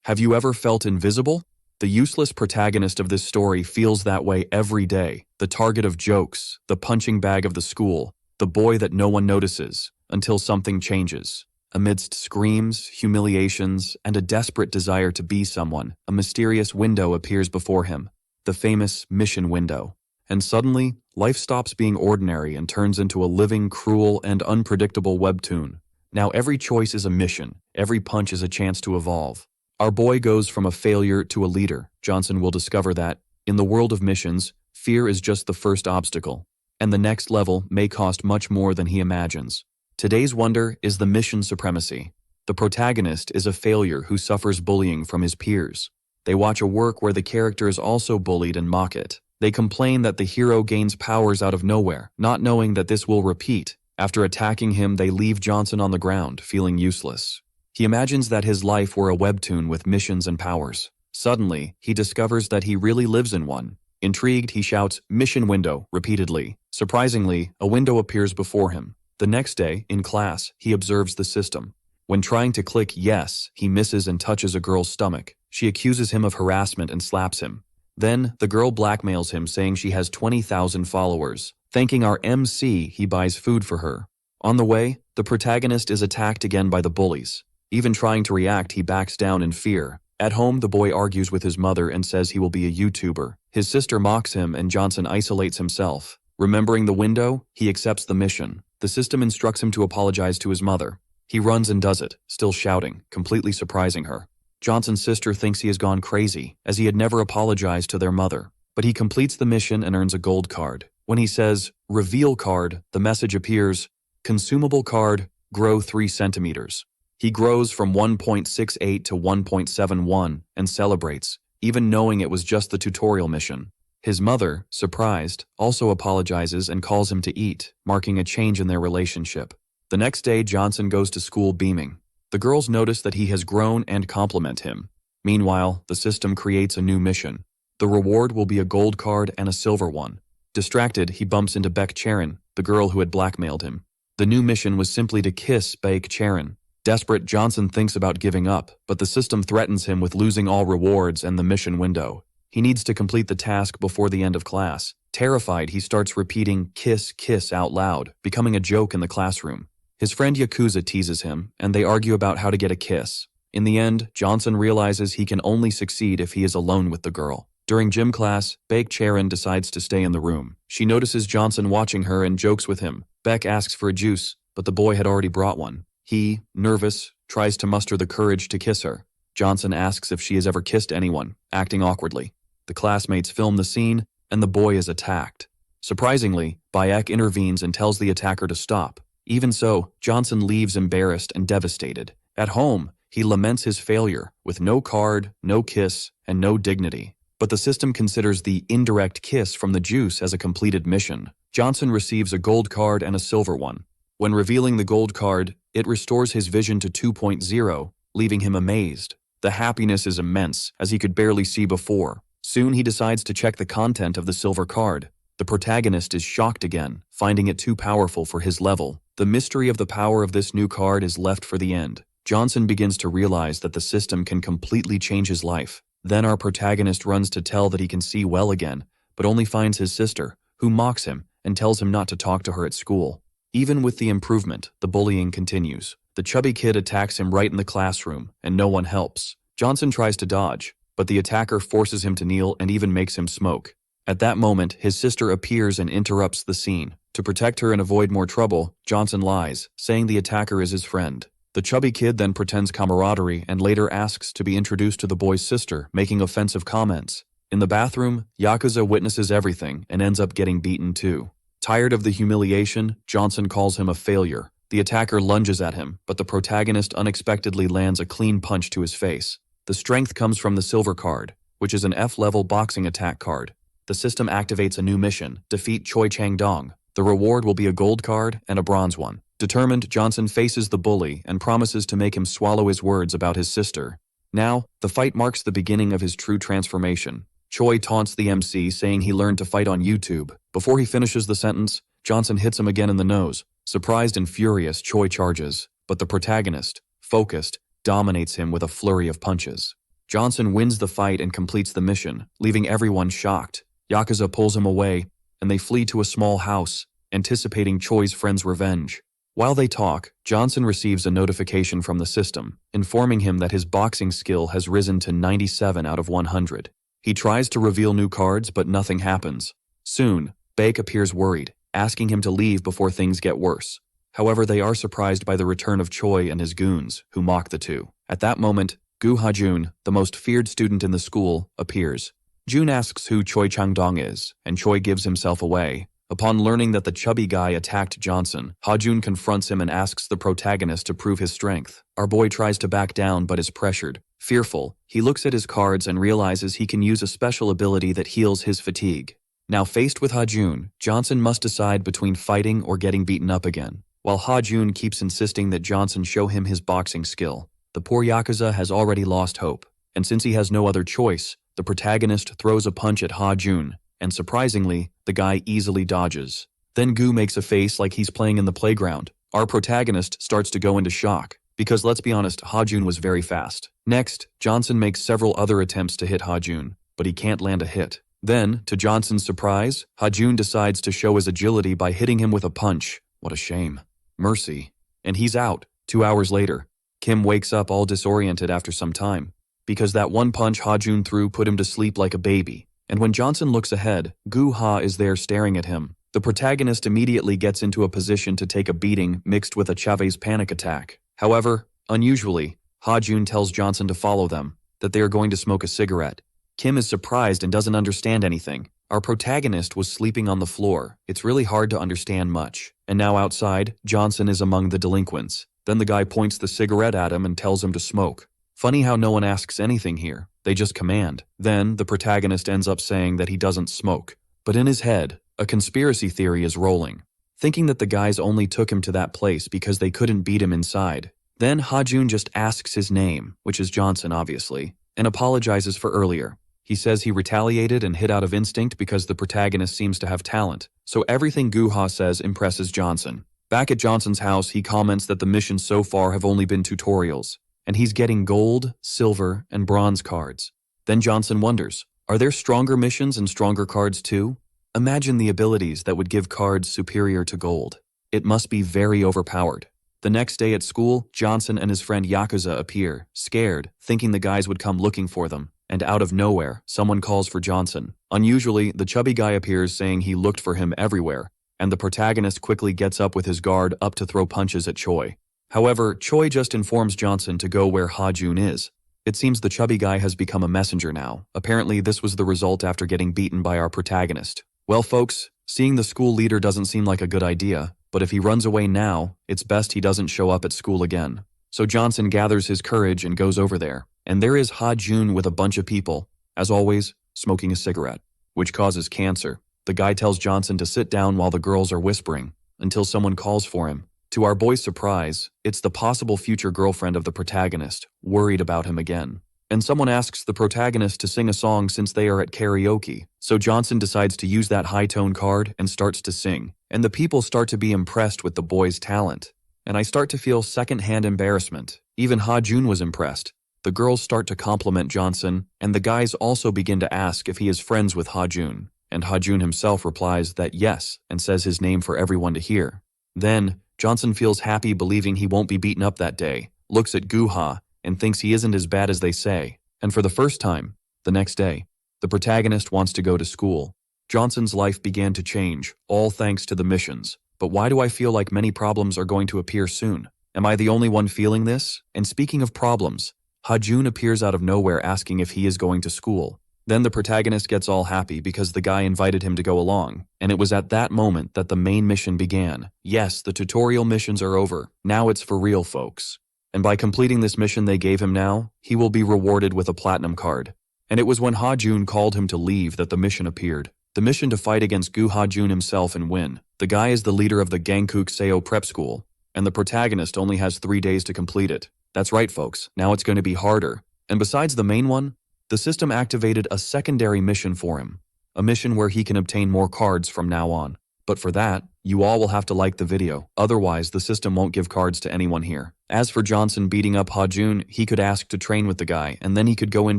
Have you ever felt invisible? The useless protagonist of this story feels that way every day, the target of jokes, the punching bag of the school, the boy that no one notices, until something changes. Amidst screams, humiliations, and a desperate desire to be someone, a mysterious window appears before him, the famous mission window. And suddenly, life stops being ordinary and turns into a living, cruel, and unpredictable webtoon. Now every choice is a mission, every punch is a chance to evolve. Our boy goes from a failure to a leader. Johnson will discover that, in the world of missions, fear is just the first obstacle, and the next level may cost much more than he imagines. Today's wonder is the mission supremacy. The protagonist is a failure who suffers bullying from his peers. They watch a work where the character is also bullied and mock it. They complain that the hero gains powers out of nowhere, not knowing that this will repeat. After attacking him, they leave Johnson on the ground, feeling useless. He imagines that his life were a webtoon with missions and powers. Suddenly, he discovers that he really lives in one. Intrigued, he shouts, "Mission window," repeatedly. Surprisingly, a window appears before him. The next day, in class, he observes the system. When trying to click yes, he misses and touches a girl's stomach. She accuses him of harassment and slaps him. Then, the girl blackmails him, saying she has 20,000 followers. Thanking our MC, he buys food for her. On the way, the protagonist is attacked again by the bullies. Even trying to react, he backs down in fear. At home, the boy argues with his mother and says he will be a YouTuber. His sister mocks him and Johnson isolates himself. Remembering the window, he accepts the mission. The system instructs him to apologize to his mother. He runs and does it, still shouting, completely surprising her. Johnson's sister thinks he has gone crazy, as he had never apologized to their mother. But he completes the mission and earns a gold card. When he says, "Reveal card," the message appears, "Consumable card, grow 3 centimeters." He grows from 1.68 to 1.71 and celebrates, even knowing it was just the tutorial mission. His mother, surprised, also apologizes and calls him to eat, marking a change in their relationship. The next day, Johnson goes to school beaming. The girls notice that he has grown and compliment him. Meanwhile, the system creates a new mission. The reward will be a gold card and a silver one. Distracted, he bumps into Beck Charon, the girl who had blackmailed him. The new mission was simply to kiss Beck Charon. Desperate, Johnson thinks about giving up, but the system threatens him with losing all rewards and the mission window. He needs to complete the task before the end of class. Terrified, he starts repeating "kiss, kiss" out loud, becoming a joke in the classroom. His friend Yakuza teases him, and they argue about how to get a kiss. In the end, Johnson realizes he can only succeed if he is alone with the girl. During gym class, Beck Charon decides to stay in the room. She notices Johnson watching her and jokes with him. Beck asks for a juice, but the boy had already brought one. He, nervous, tries to muster the courage to kiss her. Johnson asks if she has ever kissed anyone, acting awkwardly. The classmates film the scene, and the boy is attacked. Surprisingly, Beck intervenes and tells the attacker to stop. Even so, Johnson leaves embarrassed and devastated. At home, he laments his failure, with no card, no kiss, and no dignity. But the system considers the indirect kiss from the juice as a completed mission. Johnson receives a gold card and a silver one. When revealing the gold card, it restores his vision to 2.0, leaving him amazed. The happiness is immense, as he could barely see before. Soon he decides to check the content of the silver card. The protagonist is shocked again, finding it too powerful for his level. The mystery of the power of this new card is left for the end. Johnson begins to realize that the system can completely change his life. Then our protagonist runs to tell that he can see well again, but only finds his sister, who mocks him and tells him not to talk to her at school. Even with the improvement, the bullying continues. The chubby kid attacks him right in the classroom, and no one helps. Johnson tries to dodge, but the attacker forces him to kneel and even makes him smoke. At that moment, his sister appears and interrupts the scene. To protect her and avoid more trouble, Johnson lies, saying the attacker is his friend. The chubby kid then pretends camaraderie and later asks to be introduced to the boy's sister, making offensive comments. In the bathroom, Yakuza witnesses everything and ends up getting beaten too. Tired of the humiliation, Johnson calls him a failure. The attacker lunges at him, but the protagonist unexpectedly lands a clean punch to his face. The strength comes from the silver card, which is an F-level boxing attack card. The system activates a new mission, defeat Choi Chang-dong. The reward will be a gold card and a bronze one. Determined, Johnson faces the bully and promises to make him swallow his words about his sister. Now, the fight marks the beginning of his true transformation. Choi taunts the MC, saying he learned to fight on YouTube. Before he finishes the sentence, Johnson hits him again in the nose. Surprised and furious, Choi charges, but the protagonist, focused, dominates him with a flurry of punches. Johnson wins the fight and completes the mission, leaving everyone shocked. Yakuza pulls him away, and they flee to a small house, anticipating Choi's friend's revenge. While they talk, Johnson receives a notification from the system, informing him that his boxing skill has risen to 97 out of 100. He tries to reveal new cards, but nothing happens. Soon, Baek appears worried, asking him to leave before things get worse. However, they are surprised by the return of Choi and his goons, who mock the two. At that moment, Gu Hajun, the most feared student in the school, appears. Jun asks who Choi Changdong is, and Choi gives himself away. Upon learning that the chubby guy attacked Johnson, Hajun confronts him and asks the protagonist to prove his strength. Our boy tries to back down but is pressured. Fearful, he looks at his cards and realizes he can use a special ability that heals his fatigue. Now faced with Hajun, Johnson must decide between fighting or getting beaten up again. While Hajun keeps insisting that Johnson show him his boxing skill, the poor Yakuza has already lost hope. And since he has no other choice, the protagonist throws a punch at Hajun, and surprisingly, the guy easily dodges. Then Gu makes a face like he's playing in the playground. Our protagonist starts to go into shock, because let's be honest, Hajun was very fast. Next, Johnson makes several other attempts to hit Hajun, but he can't land a hit. Then, to Johnson's surprise, Hajun decides to show his agility by hitting him with a punch. What a shame. Mercy. And he's out. 2 hours later, Kim wakes up all disoriented after some time, because that one punch Hajun threw put him to sleep like a baby. And when Johnson looks ahead, Gu Ha is there staring at him. The protagonist immediately gets into a position to take a beating mixed with a Chavez panic attack. However, unusually, Hajun tells Johnson to follow them, that they are going to smoke a cigarette. Kim is surprised and doesn't understand anything. Our protagonist was sleeping on the floor. It's really hard to understand much. And now outside, Johnson is among the delinquents. Then the guy points the cigarette at him and tells him to smoke. Funny how no one asks anything here. They just command. Then, the protagonist ends up saying that he doesn't smoke. But in his head, a conspiracy theory is rolling, thinking that the guys only took him to that place because they couldn't beat him inside. Then Hajun just asks his name, which is Johnson obviously, and apologizes for earlier. He says he retaliated and hit out of instinct because the protagonist seems to have talent. So everything Guha says impresses Johnson. Back at Johnson's house, he comments that the missions so far have only been tutorials, and he's getting gold, silver, and bronze cards. Then Johnson wonders, are there stronger missions and stronger cards too? Imagine the abilities that would give cards superior to gold. It must be very overpowered. The next day at school, Johnson and his friend Yakuza appear, scared, thinking the guys would come looking for them. And out of nowhere, someone calls for Johnson. Unusually, the chubby guy appears saying he looked for him everywhere, and the protagonist quickly gets up with his guard up to throw punches at Choi. However, Choi just informs Johnson to go where Hajun is. It seems the chubby guy has become a messenger now. Apparently, this was the result after getting beaten by our protagonist. Well, folks, seeing the school leader doesn't seem like a good idea, but if he runs away now, it's best he doesn't show up at school again. So Johnson gathers his courage and goes over there. And there is Hajun with a bunch of people, as always, smoking a cigarette, which causes cancer. The guy tells Johnson to sit down while the girls are whispering, until someone calls for him. To our boy's surprise, it's the possible future girlfriend of the protagonist, worried about him again. And someone asks the protagonist to sing a song since they are at karaoke. So Johnson decides to use that high-tone card and starts to sing. And the people start to be impressed with the boy's talent. And I start to feel second-hand embarrassment. Even Hajun was impressed. The girls start to compliment Johnson, and the guys also begin to ask if he is friends with Hajun. And Hajun himself replies that yes, and says his name for everyone to hear. Then, Johnson feels happy believing he won't be beaten up that day, looks at Guha, and thinks he isn't as bad as they say. And for the first time, the next day, the protagonist wants to go to school. Johnson's life began to change, all thanks to the missions. But why do I feel like many problems are going to appear soon? Am I the only one feeling this? And speaking of problems, Hajun appears out of nowhere asking if he is going to school. Then the protagonist gets all happy because the guy invited him to go along, and it was at that moment that the main mission began. Yes, the tutorial missions are over. Now it's for real, folks. And by completing this mission they gave him now, he will be rewarded with a platinum card. And it was when Hajun called him to leave that the mission appeared. The mission to fight against Gu Hajun himself and win. The guy is the leader of the Gangbuk Seo prep school, and the protagonist only has 3 days to complete it. That's right, folks. Now it's going to be harder. And besides the main one, the system activated a secondary mission for him. A mission where he can obtain more cards from now on. But for that, You all will have to like the video, otherwise the system won't give cards to anyone here. As for Johnson beating up Hajun, he could ask to train with the guy, and then he could go in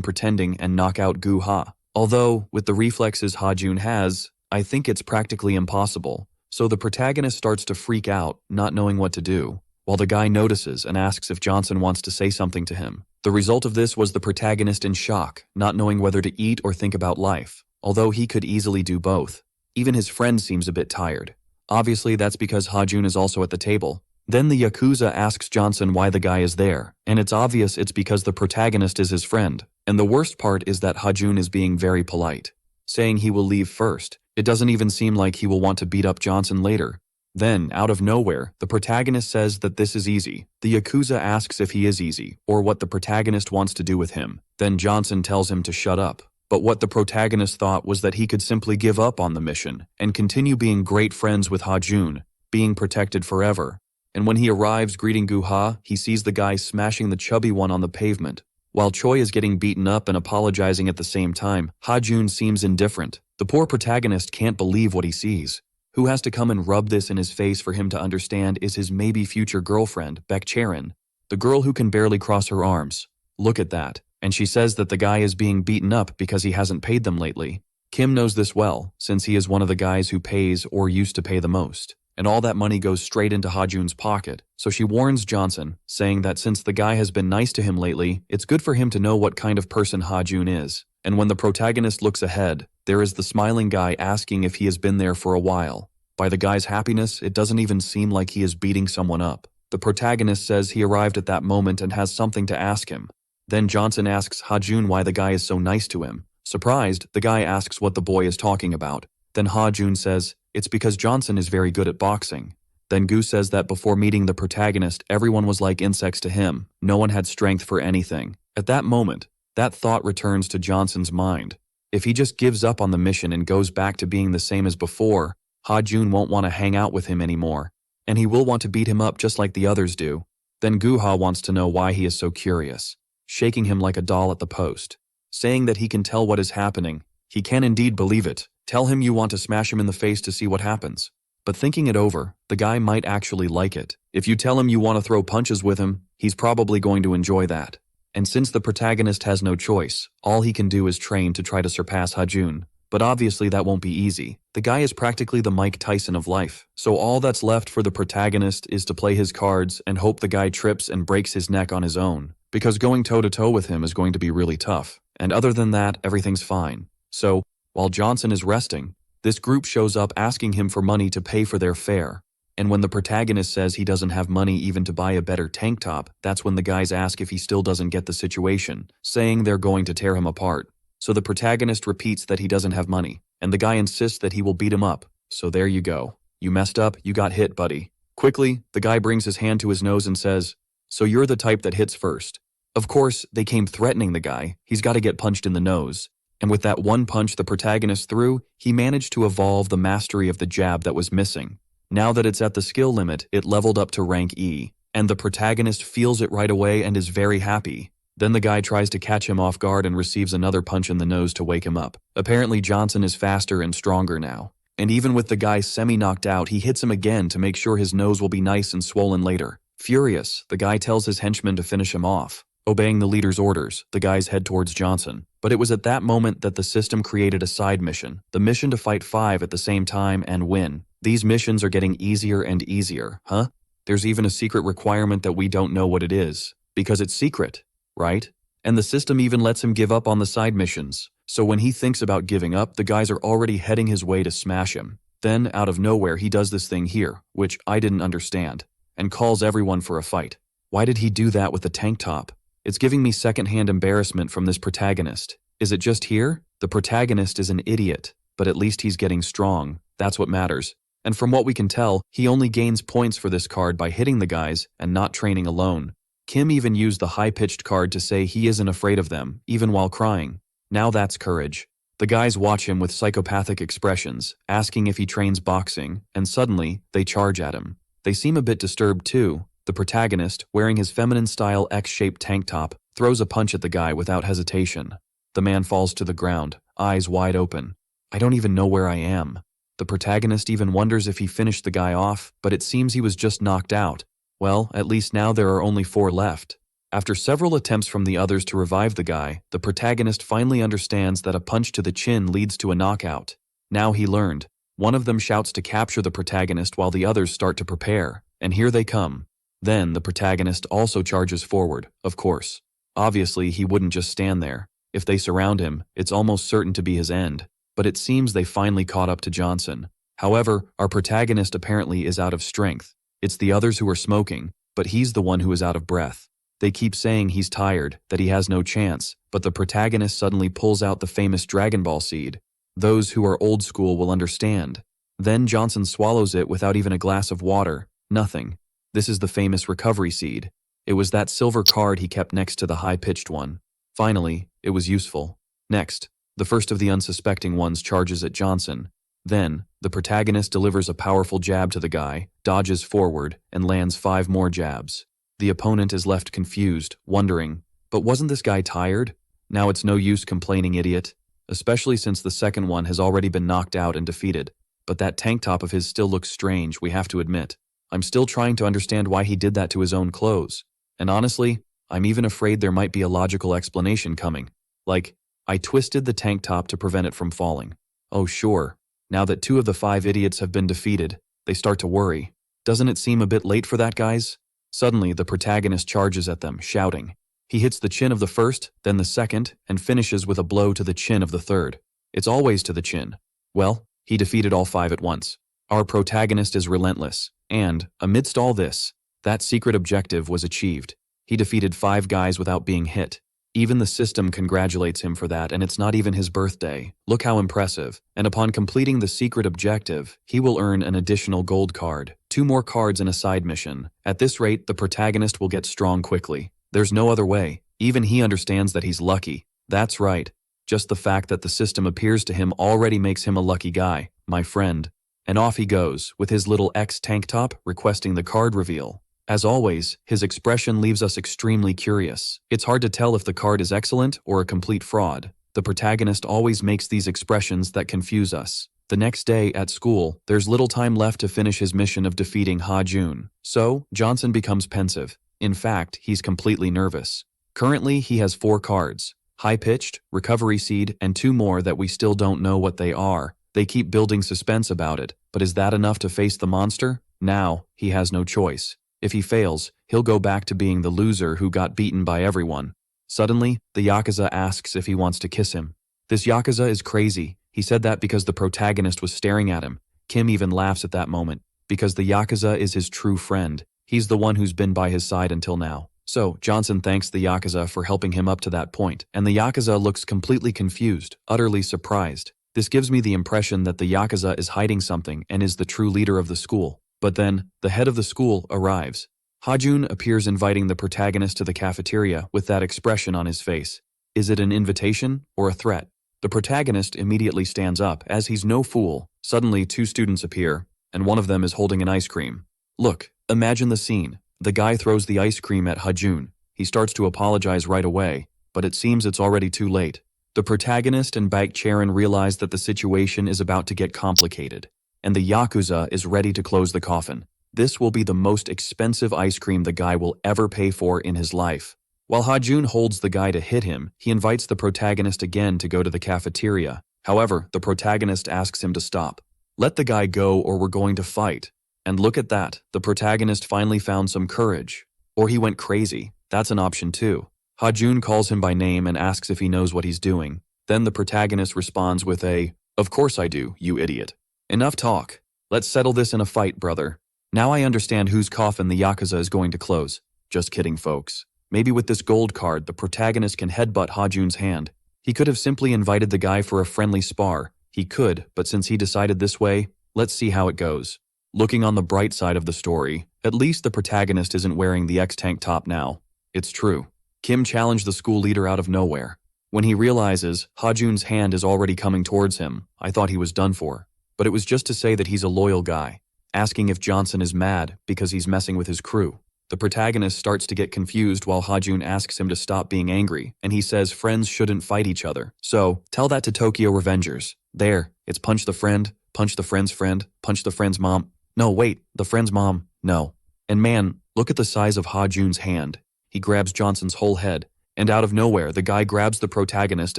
pretending and knock out Gu-ha. Although, with the reflexes Hajun has, I think it's practically impossible. So the protagonist starts to freak out, not knowing what to do, while the guy notices and asks if Johnson wants to say something to him. The result of this was the protagonist in shock, not knowing whether to eat or think about life, although he could easily do both. Even his friend seems a bit tired. Obviously, that's because Hajun is also at the table. Then the Yakuza asks Johnson why the guy is there, and it's obvious it's because the protagonist is his friend. And the worst part is that Hajun is being very polite, saying he will leave first. It doesn't even seem like he will want to beat up Johnson later. Then, out of nowhere, the protagonist says that this is easy. The Yakuza asks if he is easy, or what the protagonist wants to do with him. Then Johnson tells him to shut up. But what the protagonist thought was that he could simply give up on the mission and continue being great friends with Hajun, being protected forever. And when he arrives greeting Gu-ha, he sees the guy smashing the chubby one on the pavement. While Choi is getting beaten up and apologizing at the same time, Hajun seems indifferent. The poor protagonist can't believe what he sees. Who has to come and rub this in his face for him to understand is his maybe future girlfriend, Baek Charin, the girl who can barely cross her arms. Look at that. And she says that the guy is being beaten up because he hasn't paid them lately. Kim knows this well, since he is one of the guys who pays or used to pay the most. And all that money goes straight into Hajun's pocket. So she warns Johnson, saying that since the guy has been nice to him lately, it's good for him to know what kind of person Hajun is. And when the protagonist looks ahead, there is the smiling guy asking if he has been there for a while. By the guy's happiness, it doesn't even seem like he is beating someone up. The protagonist says he arrived at that moment and has something to ask him. Then Johnson asks Hajun why the guy is so nice to him. Surprised, the guy asks what the boy is talking about. Then Hajun says, it's because Johnson is very good at boxing. Then Gu says that before meeting the protagonist, everyone was like insects to him. No one had strength for anything. At that moment, that thought returns to Johnson's mind. If he just gives up on the mission and goes back to being the same as before, Hajun won't want to hang out with him anymore. And he will want to beat him up just like the others do. Then Gu-ha wants to know why he is so curious, shaking him like a doll at the post, saying that he can tell what is happening. He can indeed believe it. Tell him you want to smash him in the face to see what happens. But thinking it over, the guy might actually like it. If you tell him you want to throw punches with him, he's probably going to enjoy that. And since the protagonist has no choice, all he can do is train to try to surpass Hajun. But obviously that won't be easy. The guy is practically the Mike Tyson of life. So all that's left for the protagonist is to play his cards and hope the guy trips and breaks his neck on his own. Because going toe-to-toe with him is going to be really tough. And other than that, everything's fine. So, while Johnson is resting, this group shows up asking him for money to pay for their fare. And when the protagonist says he doesn't have money even to buy a better tank top, that's when the guys ask if he still doesn't get the situation, saying they're going to tear him apart. So the protagonist repeats that he doesn't have money, and the guy insists that he will beat him up. So there you go. You messed up, you got hit, buddy. Quickly, the guy brings his hand to his nose and says, so you're the type that hits first. Of course, they came threatening the guy. He's got to get punched in the nose. And with that one punch the protagonist threw, he managed to evolve the mastery of the jab that was missing. Now that it's at the skill limit, it leveled up to rank E, and the protagonist feels it right away and is very happy. Then the guy tries to catch him off guard and receives another punch in the nose to wake him up. Apparently Johnson is faster and stronger now. And even with the guy semi-knocked out, he hits him again to make sure his nose will be nice and swollen later. Furious, the guy tells his henchman to finish him off. Obeying the leader's orders, the guys head towards Johnson. But it was at that moment that the system created a side mission, the mission to fight 5 at the same time and win. These missions are getting easier and easier, huh? There's even a secret requirement that we don't know what it is, because it's secret, right? And the system even lets him give up on the side missions. So when he thinks about giving up, the guys are already heading his way to smash him. Then, out of nowhere, he does this thing here, which I didn't understand, and calls everyone for a fight. Why did he do that with the tank top? It's giving me secondhand embarrassment from this protagonist. Is it just here? The protagonist is an idiot, but at least he's getting strong. That's what matters. And from what we can tell, he only gains points for this card by hitting the guys and not training alone. Kim even used the high-pitched card to say he isn't afraid of them, even while crying. Now that's courage. The guys watch him with psychopathic expressions, asking if he trains boxing, and suddenly, they charge at him. They seem a bit disturbed too. The protagonist, wearing his feminine-style X-shaped tank top, throws a punch at the guy without hesitation. The man falls to the ground, eyes wide open. I don't even know where I am. The The protagonist even wonders if he finished the guy off, but it seems he was just knocked out. Well, at least now there are only 4 left. After several attempts from the others to revive the guy, the protagonist finally understands that a punch to the chin leads to a knockout. Now he learned. One of them shouts to capture the protagonist while the others start to prepare, and here they come. Then the protagonist also charges forward, of course. Obviously, he wouldn't just stand there. If they surround him, it's almost certain to be his end. But it seems they finally caught up to Johnson. However, our protagonist apparently is out of strength. It's the others who are smoking, but he's the one who is out of breath. They keep saying he's tired, that he has no chance, but the protagonist suddenly pulls out the famous Dragon Ball seed. Those who are old school will understand. Then Johnson swallows it without even a glass of water. Nothing. This is the famous recovery seed. It was that silver card he kept next to the high-pitched one. Finally, it was useful. Next, the first of the unsuspecting ones charges at Johnson. Then, the protagonist delivers a powerful jab to the guy, dodges forward, and lands 5 more jabs. The opponent is left confused, wondering, but wasn't this guy tired? Now it's no use complaining, idiot. Especially since the second one has already been knocked out and defeated. But that tank top of his still looks strange, we have to admit. I'm still trying to understand why he did that to his own clothes. And honestly, I'm even afraid there might be a logical explanation coming. Like, I twisted the tank top to prevent it from falling. Oh sure, now that 2 of the 5 idiots have been defeated, they start to worry. Doesn't it seem a bit late for that, guys? Suddenly, the protagonist charges at them, shouting. He hits the chin of the first, then the second, and finishes with a blow to the chin of the third. It's always to the chin. Well, he defeated all 5 at once. Our protagonist is relentless, and, amidst all this, that secret objective was achieved. He defeated 5 guys without being hit. Even the system congratulates him for that, and it's not even his birthday. Look how impressive. And upon completing the secret objective, he will earn an additional gold card, 2 more cards in a side mission. At this rate, the protagonist will get strong quickly. There's no other way. Even he understands that he's lucky. That's right. Just the fact that the system appears to him already makes him a lucky guy, my friend. And off he goes, with his little X tank top, requesting the card reveal. As always, his expression leaves us extremely curious. It's hard to tell if the card is excellent or a complete fraud. The protagonist always makes these expressions that confuse us. The next day, at school, there's little time left to finish his mission of defeating Hajun. So, Johnson becomes pensive. In fact, he's completely nervous. Currently, he has 4 cards. High-pitched, recovery seed, and 2 more that we still don't know what they are. They keep building suspense about it, but is that enough to face the monster? Now, he has no choice. If he fails, he'll go back to being the loser who got beaten by everyone. Suddenly, the Yakuza asks if he wants to kiss him. This Yakuza is crazy. He said that because the protagonist was staring at him. Kim even laughs at that moment, because the Yakuza is his true friend. He's the one who's been by his side until now. So, Johnson thanks the Yakuza for helping him up to that point, and the Yakuza looks completely confused, utterly surprised. This gives me the impression that the Yakuza is hiding something and is the true leader of the school. But then, the head of the school arrives. Hajun appears inviting the protagonist to the cafeteria with that expression on his face. Is it an invitation or a threat? The protagonist immediately stands up, as he's no fool. Suddenly, 2 students appear, and one of them is holding an ice cream. Look, imagine the scene. The guy throws the ice cream at Hajun. He starts to apologize right away, but it seems it's already too late. The protagonist and Baek Charon realize that the situation is about to get complicated, and the Yakuza is ready to close the coffin. This will be the most expensive ice cream the guy will ever pay for in his life. While Hajun holds the guy to hit him, he invites the protagonist again to go to the cafeteria. However, the protagonist asks him to stop. Let the guy go or we're going to fight. And look at that, the protagonist finally found some courage. Or he went crazy. That's an option too. Hajun calls him by name and asks if he knows what he's doing. Then the protagonist responds with a, "Of course I do, you idiot. Enough talk. Let's settle this in a fight, brother." Now I understand whose coffin the Yakuza is going to close. Just kidding, folks. Maybe with this gold card, the protagonist can headbutt Hajun's hand. He could have simply invited the guy for a friendly spar. He could, but since he decided this way, let's see how it goes. Looking on the bright side of the story, at least the protagonist isn't wearing the X-tank top now. It's true. Kim challenged the school leader out of nowhere. When he realizes Hajun's hand is already coming towards him, I thought he was done for. But it was just to say that he's a loyal guy, asking if Johnson is mad because he's messing with his crew. The protagonist starts to get confused while Hajun asks him to stop being angry, and he says friends shouldn't fight each other. So, tell that to Tokyo Revengers. There, it's punch the friend, punch the friend's friend, punch the friend's mom. No, wait, the friend's mom, no. And man, look at the size of Hajun's hand. He grabs Johnson's whole head, and out of nowhere, the guy grabs the protagonist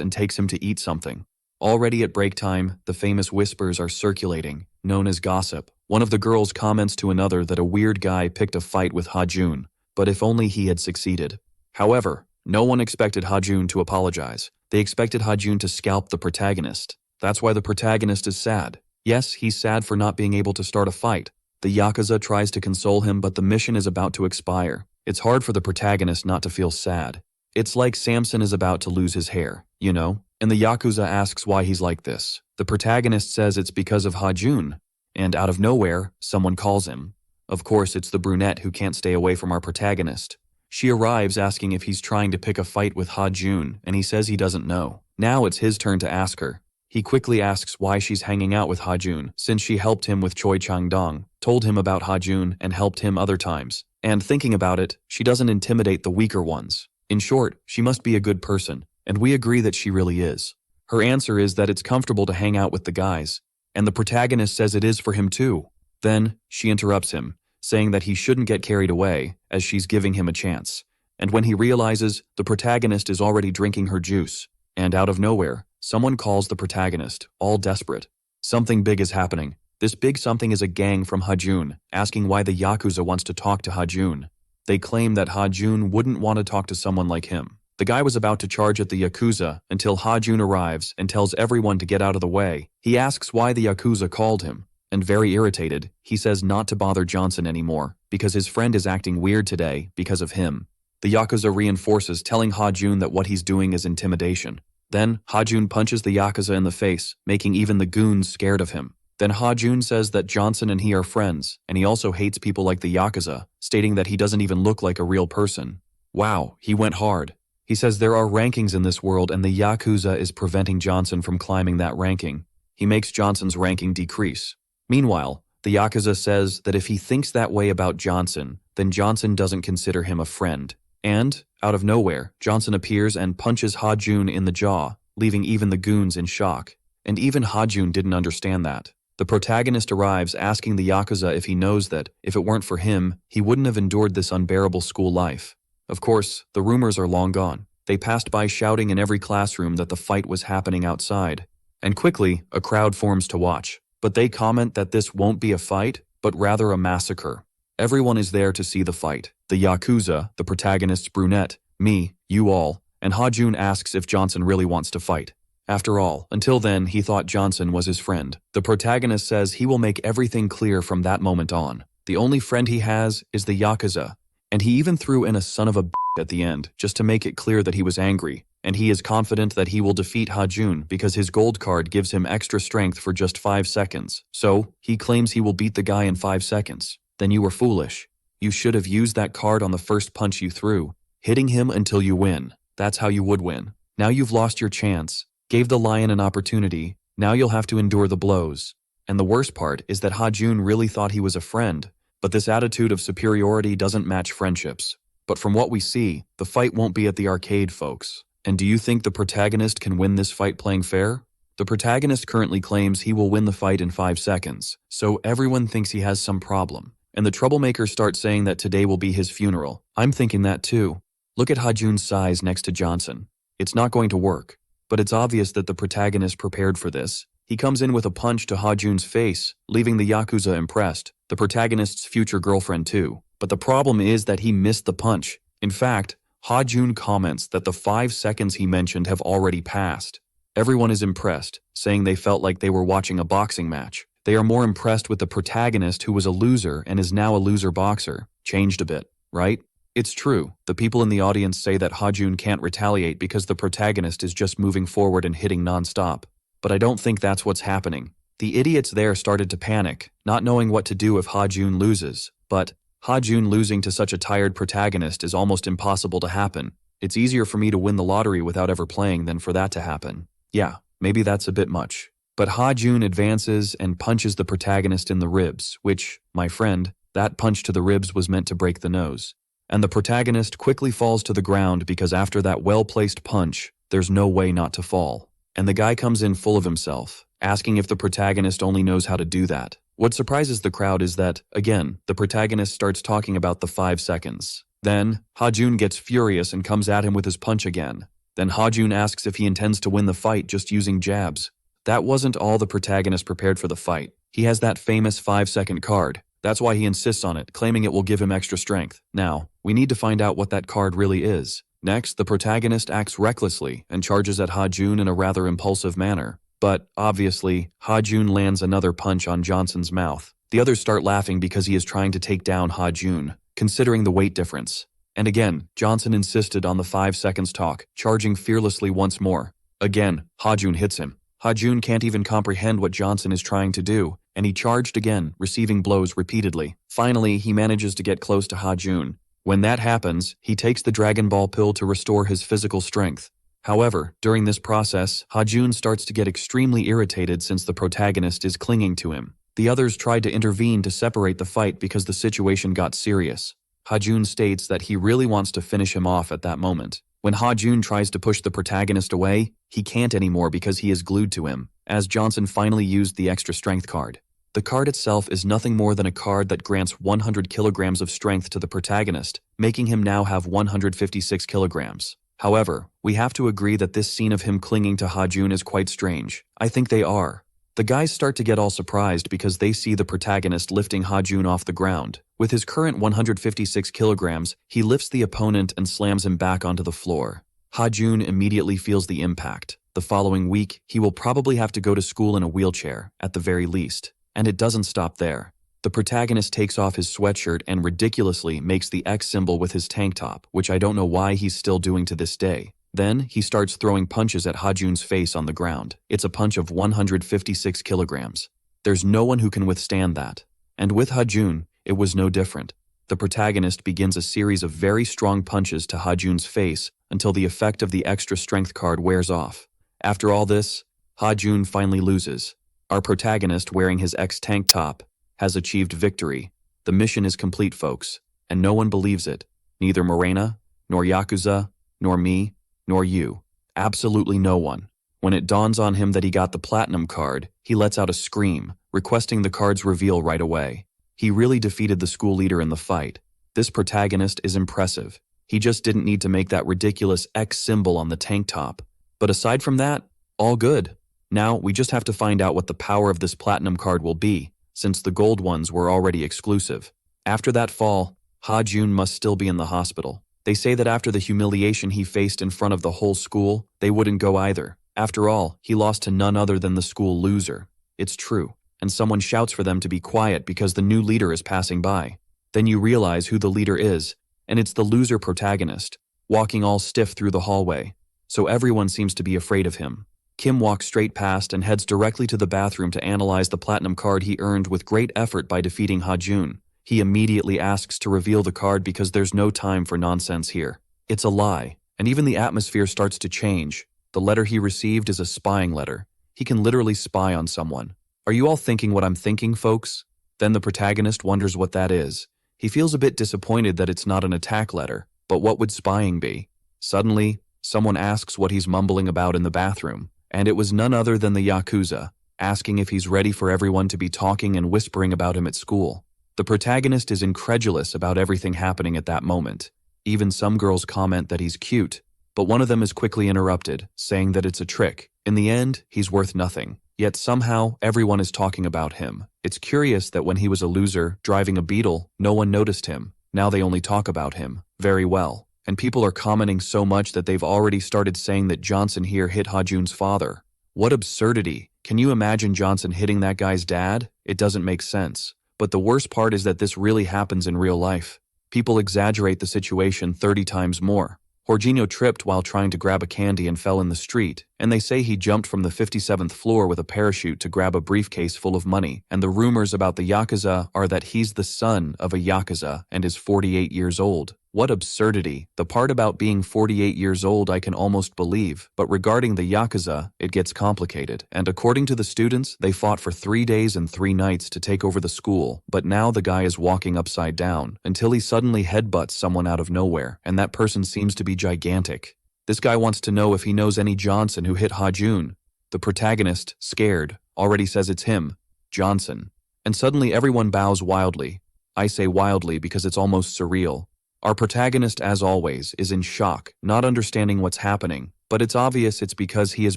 and takes him to eat something. Already at break time, the famous whispers are circulating, known as gossip. One of the girls comments to another that a weird guy picked a fight with Hajun, but if only he had succeeded. However, no one expected Hajun to apologize. They expected Hajun to scalp the protagonist. That's why the protagonist is sad. Yes, he's sad for not being able to start a fight. The Yakuza tries to console him, but the mission is about to expire. It's hard for the protagonist not to feel sad. It's like Samson is about to lose his hair, you know? And the Yakuza asks why he's like this. The protagonist says it's because of Hajun. And out of nowhere, someone calls him. Of course, it's the brunette who can't stay away from our protagonist. She arrives asking if he's trying to pick a fight with Hajun, and he says he doesn't know. Now it's his turn to ask her. He quickly asks why she's hanging out with Hajun, since she helped him with Choi Chang-dong, told him about Hajun, and helped him other times. And thinking about it, she doesn't intimidate the weaker ones. In short, she must be a good person, and we agree that she really is. Her answer is that it's comfortable to hang out with the guys, and the protagonist says it is for him too. Then, she interrupts him, saying that he shouldn't get carried away, as she's giving him a chance. And when he realizes, the protagonist is already drinking her juice, and out of nowhere, someone calls the protagonist, all desperate. Something big is happening. This big something is a gang from Hajun, asking why the Yakuza wants to talk to Hajun. They claim that Hajun wouldn't want to talk to someone like him. The guy was about to charge at the Yakuza until Hajun arrives and tells everyone to get out of the way. He asks why the Yakuza called him, and very irritated, he says not to bother Johnson anymore because his friend is acting weird today because of him. The Yakuza reinforces, telling Hajun that what he's doing is intimidation. Then, Hajun punches the Yakuza in the face, making even the goons scared of him. Then Hajun says that Johnson and he are friends, and he also hates people like the Yakuza, stating that he doesn't even look like a real person. Wow, he went hard. He says there are rankings in this world and the Yakuza is preventing Johnson from climbing that ranking. He makes Johnson's ranking decrease. Meanwhile, the Yakuza says that if he thinks that way about Johnson, then Johnson doesn't consider him a friend. And, out of nowhere, Johnson appears and punches Hajun in the jaw, leaving even the goons in shock. And even Hajun didn't understand that. The protagonist arrives asking the Yakuza if he knows that, if it weren't for him, he wouldn't have endured this unbearable school life. Of course, the rumors are long gone. They passed by shouting in every classroom that the fight was happening outside. And quickly, a crowd forms to watch. But they comment that this won't be a fight, but rather a massacre. Everyone is there to see the fight. The Yakuza, the protagonist's brunette, me, you all, and Hajun asks if Johnson really wants to fight. After all, until then, he thought Johnson was his friend. The protagonist says he will make everything clear from that moment on. The only friend he has is the Yakuza, and he even threw in a son of a bitch at the end, just to make it clear that he was angry, and he is confident that he will defeat Hajun because his gold card gives him extra strength for just 5 seconds. So, he claims he will beat the guy in 5 seconds. Then you were foolish. You should have used that card on the first punch you threw, hitting him until you win. That's how you would win. Now you've lost your chance. Gave the lion an opportunity, now you'll have to endure the blows. And the worst part is that Hajun really thought he was a friend, but this attitude of superiority doesn't match friendships. But from what we see, the fight won't be at the arcade, folks. And do you think the protagonist can win this fight playing fair? The protagonist currently claims he will win the fight in 5 seconds, so everyone thinks he has some problem. And the troublemakers start saying that today will be his funeral. I'm thinking that too. Look at Hajun's size next to Johnson. It's not going to work. But it's obvious that the protagonist prepared for this. He comes in with a punch to Hajun's face, leaving the Yakuza impressed, the protagonist's future girlfriend too. But the problem is that he missed the punch. In fact, Hajun comments that the 5 seconds he mentioned have already passed. Everyone is impressed, saying they felt like they were watching a boxing match. They are more impressed with the protagonist who was a loser and is now a loser boxer. Changed a bit, right? It's true, the people in the audience say that Hajun can't retaliate because the protagonist is just moving forward and hitting non-stop. But I don't think that's what's happening. The idiots there started to panic, not knowing what to do if Hajun loses. But Hajun losing to such a tired protagonist is almost impossible to happen. It's easier for me to win the lottery without ever playing than for that to happen. Yeah, maybe that's a bit much. But Hajun advances and punches the protagonist in the ribs, which, my friend, that punch to the ribs was meant to break the nose. And the protagonist quickly falls to the ground because after that well-placed punch, there's no way not to fall. And the guy comes in full of himself, asking if the protagonist only knows how to do that. What surprises the crowd is that, again, the protagonist starts talking about the 5 seconds. Then, Hajun gets furious and comes at him with his punch again. Then Hajun asks if he intends to win the fight just using jabs. That wasn't all the protagonist prepared for the fight. He has that famous 5-second card. That's why he insists on it, claiming it will give him extra strength. Now, we need to find out what that card really is. Next, the protagonist acts recklessly and charges at Hajun in a rather impulsive manner. But, obviously, Hajun lands another punch on Johnson's mouth. The others start laughing because he is trying to take down Hajun, considering the weight difference. And again, Johnson insisted on the 5 seconds talk, charging fearlessly once more. Again, Hajun hits him. Hajun can't even comprehend what Johnson is trying to do, and he charged again, receiving blows repeatedly. Finally, he manages to get close to Hajun. When that happens, he takes the Dragon Ball pill to restore his physical strength. However, during this process, Hajun starts to get extremely irritated since the protagonist is clinging to him. The others tried to intervene to separate the fight because the situation got serious. Hajun states that he really wants to finish him off at that moment. When Hajun tries to push the protagonist away, he can't anymore because he is glued to him, as Johnson finally used the extra strength card. The card itself is nothing more than a card that grants 100 kilograms of strength to the protagonist, making him now have 156 kilograms. However, we have to agree that this scene of him clinging to Hajun is quite strange. I think they are. The guys start to get all surprised because they see the protagonist lifting Hajun off the ground. With his current 156 kilograms, he lifts the opponent and slams him back onto the floor. Hajun immediately feels the impact. The following week, he will probably have to go to school in a wheelchair, at the very least. And it doesn't stop there. The protagonist takes off his sweatshirt and ridiculously makes the X symbol with his tank top, which I don't know why he's still doing to this day. Then, he starts throwing punches at Hajun's face on the ground. It's a punch of 156 kilograms. There's no one who can withstand that. And with Hajun, it was no different. The protagonist begins a series of very strong punches to Hajun's face until the effect of the extra strength card wears off. After all this, Hajun finally loses. Our protagonist, wearing his X tank top, has achieved victory. The mission is complete, folks, and no one believes it. Neither Morena, nor Yakuza, nor me, nor you. Absolutely no one. When it dawns on him that he got the platinum card, he lets out a scream, requesting the card's reveal right away. He really defeated the school leader in the fight. This protagonist is impressive. He just didn't need to make that ridiculous X symbol on the tank top. But aside from that, all good. Now, we just have to find out what the power of this platinum card will be, since the gold ones were already exclusive. After that fall, Hajun must still be in the hospital. They say that after the humiliation he faced in front of the whole school, they wouldn't go either. After all, he lost to none other than the school loser. It's true, and someone shouts for them to be quiet because the new leader is passing by. Then you realize who the leader is, and it's the loser protagonist, walking all stiff through the hallway. So everyone seems to be afraid of him. Kim walks straight past and heads directly to the bathroom to analyze the platinum card he earned with great effort by defeating Hajun. He immediately asks to reveal the card because there's no time for nonsense here. It's a lie, and even the atmosphere starts to change. The letter he received is a spying letter. He can literally spy on someone. Are you all thinking what I'm thinking, folks? Then the protagonist wonders what that is. He feels a bit disappointed that it's not an attack letter, but what would spying be? Suddenly, someone asks what he's mumbling about in the bathroom. And it was none other than the Yakuza, asking if he's ready for everyone to be talking and whispering about him at school. The protagonist is incredulous about everything happening at that moment. Even some girls comment that he's cute, but one of them is quickly interrupted, saying that it's a trick. In the end, he's worth nothing. Yet somehow, everyone is talking about him. It's curious that when he was a loser, driving a Beetle, no one noticed him. Now they only talk about him. Very well. And people are commenting so much that they've already started saying that Johnson here hit Hajun's father. What absurdity. Can you imagine Johnson hitting that guy's dad? It doesn't make sense. But the worst part is that this really happens in real life. People exaggerate the situation 30 times more. Jorginho tripped while trying to grab a candy and fell in the street, and they say he jumped from the 57th floor with a parachute to grab a briefcase full of money, and the rumors about the Yakuza are that he's the son of a Yakuza and is 48 years old. What absurdity. The part about being 48 years old I can almost believe, but regarding the Yakuza, it gets complicated. And according to the students, they fought for 3 days and 3 nights to take over the school, but now the guy is walking upside down, until he suddenly headbutts someone out of nowhere, and that person seems to be gigantic. This guy wants to know if he knows any Johnson who hit Hajun. The protagonist, scared, already says it's him, Johnson. And suddenly everyone bows wildly. I say wildly because it's almost surreal. Our protagonist, as always, is in shock, not understanding what's happening, but it's obvious it's because he has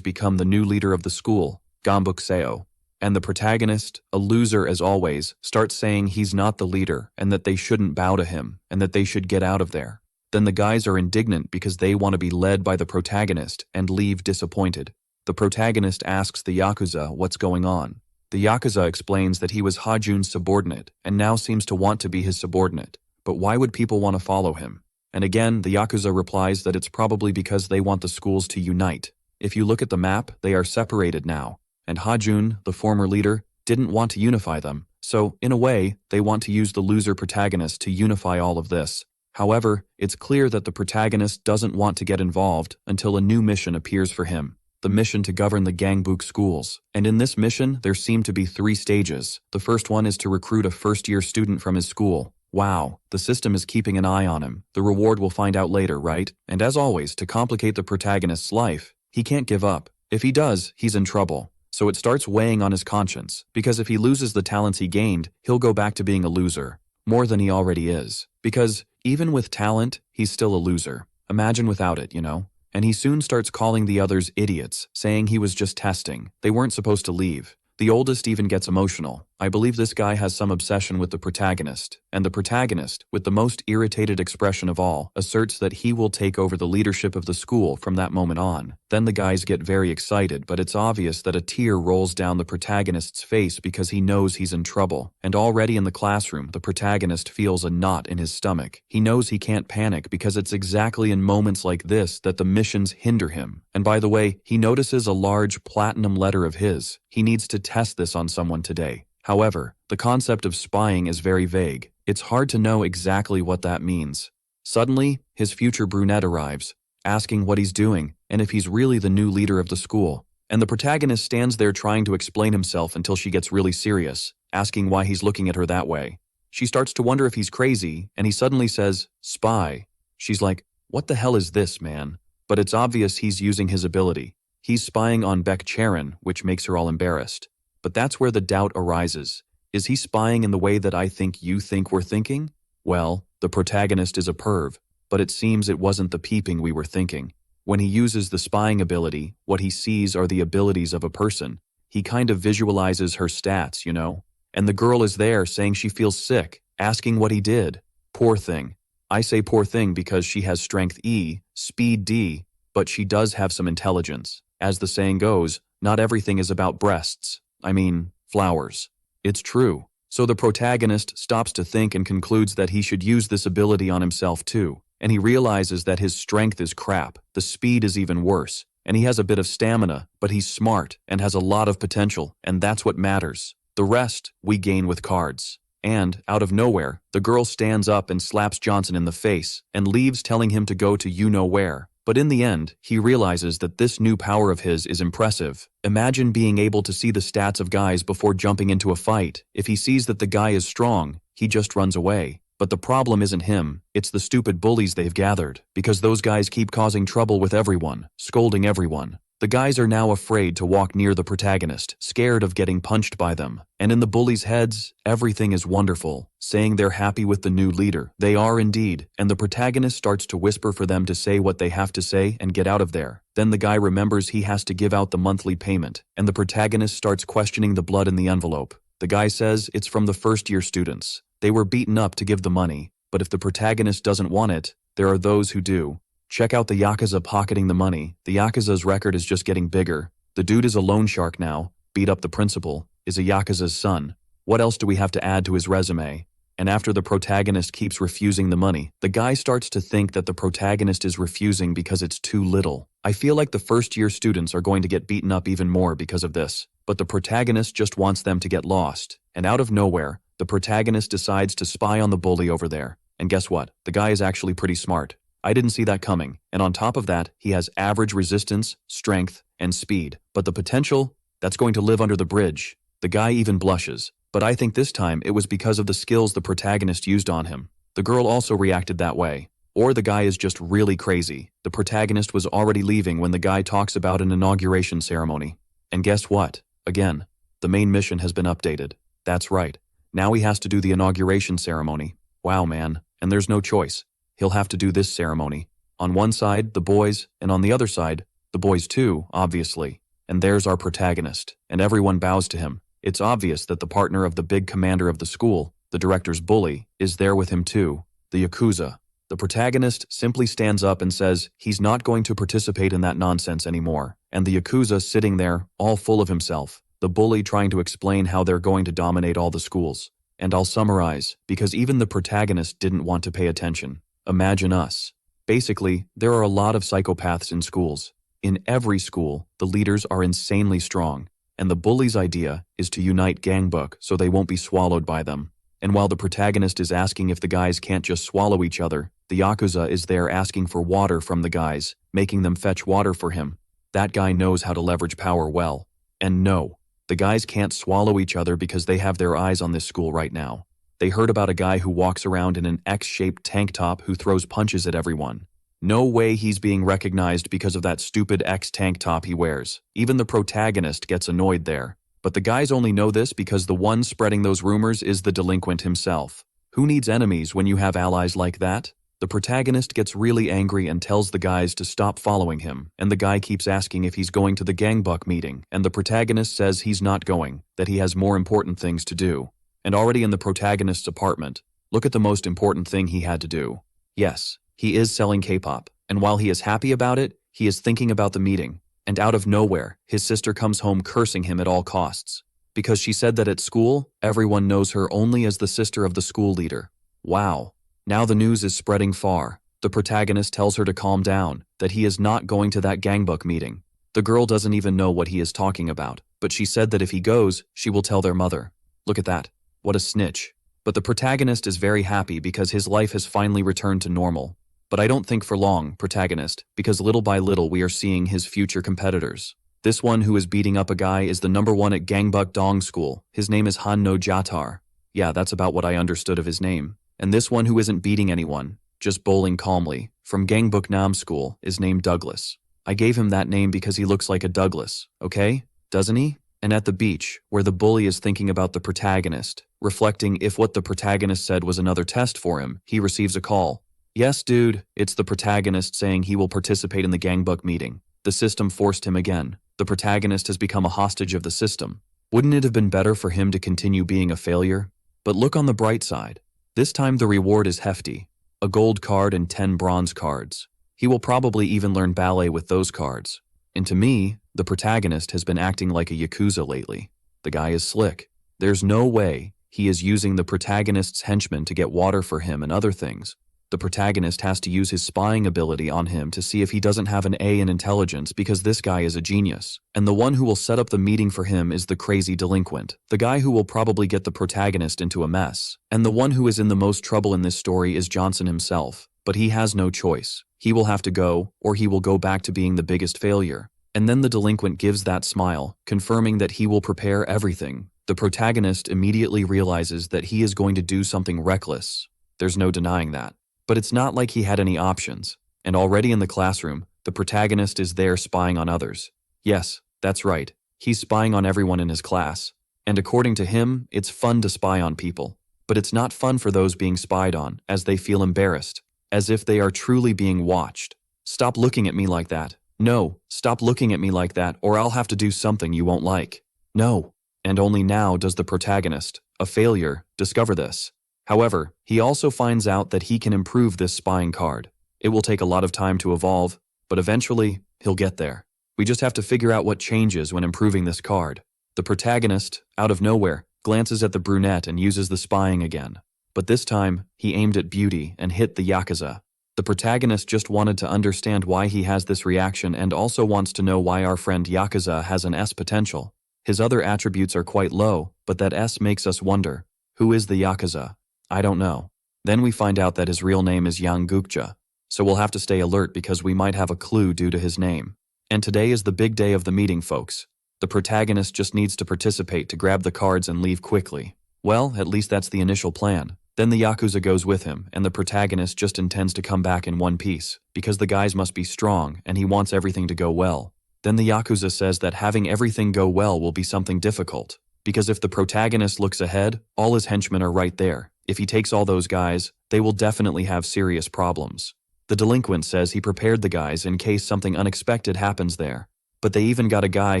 become the new leader of the school, Gangbuk Seo. And the protagonist, a loser as always, starts saying he's not the leader and that they shouldn't bow to him and that they should get out of there. Then the guys are indignant because they want to be led by the protagonist and leave disappointed. The protagonist asks the Yakuza what's going on. The Yakuza explains that he was Hajun's subordinate and now seems to want to be his subordinate. But why would people want to follow him? And again, the Yakuza replies that it's probably because they want the schools to unite. If you look at the map, they are separated now. And Hajun, the former leader, didn't want to unify them. So, in a way, they want to use the loser protagonist to unify all of this. However, it's clear that the protagonist doesn't want to get involved until a new mission appears for him. The mission to govern the Gangbuk schools. And in this mission, there seem to be 3 stages. The first one is to recruit a first-year student from his school. Wow, the system is keeping an eye on him. The reward we'll find out later, right? And as always, to complicate the protagonist's life, he can't give up. If he does, he's in trouble. So it starts weighing on his conscience, because if he loses the talents he gained, he'll go back to being a loser. More than he already is. Because, even with talent, he's still a loser. Imagine without it, you know? And he soon starts calling the others idiots, saying he was just testing. They weren't supposed to leave. The oldest even gets emotional. I believe this guy has some obsession with the protagonist. And the protagonist, with the most irritated expression of all, asserts that he will take over the leadership of the school from that moment on. Then the guys get very excited, but it's obvious that a tear rolls down the protagonist's face because he knows he's in trouble. And already in the classroom, the protagonist feels a knot in his stomach. He knows he can't panic because it's exactly in moments like this that the missions hinder him. And by the way, he notices a large platinum letter of his. He needs to test this on someone today. However, the concept of spying is very vague. It's hard to know exactly what that means. Suddenly, his future brunette arrives, asking what he's doing and if he's really the new leader of the school. And the protagonist stands there trying to explain himself until she gets really serious, asking why he's looking at her that way. She starts to wonder if he's crazy, and he suddenly says, "Spy." She's like, "What the hell is this, man?" But it's obvious he's using his ability. He's spying on Beck Charon, which makes her all embarrassed. But that's where the doubt arises. Is he spying in the way that I think you think we're thinking? Well, the protagonist is a perv, but it seems it wasn't the peeping we were thinking. When he uses the spying ability, what he sees are the abilities of a person. He kind of visualizes her stats, you know? And the girl is there saying she feels sick, asking what he did. Poor thing. I say poor thing because she has strength E, speed D, but she does have some intelligence. As the saying goes, not everything is about breasts. I mean, flowers. It's true. So the protagonist stops to think and concludes that he should use this ability on himself too. And he realizes that his strength is crap, the speed is even worse, and he has a bit of stamina, but he's smart and has a lot of potential, and that's what matters. The rest, we gain with cards. And, out of nowhere, the girl stands up and slaps Johnson in the face and leaves telling him to go to you-know-where. But in the end, he realizes that this new power of his is impressive. Imagine being able to see the stats of guys before jumping into a fight. If he sees that the guy is strong, he just runs away. But the problem isn't him, it's the stupid bullies they've gathered, because those guys keep causing trouble with everyone, scolding everyone. The guys are now afraid to walk near the protagonist, scared of getting punched by them. And in the bullies' heads, everything is wonderful, saying they're happy with the new leader. They are indeed, and the protagonist starts to whisper for them to say what they have to say and get out of there. Then the guy remembers he has to give out the monthly payment, and the protagonist starts questioning the blood in the envelope. The guy says it's from the first-year students. They were beaten up to give the money, but if the protagonist doesn't want it, there are those who do. Check out the Yakuza pocketing the money. The Yakuza's record is just getting bigger. The dude is a loan shark now, beat up the principal, is a Yakuza's son. What else do we have to add to his resume? And after the protagonist keeps refusing the money, the guy starts to think that the protagonist is refusing because it's too little. I feel like the first-year students are going to get beaten up even more because of this. But the protagonist just wants them to get lost. And out of nowhere, the protagonist decides to spy on the bully over there. And guess what? The guy is actually pretty smart. I didn't see that coming, and on top of that, he has average resistance, strength, and speed. But the potential, that's going to live under the bridge. The guy even blushes, but I think this time it was because of the skills the protagonist used on him. The girl also reacted that way. Or the guy is just really crazy. The protagonist was already leaving when the guy talks about an inauguration ceremony. And guess what? Again, The main mission has been updated. That's right. Now he has to do the inauguration ceremony. Wow, man. And there's no choice. He'll have to do this ceremony. On one side, the boys, and on the other side, the boys too, obviously. And there's our protagonist, and everyone bows to him. It's obvious that the partner of the big commander of the school, the director's bully, is there with him too, the Yakuza. The protagonist simply stands up and says he's not going to participate in that nonsense anymore, and the Yakuza sitting there, all full of himself, the bully trying to explain how they're going to dominate all the schools. And I'll summarize, because even the protagonist didn't want to pay attention. Imagine us. Basically, there are a lot of psychopaths in schools. In every school, the leaders are insanely strong, and the bully's idea is to unite Gangbuk so they won't be swallowed by them. And while the protagonist is asking if the guys can't just swallow each other, the Yakuza is there asking for water from the guys, making them fetch water for him. That guy knows how to leverage power well. And no, the guys can't swallow each other because they have their eyes on this school right now. They heard about a guy who walks around in an X-shaped tank top who throws punches at everyone. No way he's being recognized because of that stupid X tank top he wears. Even the protagonist gets annoyed there. But the guys only know this because the one spreading those rumors is the delinquent himself. Who needs enemies when you have allies like that? The protagonist gets really angry and tells the guys to stop following him, and the guy keeps asking if he's going to the Gangbuk meeting, and the protagonist says he's not going, that he has more important things to do. And already in the protagonist's apartment, look at the most important thing he had to do. Yes, he is selling K-pop, and while he is happy about it, he is thinking about the meeting. And out of nowhere, his sister comes home cursing him at all costs. Because she said that at school, everyone knows her only as the sister of the school leader. Wow. Now the news is spreading far. The protagonist tells her to calm down, that he is not going to that Gangbuk meeting. The girl doesn't even know what he is talking about, but she said that if he goes, she will tell their mother. Look at that. What a snitch. But the protagonist is very happy because his life has finally returned to normal. But I don't think for long, protagonist, because little by little we are seeing his future competitors. This one who is beating up a guy is the #1 at Gangbuk Dong School. His name is Han no Jatar. Yeah, that's about what I understood of his name. And this one who isn't beating anyone, just bowling calmly, from Gangbuk Nam School, is named Douglas. I gave him that name because he looks like a Douglas, okay? Doesn't he? And at the beach, where the bully is thinking about the protagonist, reflecting if what the protagonist said was another test for him, he receives a call. Yes, dude, it's the protagonist saying he will participate in the Gangbuk meeting. The system forced him again. The protagonist has become a hostage of the system. Wouldn't it have been better for him to continue being a failure? But look on the bright side. This time the reward is hefty. A gold card and 10 bronze cards. He will probably even learn ballet with those cards. And to me, the protagonist has been acting like a Yakuza lately. The guy is slick. There's no way he is using the protagonist's henchmen to get water for him and other things. The protagonist has to use his spying ability on him to see if he doesn't have an A in intelligence because this guy is a genius. And the one who will set up the meeting for him is the crazy delinquent, the guy who will probably get the protagonist into a mess. And the one who is in the most trouble in this story is Johnson himself, but he has no choice. He will have to go, or he will go back to being the biggest failure. And then the delinquent gives that smile, confirming that he will prepare everything. The protagonist immediately realizes that he is going to do something reckless. There's no denying that. But it's not like he had any options, and already in the classroom, the protagonist is there spying on others. Yes, that's right, he's spying on everyone in his class. And according to him, it's fun to spy on people. But it's not fun for those being spied on, as they feel embarrassed, as if they are truly being watched. Stop looking at me like that. No, stop looking at me like that, or I'll have to do something you won't like. No. And only now does the protagonist, a failure, discover this. However, he also finds out that he can improve this spying card. It will take a lot of time to evolve, but eventually, he'll get there. We just have to figure out what changes when improving this card. The protagonist, out of nowhere, glances at the brunette and uses the spying again. But this time, he aimed at beauty and hit the Yakuza. The protagonist just wanted to understand why he has this reaction and also wants to know why our friend Yakuza has an S potential. His other attributes are quite low, but that S makes us wonder, who is the Yakuza? I don't know. Then we find out that his real name is Yanggukja, so we'll have to stay alert because we might have a clue due to his name. And today is the big day of the meeting, folks. The protagonist just needs to participate to grab the cards and leave quickly. Well, at least that's the initial plan. Then the Yakuza goes with him, and the protagonist just intends to come back in one piece, because the guys must be strong, and he wants everything to go well. Then the Yakuza says that having everything go well will be something difficult. Because if the protagonist looks ahead, all his henchmen are right there. If he takes all those guys, they will definitely have serious problems. The delinquent says he prepared the guys in case something unexpected happens there. But they even got a guy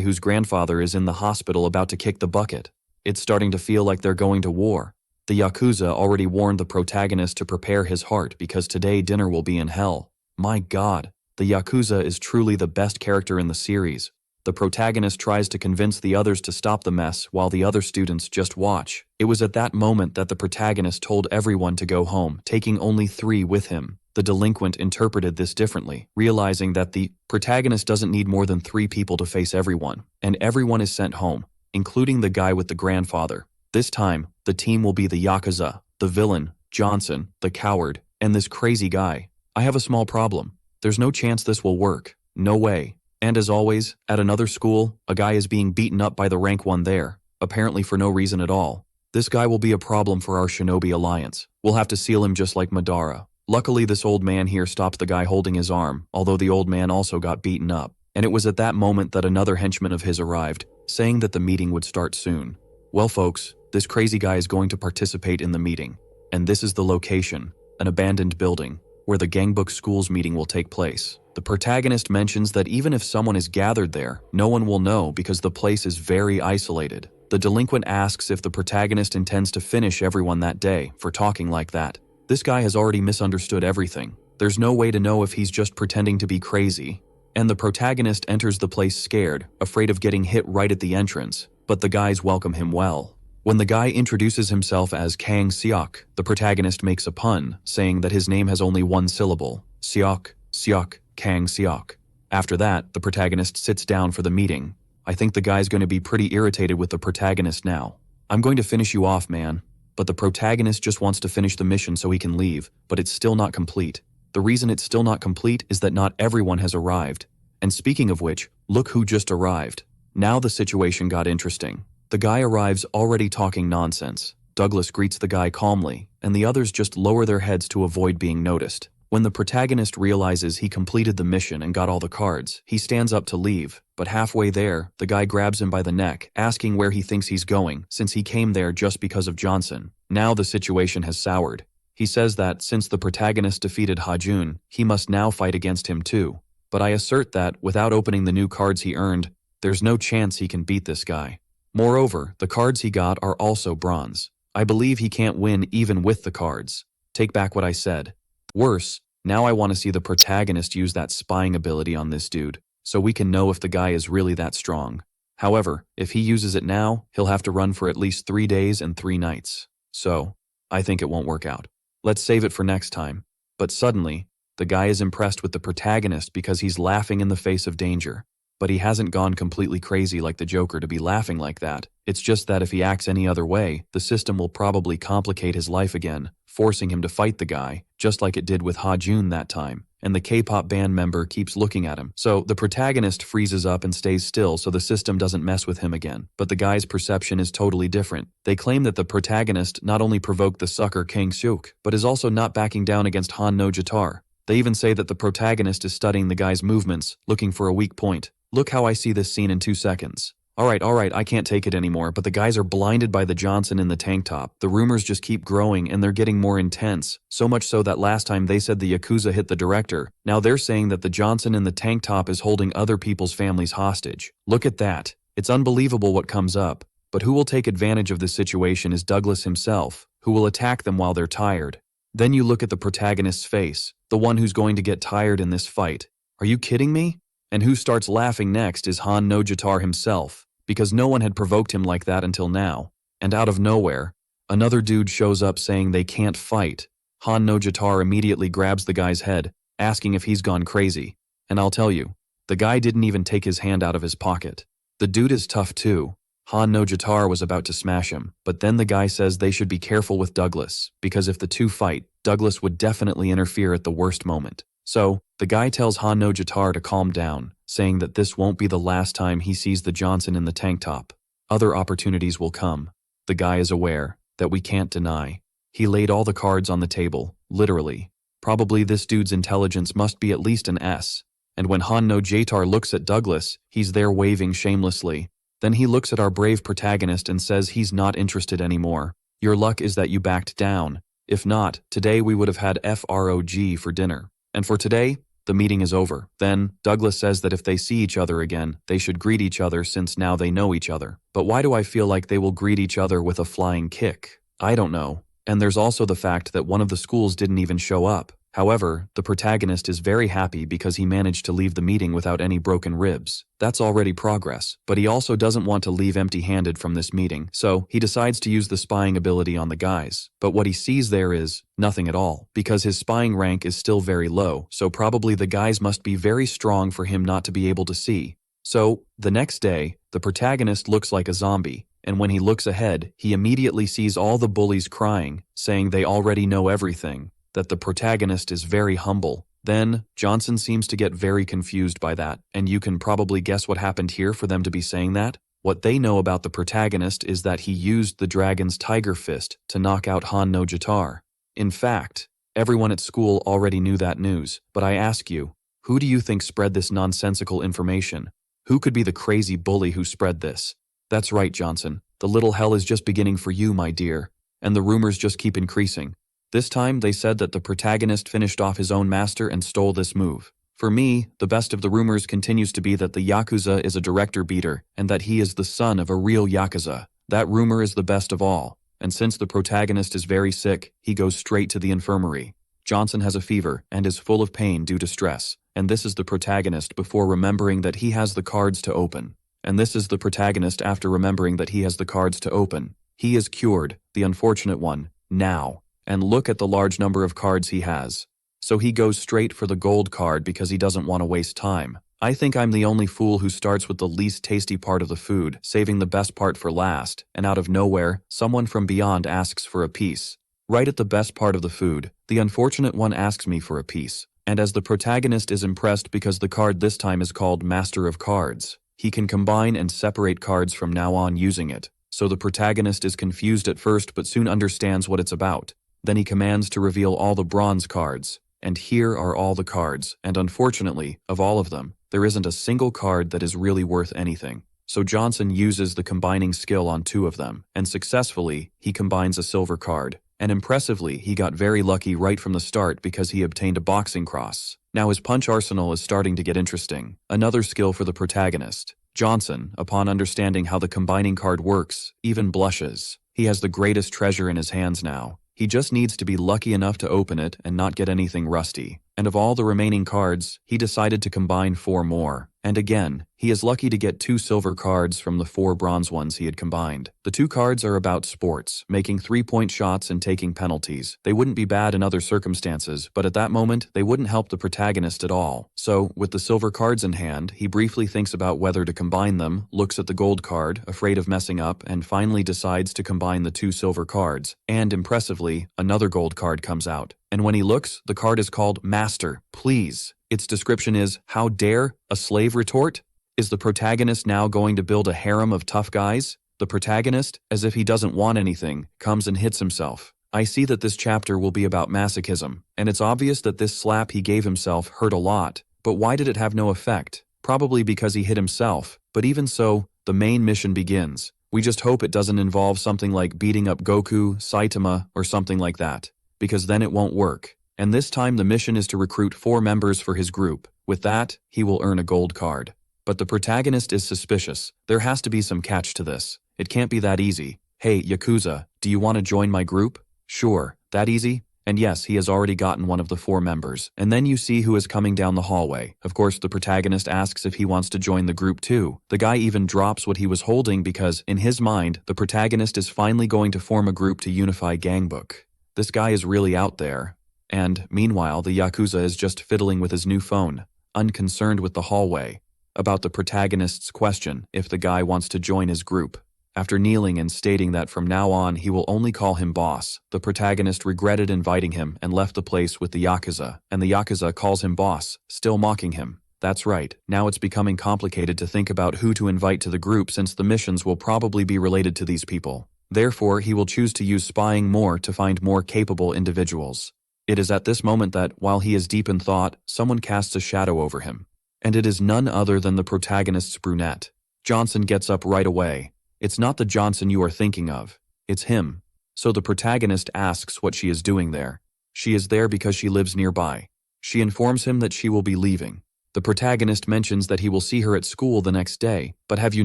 whose grandfather is in the hospital about to kick the bucket. It's starting to feel like they're going to war. The Yakuza already warned the protagonist to prepare his heart because today dinner will be in hell. My God, the Yakuza is truly the best character in the series. The protagonist tries to convince the others to stop the mess while the other students just watch. It was at that moment that the protagonist told everyone to go home, taking only 3 with him. The delinquent interpreted this differently, realizing that the protagonist doesn't need more than 3 people to face everyone, and everyone is sent home, including the guy with the grandfather. This time, the team will be the Yakuza, the villain, Johnson, the coward, and this crazy guy. I have a small problem. There's no chance this will work. No way. And as always, at another school, a guy is being beaten up by the rank 1 there, apparently for no reason at all. This guy will be a problem for our Shinobi Alliance. We'll have to seal him just like Madara. Luckily, this old man here stopped the guy holding his arm, although the old man also got beaten up. And it was at that moment that another henchman of his arrived, saying that the meeting would start soon. Well folks, this crazy guy is going to participate in the meeting. And this is the location, an abandoned building, where the Gangbuk School's meeting will take place. The protagonist mentions that even if someone is gathered there, no one will know because the place is very isolated. The delinquent asks if the protagonist intends to finish everyone that day for talking like that. This guy has already misunderstood everything. There's no way to know if he's just pretending to be crazy. And the protagonist enters the place scared, afraid of getting hit right at the entrance, but the guys welcome him well. When the guy introduces himself as Kang Seok, the protagonist makes a pun, saying that his name has only 1 syllable, Seok, Seok, Kang Seok. After that, the protagonist sits down for the meeting. I think the guy's going to be pretty irritated with the protagonist now. I'm going to finish you off, man. But the protagonist just wants to finish the mission so he can leave, but it's still not complete. The reason it's still not complete is that not everyone has arrived. And speaking of which, look who just arrived. Now the situation got interesting. The guy arrives already talking nonsense. Douglas greets the guy calmly, and the others just lower their heads to avoid being noticed. When the protagonist realizes he completed the mission and got all the cards, he stands up to leave, but halfway there, the guy grabs him by the neck, asking where he thinks he's going, since he came there just because of Johnson. Now the situation has soured. He says that, since the protagonist defeated Hajun, he must now fight against him too. But I assert that, without opening the new cards he earned, there's no chance he can beat this guy. Moreover, the cards he got are also bronze. I believe he can't win even with the cards. Take back what I said. Worse, now I want to see the protagonist use that spying ability on this dude, so we can know if the guy is really that strong. However, if he uses it now, he'll have to run for at least 3 days and 3 nights. So, I think it won't work out. Let's save it for next time. But suddenly, the guy is impressed with the protagonist because he's laughing in the face of danger. But he hasn't gone completely crazy like the Joker to be laughing like that. It's just that if he acts any other way, the system will probably complicate his life again, forcing him to fight the guy, just like it did with Hajun that time. And the K-pop band member keeps looking at him. So the protagonist freezes up and stays still so the system doesn't mess with him again. But the guy's perception is totally different. They claim that the protagonist not only provoked the sucker Kang Seok, but is also not backing down against Han no Jitar. They even say that the protagonist is studying the guy's movements, looking for a weak point. Look how I see this scene in 2 seconds. Alright, I can't take it anymore, but the guys are blinded by the Johnson in the tank top. The rumors just keep growing and they're getting more intense. So much so that last time they said the Yakuza hit the director. Now they're saying that the Johnson in the tank top is holding other people's families hostage. Look at that. It's unbelievable what comes up. But who will take advantage of this situation is Douglas himself, who will attack them while they're tired. Then you look at the protagonist's face, the one who's going to get tired in this fight. Are you kidding me? And who starts laughing next is Han no Jitar himself, because no one had provoked him like that until now. And out of nowhere, another dude shows up saying they can't fight. Han no Jitar immediately grabs the guy's head, asking if he's gone crazy. And I'll tell you, the guy didn't even take his hand out of his pocket. The dude is tough too. Han no Jitar was about to smash him, but then the guy says they should be careful with Douglas, because if the two fight, Douglas would definitely interfere at the worst moment. So, the guy tells Han no Jitar to calm down, saying that this won't be the last time he sees the Johnson in the tank top. Other opportunities will come. The guy is aware, that we can't deny. He laid all the cards on the table, literally. Probably this dude's intelligence must be at least an S. And when Han no Jitar looks at Douglas, he's there waving shamelessly. Then he looks at our brave protagonist and says he's not interested anymore. Your luck is that you backed down. If not, today we would have had FROG for dinner. And for today, the meeting is over. Then, Douglas says that if they see each other again, they should greet each other since now they know each other. But why do I feel like they will greet each other with a flying kick? I don't know. And there's also the fact that one of the schools didn't even show up. However, the protagonist is very happy because he managed to leave the meeting without any broken ribs. That's already progress, but he also doesn't want to leave empty-handed from this meeting, so he decides to use the spying ability on the guys. But what he sees there is nothing at all, because his spying rank is still very low, so probably the guys must be very strong for him not to be able to see. So, the next day, the protagonist looks like a zombie, and when he looks ahead, he immediately sees all the bullies crying, saying they already know everything, that the protagonist is very humble. Then, Johnson seems to get very confused by that, and you can probably guess what happened here for them to be saying that. What they know about the protagonist is that he used the dragon's tiger fist to knock out Han no Jitar. In fact, everyone at school already knew that news, but I ask you, who do you think spread this nonsensical information? Who could be the crazy bully who spread this? That's right, Johnson. The little hell is just beginning for you, my dear, and the rumors just keep increasing. This time, they said that the protagonist finished off his own master and stole this move. For me, the best of the rumors continues to be that the Yakuza is a director beater and that he is the son of a real Yakuza. That rumor is the best of all, and since the protagonist is very sick, he goes straight to the infirmary. Johnson has a fever and is full of pain due to stress, and this is the protagonist before remembering that he has the cards to open. And this is the protagonist after remembering that he has the cards to open. He is cured, the unfortunate one, now. And look at the large number of cards he has. So he goes straight for the gold card because he doesn't want to waste time. I think I'm the only fool who starts with the least tasty part of the food, saving the best part for last, and out of nowhere, someone from beyond asks for a piece. Right at the best part of the food, the unfortunate one asks me for a piece. And as the protagonist is impressed because the card this time is called Master of Cards, he can combine and separate cards from now on using it. So the protagonist is confused at first but soon understands what it's about. Then he commands to reveal all the bronze cards, and here are all the cards, and unfortunately, of all of them, there isn't a single card that is really worth anything. So Johnson uses the combining skill on 2 of them, and successfully, he combines a silver card. And impressively, he got very lucky right from the start because he obtained a boxing cross. Now his punch arsenal is starting to get interesting. Another skill for the protagonist. Johnson, upon understanding how the combining card works, even blushes. He has the greatest treasure in his hands now. He just needs to be lucky enough to open it and not get anything rusty. And of all the remaining cards, he decided to combine 4 more. And again, he is lucky to get 2 silver cards from the 4 bronze ones he had combined. The 2 cards are about sports, making 3-point shots and taking penalties. They wouldn't be bad in other circumstances, but at that moment, they wouldn't help the protagonist at all. So, with the silver cards in hand, he briefly thinks about whether to combine them, looks at the gold card, afraid of messing up, and finally decides to combine the 2 silver cards. And impressively, another gold card comes out. And when he looks, the card is called Master, Please. Its description is, how dare a slave retort? Is the protagonist now going to build a harem of tough guys? The protagonist, as if he doesn't want anything, comes and hits himself. I see that this chapter will be about masochism, and it's obvious that this slap he gave himself hurt a lot. But why did it have no effect? Probably because he hit himself. But even so, the main mission begins. We just hope it doesn't involve something like beating up Goku, Saitama, or something like that, because then it won't work. And this time the mission is to recruit 4 members for his group. With that, he will earn a gold card. But the protagonist is suspicious. There has to be some catch to this. It can't be that easy. Hey, Yakuza, do you want to join my group? Sure, that easy? And yes, he has already gotten one of the 4 members. And then you see who is coming down the hallway. Of course, the protagonist asks if he wants to join the group too. The guy even drops what he was holding because, in his mind, the protagonist is finally going to form a group to unify Gangbuk. This guy is really out there. And, meanwhile, the Yakuza is just fiddling with his new phone, unconcerned with the hallway, about the protagonist's question if the guy wants to join his group. After kneeling and stating that from now on he will only call him boss, the protagonist regretted inviting him and left the place with the Yakuza, and the Yakuza calls him boss, still mocking him. That's right, now it's becoming complicated to think about who to invite to the group since the missions will probably be related to these people. Therefore, he will choose to use spying more to find more capable individuals. It is at this moment that, while he is deep in thought, someone casts a shadow over him. And it is none other than the protagonist's brunette. Johnson gets up right away. It's not the Johnson you are thinking of. It's him. So the protagonist asks what she is doing there. She is there because she lives nearby. She informs him that she will be leaving. The protagonist mentions that he will see her at school the next day, but have you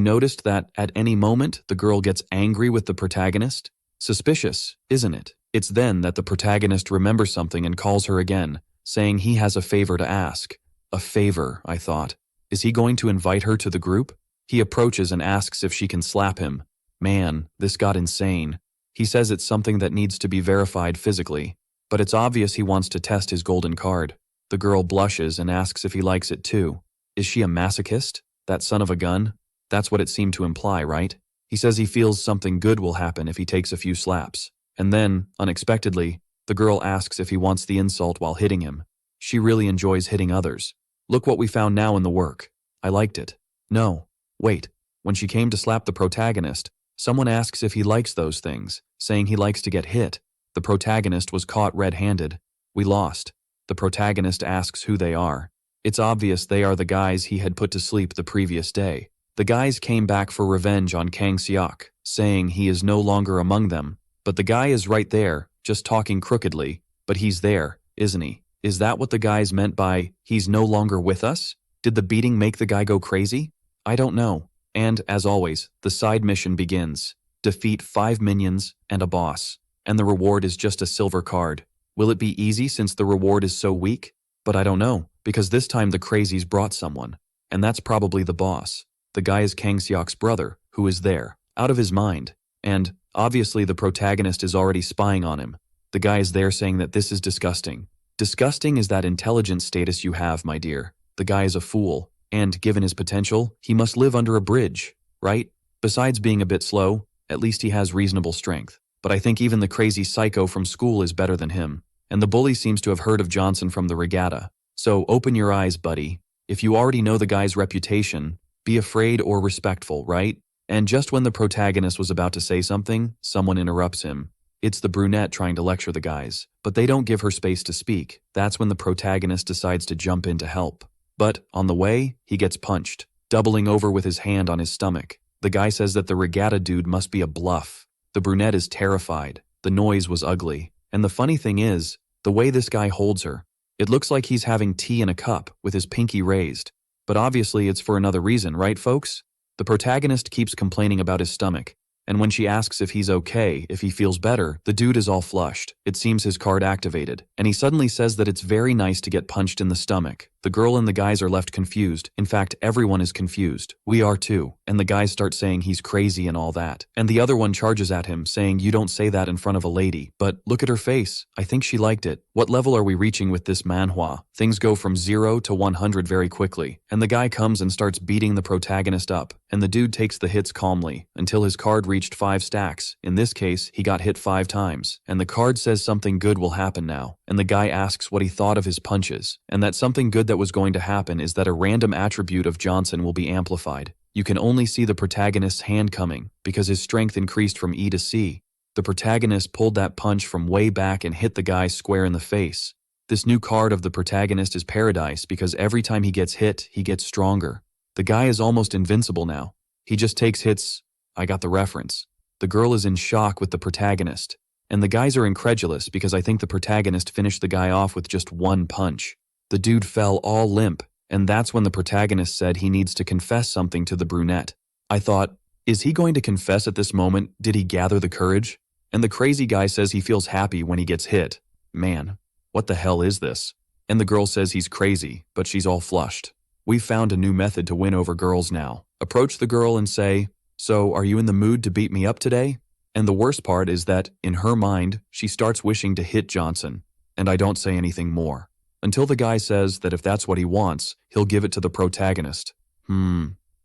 noticed that at any moment the girl gets angry with the protagonist? Suspicious, isn't it? It's then that the protagonist remembers something and calls her again, saying he has a favor to ask. A favor, I thought. Is he going to invite her to the group? He approaches and asks if she can slap him. Man, this got insane. He says it's something that needs to be verified physically, but it's obvious he wants to test his golden card. The girl blushes and asks if he likes it too. Is she a masochist? That son of a gun? That's what it seemed to imply, right? He says he feels something good will happen if he takes a few slaps. And then, unexpectedly, the girl asks if he wants the insult while hitting him. She really enjoys hitting others. Look what we found now in the work. I liked it. No. Wait. When she came to slap the protagonist, someone asks if he likes those things, saying he likes to get hit. The protagonist was caught red-handed. We lost. The protagonist asks who they are. It's obvious they are the guys he had put to sleep the previous day. The guys came back for revenge on Kang Seok, saying he is no longer among them. But the guy is right there, just talking crookedly. But he's there, isn't he? Is that what the guys meant by, he's no longer with us? Did the beating make the guy go crazy? I don't know. And, as always, the side mission begins. Defeat 5 minions and a boss. And the reward is just a silver card. Will it be easy since the reward is so weak? But I don't know, because this time the crazies brought someone. And that's probably the boss. The guy is Kang Seok's brother, who is there, out of his mind. And, obviously the protagonist is already spying on him. The guy is there saying that this is disgusting. Disgusting is that intelligence status you have, my dear. The guy is a fool, and given his potential, he must live under a bridge, right? Besides being a bit slow, at least he has reasonable strength. But I think even the crazy psycho from school is better than him. And the bully seems to have heard of Johnson from the regatta. So open your eyes, buddy. If you already know the guy's reputation, be afraid or respectful, right? And just when the protagonist was about to say something, someone interrupts him. It's the brunette trying to lecture the guys, but they don't give her space to speak. That's when the protagonist decides to jump in to help. But, on the way, he gets punched, doubling over with his hand on his stomach. The guy says that the regatta dude must be a bluff. The brunette is terrified. The noise was ugly. And the funny thing is, the way this guy holds her, it looks like he's having tea in a cup with his pinky raised. But obviously it's for another reason, right folks? The protagonist keeps complaining about his stomach. And when she asks if he's okay, if he feels better, the dude is all flushed. It seems his card activated. And he suddenly says that it's very nice to get punched in the stomach. The girl and the guys are left confused. In fact, everyone is confused. We are too. And the guys start saying he's crazy and all that. And the other one charges at him, saying you don't say that in front of a lady. But look at her face. I think she liked it. What level are we reaching with this manhwa? Things go from 0 to 100 very quickly. And the guy comes and starts beating the protagonist up. And the dude takes the hits calmly, until his card reached 5 stacks. In this case, he got hit 5 times. And the card says something good will happen now. And the guy asks what he thought of his punches. And that something good that was going to happen is that a random attribute of Johnson will be amplified. You can only see the protagonist's hand coming, because his strength increased from E to C. The protagonist pulled that punch from way back and hit the guy square in the face. This new card of the protagonist is Paradise because every time he gets hit, he gets stronger. The guy is almost invincible now. He just takes hits. I got the reference. The girl is in shock with the protagonist. And the guys are incredulous because I think the protagonist finished the guy off with just 1 punch. The dude fell all limp, and that's when the protagonist said he needs to confess something to the brunette. I thought, is he going to confess at this moment? Did he gather the courage? And the crazy guy says he feels happy when he gets hit. Man, what the hell is this? And the girl says he's crazy, but she's all flushed. We've found a new method to win over girls now. Approach the girl and say, so are you in the mood to beat me up today? And the worst part is that, in her mind, she starts wishing to hit Johnson. And I don't say anything more. Until the guy says that if that's what he wants, he'll give it to the protagonist.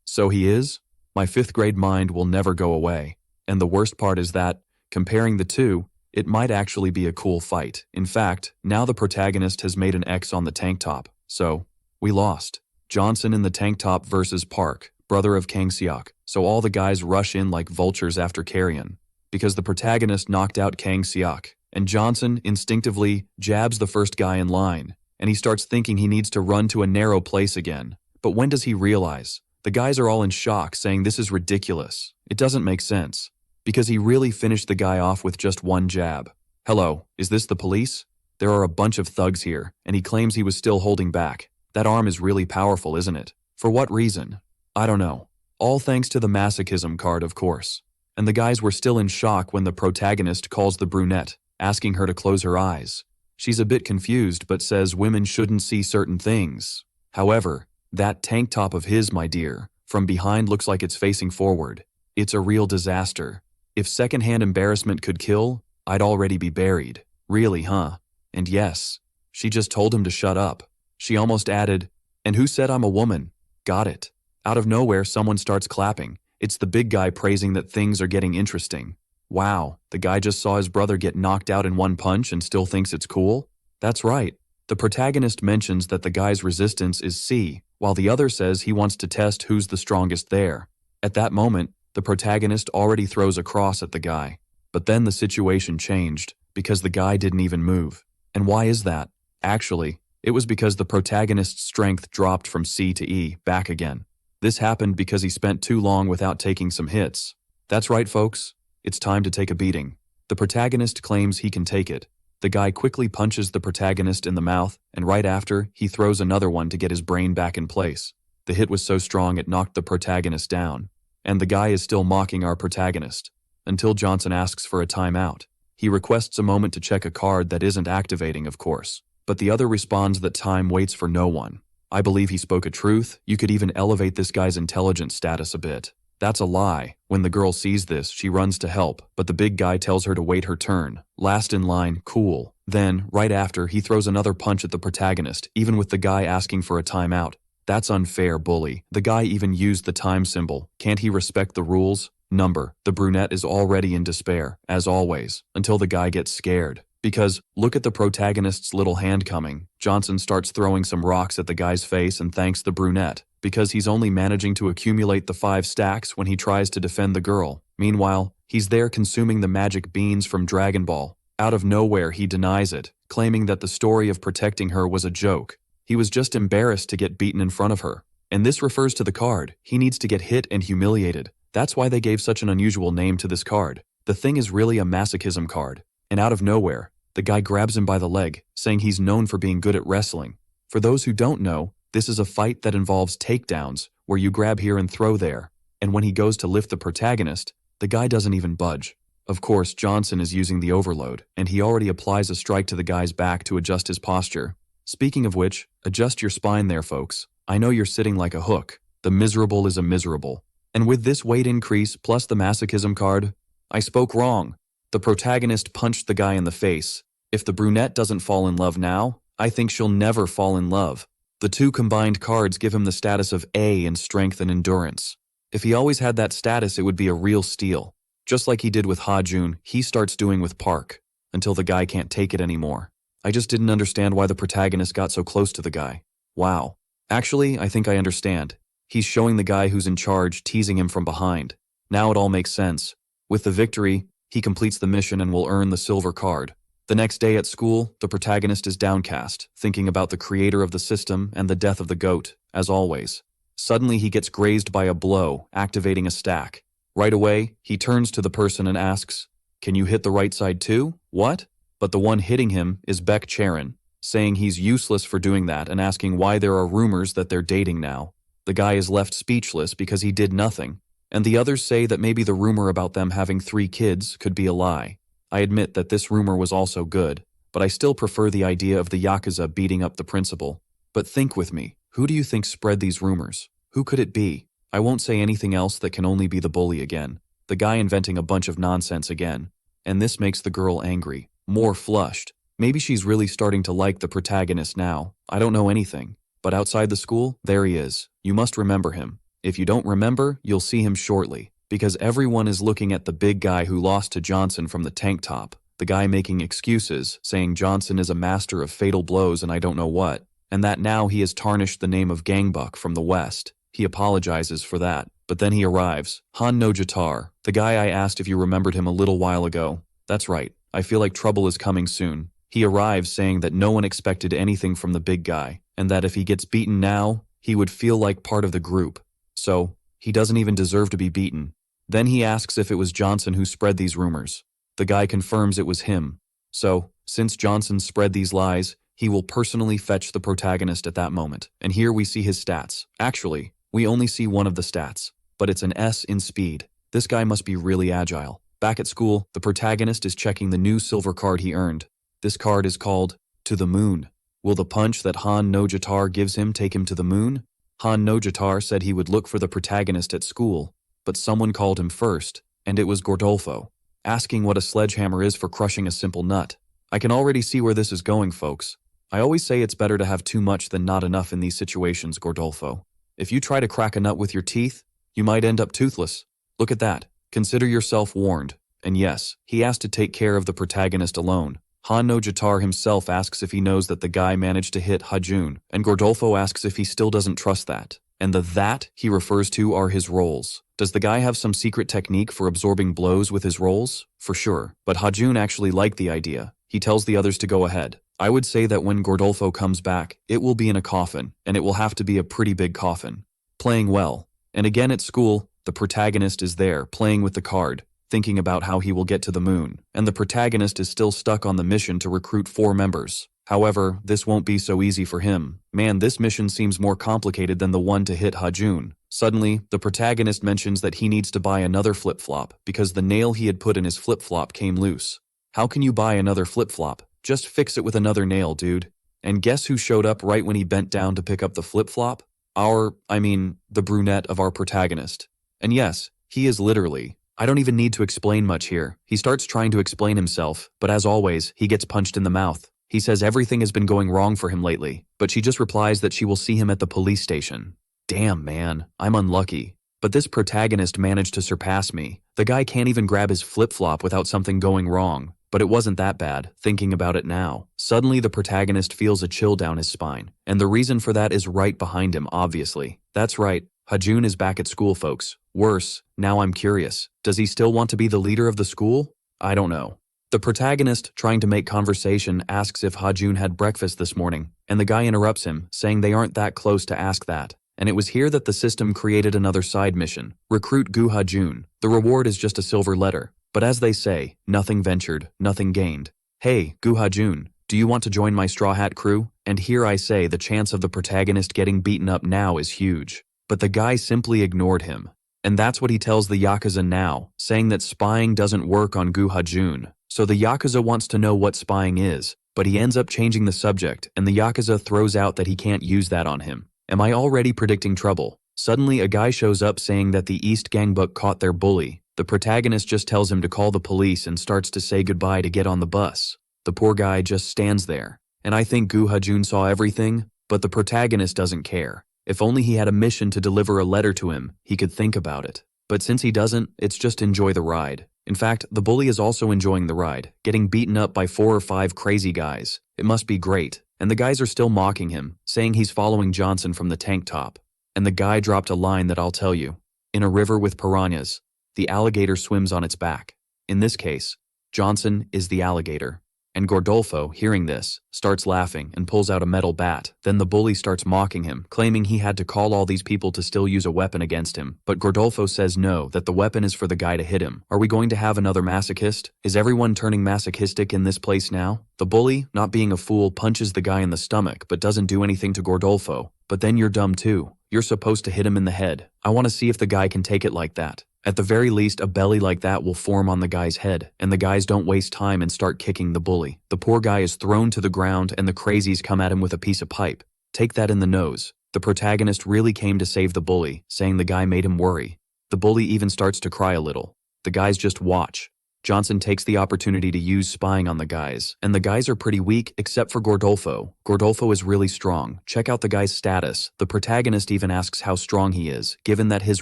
So he is? My 5th grade mind will never go away. And the worst part is that, comparing the two, it might actually be a cool fight. In fact, now the protagonist has made an X on the tank top. So, we lost. Johnson in the tank top versus Park, brother of Kang Seok. So all the guys rush in like vultures after carrion. Because the protagonist knocked out Kang Seok. And Johnson instinctively jabs the first guy in line. And he starts thinking he needs to run to a narrow place again. But when does he realize? The guys are all in shock, saying this is ridiculous. It doesn't make sense. Because he really finished the guy off with just one jab. Hello, is this the police? There are a bunch of thugs here, and he claims he was still holding back. That arm is really powerful, isn't it? For what reason? I don't know. All thanks to the masochism card, of course. And the guys were still in shock when the protagonist calls the brunette, asking her to close her eyes. She's a bit confused but says women shouldn't see certain things. However, that tank top of his, my dear, from behind looks like it's facing forward. It's a real disaster. If secondhand embarrassment could kill, I'd already be buried. Really, huh? And yes, she just told him to shut up. She almost added, and who said I'm a woman? Got it. Out of nowhere, someone starts clapping. It's the big guy praising that things are getting interesting. Wow, the guy just saw his brother get knocked out in one punch and still thinks it's cool? That's right. The protagonist mentions that the guy's resistance is C, while the other says he wants to test who's the strongest there. At that moment, the protagonist already throws a cross at the guy. But then the situation changed, because the guy didn't even move. And why is that? Actually, it was because the protagonist's strength dropped from C to E, back again. This happened because he spent too long without taking some hits. That's right, folks. It's time to take a beating. The protagonist claims he can take it. The guy quickly punches the protagonist in the mouth, and right after, he throws another one to get his brain back in place. The hit was so strong it knocked the protagonist down. And the guy is still mocking our protagonist. Until Johnson asks for a timeout. He requests a moment to check a card that isn't activating, of course. But the other responds that time waits for no one. I believe he spoke a truth. You could even elevate this guy's intelligence status a bit. That's a lie. When the girl sees this, she runs to help, but the big guy tells her to wait her turn. Last in line, cool. Then, right after, he throws another punch at the protagonist, even with the guy asking for a timeout. That's unfair, bully. The guy even used the time symbol. Can't he respect the rules? Number. The brunette is already in despair, as always, until the guy gets scared. Because, look at the protagonist's little hand coming. Johnson starts throwing some rocks at the guy's face and thanks the brunette, because he's only managing to accumulate the 5 stacks when he tries to defend the girl. Meanwhile, he's there consuming the magic beans from Dragon Ball. Out of nowhere, he denies it, claiming that the story of protecting her was a joke. He was just embarrassed to get beaten in front of her. And this refers to the card. He needs to get hit and humiliated. That's why they gave such an unusual name to this card. The thing is really a masochism card. And out of nowhere, the guy grabs him by the leg, saying he's known for being good at wrestling. For those who don't know, this is a fight that involves takedowns, where you grab here and throw there. And when he goes to lift the protagonist, the guy doesn't even budge. Of course, Johnson is using the overload, and he already applies a strike to the guy's back to adjust his posture. Speaking of which, adjust your spine there, folks. I know you're sitting like a hook. The miserable is a miserable. And with this weight increase plus the masochism card, I spoke wrong. The protagonist punched the guy in the face. If the brunette doesn't fall in love now, I think she'll never fall in love. The two combined cards give him the status of A in strength and endurance. If he always had that status, it would be a real steal. Just like he did with Hajun, he starts doing with Park, until the guy can't take it anymore. I just didn't understand why the protagonist got so close to the guy. Wow. Actually, I think I understand. He's showing the guy who's in charge, teasing him from behind. Now it all makes sense. With the victory, he completes the mission and will earn the silver card. The next day at school, the protagonist is downcast, thinking about the creator of the system and the death of the goat, as always. Suddenly he gets grazed by a blow, activating a stack. Right away, he turns to the person and asks, "Can you hit the right side too? What?" But the one hitting him is Beck Charon, saying he's useless for doing that and asking why there are rumors that they're dating now. The guy is left speechless because he did nothing. And the others say that maybe the rumor about them having 3 kids could be a lie. I admit that this rumor was also good, but I still prefer the idea of the Yakuza beating up the principal. But think with me, who do you think spread these rumors? Who could it be? I won't say anything else that can only be the bully again. The guy inventing a bunch of nonsense again. And this makes the girl angry, more flushed. Maybe she's really starting to like the protagonist now. I don't know anything. But outside the school, there he is. You must remember him. If you don't remember, you'll see him shortly, because everyone is looking at the big guy who lost to Johnson from the tank top, the guy making excuses, saying Johnson is a master of fatal blows and I don't know what, and that now he has tarnished the name of Gangbuk from the West. He apologizes for that, but then he arrives, Han no Jatar, the guy I asked if you remembered him a little while ago. That's right, I feel like trouble is coming soon. He arrives saying that no one expected anything from the big guy, and that if he gets beaten now, he would feel like part of the group. So, he doesn't even deserve to be beaten. Then he asks if it was Johnson who spread these rumors. The guy confirms it was him. So, since Johnson spread these lies, he will personally fetch the protagonist at that moment. And here we see his stats. Actually, we only see one of the stats, but it's an S in speed. This guy must be really agile. Back at school, the protagonist is checking the new silver card he earned. This card is called To the Moon. Will the punch that Han no Jatar gives him take him to the moon? Han no Jatar said he would look for the protagonist at school, but someone called him first, and it was Gordolfo, asking what a sledgehammer is for crushing a simple nut. I can already see where this is going, folks. I always say it's better to have too much than not enough in these situations, Gordolfo. If you try to crack a nut with your teeth, you might end up toothless. Look at that. Consider yourself warned. And yes, he has to take care of the protagonist alone. Han no Jatar himself asks if he knows that the guy managed to hit Hajun, and Gordolfo asks if he still doesn't trust that. And the that he refers to are his rolls. Does the guy have some secret technique for absorbing blows with his rolls? For sure. But Hajun actually liked the idea. He tells the others to go ahead. I would say that when Gordolfo comes back, it will be in a coffin, and it will have to be a pretty big coffin. Playing well. And again at school, the protagonist is there, playing with the card, thinking about how he will get to the moon, and the protagonist is still stuck on the mission to recruit 4 members. However, this won't be so easy for him. Man, this mission seems more complicated than the one to hit Hajun. Suddenly, the protagonist mentions that he needs to buy another flip-flop because the nail he had put in his flip-flop came loose. How can you buy another flip-flop? Just fix it with another nail, dude. And guess who showed up right when he bent down to pick up the flip-flop? The brunette of our protagonist. And yes, he is literally. I don't even need to explain much here. He starts trying to explain himself, but as always, he gets punched in the mouth. He says everything has been going wrong for him lately, but she just replies that she will see him at the police station. Damn, man, I'm unlucky. But this protagonist managed to surpass me. The guy can't even grab his flip-flop without something going wrong. But it wasn't that bad, thinking about it now. Suddenly the protagonist feels a chill down his spine, and the reason for that is right behind him, obviously. That's right, Hajun is back at school, folks. Worse, now I'm curious. Does he still want to be the leader of the school? I don't know. The protagonist, trying to make conversation, asks if Hajun had breakfast this morning, and the guy interrupts him, saying they aren't that close to ask that. And it was here that the system created another side mission, Recruit Gu Hajun. The reward is just a silver letter. But as they say, nothing ventured, nothing gained. Hey, Gu Hajun, do you want to join my Straw Hat crew? And here I say the chance of the protagonist getting beaten up now is huge. But the guy simply ignored him. And that's what he tells the Yakuza now, saying that spying doesn't work on Gu Hajun. So the Yakuza wants to know what spying is, but he ends up changing the subject, and the Yakuza throws out that he can't use that on him. Am I already predicting trouble? Suddenly a guy shows up saying that the East Gangbuk caught their bully. The protagonist just tells him to call the police and starts to say goodbye to get on the bus. The poor guy just stands there. And I think Gu Hajun saw everything, but the protagonist doesn't care. If only he had a mission to deliver a letter to him, he could think about it. But since he doesn't, it's just enjoy the ride. In fact, the bully is also enjoying the ride, getting beaten up by 4 or 5 crazy guys. It must be great. And the guys are still mocking him, saying he's following Johnson from the tank top. And the guy dropped a line that I'll tell you. In a river with piranhas, the alligator swims on its back. In this case, Johnson is the alligator. And Gordolfo, hearing this, starts laughing and pulls out a metal bat. Then the bully starts mocking him, claiming he had to call all these people to still use a weapon against him. But Gordolfo says no, that the weapon is for the guy to hit him. Are we going to have another masochist? Is everyone turning masochistic in this place now? The bully, not being a fool, punches the guy in the stomach, but doesn't do anything to Gordolfo. But then you're dumb too. You're supposed to hit him in the head. I want to see if the guy can take it like that. At the very least, a belly like that will form on the guy's head, and the guys don't waste time and start kicking the bully. The poor guy is thrown to the ground, and the crazies come at him with a piece of pipe. Take that in the nose. The protagonist really came to save the bully, saying the guy made him worry. The bully even starts to cry a little. The guys just watch. Johnson takes the opportunity to use spying on the guys, and the guys are pretty weak except for Gordolfo. Gordolfo is really strong. Check out the guy's status. The protagonist even asks how strong he is, given that his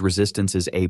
resistance is A+.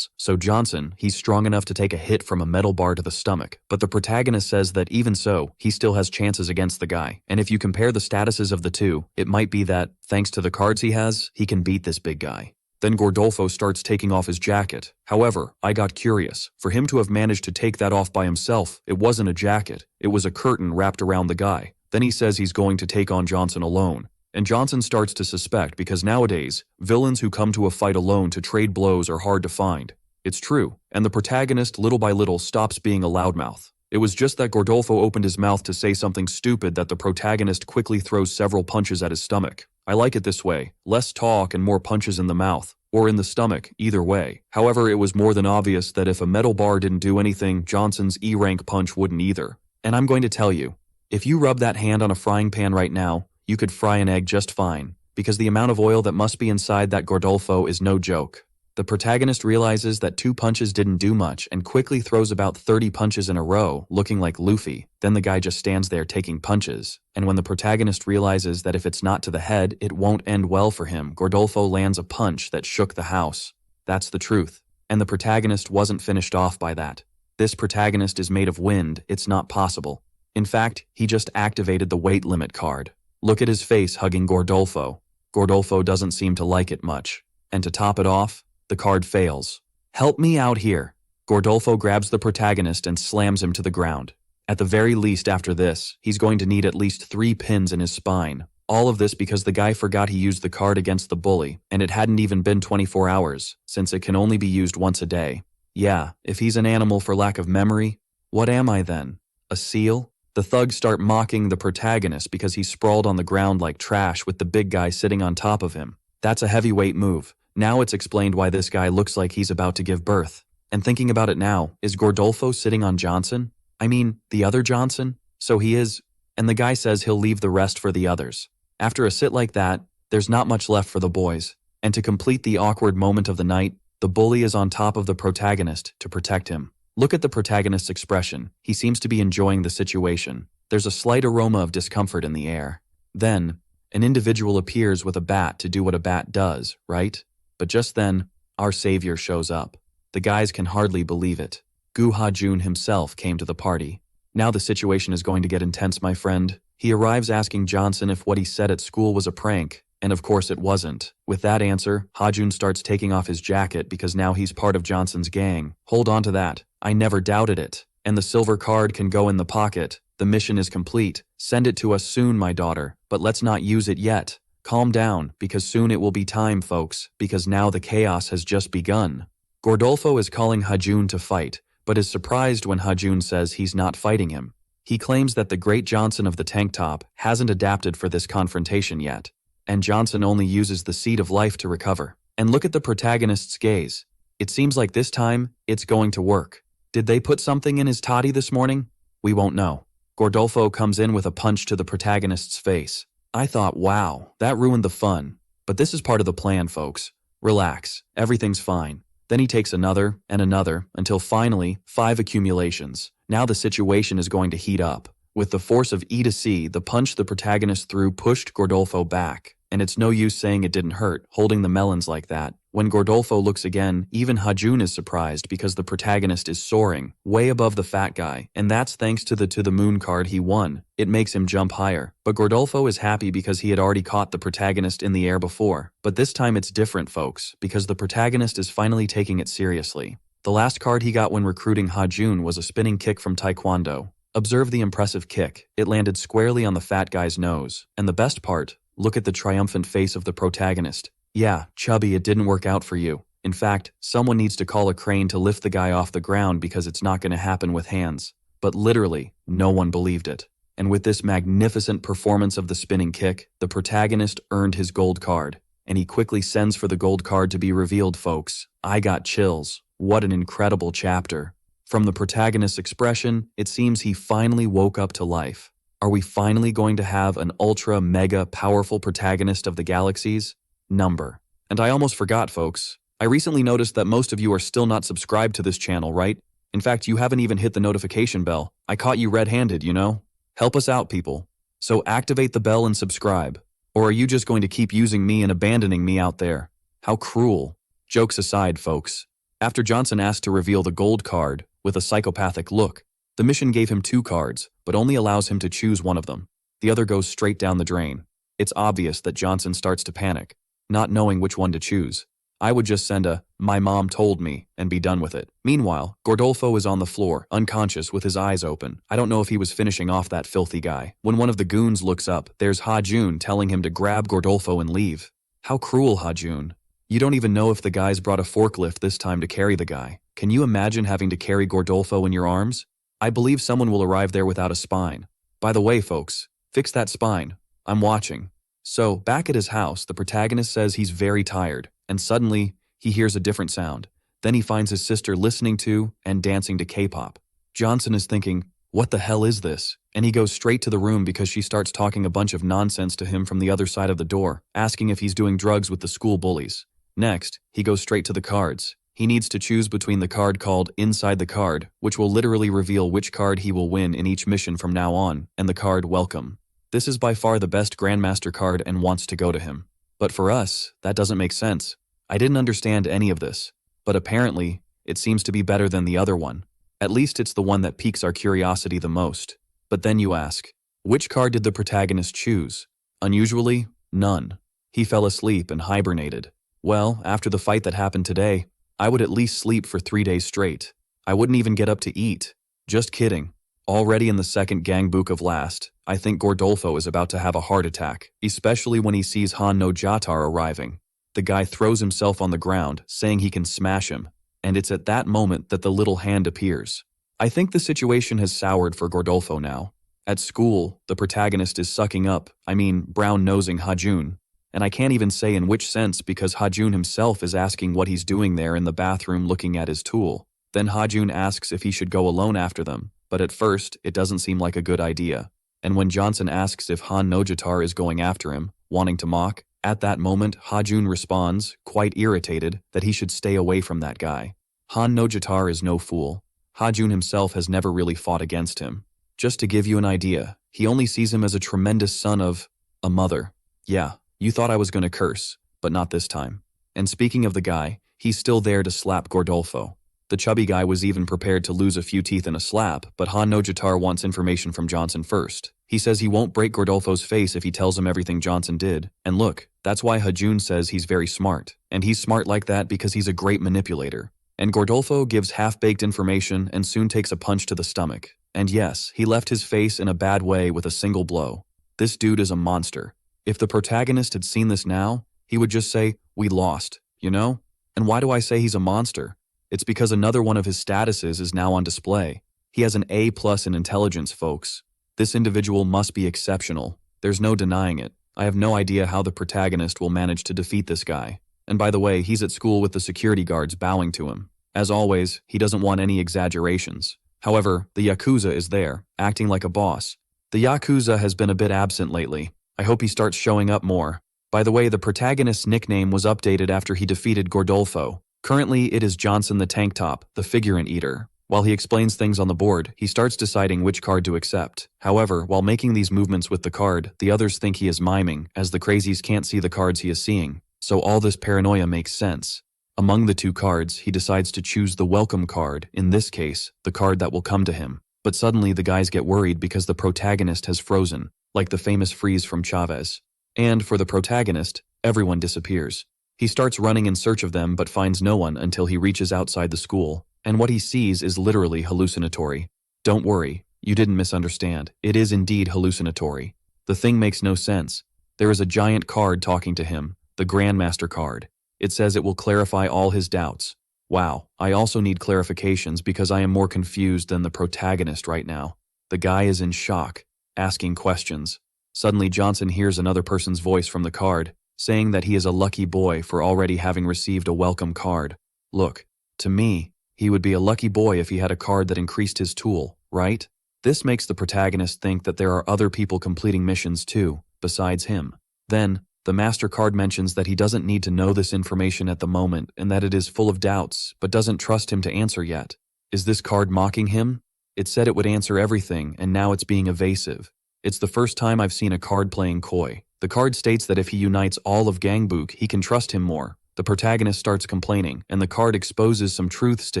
So Johnson, he's strong enough to take a hit from a metal bar to the stomach. But the protagonist says that even so, he still has chances against the guy. And if you compare the statuses of the two, it might be that, thanks to the cards he has, he can beat this big guy. Then Gordolfo starts taking off his jacket. However, I got curious. For him to have managed to take that off by himself, it wasn't a jacket. It was a curtain wrapped around the guy. Then he says he's going to take on Johnson alone. And Johnson starts to suspect because nowadays, villains who come to a fight alone to trade blows are hard to find. It's true, and the protagonist little by little stops being a loudmouth. It was just that Gordolfo opened his mouth to say something stupid that the protagonist quickly throws several punches at his stomach. I like it this way, less talk and more punches in the mouth, or in the stomach, either way. However, it was more than obvious that if a metal bar didn't do anything, Johnson's E-rank punch wouldn't either. And I'm going to tell you, if you rub that hand on a frying pan right now, you could fry an egg just fine, because the amount of oil that must be inside that Gordolfo is no joke. The protagonist realizes that 2 punches didn't do much and quickly throws about 30 punches in a row, looking like Luffy. Then the guy just stands there taking punches. And when the protagonist realizes that if it's not to the head, it won't end well for him, Gordolfo lands a punch that shook the house. That's the truth. And the protagonist wasn't finished off by that. This protagonist is made of wind, it's not possible. In fact, he just activated the weight limit card. Look at his face hugging Gordolfo. Gordolfo doesn't seem to like it much. And to top it off, the card fails. Help me out here. Gordolfo grabs the protagonist and slams him to the ground. At the very least after this, he's going to need at least 3 pins in his spine. All of this because the guy forgot he used the card against the bully, and it hadn't even been 24 hours, since it can only be used once a day. Yeah, if he's an animal for lack of memory, what am I then? A seal? The thugs start mocking the protagonist because he's sprawled on the ground like trash with the big guy sitting on top of him. That's a heavyweight move. Now it's explained why this guy looks like he's about to give birth. And thinking about it now, is Gordolfo sitting on Johnson? I mean, the other Johnson? So he is, and the guy says he'll leave the rest for the others. After a sit like that, there's not much left for the boys. And to complete the awkward moment of the night, the bully is on top of the protagonist to protect him. Look at the protagonist's expression. He seems to be enjoying the situation. There's a slight aroma of discomfort in the air. Then, an individual appears with a bat to do what a bat does, right? But just then, our savior shows up. The guys can hardly believe it. Hajun himself came to the party. Now the situation is going to get intense, my friend. He arrives asking Johnson if what he said at school was a prank, and of course it wasn't. With that answer, Hajun starts taking off his jacket because now he's part of Johnson's gang. Hold on to that. I never doubted it. And the silver card can go in the pocket. The mission is complete. Send it to us soon, my daughter, but let's not use it yet. Calm down, because soon it will be time, folks, because now the chaos has just begun. Gordolfo is calling Hajun to fight, but is surprised when Hajun says he's not fighting him. He claims that the great Johnson of the tank top hasn't adapted for this confrontation yet, and Johnson only uses the seed of life to recover. And look at the protagonist's gaze. It seems like this time, it's going to work. Did they put something in his toddy this morning? We won't know. Gordolfo comes in with a punch to the protagonist's face. I thought, wow, that ruined the fun. But this is part of the plan, folks. Relax, everything's fine. Then he takes another and another until finally 5 accumulations. Now the situation is going to heat up. With the force of E to C, the punch the protagonist threw pushed Gordolfo back. And it's no use saying it didn't hurt, holding the melons like that. When Gordolfo looks again, even Hajun is surprised because the protagonist is soaring, way above the fat guy, and that's thanks to the moon card he won. It makes him jump higher. But Gordolfo is happy because he had already caught the protagonist in the air before. But this time it's different, folks, because the protagonist is finally taking it seriously. The last card he got when recruiting Hajun was a spinning kick from Taekwondo. Observe the impressive kick. It landed squarely on the fat guy's nose. And the best part, look at the triumphant face of the protagonist. Yeah, chubby, it didn't work out for you. In fact, someone needs to call a crane to lift the guy off the ground because it's not going to happen with hands. But literally, no one believed it. And with this magnificent performance of the spinning kick, the protagonist earned his gold card. And he quickly sends for the gold card to be revealed, folks. I got chills. What an incredible chapter. From the protagonist's expression, it seems he finally woke up to life. Are we finally going to have an ultra mega powerful protagonist of the galaxies? Number. And I almost forgot, folks. I recently noticed that most of you are still not subscribed to this channel, right? In fact, you haven't even hit the notification bell. I caught you red-handed, you know? Help us out, people. So activate the bell and subscribe. Or are you just going to keep using me and abandoning me out there? How cruel. Jokes aside, folks. After Johnson asked to reveal the gold card with a psychopathic look, the mission gave him 2 cards, but only allows him to choose one of them. The other goes straight down the drain. It's obvious that Johnson starts to panic, not knowing which one to choose. I would just send a, "my mom told me," and be done with it. Meanwhile, Gordolfo is on the floor, unconscious with his eyes open. I don't know if he was finishing off that filthy guy. When one of the goons looks up, there's Hajun telling him to grab Gordolfo and leave. How cruel, Hajun. You don't even know if the guys brought a forklift this time to carry the guy. Can you imagine having to carry Gordolfo in your arms? I believe someone will arrive there without a spine. By the way, folks, fix that spine. I'm watching. So, back at his house, the protagonist says he's very tired, and suddenly, he hears a different sound. Then he finds his sister listening to and dancing to K-pop. Johnson is thinking, what the hell is this? And he goes straight to the room because she starts talking a bunch of nonsense to him from the other side of the door, asking if he's doing drugs with the school bullies. Next, he goes straight to the cards. He needs to choose between the card called Inside the Card, which will literally reveal which card he will win in each mission from now on, and the card Welcome. This is by far the best Grandmaster card and wants to go to him. But for us, that doesn't make sense. I didn't understand any of this, but apparently, it seems to be better than the other one. At least it's the one that piques our curiosity the most. But then you ask, which card did the protagonist choose? Unusually, none. He fell asleep and hibernated. Well, after the fight that happened today, I would at least sleep for 3 days straight. I wouldn't even get up to eat. Just kidding. Already in the second Gangbuk of last, I think Gordolfo is about to have a heart attack, especially when he sees Han no Jatar arriving. The guy throws himself on the ground, saying he can smash him, and it's at that moment that the little hand appears. I think the situation has soured for Gordolfo now. At school, the protagonist is brown-nosing Hajun, and I can't even say in which sense because Hajun himself is asking what he's doing there in the bathroom looking at his tool. Then Hajun asks if he should go alone after them, but at first, it doesn't seem like a good idea. And when Johnson asks if Han no Jatar is going after him, wanting to mock, at that moment, Hajun responds, quite irritated, that he should stay away from that guy. Han no Jatar is no fool. Hajun himself has never really fought against him. Just to give you an idea, he only sees him as a tremendous son of a mother. Yeah, you thought I was gonna curse, but not this time. And speaking of the guy, he's still there to slap Gordolfo. The chubby guy was even prepared to lose a few teeth in a slap, but Han no Jatar wants information from Johnson first. He says he won't break Gordolfo's face if he tells him everything Johnson did. And look, that's why Hajun says he's very smart. And he's smart like that because he's a great manipulator. And Gordolfo gives half-baked information and soon takes a punch to the stomach. And yes, he left his face in a bad way with a single blow. This dude is a monster. If the protagonist had seen this now, he would just say, "We lost," you know? And why do I say he's a monster? It's because another one of his statuses is now on display. He has an A+ in intelligence, folks. This individual must be exceptional. There's no denying it. I have no idea how the protagonist will manage to defeat this guy. And by the way, he's at school with the security guards bowing to him. As always, he doesn't want any exaggerations. However, the Yakuza is there, acting like a boss. The Yakuza has been a bit absent lately. I hope he starts showing up more. By the way, the protagonist's nickname was updated after he defeated Gordolfo. Currently, it is Johnson the Tank Top, the Figurant Eater. While he explains things on the board, he starts deciding which card to accept. However, while making these movements with the card, the others think he is miming, as the crazies can't see the cards he is seeing. So all this paranoia makes sense. Among the two cards, he decides to choose the welcome card, in this case, the card that will come to him. But suddenly the guys get worried because the protagonist has frozen, like the famous freeze from Chavez. And for the protagonist, everyone disappears. He starts running in search of them but finds no one until he reaches outside the school, and what he sees is literally hallucinatory. Don't worry, you didn't misunderstand. It is indeed hallucinatory. The thing makes no sense. There is a giant card talking to him, the Grandmaster card. It says it will clarify all his doubts. Wow, I also need clarifications because I am more confused than the protagonist right now. The guy is in shock, asking questions. Suddenly Johnson hears another person's voice from the card, saying that he is a lucky boy for already having received a welcome card. Look, to me, he would be a lucky boy if he had a card that increased his tool, right? This makes the protagonist think that there are other people completing missions too, besides him. Then, the Master card mentions that he doesn't need to know this information at the moment and that it is full of doubts, but doesn't trust him to answer yet. Is this card mocking him? It said it would answer everything, and now it's being evasive. It's the first time I've seen a card playing coy. The card states that if he unites all of Gangbuk, he can trust him more. The protagonist starts complaining, and the card exposes some truths to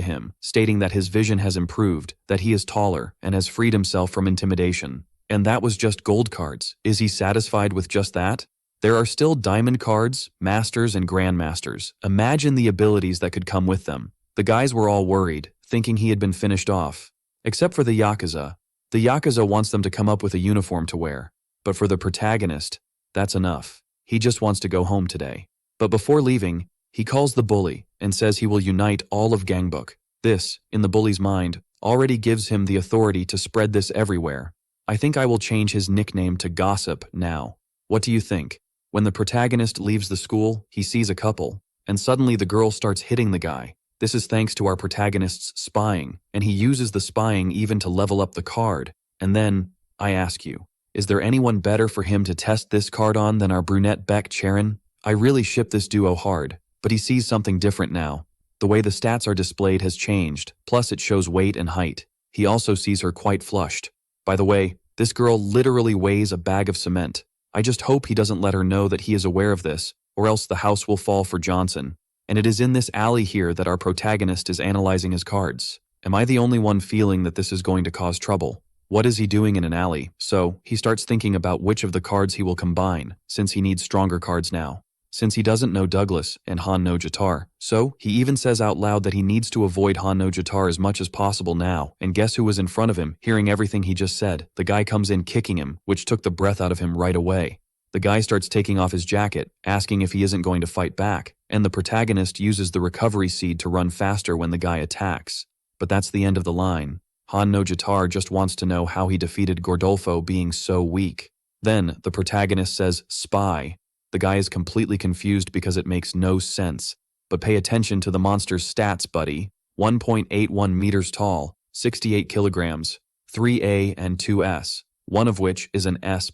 him, stating that his vision has improved, that he is taller, and has freed himself from intimidation. And that was just gold cards. Is he satisfied with just that? There are still diamond cards, masters, and grandmasters. Imagine the abilities that could come with them. The guys were all worried, thinking he had been finished off. Except for the Yakuza. The Yakuza wants them to come up with a uniform to wear. But for the protagonist, that's enough. He just wants to go home today. But before leaving, he calls the bully and says he will unite all of Gangbuk. This, in the bully's mind, already gives him the authority to spread this everywhere. I think I will change his nickname to Gossip now. What do you think? When the protagonist leaves the school, he sees a couple, and suddenly the girl starts hitting the guy. This is thanks to our protagonist's spying, and he uses the spying even to level up the card. And then, I ask you, is there anyone better for him to test this card on than our brunette Beck Charon? I really ship this duo hard, but he sees something different now. The way the stats are displayed has changed, plus it shows weight and height. He also sees her quite flushed. By the way, this girl literally weighs a bag of cement. I just hope he doesn't let her know that he is aware of this, or else the house will fall for Johnson. And it is in this alley here that our protagonist is analyzing his cards. Am I the only one feeling that this is going to cause trouble? What is he doing in an alley? So, he starts thinking about which of the cards he will combine, since he needs stronger cards now. Since he doesn't know Douglas and Han no Jatar, so he even says out loud that he needs to avoid Han no Jatar as much as possible now, and guess who was in front of him, hearing everything he just said? The guy comes in kicking him, which took the breath out of him right away. The guy starts taking off his jacket, asking if he isn't going to fight back, and the protagonist uses the recovery seed to run faster when the guy attacks. But that's the end of the line. Han no Jatar just wants to know how he defeated Gordolfo being so weak. Then, the protagonist says, "Spy." The guy is completely confused because it makes no sense. But pay attention to the monster's stats, buddy. 1.81 meters tall, 68 kilograms, 3A and 2S, one of which is an S+.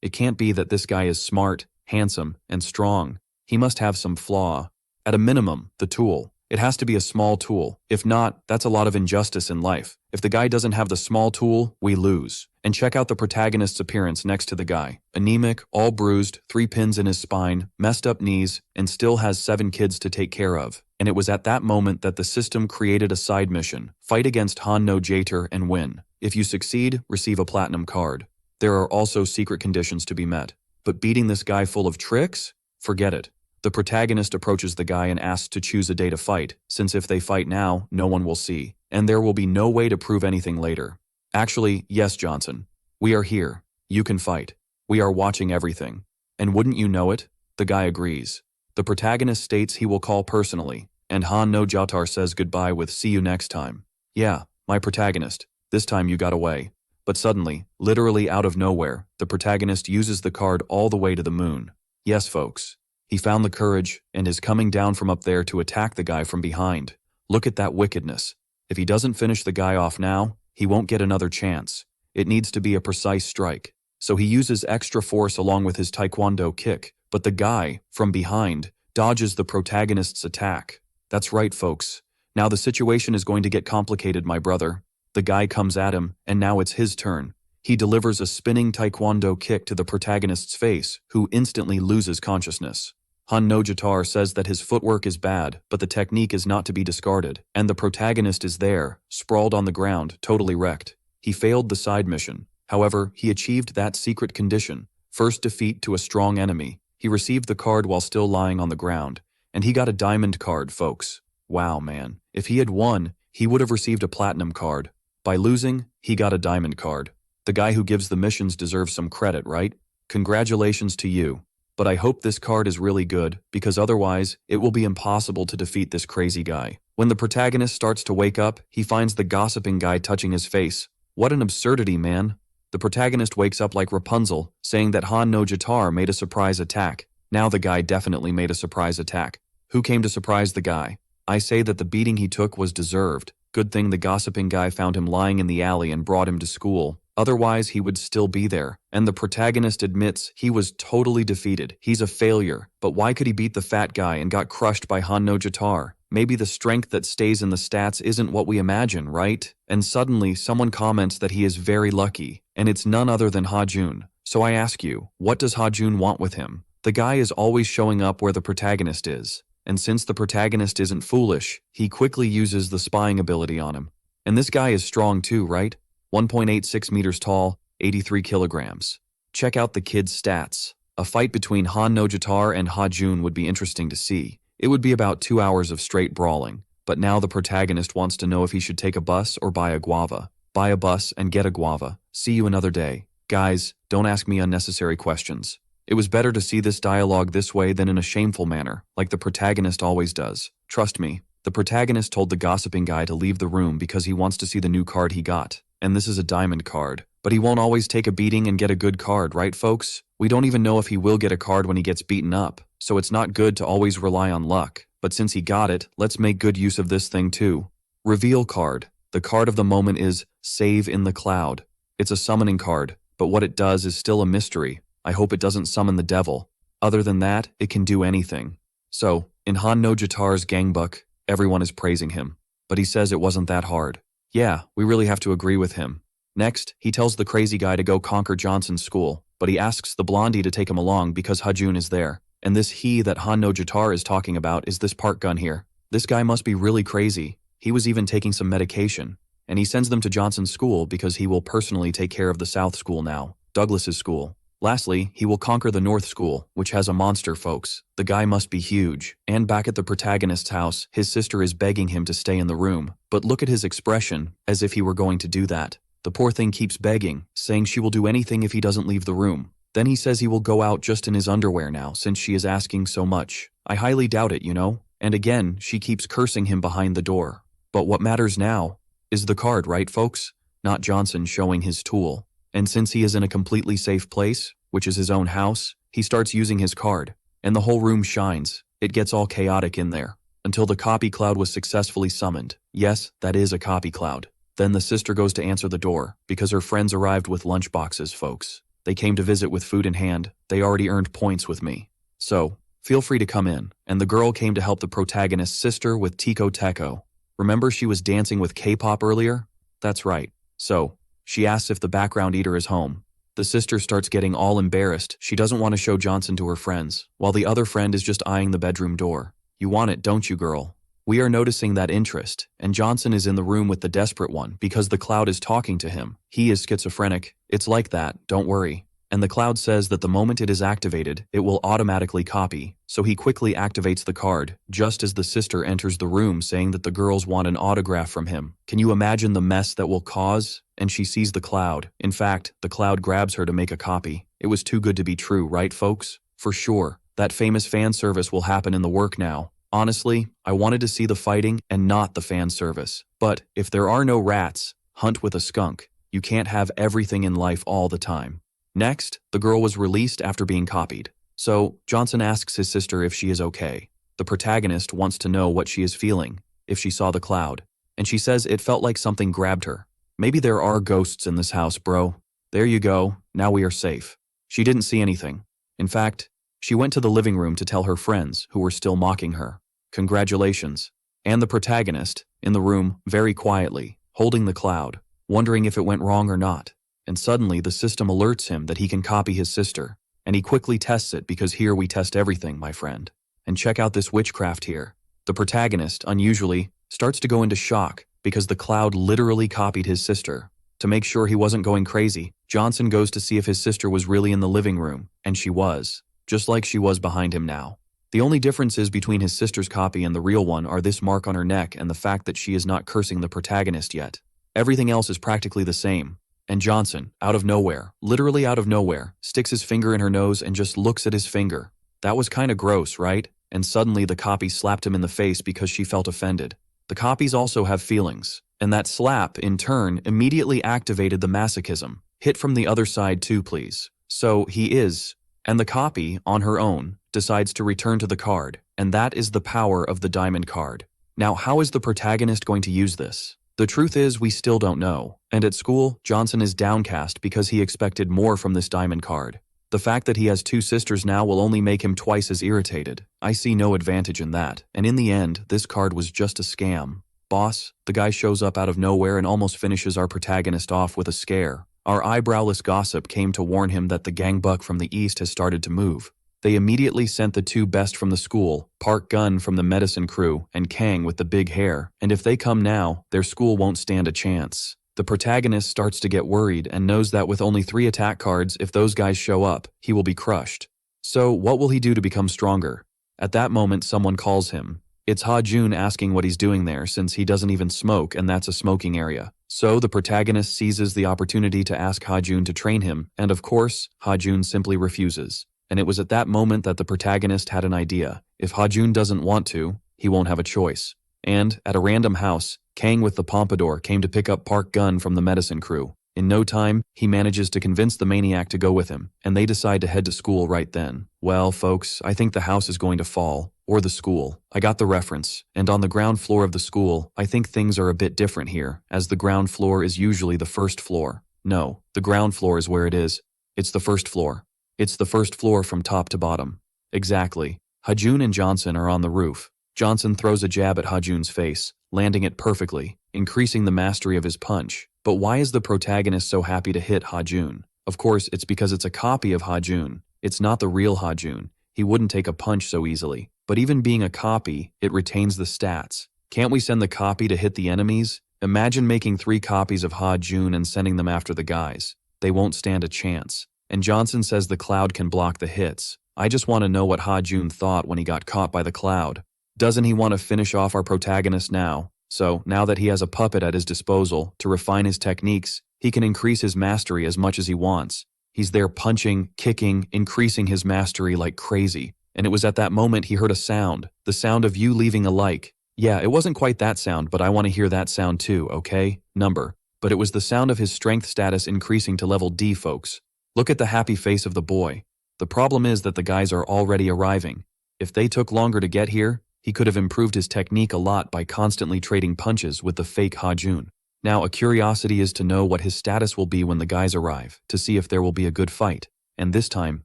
It can't be that this guy is smart, handsome, and strong. He must have some flaw. At a minimum, the tool. It has to be a small tool. If not, that's a lot of injustice in life. If the guy doesn't have the small tool, we lose. And check out the protagonist's appearance next to the guy. Anemic, all bruised, 3 pins in his spine, messed up knees, and still has 7 kids to take care of. And it was at that moment that the system created a side mission. Fight against Han no Jatar and win. If you succeed, receive a platinum card. There are also secret conditions to be met. But beating this guy full of tricks? Forget it. The protagonist approaches the guy and asks to choose a day to fight, since if they fight now, no one will see, and there will be no way to prove anything later. Actually, yes, Johnson. We are here. You can fight. We are watching everything. And wouldn't you know it? The guy agrees. The protagonist states he will call personally, and Han no Jatar says goodbye with "see you next time." Yeah, my protagonist. This time you got away. But suddenly, literally out of nowhere, the protagonist uses the card all the way to the moon. Yes, folks. He found the courage and is coming down from up there to attack the guy from behind. Look at that wickedness. If he doesn't finish the guy off now, he won't get another chance. It needs to be a precise strike. So he uses extra force along with his taekwondo kick, but the guy, from behind, dodges the protagonist's attack. That's right, folks. Now the situation is going to get complicated, my brother. The guy comes at him, and now it's his turn. He delivers a spinning taekwondo kick to the protagonist's face, who instantly loses consciousness. Han no Jatar says that his footwork is bad, but the technique is not to be discarded, and the protagonist is there, sprawled on the ground, totally wrecked. He failed the side mission. However, he achieved that secret condition. First defeat to a strong enemy. He received the card while still lying on the ground, and he got a diamond card, folks. Wow, man. If he had won, he would have received a platinum card. By losing, he got a diamond card. The guy who gives the missions deserves some credit, right? Congratulations to you. But I hope this card is really good, because otherwise, it will be impossible to defeat this crazy guy. When the protagonist starts to wake up, he finds the gossiping guy touching his face. What an absurdity, man. The protagonist wakes up like Rapunzel, saying that Han no Jatar made a surprise attack. Now the guy definitely made a surprise attack. Who came to surprise the guy? I say that the beating he took was deserved. Good thing the gossiping guy found him lying in the alley and brought him to school. Otherwise, he would still be there. And the protagonist admits he was totally defeated. He's a failure. But why could he beat the fat guy and got crushed by Han no Jatar? Maybe the strength that stays in the stats isn't what we imagine, right? And suddenly, someone comments that he is very lucky. And it's none other than Hajun. So I ask you, what does Hajun want with him? The guy is always showing up where the protagonist is. And since the protagonist isn't foolish, he quickly uses the spying ability on him. And this guy is strong too, right? 1.86 meters tall, 83 kilograms. Check out the kid's stats. A A fight between Han no Jitar and Hajun would be interesting to see. It would be about 2 hours of straight brawling, but now the protagonist wants to know if he should take a bus or buy a guava. Buy a bus and get a guava. See you another day. Guys, don't ask me unnecessary questions. It was better to see this dialogue this way than in a shameful manner, like the protagonist always does. Trust me, the protagonist told the gossiping guy to leave the room because he wants to see the new card he got, and this is a diamond card. But he won't always take a beating and get a good card, right folks? We don't even know if he will get a card when he gets beaten up, so it's not good to always rely on luck. But since he got it, let's make good use of this thing too. Reveal card. The card of the moment is Save in the Cloud. It's a summoning card, but what it does is still a mystery. I hope it doesn't summon the devil. Other than that, it can do anything. So, in Han no Jitar's Gangbuk, everyone is praising him. But he says it wasn't that hard. Yeah, we really have to agree with him. Next, he tells the crazy guy to go conquer Johnson's school, but he asks the blondie to take him along because Hajun is there. And this he that Han no Jitar is talking about is this park gun here. This guy must be really crazy. He was even taking some medication. And he sends them to Johnson's school because he will personally take care of the South School now, Douglas's school. Lastly, he will conquer the North School, which has a monster, folks. The guy must be huge. And back at the protagonist's house, his sister is begging him to stay in the room. But look at his expression, as if he were going to do that. The poor thing keeps begging, saying she will do anything if he doesn't leave the room. Then he says he will go out just in his underwear now since she is asking so much. I highly doubt it, you know? And again, she keeps cursing him behind the door. But what matters now is the card, right folks? Not Johnson showing his tool. And since he is in a completely safe place, which is his own house, he starts using his card. And the whole room shines. It gets all chaotic in there. Until the copy cloud was successfully summoned. Yes, that is a copy cloud. Then the sister goes to answer the door, because her friends arrived with lunch boxes, folks. They came to visit with food in hand. They already earned points with me. So, feel free to come in. And the girl came to help the protagonist's sister with Tico Teco. Remember she was dancing with K-pop earlier? That's right. So, she asks if the background eater is home. The sister starts getting all embarrassed. She doesn't want to show Johnson to her friends, while the other friend is just eyeing the bedroom door. You want it, don't you, girl? We are noticing that interest, and Johnson is in the room with the desperate one because the cloud is talking to him. He is schizophrenic. It's like that, don't worry. And the cloud says that the moment it is activated, it will automatically copy. So he quickly activates the card, just as the sister enters the room saying that the girls want an autograph from him. Can you imagine the mess that will cause? And she sees the cloud. In fact, the cloud grabs her to make a copy. It was too good to be true, right folks? For sure. That famous fan service will happen in the work now. Honestly, I wanted to see the fighting and not the fan service. But if there are no rats, hunt with a skunk. You can't have everything in life all the time. Next, the girl was released after being copied. So, Johnson asks his sister if she is okay. The protagonist wants to know what she is feeling, if she saw the cloud. And she says it felt like something grabbed her. Maybe there are ghosts in this house, bro. There you go, now we are safe. She didn't see anything. In fact, she went to the living room to tell her friends, who were still mocking her. Congratulations. And the protagonist, in the room, very quietly, holding the cloud, wondering if it went wrong or not. And suddenly the system alerts him that he can copy his sister. And he quickly tests it because here we test everything, my friend. And check out this witchcraft here. The protagonist, unusually, starts to go into shock because the cloud literally copied his sister. To make sure he wasn't going crazy, Johnson goes to see if his sister was really in the living room, and she was, just like she was behind him now. The only differences between his sister's copy and the real one are this mark on her neck and the fact that she is not cursing the protagonist yet. Everything else is practically the same. And Johnson, out of nowhere, literally out of nowhere, sticks his finger in her nose and just looks at his finger. That was kinda gross, right? And suddenly the copy slapped him in the face because she felt offended. The copies also have feelings. And that slap, in turn, immediately activated the masochism. Hit from the other side too, please. So, he is. And the copy, on her own, decides to return to the card, and that is the power of the diamond card. Now, how is the protagonist going to use this? The truth is, we still don't know, and at school, Johnson is downcast because he expected more from this diamond card. The fact that he has two sisters now will only make him twice as irritated. I see no advantage in that, and in the end, this card was just a scam. Boss, the guy shows up out of nowhere and almost finishes our protagonist off with a scare. Our eyebrowless gossip came to warn him that the gangbuk from the east has started to move. They immediately sent the two best from the school, Park Gun from the medicine crew, and Kang with the big hair, and if they come now, their school won't stand a chance. The protagonist starts to get worried and knows that with only 3 attack cards, if those guys show up, he will be crushed. So what will he do to become stronger? At that moment, someone calls him. It's Hajun asking what he's doing there since he doesn't even smoke and that's a smoking area. So the protagonist seizes the opportunity to ask Hajun to train him, and of course, Hajun simply refuses. And it was at that moment that the protagonist had an idea. If Hajun doesn't want to, he won't have a choice. And, at a random house, Kang with the pompadour came to pick up Park Gun from the medicine crew. In no time, he manages to convince the maniac to go with him, and they decide to head to school right then. Well, folks, I think the house is going to fall. Or the school. I got the reference. And on the ground floor of the school, I think things are a bit different here, as the ground floor is usually the first floor. No, the ground floor is where it is. It's the first floor. It's the first floor from top to bottom. Exactly. Hajun and Johnson are on the roof. Johnson throws a jab at Hajun's face, landing it perfectly, increasing the mastery of his punch. But why is the protagonist so happy to hit Hajun? Of course, it's because it's a copy of Hajun. It's not the real Hajun. He wouldn't take a punch so easily. But even being a copy, it retains the stats. Can't we send the copy to hit the enemies? Imagine making 3 copies of Hajun and sending them after the guys. They won't stand a chance. And Johnson says the cloud can block the hits. I just want to know what Hajun thought when he got caught by the cloud. Doesn't he want to finish off our protagonist now? So, now that he has a puppet at his disposal to refine his techniques, he can increase his mastery as much as he wants. He's there punching, kicking, increasing his mastery like crazy. And it was at that moment he heard a sound, the sound of you leaving a like. Yeah, it wasn't quite that sound, but I want to hear that sound too, okay? Number. But it was the sound of his strength status increasing to level D, folks. Look at the happy face of the boy. The problem is that the guys are already arriving. If they took longer to get here, he could have improved his technique a lot by constantly trading punches with the fake Hajun. Now, a curiosity is to know what his status will be when the guys arrive, to see if there will be a good fight. And this time,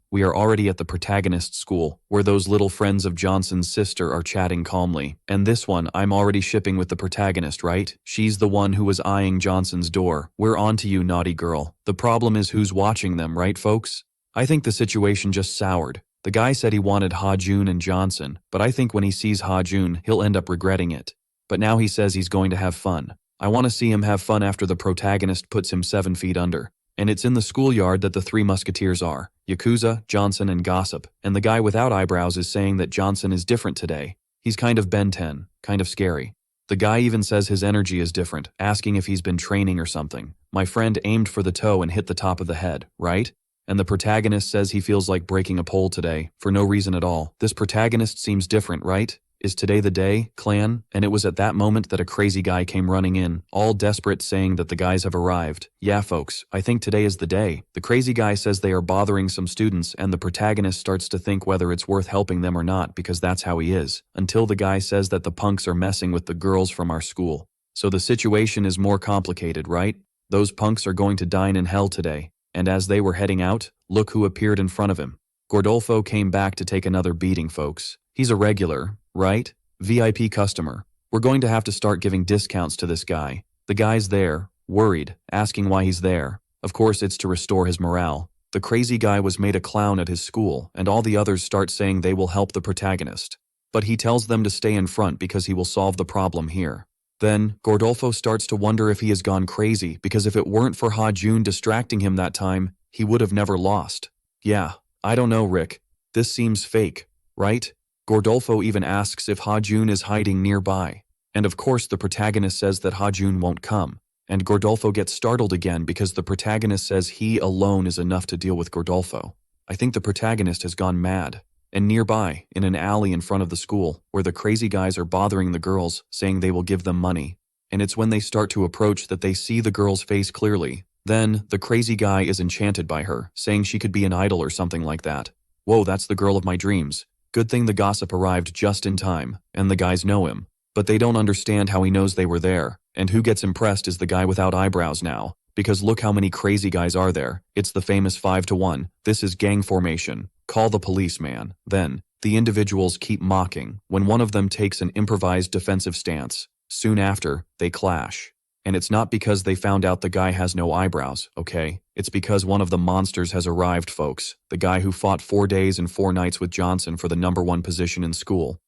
we are already at the protagonist's school, where those little friends of Johnson's sister are chatting calmly. And this one, I'm already shipping with the protagonist, right? She's the one who was eyeing Johnson's door. We're on to you, naughty girl. The problem is who's watching them, right, folks? I think the situation just soured. The guy said he wanted Hajun and Johnson, but I think when he sees Hajun, he'll end up regretting it. But now he says he's going to have fun. I want to see him have fun after the protagonist puts him 7 feet under. And it's in the schoolyard that the 3 musketeers are, Yakuza, Johnson, and Gossip, and the guy without eyebrows is saying that Johnson is different today. He's kind of Ben 10, kind of scary. The guy even says his energy is different, asking if he's been training or something. My friend aimed for the toe and hit the top of the head, right? And the protagonist says he feels like breaking a pole today, for no reason at all. This protagonist seems different, right? Is today the day, clan? And it was at that moment that a crazy guy came running in, all desperate, saying that the guys have arrived. Yeah, folks, I think today is the day. The crazy guy says they are bothering some students, and the protagonist starts to think whether it's worth helping them or not because that's how he is, until the guy says that the punks are messing with the girls from our school. So the situation is more complicated, right? Those punks are going to dine in hell today. And as they were heading out, look who appeared in front of him. Gordolfo came back to take another beating, folks. He's a regular, right? VIP customer. We're going to have to start giving discounts to this guy. The guy's there, worried, asking why he's there. Of course, it's to restore his morale. The crazy guy was made a clown at his school, and all the others start saying they will help the protagonist. But he tells them to stay in front because he will solve the problem here. Then, Gordolfo starts to wonder if he has gone crazy, because if it weren't for Hajun distracting him that time, he would have never lost. Yeah, I don't know, Rick. This seems fake, right? Gordolfo even asks if Hajun is hiding nearby. And of course the protagonist says that Hajun won't come. And Gordolfo gets startled again because the protagonist says he alone is enough to deal with Gordolfo. I think the protagonist has gone mad. And nearby, in an alley in front of the school, where the crazy guys are bothering the girls, saying they will give them money. And it's when they start to approach that they see the girl's face clearly. Then, the crazy guy is enchanted by her, saying she could be an idol or something like that. Whoa, that's the girl of my dreams. Good thing the gossip arrived just in time, and the guys know him. But they don't understand how he knows they were there, and who gets impressed is the guy without eyebrows now. Because look how many crazy guys are there. It's the famous 5-to-1. This is gang formation. Call the police, man. Then, the individuals keep mocking when one of them takes an improvised defensive stance. Soon after, they clash. And it's not because they found out the guy has no eyebrows, okay? It's because one of the monsters has arrived, folks. The guy who fought 4 days and 4 nights with Johnson for the #1 position in school.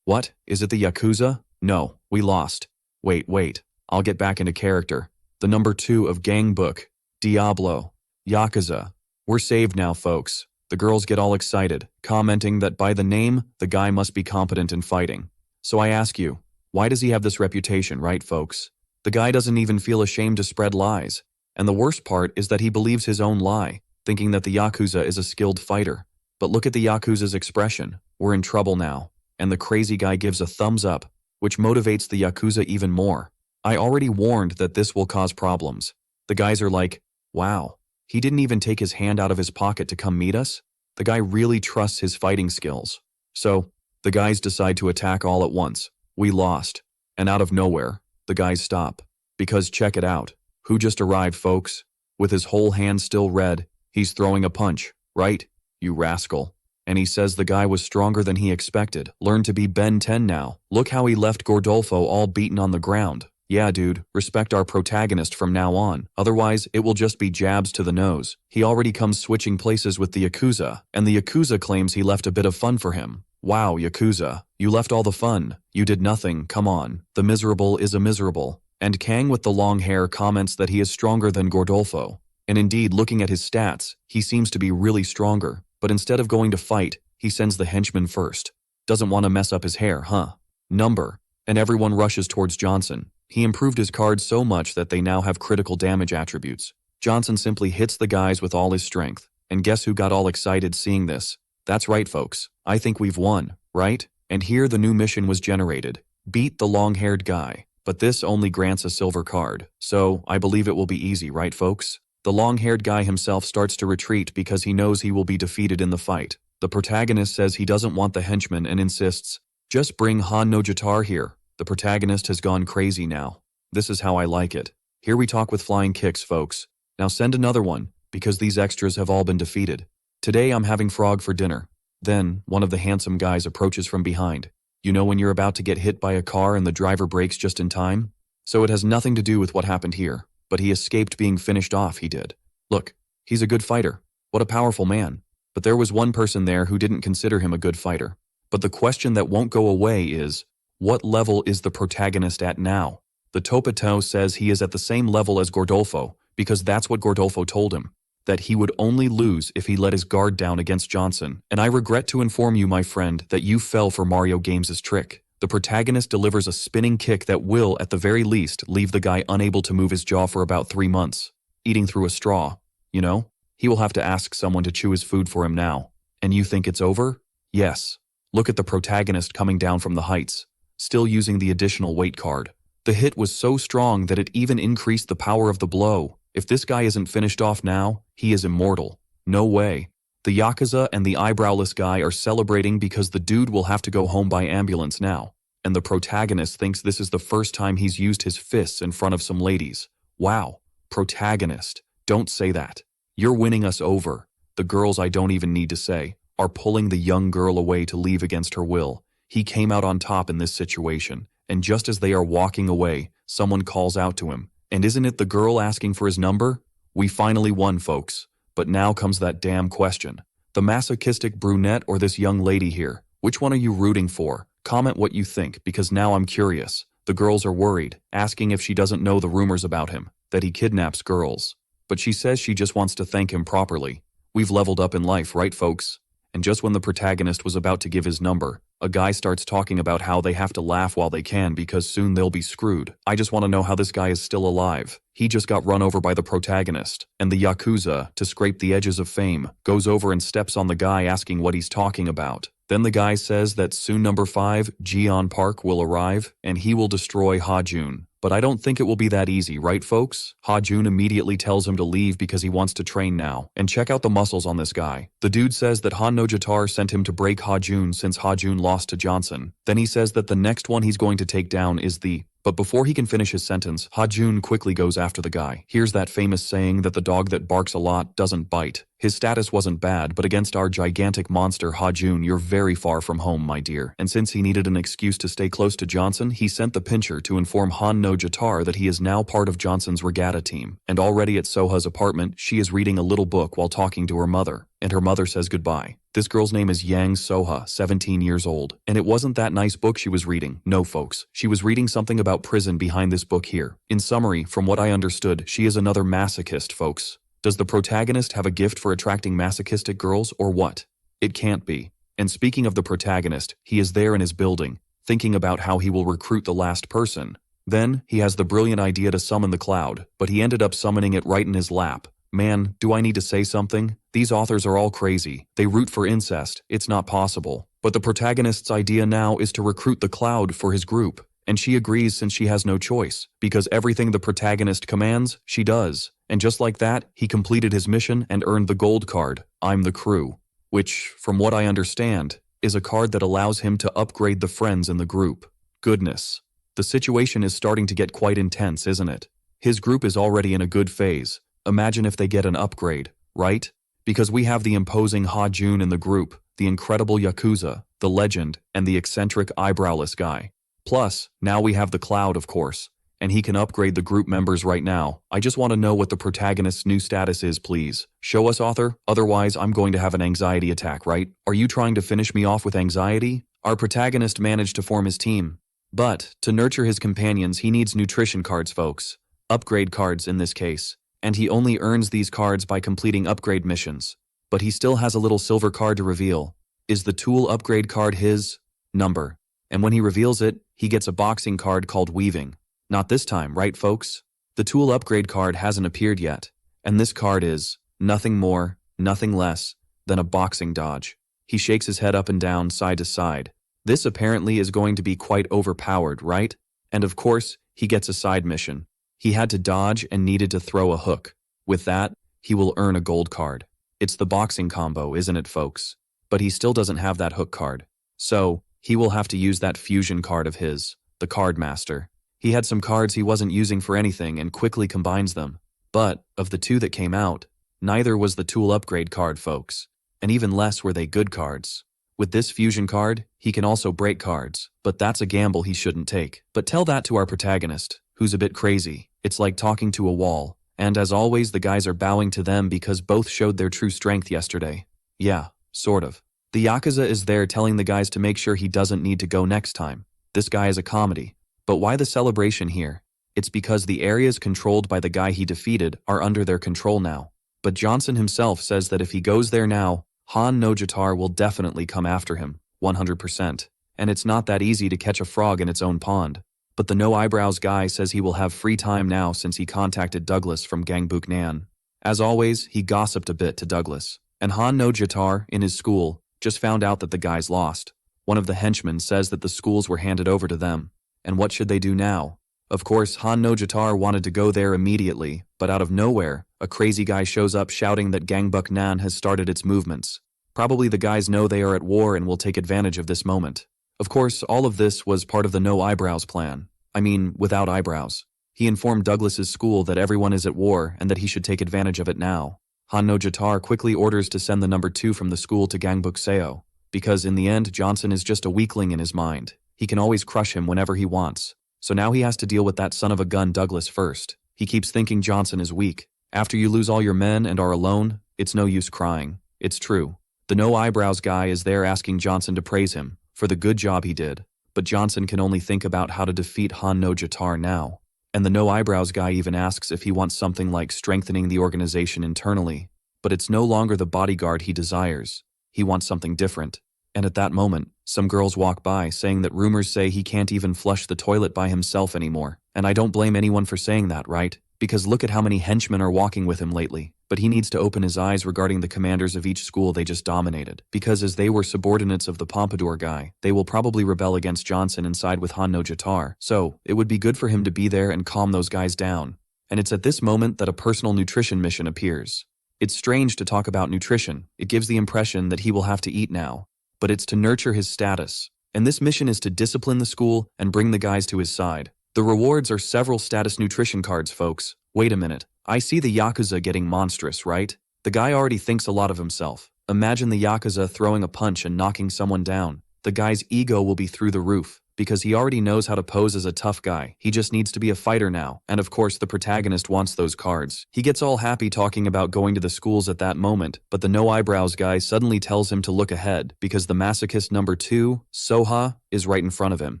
What? Is it the Yakuza? No, we lost. Wait. I'll get back into character. The #2 of Gangbuk, Diablo, Yakuza. We're saved now, folks. The girls get all excited, commenting that by the name, the guy must be competent in fighting. So I ask you, why does he have this reputation, right folks? The guy doesn't even feel ashamed to spread lies. And the worst part is that he believes his own lie, thinking that the Yakuza is a skilled fighter. But look at the Yakuza's expression. We're in trouble now. And the crazy guy gives a thumbs up, which motivates the Yakuza even more. I already warned that this will cause problems. The guys are like, wow, he didn't even take his hand out of his pocket to come meet us? The guy really trusts his fighting skills. So, the guys decide to attack all at once. We lost. And out of nowhere, the guys stop. Because check it out. Who just arrived, folks? With his whole hand still red, he's throwing a punch, right? You rascal. And he says the guy was stronger than he expected. Learned to be Ben 10 now. Look how he left Gordolfo all beaten on the ground. Yeah, dude, respect our protagonist from now on. Otherwise, it will just be jabs to the nose. He already comes switching places with the Yakuza, and the Yakuza claims he left a bit of fun for him. Wow, Yakuza, you left all the fun. You did nothing, come on. The miserable is a miserable. And Kang with the long hair comments that he is stronger than Gordolfo. And indeed, looking at his stats, he seems to be really stronger. But instead of going to fight, he sends the henchman first. Doesn't want to mess up his hair, huh? Number. And everyone rushes towards Johnson. He improved his cards so much that they now have critical damage attributes. Johnson simply hits the guys with all his strength. And guess who got all excited seeing this? That's right, folks. I think we've won, right? And here the new mission was generated. Beat the long-haired guy. But this only grants a silver card. So, I believe it will be easy, right, folks? The long-haired guy himself starts to retreat because he knows he will be defeated in the fight. The protagonist says he doesn't want the henchman and insists, just bring Han no Jitar here. The protagonist has gone crazy now. This is how I like it. Here we talk with flying kicks, folks. Now send another one, because these extras have all been defeated. Today I'm having frog for dinner. Then, one of the handsome guys approaches from behind. You know when you're about to get hit by a car and the driver brakes just in time? So it has nothing to do with what happened here. But he escaped being finished off, he did. Look, he's a good fighter. What a powerful man. But there was one person there who didn't consider him a good fighter. But the question that won't go away is, what level is the protagonist at now? The Topato says he is at the same level as Gordolfo, because that's what Gordolfo told him, that he would only lose if he let his guard down against Johnson. And I regret to inform you, my friend, that you fell for Mario Games' trick. The protagonist delivers a spinning kick that will, at the very least, leave the guy unable to move his jaw for about 3 months. Eating through a straw, you know? He will have to ask someone to chew his food for him now. And you think it's over? Yes. Look at the protagonist coming down from the heights, still using the additional weight card. The hit was so strong that it even increased the power of the blow. If this guy isn't finished off now, he is immortal. No way. The Yakuza and the eyebrowless guy are celebrating because the dude will have to go home by ambulance now. And the protagonist thinks this is the first time he's used his fists in front of some ladies. Wow. Protagonist. Don't say that. You're winning us over. The girls, I don't even need to say, are pulling the young girl away to leave against her will. He came out on top in this situation. And just as they are walking away, someone calls out to him. And isn't it the girl asking for his number? We finally won, folks. But now comes that damn question. The masochistic brunette or this young lady here? Which one are you rooting for? Comment what you think, because now I'm curious. The girls are worried, asking if she doesn't know the rumors about him, that he kidnaps girls. But she says she just wants to thank him properly. We've leveled up in life, right, folks? And just when the protagonist was about to give his number, a guy starts talking about how they have to laugh while they can because soon they'll be screwed. I just want to know how this guy is still alive. He just got run over by the protagonist, and the Yakuza, to scrape the edges of fame, goes over and steps on the guy asking what he's talking about. Then the guy says that soon number 5, Gion Park, will arrive, and he will destroy Hajun. But I don't think it will be that easy, right folks? Hajun immediately tells him to leave because he wants to train now. And check out the muscles on this guy. The dude says that Han no Jitar sent him to break Hajun since Hajun lost to Johnson. Then he says that the next one he's going to take down is the... But before he can finish his sentence, Hajun quickly goes after the guy. Here's that famous saying that the dog that barks a lot doesn't bite. His status wasn't bad, but against our gigantic monster Hajun, you're very far from home, my dear. And since he needed an excuse to stay close to Johnson, he sent the pincher to inform Han no Jitar that he is now part of Johnson's regatta team. And already at Soha's apartment, she is reading a little book while talking to her mother. And her mother says goodbye. This girl's name is Yang Soha, 17 years old. And it wasn't that nice book she was reading. No, folks. She was reading something about prison behind this book here. In summary, from what I understood, she is another masochist, folks. Does the protagonist have a gift for attracting masochistic girls or what? It can't be. And speaking of the protagonist, he is there in his building, thinking about how he will recruit the last person. Then, he has the brilliant idea to summon the cloud, but he ended up summoning it right in his lap. Man, do I need to say something? These authors are all crazy. They root for incest. It's not possible. But the protagonist's idea now is to recruit the cloud for his group. And she agrees since she has no choice, because everything the protagonist commands, she does. And just like that, he completed his mission and earned the gold card, I'm the Crew. Which, from what I understand, is a card that allows him to upgrade the friends in the group. Goodness. The situation is starting to get quite intense, isn't it? His group is already in a good phase. Imagine if they get an upgrade, right? Because we have the imposing Hajun in the group, the incredible Yakuza, the legend, and the eccentric eyebrowless guy. Plus, now we have the Cloud, of course, and he can upgrade the group members right now. I just want to know what the protagonist's new status is, please. Show us, author, otherwise I'm going to have an anxiety attack, right? Are you trying to finish me off with anxiety? Our protagonist managed to form his team. But, to nurture his companions, he needs nutrition cards, folks. Upgrade cards in this case. And he only earns these cards by completing upgrade missions. But he still has a little silver card to reveal. Is the tool upgrade card his number? And when he reveals it, he gets a boxing card called Weaving. Not this time, right folks? The tool upgrade card hasn't appeared yet, and this card is nothing more, nothing less than a boxing dodge. He shakes his head up and down, side to side. This apparently is going to be quite overpowered, right? And of course, he gets a side mission. He had to dodge and needed to throw a hook. With that, he will earn a gold card. It's the boxing combo, isn't it, folks? But he still doesn't have that hook card. So, he will have to use that fusion card of his, the Card Master. He had some cards he wasn't using for anything and quickly combines them. But, of the two that came out, neither was the tool upgrade card, folks. And even less were they good cards. With this fusion card, he can also break cards, but that's a gamble he shouldn't take. But tell that to our protagonist, who's a bit crazy. It's like talking to a wall. And as always, the guys are bowing to them because both showed their true strength yesterday. Yeah, sort of. The Yakuza is there telling the guys to make sure he doesn't need to go next time. This guy is a comedy. But why the celebration here? It's because the areas controlled by the guy he defeated are under their control now. But Johnson himself says that if he goes there now, Han no Jitar will definitely come after him, 100%. And it's not that easy to catch a frog in its own pond. But the no eyebrows guy says he will have free time now since he contacted Douglas from Gangbuk Nan. As always, he gossiped a bit to Douglas. And Han no Jitar, in his school, just found out that the guys lost. One of the henchmen says that the schools were handed over to them. And what should they do now? Of course, Han no Jitar wanted to go there immediately, but out of nowhere, a crazy guy shows up shouting that Gangbuk Nan has started its movements. Probably the guys know they are at war and will take advantage of this moment. Of course, all of this was part of the no eyebrows plan. I mean, without eyebrows. He informed Douglas's school that everyone is at war and that he should take advantage of it now. Han no Jitar quickly orders to send the number 2 from the school to Gangbuk Seo, because in the end, Johnson is just a weakling in his mind. He can always crush him whenever he wants. So now he has to deal with that son of a gun Douglas first. He keeps thinking Johnson is weak. After you lose all your men and are alone, it's no use crying. It's true. The no eyebrows guy is there asking Johnson to praise him for the good job he did. But Johnson can only think about how to defeat Han no Jitar now. And the no eyebrows guy even asks if he wants something like strengthening the organization internally. But it's no longer the bodyguard he desires. He wants something different. And at that moment, some girls walk by saying that rumors say he can't even flush the toilet by himself anymore. And I don't blame anyone for saying that, right? Because look at how many henchmen are walking with him lately. But he needs to open his eyes regarding the commanders of each school they just dominated. Because as they were subordinates of the Pompadour guy, they will probably rebel against Johnson and side with Han no Jitar. So, it would be good for him to be there and calm those guys down. And it's at this moment that a personal nutrition mission appears. It's strange to talk about nutrition. It gives the impression that he will have to eat now. But it's to nurture his status. And this mission is to discipline the school and bring the guys to his side. The rewards are several status nutrition cards, folks. Wait a minute. I see the Yakuza getting monstrous, right? The guy already thinks a lot of himself. Imagine the Yakuza throwing a punch and knocking someone down. The guy's ego will be through the roof. Because he already knows how to pose as a tough guy. He just needs to be a fighter now. And of course the protagonist wants those cards. He gets all happy talking about going to the schools at that moment, but the no eyebrows guy suddenly tells him to look ahead because the masochist number 2, Soha, is right in front of him.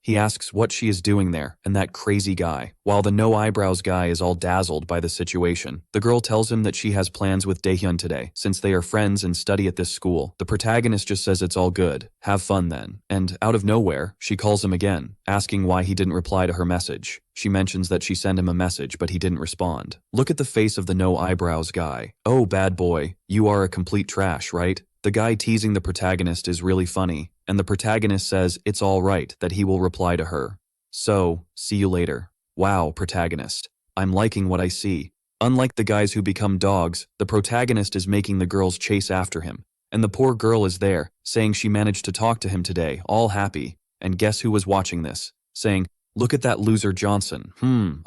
He asks what she is doing there, and that crazy guy, while the no eyebrows guy is all dazzled by the situation. The girl tells him that she has plans with Daehyun today, since they are friends and study at this school. The protagonist just says it's all good, have fun then. And out of nowhere, she calls him again, asking why he didn't reply to her message. She mentions that she sent him a message, but he didn't respond. Look at the face of the no eyebrows guy. Oh, bad boy, you are a complete trash, right? The guy teasing the protagonist is really funny, and the protagonist says it's all right that he will reply to her. So, see you later. Wow, protagonist. I'm liking what I see. Unlike the guys who become dogs, the protagonist is making the girls chase after him. And the poor girl is there, saying she managed to talk to him today, all happy. And guess who was watching this? Saying, look at that loser Johnson.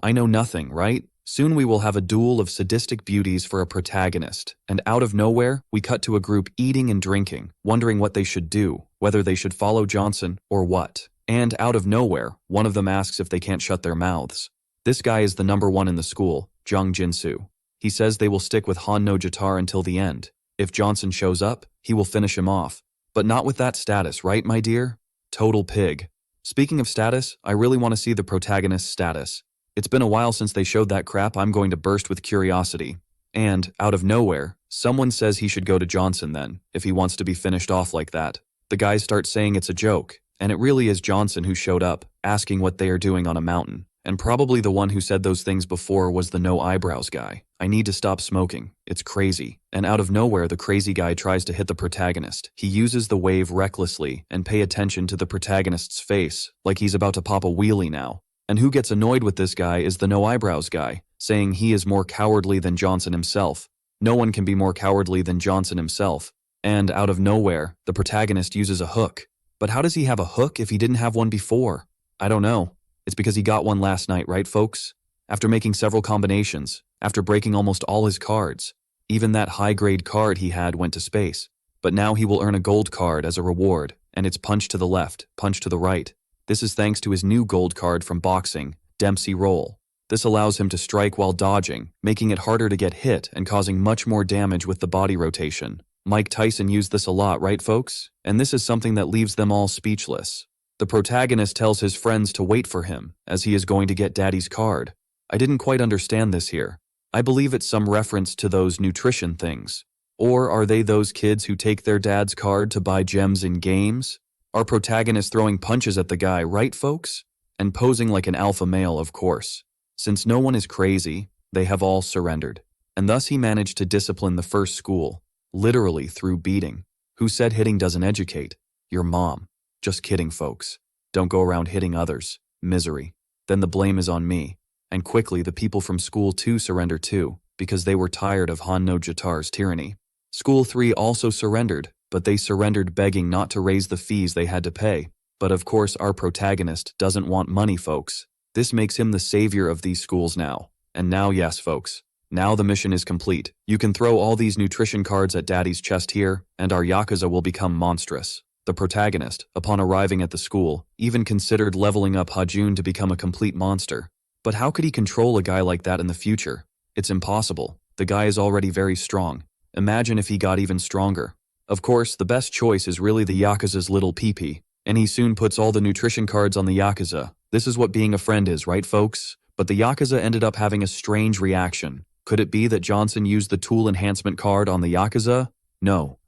I know nothing, right? Soon we will have a duel of sadistic beauties for a protagonist, and out of nowhere, we cut to a group eating and drinking, wondering what they should do, whether they should follow Johnson or what. And out of nowhere, one of them asks if they can't shut their mouths. This guy is the number one in the school, Jung Jinsu. He says they will stick with Han no Jatar until the end. If Johnson shows up, he will finish him off. But not with that status, right, my dear? Total pig. Speaking of status, I really want to see the protagonist's status. It's been a while since they showed that crap. I'm going to burst with curiosity. And, out of nowhere, someone says he should go to Johnson then, if he wants to be finished off like that. The guys start saying it's a joke, and it really is Johnson who showed up, asking what they are doing on a mountain. And probably the one who said those things before was the no eyebrows guy. I need to stop smoking. It's crazy. And out of nowhere, the crazy guy tries to hit the protagonist. He uses the wave recklessly, and pay attention to the protagonist's face, like he's about to pop a wheelie now. And who gets annoyed with this guy is the no eyebrows guy, saying he is more cowardly than Johnson himself. No one can be more cowardly than Johnson himself. And out of nowhere, the protagonist uses a hook. But how does he have a hook if he didn't have one before? I don't know. It's because he got one last night, right folks? After making several combinations, after breaking almost all his cards. Even that high-grade card he had went to space. But now he will earn a gold card as a reward, and it's punch to the left, punch to the right. This is thanks to his new gold card from boxing, Dempsey Roll. This allows him to strike while dodging, making it harder to get hit and causing much more damage with the body rotation. Mike Tyson used this a lot, right folks? And this is something that leaves them all speechless. The protagonist tells his friends to wait for him, as he is going to get Daddy's card. I didn't quite understand this here. I believe it's some reference to those nutrition things. Or are they those kids who take their dad's card to buy gems in games? Our protagonist throwing punches at the guy, right folks? And posing like an alpha male, of course. Since no one is crazy, they have all surrendered. And thus he managed to discipline the first school, literally through beating. Who said hitting doesn't educate? Your mom. Just kidding, folks. Don't go around hitting others. Misery. Then the blame is on me. And quickly the people from School 2 surrender too, because they were tired of Han no Jatar's tyranny. School 3 also surrendered, but they surrendered begging not to raise the fees they had to pay. But of course our protagonist doesn't want money, folks. This makes him the savior of these schools now. And now yes, folks. Now the mission is complete. You can throw all these nutrition cards at Daddy's chest here, and our Yakuza will become monstrous. The protagonist, upon arriving at the school, even considered leveling up Hajun to become a complete monster. But how could he control a guy like that in the future? It's impossible. The guy is already very strong. Imagine if he got even stronger. Of course, the best choice is really the Yakuza's little pee-pee, and he soon puts all the nutrition cards on the Yakuza. This is what being a friend is, right folks? But the Yakuza ended up having a strange reaction. Could it be that Johnson used the tool enhancement card on the Yakuza? No,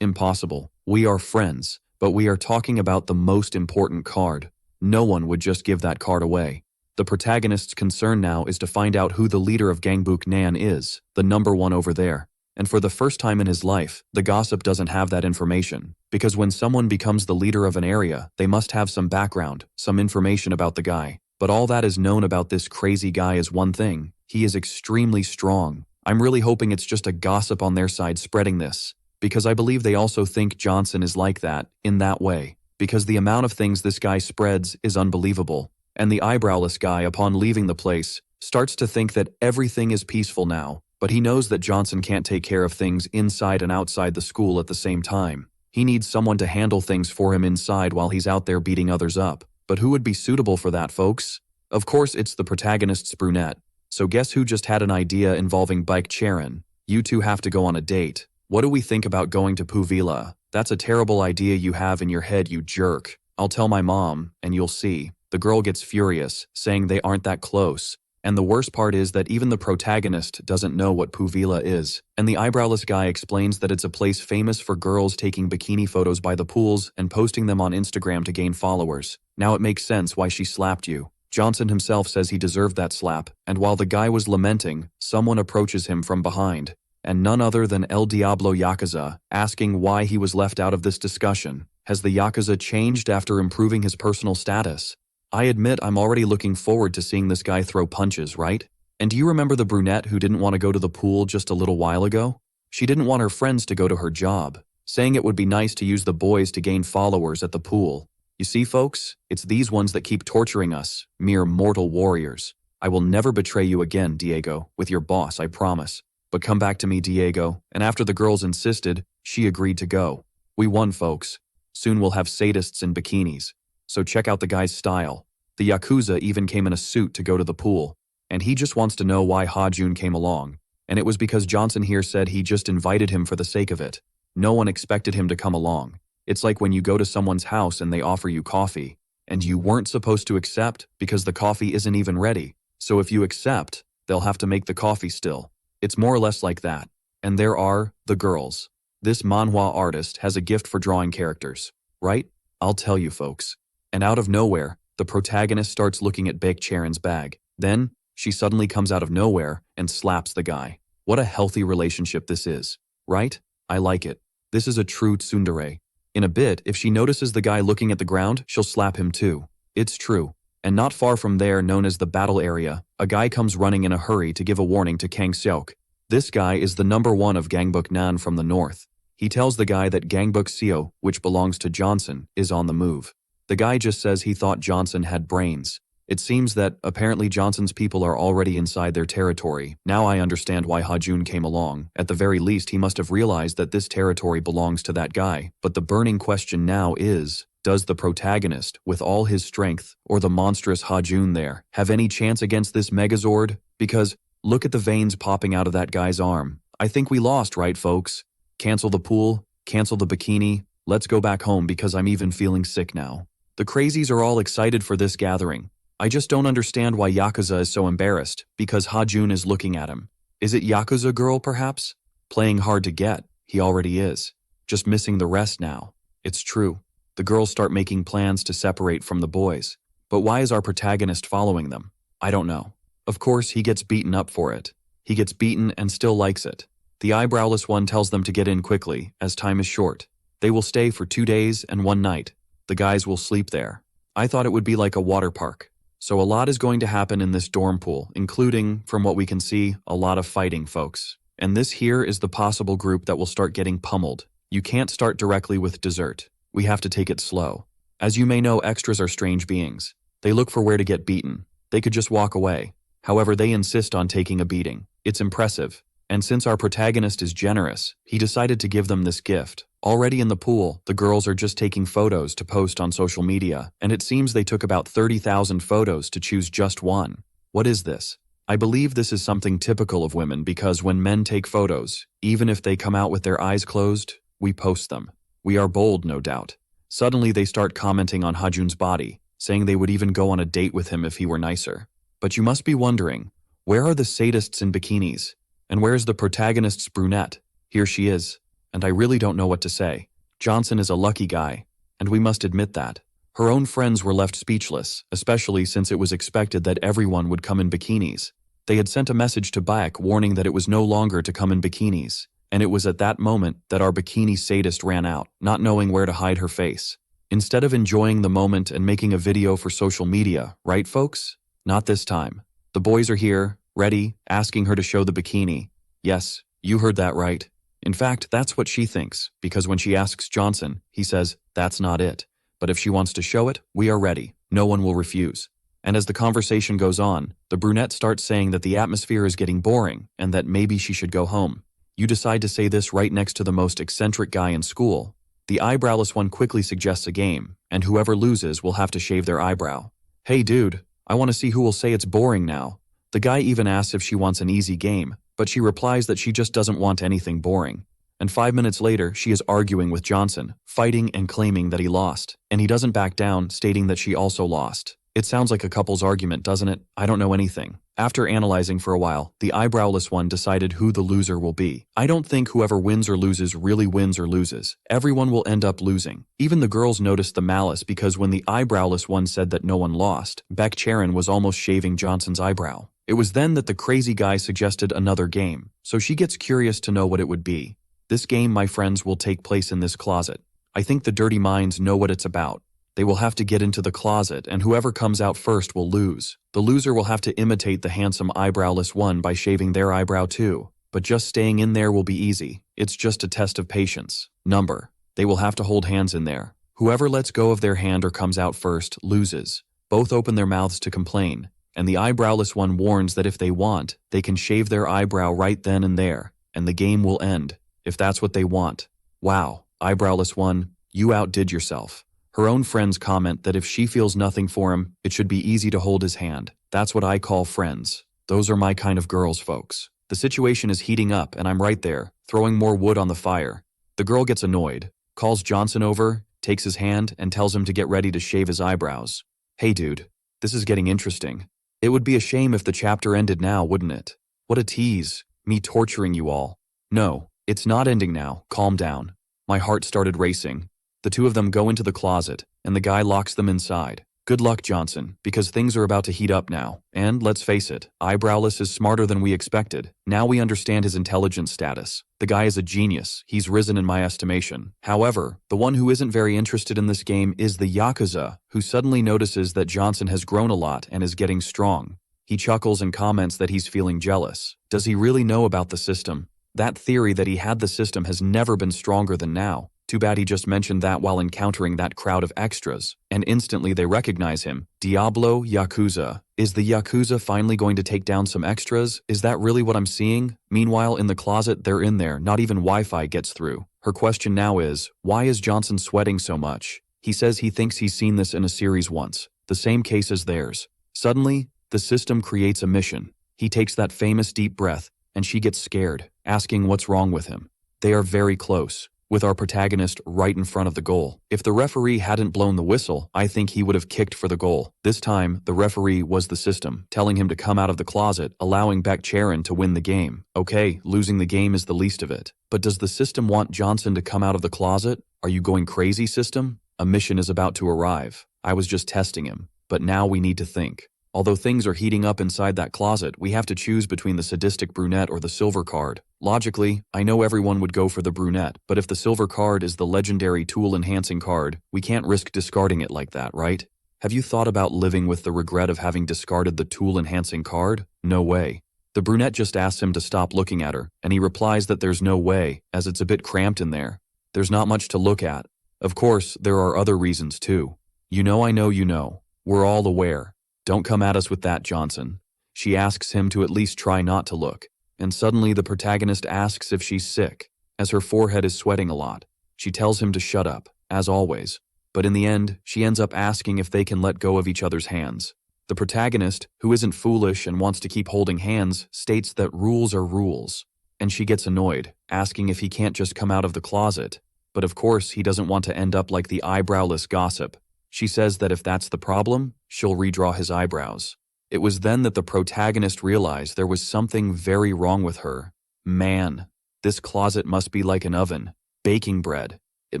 impossible. We are friends, but we are talking about the most important card. No one would just give that card away. The protagonist's concern now is to find out who the leader of Gangbuk Nan is, the number one over there. And for the first time in his life, the gossip doesn't have that information. Because when someone becomes the leader of an area, they must have some background, some information about the guy. But all that is known about this crazy guy is one thing. He is extremely strong. I'm really hoping it's just a gossip on their side spreading this. Because I believe they also think Johnson is like that, in that way. Because the amount of things this guy spreads is unbelievable. And the eyebrowless guy, upon leaving the place, starts to think that everything is peaceful now. But he knows that Johnson can't take care of things inside and outside the school at the same time. He needs someone to handle things for him inside while he's out there beating others up. But who would be suitable for that, folks? Of course, it's the protagonist's brunette. So guess who just had an idea involving Bike Charon? You two have to go on a date. What do we think about going to Puvila? That's a terrible idea you have in your head, you jerk. I'll tell my mom, and you'll see. The girl gets furious, saying they aren't that close. And the worst part is that even the protagonist doesn't know what Puvila is. And the eyebrowless guy explains that it's a place famous for girls taking bikini photos by the pools and posting them on Instagram to gain followers. Now it makes sense why she slapped you. Johnson himself says he deserved that slap, and while the guy was lamenting, someone approaches him from behind. And none other than El Diablo Yakuza, asking why he was left out of this discussion. Has the Yakuza changed after improving his personal status? I admit I'm already looking forward to seeing this guy throw punches, right? And do you remember the brunette who didn't want to go to the pool just a little while ago? She didn't want her friends to go to her job, saying it would be nice to use the boys to gain followers at the pool. You see, folks, it's these ones that keep torturing us, mere mortal warriors. I will never betray you again, Diego, with your boss, I promise. But come back to me, Diego, and after the girls insisted, she agreed to go. We won, folks. Soon we'll have sadists in bikinis. So check out the guy's style. The Yakuza even came in a suit to go to the pool, and he just wants to know why Hajun came along. And it was because Johnson here said he just invited him for the sake of it. No one expected him to come along. It's like when you go to someone's house and they offer you coffee, and you weren't supposed to accept because the coffee isn't even ready. So if you accept, they'll have to make the coffee still. It's more or less like that. And there are the girls. This manhwa artist has a gift for drawing characters, right? I'll tell you, folks. And out of nowhere, the protagonist starts looking at Baek Charon's bag. Then, she suddenly comes out of nowhere and slaps the guy. What a healthy relationship this is, right? I like it. This is a true tsundere. In a bit, if she notices the guy looking at the ground, she'll slap him too. It's true. And not far from there, known as the battle area, a guy comes running in a hurry to give a warning to Kang Seok. This guy is the #1 of Gangbuk Nan from the north. He tells the guy that Gangbuk Seo, which belongs to Johnson, is on the move. The guy just says he thought Johnson had brains. It seems that apparently Johnson's people are already inside their territory. Now I understand why Hajun came along. At the very least, he must have realized that this territory belongs to that guy. But the burning question now is, does the protagonist, with all his strength, or the monstrous Hajun there, have any chance against this Megazord? Because, look at the veins popping out of that guy's arm. I think we lost, right, folks? Cancel the pool, cancel the bikini, let's go back home because I'm even feeling sick now. The crazies are all excited for this gathering. I just don't understand why Yakuza is so embarrassed, because Hajun is looking at him. Is it Yakuza girl, perhaps? Playing hard to get, he already is. Just missing the rest now. It's true. The girls start making plans to separate from the boys. But why is our protagonist following them? I don't know. Of course, he gets beaten up for it. He gets beaten and still likes it. The eyebrowless one tells them to get in quickly, as time is short. They will stay for 2 days and 1 night. The guys will sleep there. I thought it would be like a water park. So a lot is going to happen in this dorm pool, including, from what we can see, a lot of fighting, folks. And this here is the possible group that will start getting pummeled. You can't start directly with dessert. We have to take it slow. As you may know, extras are strange beings. They look for where to get beaten. They could just walk away. However, they insist on taking a beating. It's impressive. And since our protagonist is generous, he decided to give them this gift. Already in the pool, the girls are just taking photos to post on social media, and it seems they took about 30,000 photos to choose just one. What is this? I believe this is something typical of women because when men take photos, even if they come out with their eyes closed, we post them. We are bold, no doubt. Suddenly they start commenting on Hajun's body, saying they would even go on a date with him if he were nicer. But you must be wondering, where are the sadists in bikinis? And where's the protagonist's brunette? Here she is. And I really don't know what to say. Johnson is a lucky guy, and we must admit that. Her own friends were left speechless, especially since it was expected that everyone would come in bikinis. They had sent a message to Baek warning that it was no longer to come in bikinis, and it was at that moment that our bikini sadist ran out, not knowing where to hide her face. Instead of enjoying the moment and making a video for social media, right folks? Not this time. The boys are here, ready, asking her to show the bikini. Yes, you heard that right. In fact, that's what she thinks, because when she asks Johnson, he says, that's not it. But if she wants to show it, we are ready. No one will refuse. And as the conversation goes on, the brunette starts saying that the atmosphere is getting boring and that maybe she should go home. You decide to say this right next to the most eccentric guy in school. The eyebrowless one quickly suggests a game, and whoever loses will have to shave their eyebrow. Hey dude, I want to see who will say it's boring now. The guy even asks if she wants an easy game, but she replies that she just doesn't want anything boring. And 5 minutes later, she is arguing with Johnson, fighting and claiming that he lost. And he doesn't back down, stating that she also lost. It sounds like a couple's argument, doesn't it? I don't know anything. After analyzing for a while, the eyebrowless one decided who the loser will be. I don't think whoever wins or loses really wins or loses. Everyone will end up losing. Even the girls noticed the malice because when the eyebrowless one said that no one lost, Beck Charon was almost shaving Johnson's eyebrow. It was then that the crazy guy suggested another game, so she gets curious to know what it would be. This game, my friends, will take place in this closet. I think the dirty minds know what it's about. They will have to get into the closet, and whoever comes out first will lose. The loser will have to imitate the handsome eyebrowless one by shaving their eyebrow too. But just staying in there will be easy. It's just a test of patience. Number. They will have to hold hands in there. Whoever lets go of their hand or comes out first loses. Both open their mouths to complain, and the eyebrowless one warns that if they want, they can shave their eyebrow right then and there, and the game will end, if that's what they want. Wow, eyebrowless one, you outdid yourself. Her own friends comment that if she feels nothing for him, it should be easy to hold his hand. That's what I call friends. Those are my kind of girls, folks. The situation is heating up and I'm right there, throwing more wood on the fire. The girl gets annoyed, calls Johnson over, takes his hand, and tells him to get ready to shave his eyebrows. Hey dude, this is getting interesting. It would be a shame if the chapter ended now, wouldn't it? What a tease, me torturing you all. No, it's not ending now, calm down. My heart started racing. The two of them go into the closet, and the guy locks them inside. Good luck, Johnson, because things are about to heat up now. And, let's face it, Eyebrowless is smarter than we expected. Now we understand his intelligence status. The guy is a genius. He's risen in my estimation. However, the one who isn't very interested in this game is the Yakuza, who suddenly notices that Johnson has grown a lot and is getting strong. He chuckles and comments that he's feeling jealous. Does he really know about the system? That theory that he had the system has never been stronger than now. Too bad he just mentioned that while encountering that crowd of extras, and instantly they recognize him. Diablo Yakuza. Is the Yakuza finally going to take down some extras? Is that really what I'm seeing? Meanwhile, in the closet, they're in there, not even Wi-Fi gets through. Her question now is, why is Johnson sweating so much? He says he thinks he's seen this in a series once, the same case as theirs. Suddenly, the system creates a mission. He takes that famous deep breath, and she gets scared, asking what's wrong with him. They are very close, with our protagonist right in front of the goal. If the referee hadn't blown the whistle, I think he would have kicked for the goal. This time, the referee was the system, telling him to come out of the closet, allowing Beck Charon to win the game. Okay, losing the game is the least of it. But does the system want Johnson to come out of the closet? Are you going crazy, system? A mission is about to arrive. I was just testing him, but now we need to think. Although things are heating up inside that closet, we have to choose between the sadistic brunette or the silver card. Logically, I know everyone would go for the brunette, but if the silver card is the legendary tool-enhancing card, we can't risk discarding it like that, right? Have you thought about living with the regret of having discarded the tool-enhancing card? No way. The brunette just asks him to stop looking at her, and he replies that there's no way, as it's a bit cramped in there. There's not much to look at. Of course, there are other reasons too. You know I know you know. We're all aware. Don't come at us with that, Johnson. She asks him to at least try not to look. And suddenly the protagonist asks if she's sick, as her forehead is sweating a lot. She tells him to shut up, as always. But in the end, she ends up asking if they can let go of each other's hands. The protagonist, who isn't foolish and wants to keep holding hands, states that rules are rules. And she gets annoyed, asking if he can't just come out of the closet. But of course, he doesn't want to end up like the eyebrowless gossip. She says that if that's the problem, she'll redraw his eyebrows. It was then that the protagonist realized there was something very wrong with her. Man, this closet must be like an oven, baking bread. It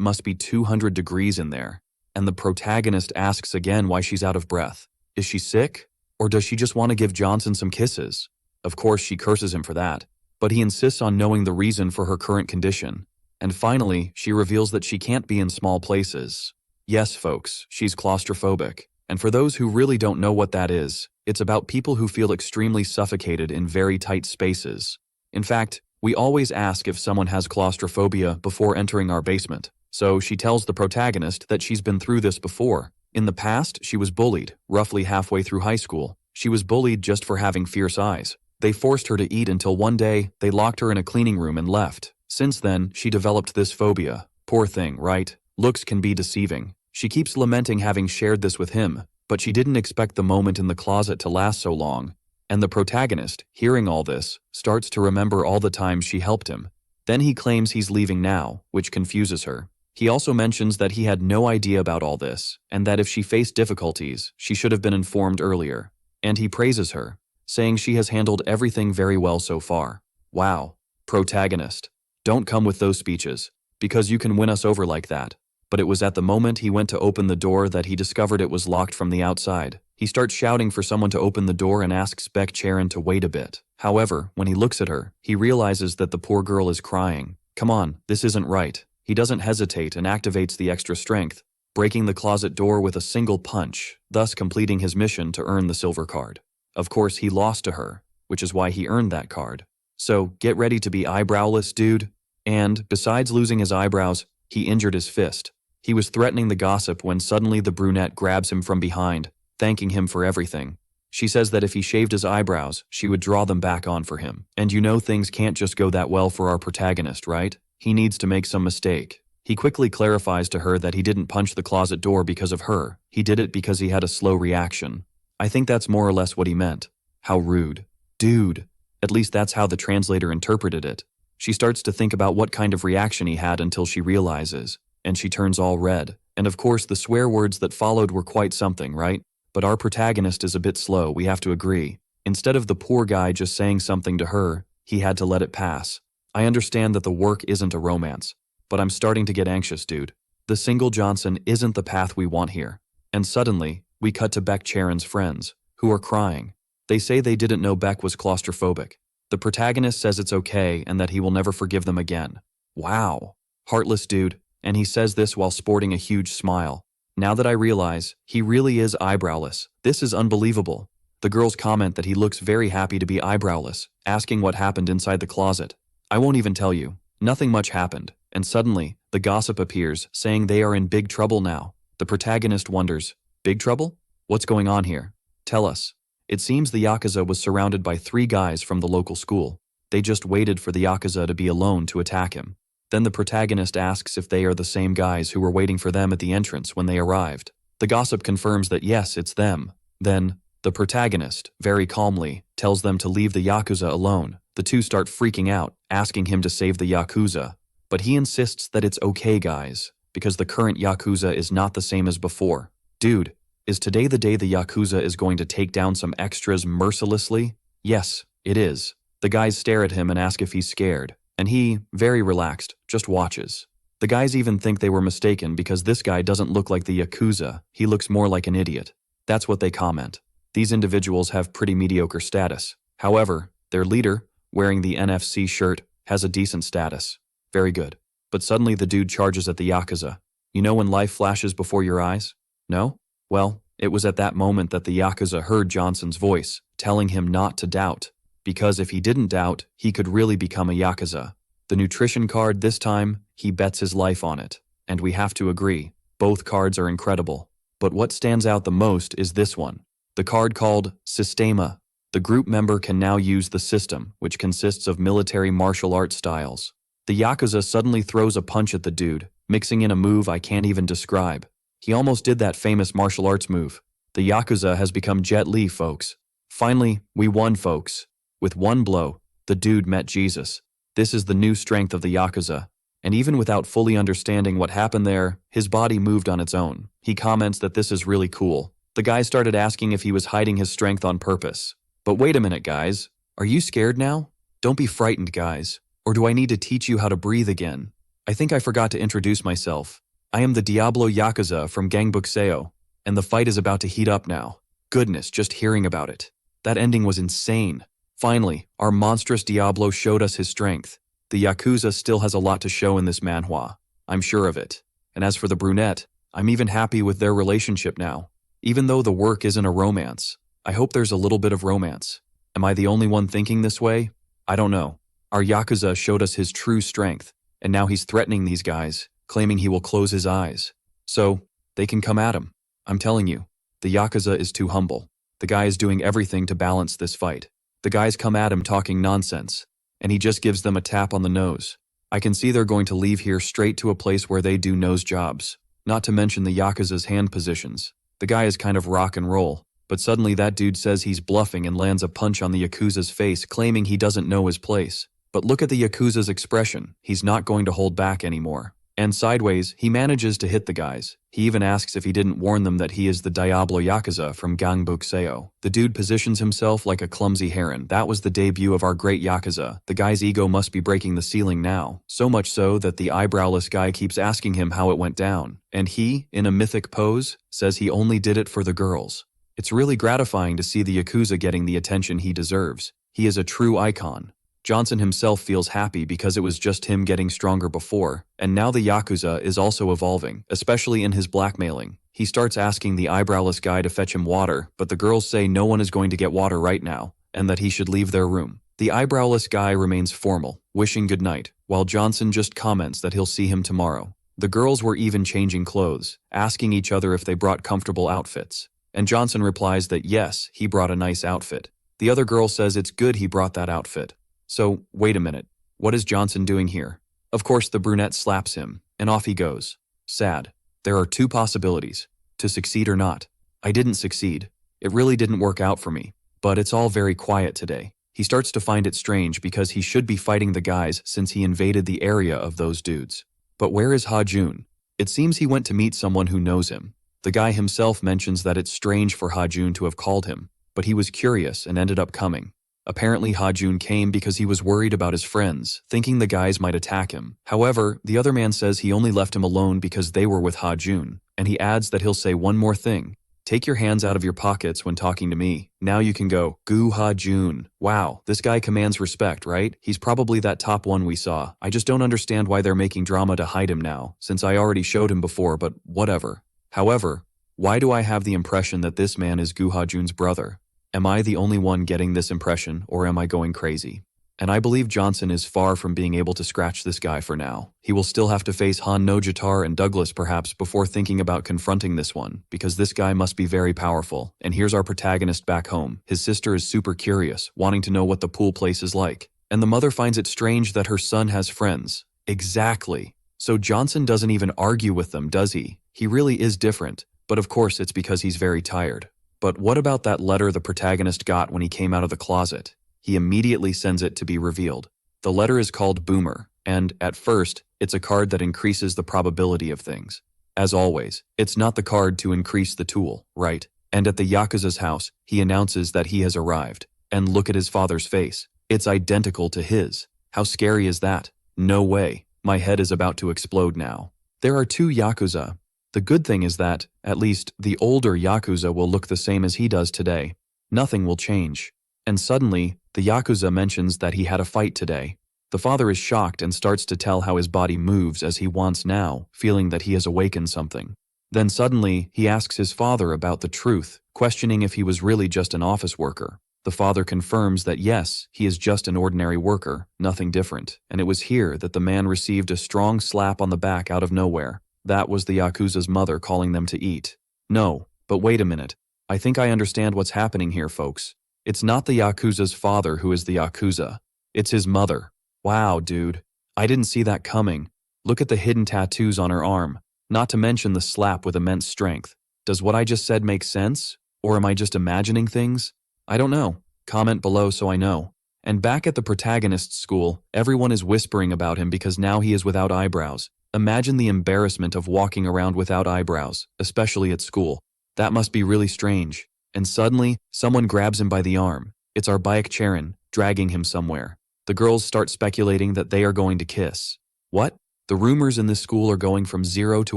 must be 200 degrees in there. And the protagonist asks again why she's out of breath. Is she sick? Or does she just want to give Johnson some kisses? Of course, she curses him for that. But he insists on knowing the reason for her current condition. And finally, she reveals that she can't be in small places. Yes, folks, she's claustrophobic. And for those who really don't know what that is, it's about people who feel extremely suffocated in very tight spaces. In fact, we always ask if someone has claustrophobia before entering our basement. So she tells the protagonist that she's been through this before. In the past, she was bullied, roughly halfway through high school. She was bullied just for having fierce eyes. They forced her to eat until one day, they locked her in a cleaning room and left. Since then, she developed this phobia. Poor thing, right? Looks can be deceiving. She keeps lamenting having shared this with him, but she didn't expect the moment in the closet to last so long. And the protagonist, hearing all this, starts to remember all the times she helped him. Then he claims he's leaving now, which confuses her. He also mentions that he had no idea about all this, and that if she faced difficulties, she should have been informed earlier. And he praises her, saying she has handled everything very well so far. Wow. Protagonist. Don't come with those speeches, because you can win us over like that. But it was at the moment he went to open the door that he discovered it was locked from the outside. He starts shouting for someone to open the door and asks Baek Charon to wait a bit. However, when he looks at her, he realizes that the poor girl is crying. Come on, this isn't right. He doesn't hesitate and activates the extra strength, breaking the closet door with a single punch, thus completing his mission to earn the silver card. Of course, he lost to her, which is why he earned that card. So, get ready to be eyebrowless, dude. And, besides losing his eyebrows, he injured his fist. He was threatening the gossip when suddenly the brunette grabs him from behind, thanking him for everything. She says that if he shaved his eyebrows, she would draw them back on for him. And you know things can't just go that well for our protagonist, right? He needs to make some mistake. He quickly clarifies to her that he didn't punch the closet door because of her. He did it because he had a slow reaction. I think that's more or less what he meant. How rude. Dude. At least that's how the translator interpreted it. She starts to think about what kind of reaction he had until she realizes, and she turns all red. And of course the swear words that followed were quite something, right? But our protagonist is a bit slow, we have to agree. Instead of the poor guy just saying something to her, he had to let it pass. I understand that the work isn't a romance, but I'm starting to get anxious, dude. The single Johnson isn't the path we want here. And suddenly, we cut to Baek Charon's friends, who are crying. They say they didn't know Baek was claustrophobic. The protagonist says it's okay and that he will never forgive them again. Wow. Heartless dude, and he says this while sporting a huge smile. Now that I realize, he really is eyebrowless. This is unbelievable. The girls comment that he looks very happy to be eyebrowless, asking what happened inside the closet. I won't even tell you. Nothing much happened, and suddenly, the gossip appears, saying they are in big trouble now. The protagonist wonders, big trouble? What's going on here? Tell us. It seems the Yakuza was surrounded by 3 guys from the local school. They just waited for the Yakuza to be alone to attack him. Then the protagonist asks if they are the same guys who were waiting for them at the entrance when they arrived. The gossip confirms that yes, it's them. Then, the protagonist, very calmly, tells them to leave the Yakuza alone. The two start freaking out, asking him to save the Yakuza. But he insists that it's okay, guys, because the current Yakuza is not the same as before. Dude, is today the day the Yakuza is going to take down some extras mercilessly? Yes, it is. The guys stare at him and ask if he's scared. And he, very relaxed, just watches. The guys even think they were mistaken because this guy doesn't look like the Yakuza, he looks more like an idiot. That's what they comment. These individuals have pretty mediocre status. However, their leader, wearing the NFC shirt, has a decent status. Very good. But suddenly the dude charges at the Yakuza. You know when life flashes before your eyes? No? Well, it was at that moment that the Yakuza heard Johnson's voice, telling him not to doubt. Because if he didn't doubt, he could really become a Yakuza. The nutrition card this time, he bets his life on it. And we have to agree, both cards are incredible. But what stands out the most is this one. The card called Sistema. The group member can now use the system, which consists of military martial arts styles. The Yakuza suddenly throws a punch at the dude, mixing in a move I can't even describe. He almost did that famous martial arts move. The Yakuza has become Jet Li, folks. Finally, we won, folks. With one blow, the dude met Jesus. This is the new strength of the Yakuza. And even without fully understanding what happened there, his body moved on its own. He comments that this is really cool. The guy started asking if he was hiding his strength on purpose. But wait a minute, guys. Are you scared now? Don't be frightened, guys. Or do I need to teach you how to breathe again? I think I forgot to introduce myself. I am the Diablo Yakuza from Gangbuk Seo, and the fight is about to heat up now. Goodness, just hearing about it. That ending was insane. Finally, our monstrous Diablo showed us his strength. The Yakuza still has a lot to show in this manhwa. I'm sure of it. And as for the brunette, I'm even happy with their relationship now. Even though the work isn't a romance, I hope there's a little bit of romance. Am I the only one thinking this way? I don't know. Our Yakuza showed us his true strength, and now he's threatening these guys, claiming he will close his eyes. So, they can come at him. I'm telling you, the Yakuza is too humble. The guy is doing everything to balance this fight. The guys come at him talking nonsense, and he just gives them a tap on the nose. I can see they're going to leave here straight to a place where they do nose jobs. Not to mention the Yakuza's hand positions. The guy is kind of rock and roll, but suddenly that dude says he's bluffing and lands a punch on the Yakuza's face, claiming he doesn't know his place. But look at the Yakuza's expression. He's not going to hold back anymore. And sideways, he manages to hit the guys. He even asks if he didn't warn them that he is the Diablo Yakuza from Gangbuk Mission. The dude positions himself like a clumsy heron. That was the debut of our great Yakuza. The guy's ego must be breaking the ceiling now. So much so that the eyebrowless guy keeps asking him how it went down. And he, in a mythic pose, says he only did it for the girls. It's really gratifying to see the Yakuza getting the attention he deserves. He is a true icon. Johnson himself feels happy because it was just him getting stronger before, and now the Yakuza is also evolving, especially in his blackmailing. He starts asking the eyebrowless guy to fetch him water, but the girls say no one is going to get water right now, and that he should leave their room. The eyebrowless guy remains formal, wishing goodnight, while Johnson just comments that he'll see him tomorrow. The girls were even changing clothes, asking each other if they brought comfortable outfits. And Johnson replies that yes, he brought a nice outfit. The other girl says it's good he brought that outfit. So, wait a minute, what is Johnson doing here? Of course the brunette slaps him, and off he goes. Sad. There are two possibilities, to succeed or not. I didn't succeed. It really didn't work out for me, but it's all very quiet today. He starts to find it strange because he should be fighting the guys since he invaded the area of those dudes. But where is Hajun? It seems he went to meet someone who knows him. The guy himself mentions that it's strange for Hajun to have called him, but he was curious and ended up coming. Apparently Hajun came because he was worried about his friends, thinking the guys might attack him. However, the other man says he only left him alone because they were with Hajun, and he adds that he'll say one more thing. Take your hands out of your pockets when talking to me. Now you can go. Gu Hajun. Wow, this guy commands respect, right? He's probably that top one we saw. I just don't understand why they're making drama to hide him now, since I already showed him before, but whatever. However, why do I have the impression that this man is Gu Hajun's brother? Am I the only one getting this impression, or am I going crazy? And I believe Johnson is far from being able to scratch this guy for now. He will still have to face Han Nojitar and Douglas perhaps before thinking about confronting this one, because this guy must be very powerful. And here's our protagonist back home. His sister is super curious, wanting to know what the pool place is like. And the mother finds it strange that her son has friends. Exactly. So Johnson doesn't even argue with them, does he? He really is different, but of course it's because he's very tired. But what about that letter the protagonist got when he came out of the closet? He immediately sends it to be revealed. The letter is called Boomer, and at first, it's a card that increases the probability of things. As always, it's not the card to increase the tool, right? And at the Yakuza's house, he announces that he has arrived. And look at his father's face. It's identical to his. How scary is that? No way. My head is about to explode now. There are two Yakuza. The good thing is that, at least, the older Yakuza will look the same as he does today. Nothing will change. And suddenly, the Yakuza mentions that he had a fight today. The father is shocked and starts to tell how his body moves as he wants now, feeling that he has awakened something. Then suddenly, he asks his father about the truth, questioning if he was really just an office worker. The father confirms that yes, he is just an ordinary worker, nothing different. And it was here that the man received a strong slap on the back out of nowhere. That was the Yakuza's mother calling them to eat. No, but wait a minute. I think I understand what's happening here, folks. It's not the Yakuza's father who is the Yakuza. It's his mother. Wow, dude. I didn't see that coming. Look at the hidden tattoos on her arm. Not to mention the slap with immense strength. Does what I just said make sense? Or am I just imagining things? I don't know. Comment below so I know. And back at the protagonist's school, everyone is whispering about him because now he is without eyebrows. Imagine the embarrassment of walking around without eyebrows, especially at school. That must be really strange. And suddenly, someone grabs him by the arm. It's our Baek Charon, dragging him somewhere. The girls start speculating that they are going to kiss. What? The rumors in this school are going from 0 to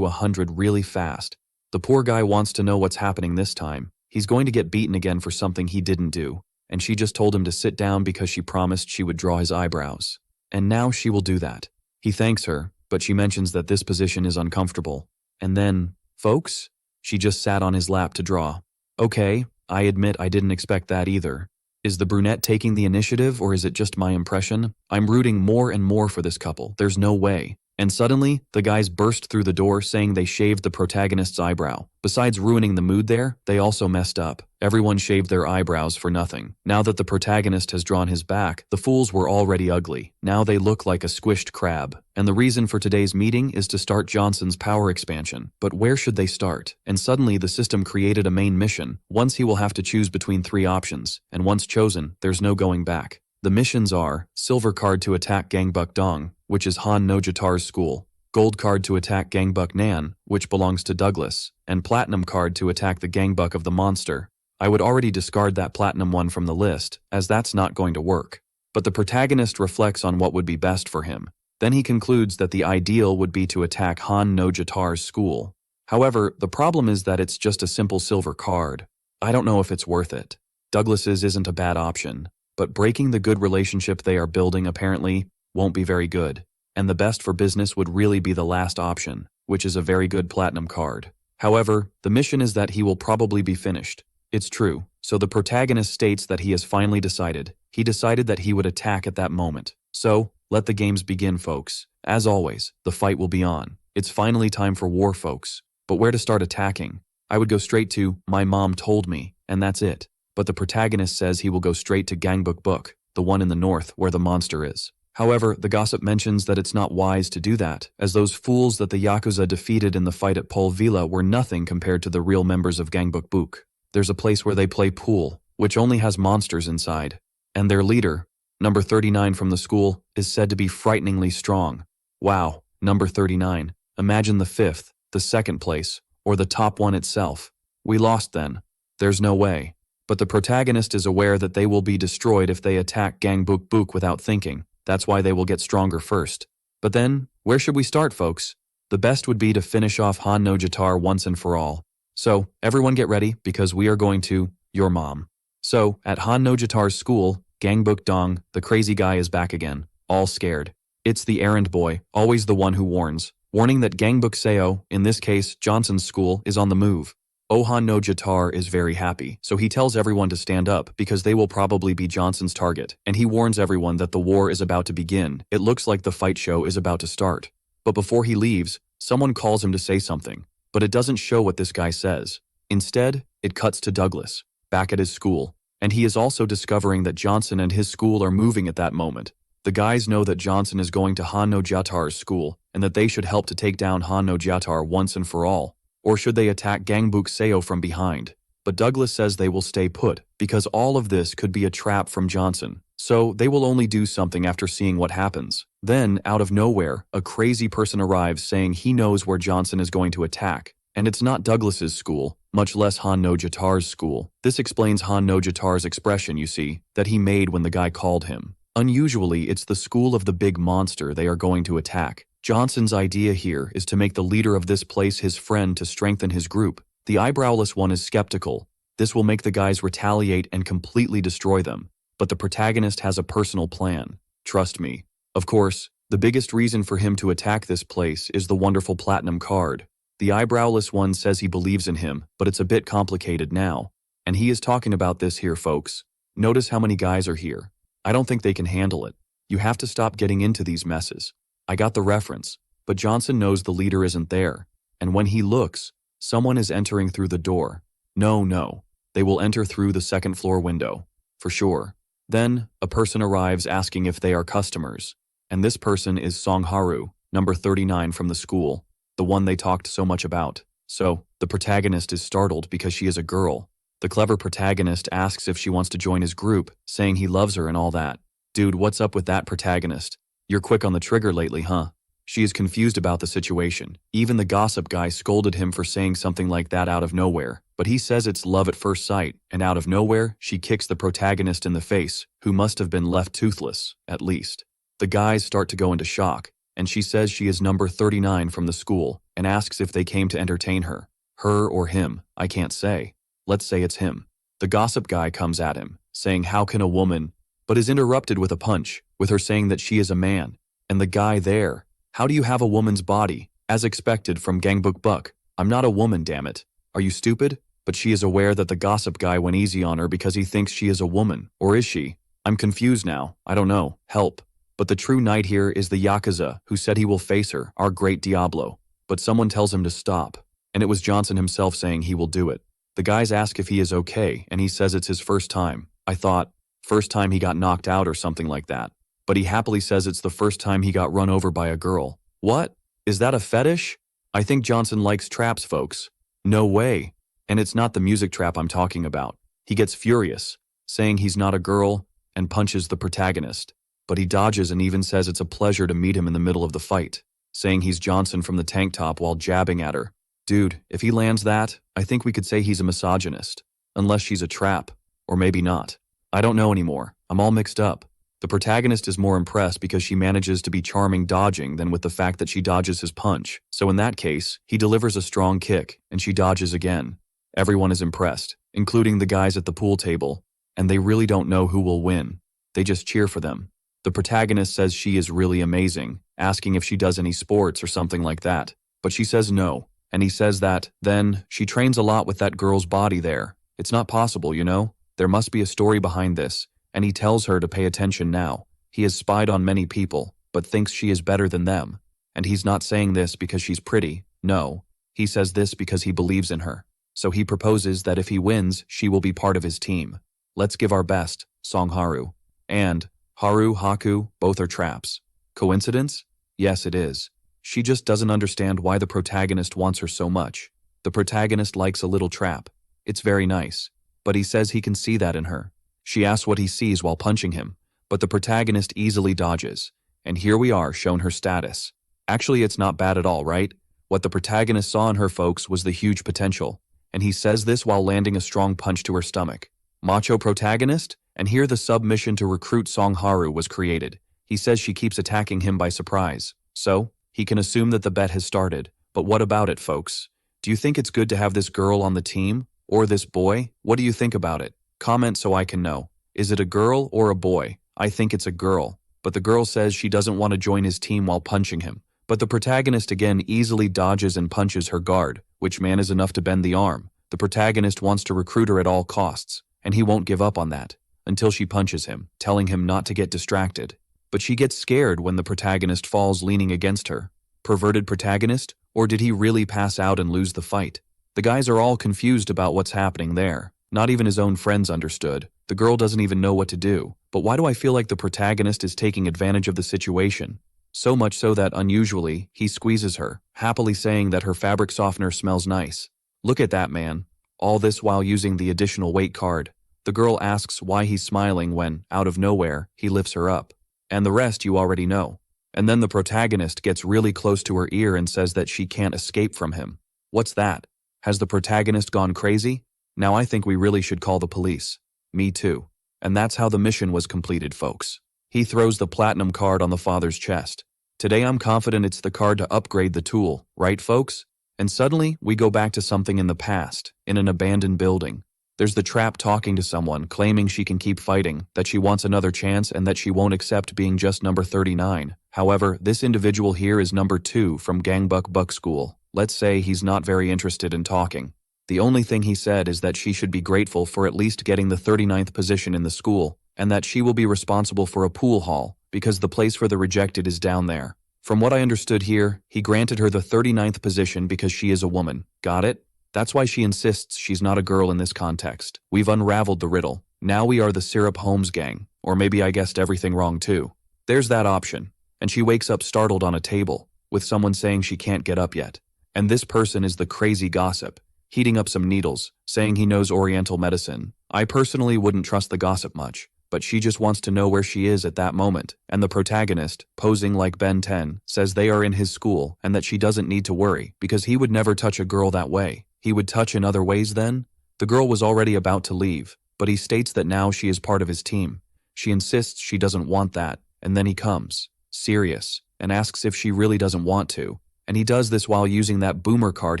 100 really fast. The poor guy wants to know what's happening this time. He's going to get beaten again for something he didn't do. And she just told him to sit down because she promised she would draw his eyebrows. And now she will do that. He thanks her, but she mentions that this position is uncomfortable. And then, folks, she just sat on his lap to draw. Okay, I admit I didn't expect that either. Is the brunette taking the initiative or is it just my impression? I'm rooting more and more for this couple. There's no way. And suddenly, the guys burst through the door saying they shaved the protagonist's eyebrow. Besides ruining the mood there, they also messed up. Everyone shaved their eyebrows for nothing. Now that the protagonist has drawn his back, the fools were already ugly. Now they look like a squished crab. And the reason for today's meeting is to start Johnson's power expansion. But where should they start? And suddenly the system created a main mission. Once he will have to choose between 3 options. And once chosen, there's no going back. The missions are silver card to attack Gangbuk Dong, which is Han no Jatar's school, gold card to attack Gangbuk Nan, which belongs to Douglas, and platinum card to attack the Gangbuk of the monster. I would already discard that platinum one from the list, as that's not going to work. But the protagonist reflects on what would be best for him. Then he concludes that the ideal would be to attack Han no Jatar's school. However, the problem is that it's just a simple silver card. I don't know if it's worth it. Douglas's isn't a bad option, but breaking the good relationship they are building apparently won't be very good. And the best for business would really be the last option, which is a very good platinum card. However, the mission is that he will probably be finished. It's true, so the protagonist states that he has finally decided. He decided that he would attack at that moment. So, let the games begin, folks. As always, the fight will be on. It's finally time for war, folks. But where to start attacking? I would go straight to, my mom told me, and that's it. But the protagonist says he will go straight to Gangbuk Book, the one in the north where the monster is. However, the gossip mentions that it's not wise to do that, as those fools that the Yakuza defeated in the fight at Pol Villa were nothing compared to the real members of Gangbuk Book. There's a place where they play pool, which only has monsters inside. And their leader, number 39 from the school, is said to be frighteningly strong. Wow, number 39. Imagine the fifth, the second place, or the top one itself. We lost then. There's no way. But the protagonist is aware that they will be destroyed if they attack Gangbuk Book without thinking. That's why they will get stronger first. But then, where should we start, folks? The best would be to finish off Han no Jatar once and for all. So, everyone get ready, because we are going to your mom. So, at Han no Jatar's school, Gangbuk Dong, the crazy guy, is back again, all scared. It's the errand boy, always the one who warns, warning that Gangbuk Seo, in this case Johnson's school, is on the move. Han no Jatar is very happy, so he tells everyone to stand up because they will probably be Johnson's target, and he warns everyone that the war is about to begin. It looks like the fight show is about to start. But before he leaves, someone calls him to say something. But it doesn't show what this guy says. Instead, it cuts to Douglas, back at his school, and he is also discovering that Johnson and his school are moving at that moment. The guys know that Johnson is going to Han no Jatar's school, and that they should help to take down Han no Jatar once and for all. Or should they attack Gangbuk Seo from behind? But Douglas says they will stay put, because all of this could be a trap from Johnson. So they will only do something after seeing what happens. Then, out of nowhere, a crazy person arrives saying he knows where Johnson is going to attack. And it's not Douglas's school, much less Han no Jatar's school. This explains Han no Jatar's expression, you see, that he made when the guy called him. Unusually, it's the school of the big monster they are going to attack. Johnson's idea here is to make the leader of this place his friend to strengthen his group. The eyebrowless one is skeptical. This will make the guys retaliate and completely destroy them. But the protagonist has a personal plan. Trust me. Of course, the biggest reason for him to attack this place is the wonderful platinum card. The eyebrowless one says he believes in him, but it's a bit complicated now. And he is talking about this here, folks. Notice how many guys are here. I don't think they can handle it. You have to stop getting into these messes. I got the reference, but Johnson knows the leader isn't there. And when he looks, someone is entering through the door. No. They will enter through the second floor window. For sure. Then, a person arrives asking if they are customers. And this person is Songharu, number 39 from the school, the one they talked so much about. So, the protagonist is startled because she is a girl. The clever protagonist asks if she wants to join his group, saying he loves her and all that. Dude, what's up with that, protagonist? You're quick on the trigger lately, huh? She is confused about the situation. Even the gossip guy scolded him for saying something like that out of nowhere. But he says it's love at first sight, and out of nowhere, she kicks the protagonist in the face, who must have been left toothless, at least. The guys start to go into shock, and she says she is number 39 from the school, and asks if they came to entertain her. Her or him, I can't say. Let's say it's him. The gossip guy comes at him, saying how can a woman, but is interrupted with a punch, with her saying that she is a man. And the guy there, how do you have a woman's body? As expected from Gangbuk Buck. I'm not a woman, damn it. Are you stupid? But she is aware that the gossip guy went easy on her because he thinks she is a woman. Or is she? I'm confused now. I don't know. Help. But the true knight here is the Yakuza, who said he will face her, our great Diablo. But someone tells him to stop. And it was Johnson himself saying he will do it. The guys ask if he is okay, and he says it's his first time. I thought, first time he got knocked out or something like that. But he happily says it's the first time he got run over by a girl. What? Is that a fetish? I think Johnson likes traps, folks. No way. And it's not the music trap I'm talking about. He gets furious, saying he's not a girl, and punches the protagonist. But he dodges and even says it's a pleasure to meet him in the middle of the fight, saying he's Johnson from the tank top while jabbing at her. Dude, if he lands that, I think we could say he's a misogynist. Unless she's a trap. Or maybe not. I don't know anymore. I'm all mixed up. The protagonist is more impressed because she manages to be charming dodging than with the fact that she dodges his punch. So in that case, he delivers a strong kick, and she dodges again. Everyone is impressed, including the guys at the pool table, and they really don't know who will win. They just cheer for them. The protagonist says she is really amazing, asking if she does any sports or something like that. But she says no, and he says that, then, she trains a lot with that girl's body there. It's not possible, you know? There must be a story behind this, and he tells her to pay attention now. He has spied on many people, but thinks she is better than them. And he's not saying this because she's pretty, no. He says this because he believes in her. So he proposes that if he wins, she will be part of his team. Let's give our best, Song Haru. And Haru, Haku, both are traps. Coincidence? Yes, it is. She just doesn't understand why the protagonist wants her so much. The protagonist likes a little trap. It's very nice. But he says he can see that in her. She asks what he sees while punching him, but the protagonist easily dodges. And here we are, shown her status. Actually, it's not bad at all, right? What the protagonist saw in her, folks, was the huge potential. And he says this while landing a strong punch to her stomach. Macho protagonist? And here the submission to recruit Song Haru was created. He says she keeps attacking him by surprise. So, he can assume that the bet has started. But what about it, folks? Do you think it's good to have this girl on the team? Or this boy? What do you think about it? Comment so I can know. Is it a girl or a boy? I think it's a girl. But the girl says she doesn't want to join his team while punching him. But the protagonist again easily dodges and punches her guard, which man is enough to bend the arm. The protagonist wants to recruit her at all costs, and he won't give up on that. Until she punches him, telling him not to get distracted. But she gets scared when the protagonist falls leaning against her. Perverted protagonist? Or did he really pass out and lose the fight? The guys are all confused about what's happening there. Not even his own friends understood. The girl doesn't even know what to do. But why do I feel like the protagonist is taking advantage of the situation? So much so that, unusually, he squeezes her, happily saying that her fabric softener smells nice. Look at that, man. All this while using the additional weight card. The girl asks why he's smiling when, out of nowhere, he lifts her up. And the rest you already know. And then the protagonist gets really close to her ear and says that she can't escape from him. What's that? Has the protagonist gone crazy? Now I think we really should call the police. Me too. And that's how the mission was completed, folks. He throws the platinum card on the father's chest. Today I'm confident it's the card to upgrade the tool, right folks? And suddenly, we go back to something in the past, in an abandoned building. There's the trap talking to someone, claiming she can keep fighting, that she wants another chance and that she won't accept being just number 39. However, this individual here is number 2 from Gangbuk School. Let's say he's not very interested in talking. The only thing he said is that she should be grateful for at least getting the 39th position in the school, and that she will be responsible for a pool hall, because the place for the rejected is down there. From what I understood here, he granted her the 39th position because she is a woman. Got it? That's why she insists she's not a girl in this context. We've unraveled the riddle. Now we are the Syrup Holmes gang. Or maybe I guessed everything wrong too. There's that option. And she wakes up startled on a table, with someone saying she can't get up yet. And this person is the crazy gossip, heating up some needles, saying he knows Oriental medicine. I personally wouldn't trust the gossip much, but she just wants to know where she is at that moment. And the protagonist, posing like Ben 10, says they are in his school and that she doesn't need to worry because he would never touch a girl that way. He would touch in other ways then? The girl was already about to leave, but he states that now she is part of his team. She insists she doesn't want that, and then he comes, serious, and asks if she really doesn't want to. And he does this while using that boomer card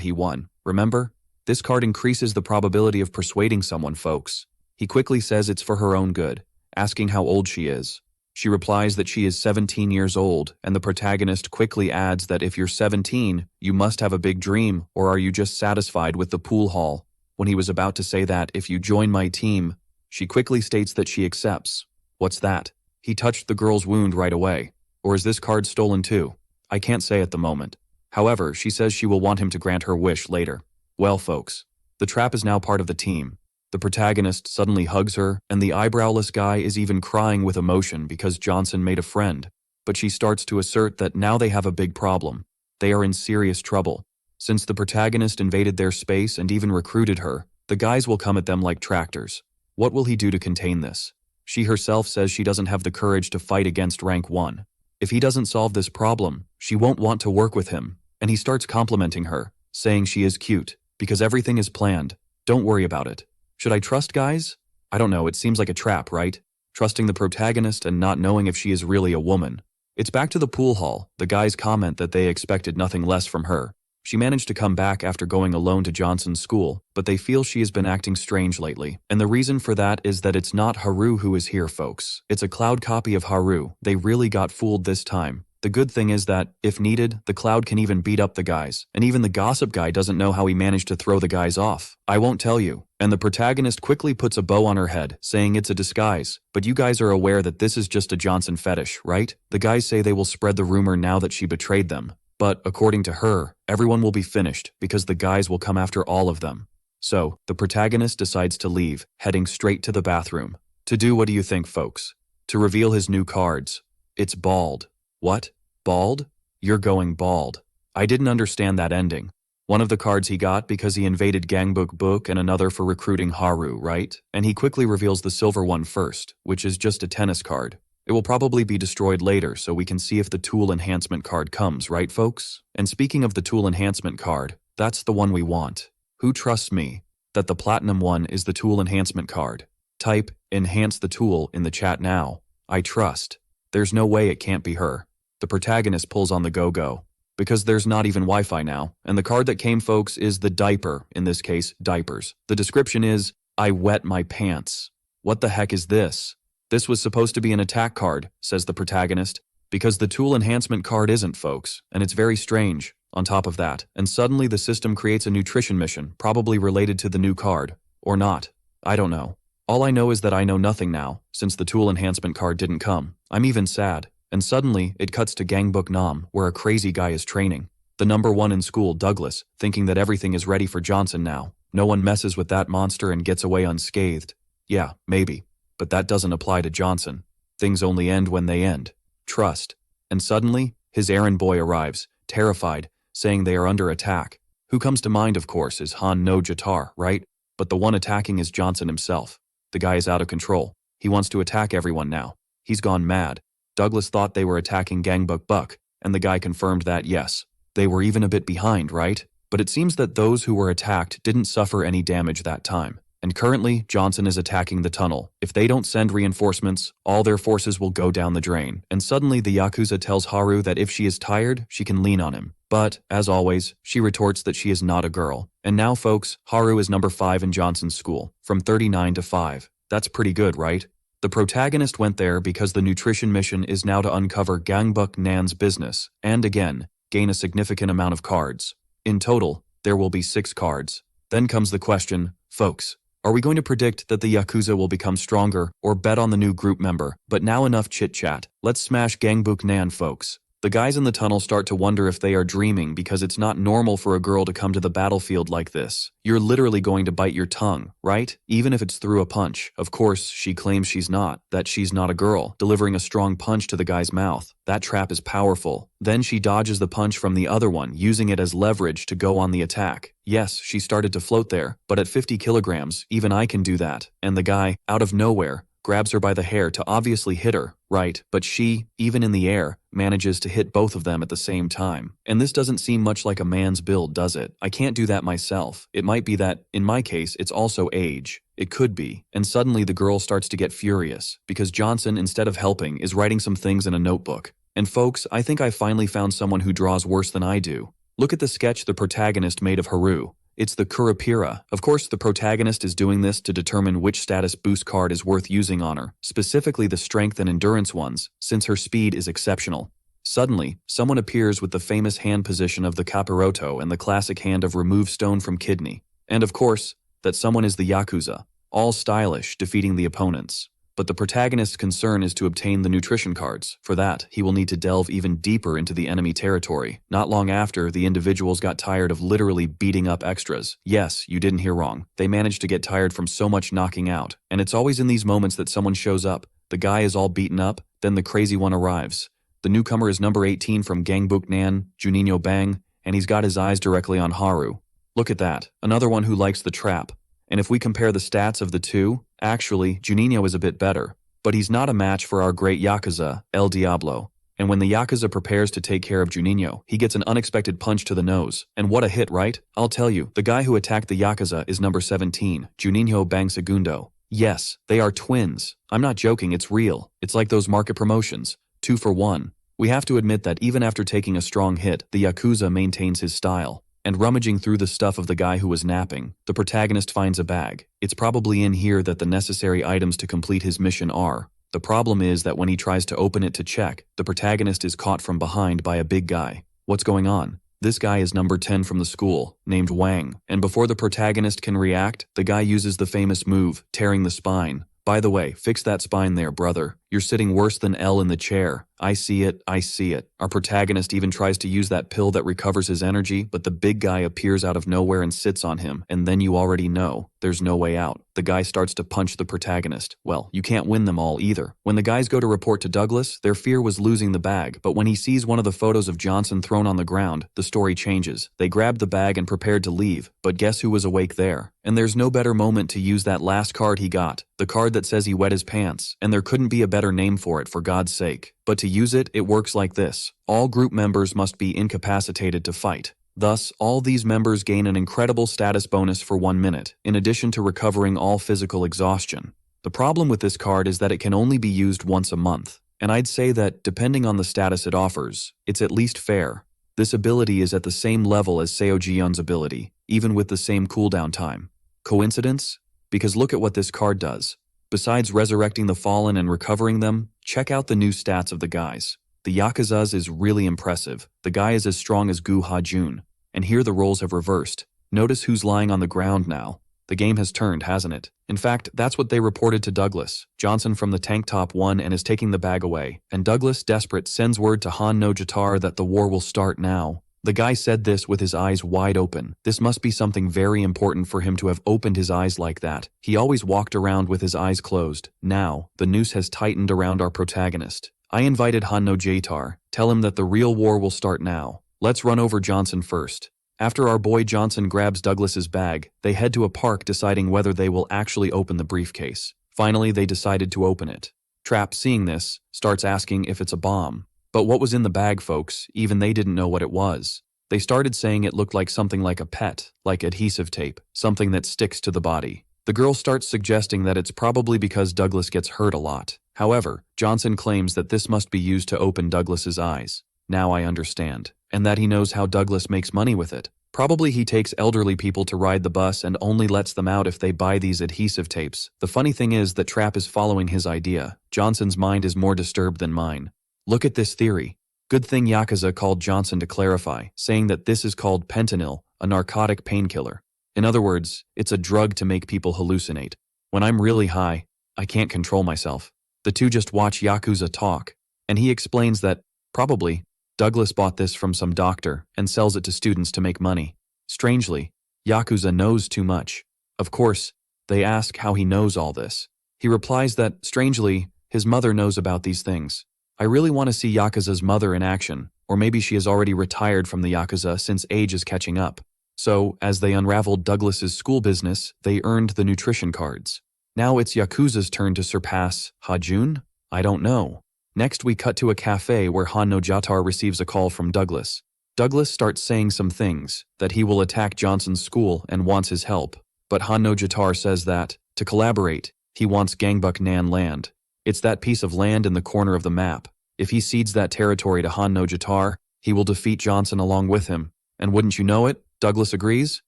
he won, remember? This card increases the probability of persuading someone, folks. He quickly says it's for her own good, asking how old she is. She replies that she is 17 years old, and the protagonist quickly adds that if you're 17, you must have a big dream, or are you just satisfied with the pool hall? When he was about to say that, if you join my team, she quickly states that she accepts. What's that? He touched the girl's wound right away. Or is this card stolen too? I can't say at the moment. However, she says she will want him to grant her wish later. Well, folks, the trap is now part of the team. The protagonist suddenly hugs her, and the eyebrowless guy is even crying with emotion because Johnson made a friend. But she starts to assert that now they have a big problem. They are in serious trouble. Since the protagonist invaded their space and even recruited her, the guys will come at them like tractors. What will he do to contain this? She herself says she doesn't have the courage to fight against rank 1. If he doesn't solve this problem, she won't want to work with him, and he starts complimenting her, saying she is cute, because everything is planned. Don't worry about it. Should I trust guys? I don't know, it seems like a trap, right? Trusting the protagonist and not knowing if she is really a woman. It's back to the pool hall. The guys comment that they expected nothing less from her. She managed to come back after going alone to Johnson's school, but they feel she has been acting strange lately. And the reason for that is that it's not Haru who is here, folks. It's a cloud copy of Haru. They really got fooled this time. The good thing is that, if needed, the cloud can even beat up the guys. And even the gossip guy doesn't know how he managed to throw the guys off. I won't tell you. And the protagonist quickly puts a bow on her head, saying it's a disguise. But you guys are aware that this is just a Johnson fetish, right? The guys say they will spread the rumor now that she betrayed them. But, according to her, everyone will be finished because the guys will come after all of them. So, the protagonist decides to leave, heading straight to the bathroom. To do what do you think, folks? To reveal his new cards. It's bald. What? Bald? You're going bald. I didn't understand that ending. One of the cards he got because he invaded Gangbuk Book and another for recruiting Haru, right? And he quickly reveals the silver one first, which is just a tennis card. It will probably be destroyed later so we can see if the tool enhancement card comes, right folks? And speaking of the tool enhancement card, that's the one we want. Who trusts me that the platinum one is the tool enhancement card? Type enhance the tool in the chat now. I trust. There's no way it can't be her. The protagonist pulls on the go-go. Because there's not even Wi-Fi now, and the card that came, folks, is the diaper, in this case, diapers. The description is, I wet my pants. What the heck is this? This was supposed to be an attack card, says the protagonist, because the tool enhancement card isn't, folks, and it's very strange. On top of that, and suddenly the system creates a nutrition mission, probably related to the new card. Or not. I don't know. All I know is that I know nothing now, since the tool enhancement card didn't come. I'm even sad. And suddenly, it cuts to Gangbuk Nam, where a crazy guy is training. The number 1 in school, Douglas, thinking that everything is ready for Johnson now. No one messes with that monster and gets away unscathed. Yeah, maybe. But that doesn't apply to Johnson. Things only end when they end. Trust. And suddenly, his errand boy arrives, terrified, saying they are under attack. Who comes to mind, of course, is Han no Jatar, right? But the one attacking is Johnson himself. The guy is out of control. He wants to attack everyone now. He's gone mad. Douglas thought they were attacking Gangbuk Buck, and the guy confirmed that yes, they were even a bit behind, right? But it seems that those who were attacked didn't suffer any damage that time. And currently, Johnson is attacking the tunnel. If they don't send reinforcements, all their forces will go down the drain. And suddenly the Yakuza tells Haru that if she is tired, she can lean on him. But, as always, she retorts that she is not a girl. And now, folks, Haru is number 5 in Johnson's school, from 39 to 5. That's pretty good, right? The protagonist went there because the nutrition mission is now to uncover Gangbuk Nan's business, and again, gain a significant amount of cards. In total, there will be 6 cards. Then comes the question, folks, are we going to predict that the Yakuza will become stronger or bet on the new group member? But now enough chit-chat. Let's smash Gangbuk Nan, folks. The guys in the tunnel start to wonder if they are dreaming because it's not normal for a girl to come to the battlefield like this. You're literally going to bite your tongue, right? Even if it's through a punch. Of course, she claims she's not, that she's not a girl, delivering a strong punch to the guy's mouth. That trap is powerful. Then she dodges the punch from the other one, using it as leverage to go on the attack. Yes, she started to float there, but at 50 kilograms, even I can do that. And the guy, out of nowhere, grabs her by the hair to obviously hit her, right? But she, even in the air, manages to hit both of them at the same time. And this doesn't seem much like a man's build, does it? I can't do that myself. It might be that, in my case, it's also age. It could be. And suddenly the girl starts to get furious, because Johnson, instead of helping, is writing some things in a notebook. And folks, I think I finally found someone who draws worse than I do. Look at the sketch the protagonist made of Haru. It's the Kurapira. Of course, the protagonist is doing this to determine which status boost card is worth using on her, specifically the strength and endurance ones, since her speed is exceptional. Suddenly, someone appears with the famous hand position of the Capiroto and the classic hand of remove stone from kidney. And of course, that someone is the Yakuza, all stylish, defeating the opponents. But the protagonist's concern is to obtain the nutrition cards. For that, he will need to delve even deeper into the enemy territory. Not long after, the individuals got tired of literally beating up extras. Yes, you didn't hear wrong. They managed to get tired from so much knocking out. And it's always in these moments that someone shows up. The guy is all beaten up, then the crazy one arrives. The newcomer is number 18 from Gangbuk Nan, Juninho Bang, and he's got his eyes directly on Haru. Look at that, another one who likes the trap. And if we compare the stats of the two, actually, Juninho is a bit better. But he's not a match for our great Yakuza, El Diablo. And when the Yakuza prepares to take care of Juninho, he gets an unexpected punch to the nose. And what a hit, right? I'll tell you, the guy who attacked the Yakuza is number 17, Juninho Bangsegundo. Yes, they are twins. I'm not joking, it's real. It's like those market promotions. 2 for 1. We have to admit that even after taking a strong hit, the Yakuza maintains his style. And rummaging through the stuff of the guy who was napping, the protagonist finds a bag. It's probably in here that the necessary items to complete his mission are. The problem is that when he tries to open it to check, the protagonist is caught from behind by a big guy. What's going on? This guy is number 10 from the school, named Wang, and before the protagonist can react, the guy uses the famous move, tearing the spine. By the way, fix that spine there, brother. You're sitting worse than L in the chair. I see it, I see it. Our protagonist even tries to use that pill that recovers his energy, but the big guy appears out of nowhere and sits on him, and then you already know, there's no way out. The guy starts to punch the protagonist. Well, you can't win them all either. When the guys go to report to Douglas, their fear was losing the bag, but when he sees one of the photos of Johnson thrown on the ground, the story changes. They grabbed the bag and prepared to leave, but guess who was awake there? And there's no better moment to use that last card he got, the card that says he wet his pants, and there couldn't be a better name for it, for God's sake. But to use it, it works like this. All group members must be incapacitated to fight. Thus, all these members gain an incredible status bonus for 1 minute, in addition to recovering all physical exhaustion. The problem with this card is that it can only be used once a month, and I'd say that, depending on the status it offers, it's at least fair. This ability is at the same level as Seo Ji-yeon's ability, even with the same cooldown time. Coincidence? Because look at what this card does. Besides resurrecting the fallen and recovering them, check out the new stats of the guys. The Yakuza's is really impressive. The guy is as strong as Gu Hajun. And here the roles have reversed. Notice who's lying on the ground now. The game has turned, hasn't it? In fact, that's what they reported to Douglas. Johnson from the tank top won and is taking the bag away. And Douglas, desperate, sends word to Han no Jatar that the war will start now. The guy said this with his eyes wide open. This must be something very important for him to have opened his eyes like that. He always walked around with his eyes closed. Now, the noose has tightened around our protagonist. I invited Han no Jatar. Tell him that the real war will start now. Let's run over Johnson first. After our boy Johnson grabs Douglas's bag, they head to a park deciding whether they will actually open the briefcase. Finally, they decided to open it. Trap, seeing this, starts asking if it's a bomb. But what was in the bag, folks? Even they didn't know what it was. They started saying it looked like something like a pet, like adhesive tape, something that sticks to the body. The girl starts suggesting that it's probably because Douglas gets hurt a lot. However, Johnson claims that this must be used to open Douglas's eyes. Now I understand. And that he knows how Douglas makes money with it. Probably he takes elderly people to ride the bus and only lets them out if they buy these adhesive tapes. The funny thing is that Trap is following his idea. Johnson's mind is more disturbed than mine. Look at this theory. Good thing Yakuza called Johnson to clarify, saying that this is called fentanyl, a narcotic painkiller. In other words, it's a drug to make people hallucinate. When I'm really high, I can't control myself. The two just watch Yakuza talk, and he explains that, probably, Douglas bought this from some doctor and sells it to students to make money. Strangely, Yakuza knows too much. Of course, they ask how he knows all this. He replies that, strangely, his mother knows about these things. I really want to see Yakuza's mother in action, or maybe she has already retired from the Yakuza since age is catching up. So, as they unraveled Douglas's school business, they earned the nutrition cards. Now it's Yakuza's turn to surpass Hajun? I don't know. Next we cut to a cafe where Han no Jatar receives a call from Douglas. Douglas starts saying some things, that he will attack Johnson's school and wants his help. But Han no Jatar says that, to collaborate, he wants Gangbuk Nan land. It's that piece of land in the corner of the map. If he cedes that territory to Han no Jatar, he will defeat Johnson along with him. And wouldn't you know it, Douglas agrees.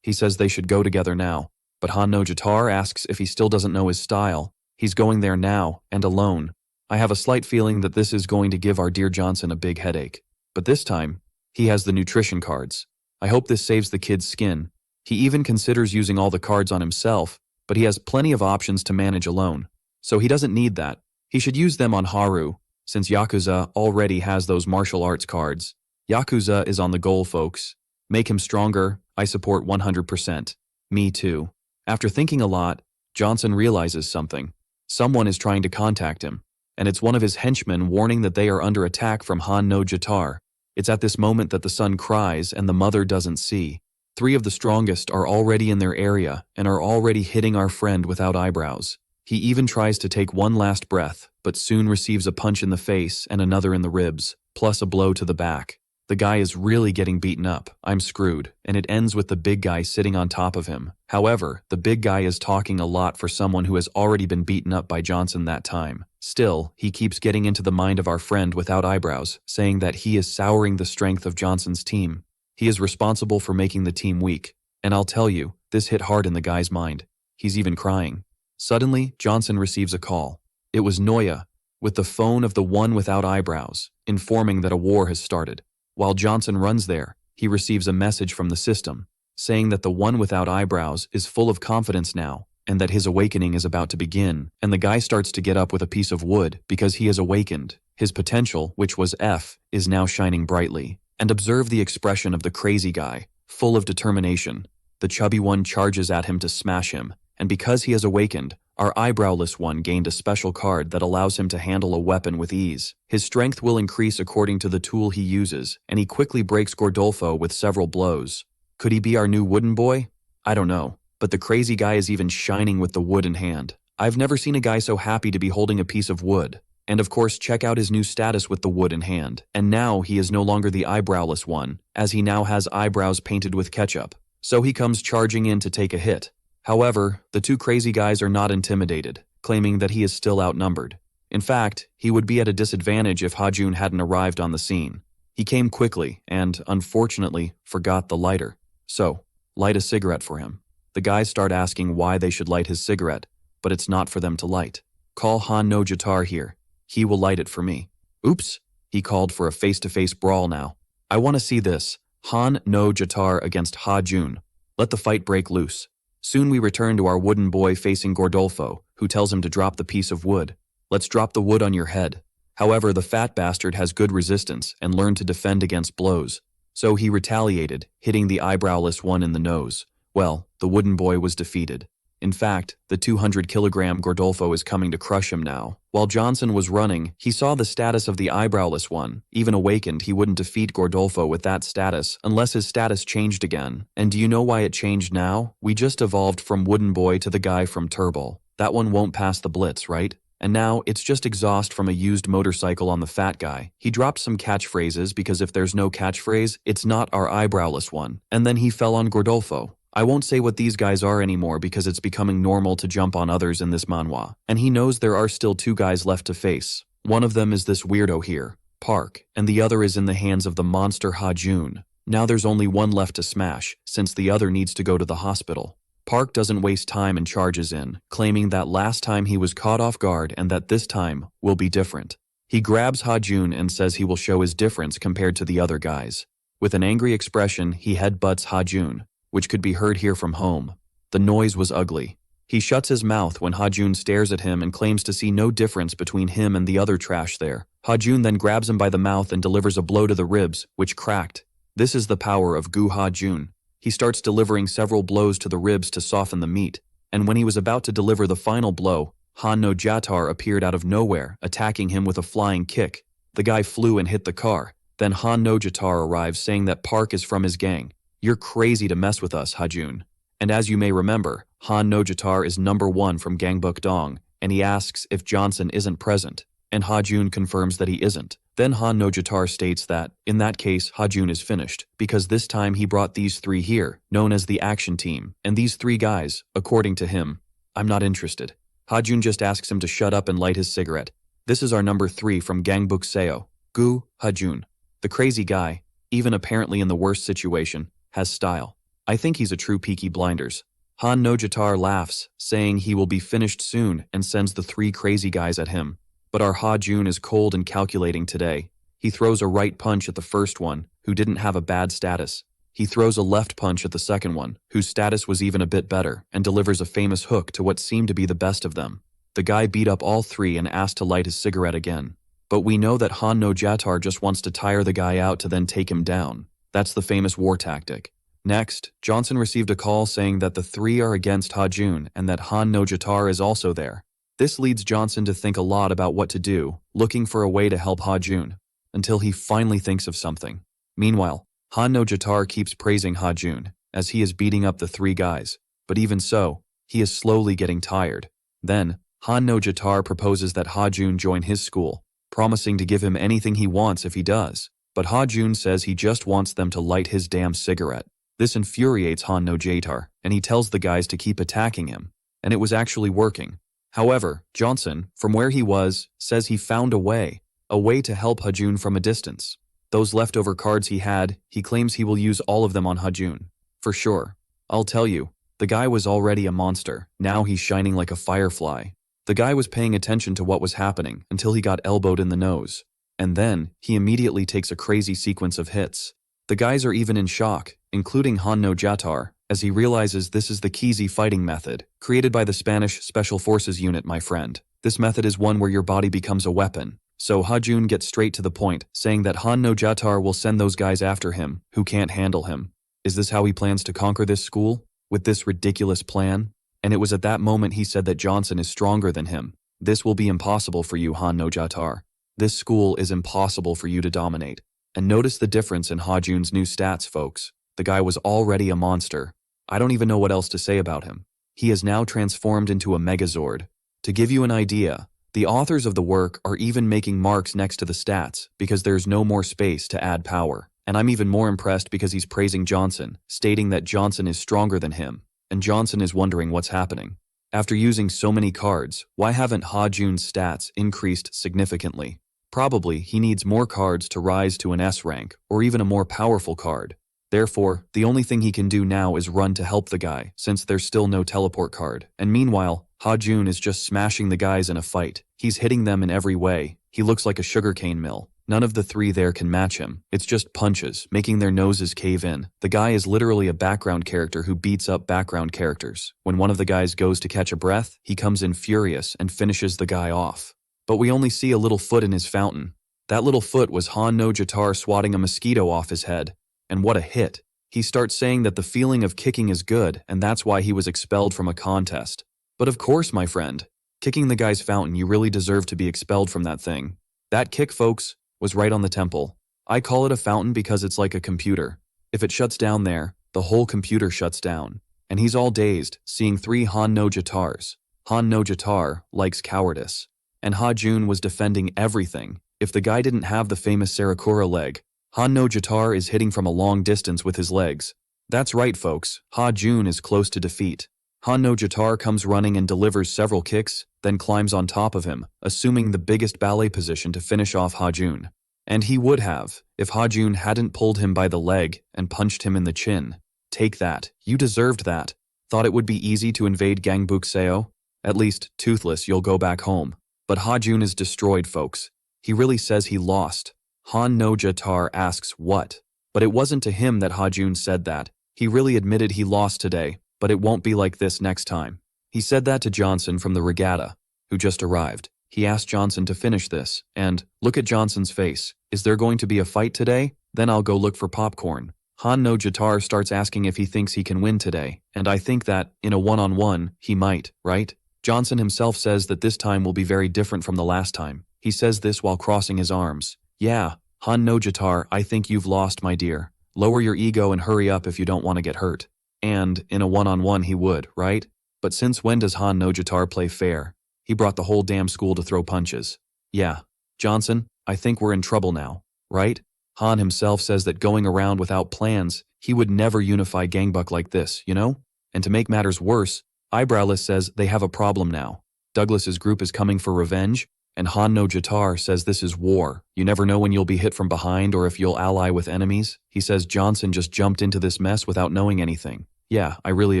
He says they should go together now. But Han no Jatar asks if he still doesn't know his style. He's going there now, and alone. I have a slight feeling that this is going to give our dear Johnson a big headache. But this time, he has the nutrition cards. I hope this saves the kid's skin. He even considers using all the cards on himself, but he has plenty of options to manage alone. So he doesn't need that. He should use them on Haru, since Yakuza already has those martial arts cards. Yakuza is on the goal, folks. Make him stronger. I support 100%. Me too. After thinking a lot, Johnson realizes something. Someone is trying to contact him, and it's one of his henchmen warning that they are under attack from Han no Jatar. It's at this moment that the son cries and the mother doesn't see. 3 of the strongest are already in their area and are already hitting our friend without eyebrows. He even tries to take one last breath, but soon receives a punch in the face and another in the ribs, plus a blow to the back. The guy is really getting beaten up. I'm screwed, and it ends with the big guy sitting on top of him. However, the big guy is talking a lot for someone who has already been beaten up by Johnson that time. Still, he keeps getting into the mind of our friend without eyebrows, saying that he is souring the strength of Johnson's team. He is responsible for making the team weak. And I'll tell you, this hit hard in the guy's mind. He's even crying. Suddenly, Johnson receives a call. It was Noya, with the phone of the one without eyebrows, informing that a war has started. While Johnson runs there, he receives a message from the system, saying that the one without eyebrows is full of confidence now, and that his awakening is about to begin, and the guy starts to get up with a piece of wood because he has awakened. His potential, which was F, is now shining brightly. And observe the expression of the crazy guy, full of determination. The chubby one charges at him to smash him, and because he has awakened, our eyebrowless one gained a special card that allows him to handle a weapon with ease. His strength will increase according to the tool he uses, and he quickly breaks Gordolfo with several blows. Could he be our new wooden boy? I don't know, but the crazy guy is even shining with the wood in hand. I've never seen a guy so happy to be holding a piece of wood. And of course, check out his new status with the wood in hand. And now he is no longer the eyebrowless one, as he now has eyebrows painted with ketchup. So he comes charging in to take a hit. However, the two crazy guys are not intimidated, claiming that he is still outnumbered. In fact, he would be at a disadvantage if Hajun hadn't arrived on the scene. He came quickly and, unfortunately, forgot the lighter. So, light a cigarette for him. The guys start asking why they should light his cigarette, but it's not for them to light. Call Han no Jatar here. He will light it for me. Oops, he called for a face-to-face brawl now. I want to see this. Han no Jatar against Hajun. Let the fight break loose. Soon we return to our wooden boy facing Gordolfo, who tells him to drop the piece of wood. Let's drop the wood on your head. However, the fat bastard has good resistance and learned to defend against blows. So he retaliated, hitting the eyebrowless one in the nose. Well, the wooden boy was defeated. In fact, the 200-kilogram Gordolfo is coming to crush him now. While Johnson was running, he saw the status of the eyebrowless one. Even awakened, he wouldn't defeat Gordolfo with that status unless his status changed again. And do you know why it changed now? We just evolved from wooden boy to the guy from Turbo. That one won't pass the blitz, right? And now, it's just exhaust from a used motorcycle on the fat guy. He dropped some catchphrases because if there's no catchphrase, it's not our eyebrowless one. And then he fell on Gordolfo. I won't say what these guys are anymore because it's becoming normal to jump on others in this manhwa. And he knows there are still two guys left to face. One of them is this weirdo here, Park, and the other is in the hands of the monster Hajun. Now there's only one left to smash, since the other needs to go to the hospital. Park doesn't waste time and charges in, claiming that last time he was caught off guard and that this time will be different. He grabs Hajun and says he will show his difference compared to the other guys. With an angry expression, he headbutts Hajun, which could be heard here from home. The noise was ugly. He shuts his mouth when Hajun stares at him and claims to see no difference between him and the other trash there. Hajun then grabs him by the mouth and delivers a blow to the ribs, which cracked. This is the power of Gu Hajun. He starts delivering several blows to the ribs to soften the meat, and when he was about to deliver the final blow, Han no Jatar appeared out of nowhere, attacking him with a flying kick. The guy flew and hit the car. Then Han no Jatar arrives saying that Park is from his gang. You're crazy to mess with us, Hajun. And as you may remember, Han no Jatar is number 1 from Gangbuk Dong, and he asks if Johnson isn't present, and Hajun confirms that he isn't. Then Han no Jatar states that, in that case, Hajun is finished, because this time he brought these 3 here, known as the Action Team, and these 3 guys, according to him, I'm not interested. Hajun just asks him to shut up and light his cigarette. This is our number 3 from Gangbuk Seo, Gu Hajun. The crazy guy, even apparently in the worst situation, has style. I think he's a true Peaky Blinders. Han no Jatar laughs, saying he will be finished soon and sends the 3 crazy guys at him. But our Hajun is cold and calculating today. He throws a right punch at the first one, who didn't have a bad status. He throws a left punch at the second one, whose status was even a bit better, and delivers a famous hook to what seemed to be the best of them. The guy beat up all 3 and asked to light his cigarette again. But we know that Han no Jatar just wants to tire the guy out to then take him down. That's the famous war tactic. Next, Johnson received a call saying that the 3 are against Hajun and that Han no Jatar is also there. This leads Johnson to think a lot about what to do, looking for a way to help Hajun, until he finally thinks of something. Meanwhile, Han no Jatar keeps praising Hajun, as he is beating up the 3 guys, but even so, he is slowly getting tired. Then, Han no Jatar proposes that Hajun join his school, promising to give him anything he wants if he does. But Hajun says he just wants them to light his damn cigarette. This infuriates Han no Jatar, and he tells the guys to keep attacking him. And it was actually working. However, Johnson, from where he was, says he found a way to help Hajun from a distance. Those leftover cards he had, he claims he will use all of them on Hajun. For sure. I'll tell you, the guy was already a monster, now he's shining like a firefly. The guy was paying attention to what was happening until he got elbowed in the nose. And then, he immediately takes a crazy sequence of hits. The guys are even in shock, including Han no Jatar, as he realizes this is the Kizi fighting method, created by the Spanish Special Forces unit, my friend. This method is one where your body becomes a weapon. So Hajun gets straight to the point, saying that Han no Jatar will send those guys after him, who can't handle him. Is this how he plans to conquer this school? With this ridiculous plan? And it was at that moment he said that Johnson is stronger than him. This will be impossible for you, Han no Jatar. This school is impossible for you to dominate. And notice the difference in Hajun's new stats, folks. The guy was already a monster. I don't even know what else to say about him. He is now transformed into a Megazord. To give you an idea, the authors of the work are even making marks next to the stats because there's no more space to add power. And I'm even more impressed because he's praising Johnson, stating that Johnson is stronger than him. And Johnson is wondering what's happening. After using so many cards, why haven't Hajun's stats increased significantly? Probably he needs more cards to rise to an S rank, or even a more powerful card. Therefore, the only thing he can do now is run to help the guy, since there's still no teleport card. And meanwhile, Hajun is just smashing the guys in a fight. He's hitting them in every way. He looks like a sugarcane mill. None of the three there can match him. It's just punches, making their noses cave in. The guy is literally a background character who beats up background characters. When one of the guys goes to catch a breath, he comes in furious and finishes the guy off. But we only see a little foot in his fountain. That little foot was Han no Jatar swatting a mosquito off his head. And what a hit. He starts saying that the feeling of kicking is good, and that's why he was expelled from a contest. But of course, my friend, kicking the guy's fountain, you really deserve to be expelled from that thing. That kick, folks, was right on the temple. I call it a fountain because it's like a computer. If it shuts down there, the whole computer shuts down. And he's all dazed, seeing three Han no Jatars. Han no Jatar likes cowardice. And Hajun was defending everything. If the guy didn't have the famous Sarakura leg, Han no Jatar is hitting from a long distance with his legs. That's right, folks, Hajun is close to defeat. Han no Jatar comes running and delivers several kicks, then climbs on top of him, assuming the biggest ballet position to finish off Hajun. And he would have, if Hajun hadn't pulled him by the leg and punched him in the chin. Take that, you deserved that. Thought it would be easy to invade Gangbuk Seo? At least, toothless, you'll go back home. But Hajun is destroyed, folks. He really says he lost. Han no Jatar asks what? But it wasn't to him that Hajun said that. He really admitted he lost today, but it won't be like this next time. He said that to Johnson from the regatta, who just arrived. He asked Johnson to finish this, and look at Johnson's face. Is there going to be a fight today? Then I'll go look for popcorn. Han no Jatar starts asking if he thinks he can win today, and I think that, in a one-on-one, he might, right? Johnson himself says that this time will be very different from the last time. He says this while crossing his arms. Yeah, Han no Jatar, I think you've lost, my dear. Lower your ego and hurry up if you don't want to get hurt. And, in a one-on-one he would, right? But since when does Han no Jatar play fair? He brought the whole damn school to throw punches. Yeah, Johnson, I think we're in trouble now, right? Han himself says that going around without plans, he would never unify Gangbuk like this, you know? And to make matters worse, Eyebrowless says they have a problem now. Douglas's group is coming for revenge, and Han no Jatar says this is war. You never know when you'll be hit from behind or if you'll ally with enemies. He says Johnson just jumped into this mess without knowing anything. Yeah, I really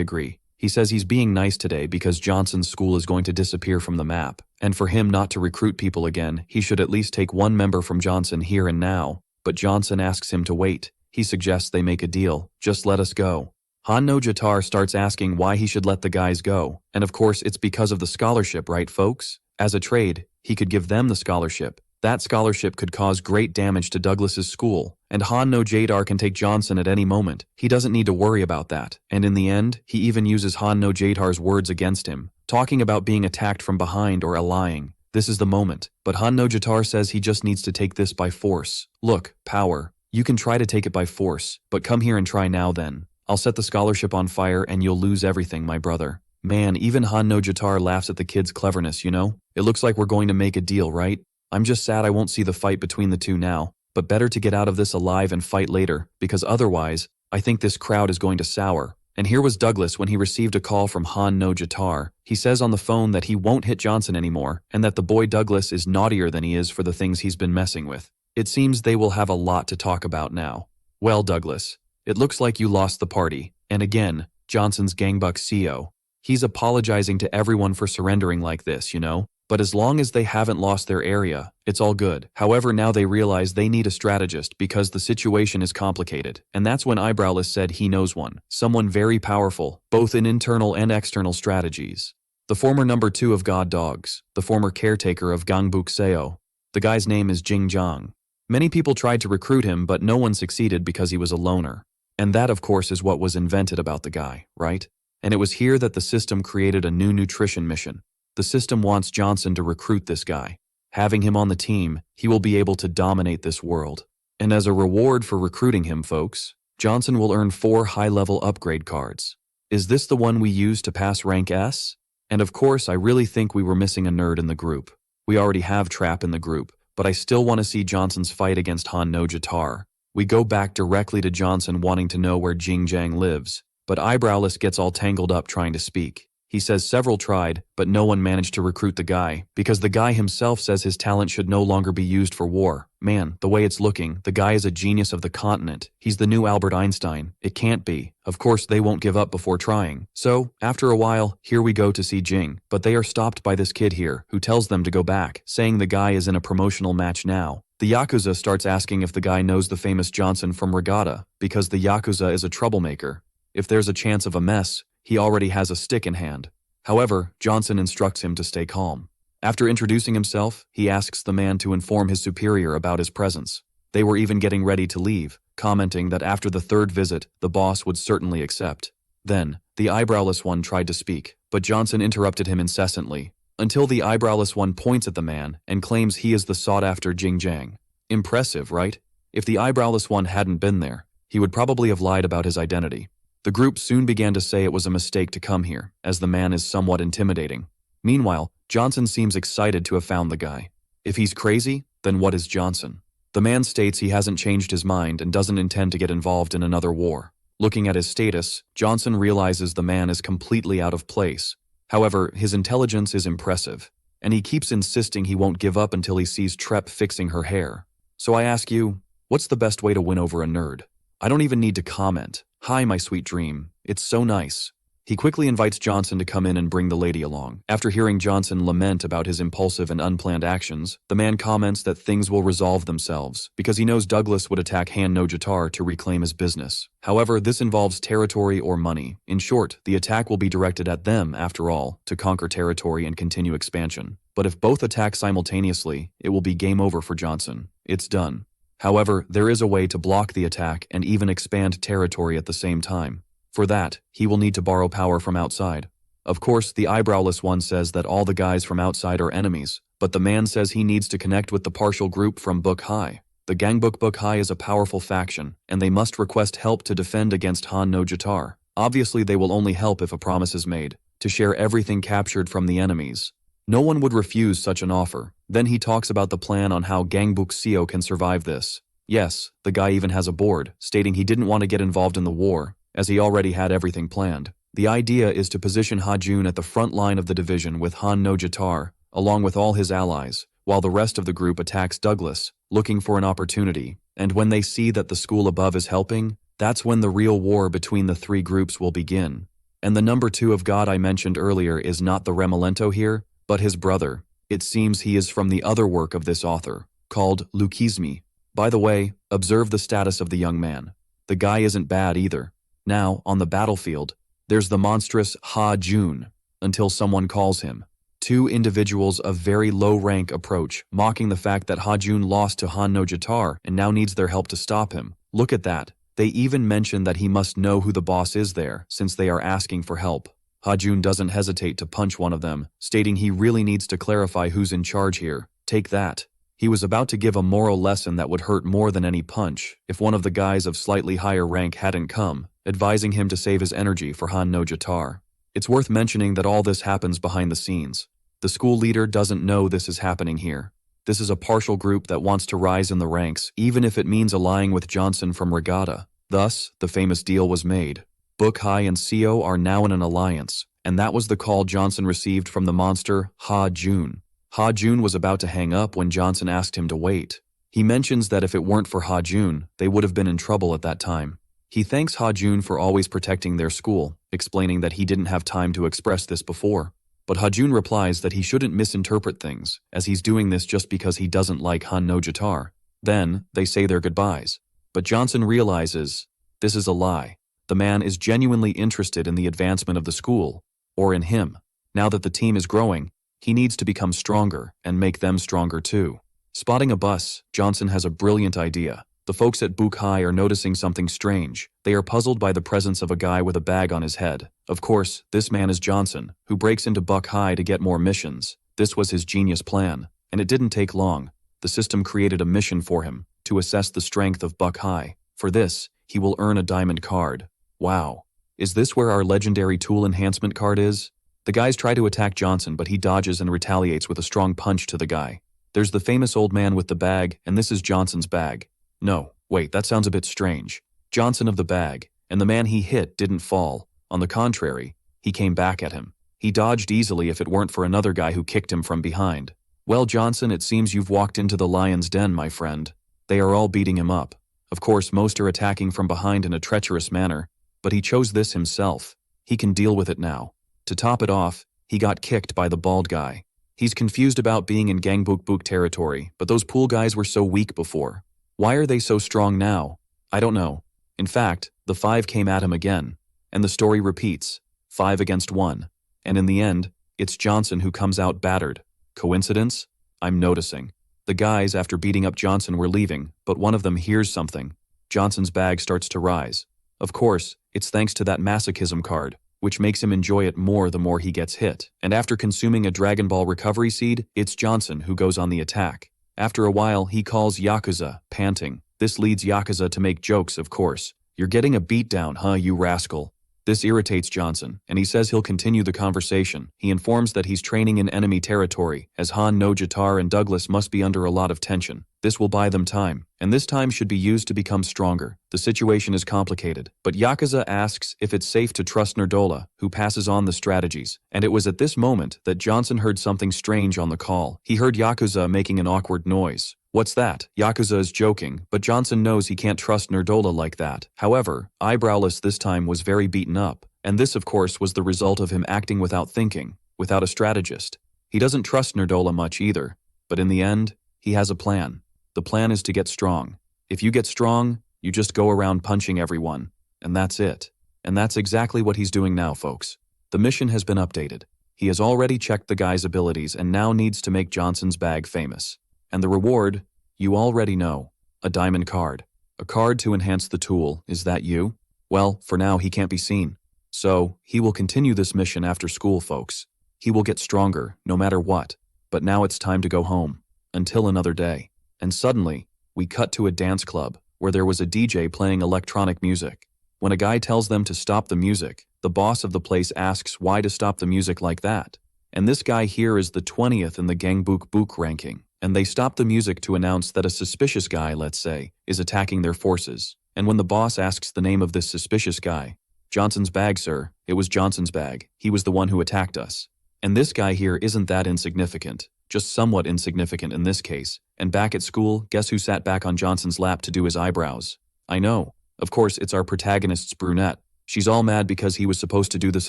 agree. He says he's being nice today because Johnson's school is going to disappear from the map. And for him not to recruit people again, he should at least take one member from Johnson here and now. But Johnson asks him to wait. He suggests they make a deal. Just let us go. Han no Jatar starts asking why he should let the guys go. And of course, it's because of the scholarship, right, folks? As a trade, he could give them the scholarship. That scholarship could cause great damage to Douglas's school. And Han no Jatar can take Johnson at any moment. He doesn't need to worry about that. And in the end, he even uses Han no Jatar's words against him, talking about being attacked from behind or allying. This is the moment. But Han no Jatar says he just needs to take this by force. Look, power. You can try to take it by force, but come here and try now then. I'll set the scholarship on fire and you'll lose everything, my brother. Man, even Han no Jatar laughs at the kid's cleverness, you know? It looks like we're going to make a deal, right? I'm just sad I won't see the fight between the two now, but better to get out of this alive and fight later, because otherwise, I think this crowd is going to sour. And here was Douglas when he received a call from Han no Jatar. He says on the phone that he won't hit Johnson anymore, and that the boy Douglas is naughtier than he is for the things he's been messing with. It seems they will have a lot to talk about now. Well, Douglas, it looks like you lost the party, and again, Johnson's Gangbuk CO. He's apologizing to everyone for surrendering like this, you know? But as long as they haven't lost their area, it's all good. However, now they realize they need a strategist because the situation is complicated, and that's when Eyebrowless said he knows one. Someone very powerful, both in internal and external strategies. The former number 2 of God Dogs, the former caretaker of Gangbuk Seo. The guy's name is Jing Jiang. Many people tried to recruit him, but no one succeeded because he was a loner. And that, of course, is what was invented about the guy, right? And it was here that the system created a new nutrition mission. The system wants Johnson to recruit this guy. Having him on the team, he will be able to dominate this world. And as a reward for recruiting him, folks, Johnson will earn 4 high-level upgrade cards. Is this the one we use to pass rank S? And of course, I really think we were missing a nerd in the group. We already have Trap in the group, but I still want to see Johnson's fight against Han no Jatar. We go back directly to Johnson wanting to know where Jing Jiang lives, but Eyebrowless gets all tangled up trying to speak. He says several tried, but no one managed to recruit the guy, because the guy himself says his talent should no longer be used for war. Man, the way it's looking, the guy is a genius of the continent. He's the new Albert Einstein. It can't be. Of course, they won't give up before trying. So, after a while, here we go to see Jing, but they are stopped by this kid here, who tells them to go back, saying the guy is in a promotional match now. The Yakuza starts asking if the guy knows the famous Johnson from Regatta, because the Yakuza is a troublemaker. If there's a chance of a mess, he already has a stick in hand. However, Johnson instructs him to stay calm. After introducing himself, he asks the man to inform his superior about his presence. They were even getting ready to leave, commenting that after the 3rd visit, the boss would certainly accept. Then, the Eyebrowless one tried to speak, but Johnson interrupted him incessantly, until the Eyebrowless one points at the man and claims he is the sought-after Jing Jiang. Impressive, right? If the Eyebrowless one hadn't been there, he would probably have lied about his identity. The group soon began to say it was a mistake to come here, as the man is somewhat intimidating. Meanwhile, Johnson seems excited to have found the guy. If he's crazy, then what is Johnson? The man states he hasn't changed his mind and doesn't intend to get involved in another war. Looking at his status, Johnson realizes the man is completely out of place. However, his intelligence is impressive, and he keeps insisting he won't give up until he sees Trep fixing her hair. So I ask you, what's the best way to win over a nerd? I don't even need to comment. Hi, my sweet dream. It's so nice. He quickly invites Johnson to come in and bring the lady along. After hearing Johnson lament about his impulsive and unplanned actions, the man comments that things will resolve themselves, because he knows Douglas would attack Han no Jatar to reclaim his business. However, this involves territory or money. In short, the attack will be directed at them, after all, to conquer territory and continue expansion. But if both attack simultaneously, it will be game over for Johnson. It's done. However, there is a way to block the attack and even expand territory at the same time. For that, he will need to borrow power from outside. Of course, the Eyebrowless one says that all the guys from outside are enemies, but the man says he needs to connect with the partial group from Book High. The Gangbuk Book High is a powerful faction, and they must request help to defend against Han no Jatar. Obviously, they will only help if a promise is made, to share everything captured from the enemies. No one would refuse such an offer. Then he talks about the plan on how Gangbuk Seo can survive this. Yes, the guy even has a board, stating he didn't want to get involved in the war, as he already had everything planned. The idea is to position Hajun at the front line of the division with Han no Jatar, along with all his allies, while the rest of the group attacks Douglas, looking for an opportunity. And when they see that the school above is helping, that's when the real war between the 3 groups will begin. And the number 2 of God I mentioned earlier is not the Remelento here, but his brother. It seems he is from the other work of this author, called Lukizmi. By the way, observe the status of the young man. The guy isn't bad either. Now, on the battlefield, there's the monstrous Ha-Jun, until someone calls him. 2 individuals of very low rank approach, mocking the fact that Hajun lost to Han no Jatar and now needs their help to stop him. Look at that. They even mention that he must know who the boss is there, since they are asking for help. Hajun doesn't hesitate to punch one of them, stating he really needs to clarify who's in charge here. Take that. He was about to give a moral lesson that would hurt more than any punch if one of the guys of slightly higher rank hadn't come, advising him to save his energy for Han no Jatar. It's worth mentioning that all this happens behind the scenes. The school leader doesn't know this is happening here. This is a partial group that wants to rise in the ranks, even if it means allying with Johnson from Regatta. Thus, the famous deal was made. Book High and CO are now in an alliance, and that was the call Johnson received from the monster Hajun. Hajun was about to hang up when Johnson asked him to wait. He mentions that if it weren't for Hajun, they would have been in trouble at that time. He thanks Hajun for always protecting their school, explaining that he didn't have time to express this before. But Hajun replies that he shouldn't misinterpret things, as he's doing this just because he doesn't like Han no Jatar. Then, they say their goodbyes. But Johnson realizes, this is a lie. The man is genuinely interested in the advancement of the school, or in him. Now that the team is growing, he needs to become stronger and make them stronger too. Spotting a bus, Johnson has a brilliant idea. The folks at Book High are noticing something strange. They are puzzled by the presence of a guy with a bag on his head. Of course, this man is Johnson, who breaks into Buck High to get more missions. This was his genius plan, and it didn't take long. The system created a mission for him, to assess the strength of Buck High. For this, he will earn a diamond card. Wow. Is this where our legendary tool enhancement card is? The guys try to attack Johnson, but he dodges and retaliates with a strong punch to the guy. There's the famous old man with the bag, and this is Johnson's bag. No, wait, that sounds a bit strange. Johnson of the bag, and the man he hit didn't fall. On the contrary, he came back at him. He dodged easily if it weren't for another guy who kicked him from behind. Well, Johnson, it seems you've walked into the lion's den, my friend. They are all beating him up. Of course, most are attacking from behind in a treacherous manner, but he chose this himself. He can deal with it now. To top it off, he got kicked by the bald guy. He's confused about being in Gangbuk territory, but those pool guys were so weak before. Why are they so strong now? I don't know. In fact, the 5 came at him again, and the story repeats, 5 against 1. And in the end, it's Johnson who comes out battered. Coincidence? I'm noticing. The guys, after beating up Johnson, were leaving, but one of them hears something. Johnson's bag starts to rise. Of course, it's thanks to that masochism card, which makes him enjoy it more the more he gets hit. And after consuming a Dragon Ball recovery seed, it's Johnson who goes on the attack. After a while, he calls Yakuza, panting. This leads Yakuza to make jokes, of course. You're getting a beatdown, huh, you rascal? This irritates Johnson, and he says he'll continue the conversation. He informs that he's training in enemy territory, as Han no Jatar and Douglas must be under a lot of tension. This will buy them time, and this time should be used to become stronger. The situation is complicated, but Yakuza asks if it's safe to trust Nerdola, who passes on the strategies. And it was at this moment that Johnson heard something strange on the call. He heard Yakuza making an awkward noise. What's that? Yakuza is joking, but Johnson knows he can't trust Nerdola like that. However, Eyebrowless this time was very beaten up, and this of course was the result of him acting without thinking, without a strategist. He doesn't trust Nerdola much either, but in the end, he has a plan. The plan is to get strong. If you get strong, you just go around punching everyone, and that's it. And that's exactly what he's doing now, folks. The mission has been updated. He has already checked the guy's abilities and now needs to make Johnson's bag famous. And the reward, you already know, a diamond card. A card to enhance the tool, is that you? Well, for now he can't be seen. So, he will continue this mission after school, folks. He will get stronger, no matter what. But now it's time to go home. Until another day. And suddenly, we cut to a dance club, where there was a DJ playing electronic music. When a guy tells them to stop the music, the boss of the place asks why to stop the music like that. And this guy here is the 20th in the Gangbuk ranking. And they stop the music to announce that a suspicious guy, let's say, is attacking their forces. And when the boss asks the name of this suspicious guy, Johnson's bag, sir, it was Johnson's bag. He was the one who attacked us. And this guy here isn't that insignificant, just somewhat insignificant in this case. And back at school, guess who sat back on Johnson's lap to do his eyebrows? I know. Of course, it's our protagonist's brunette. She's all mad because he was supposed to do this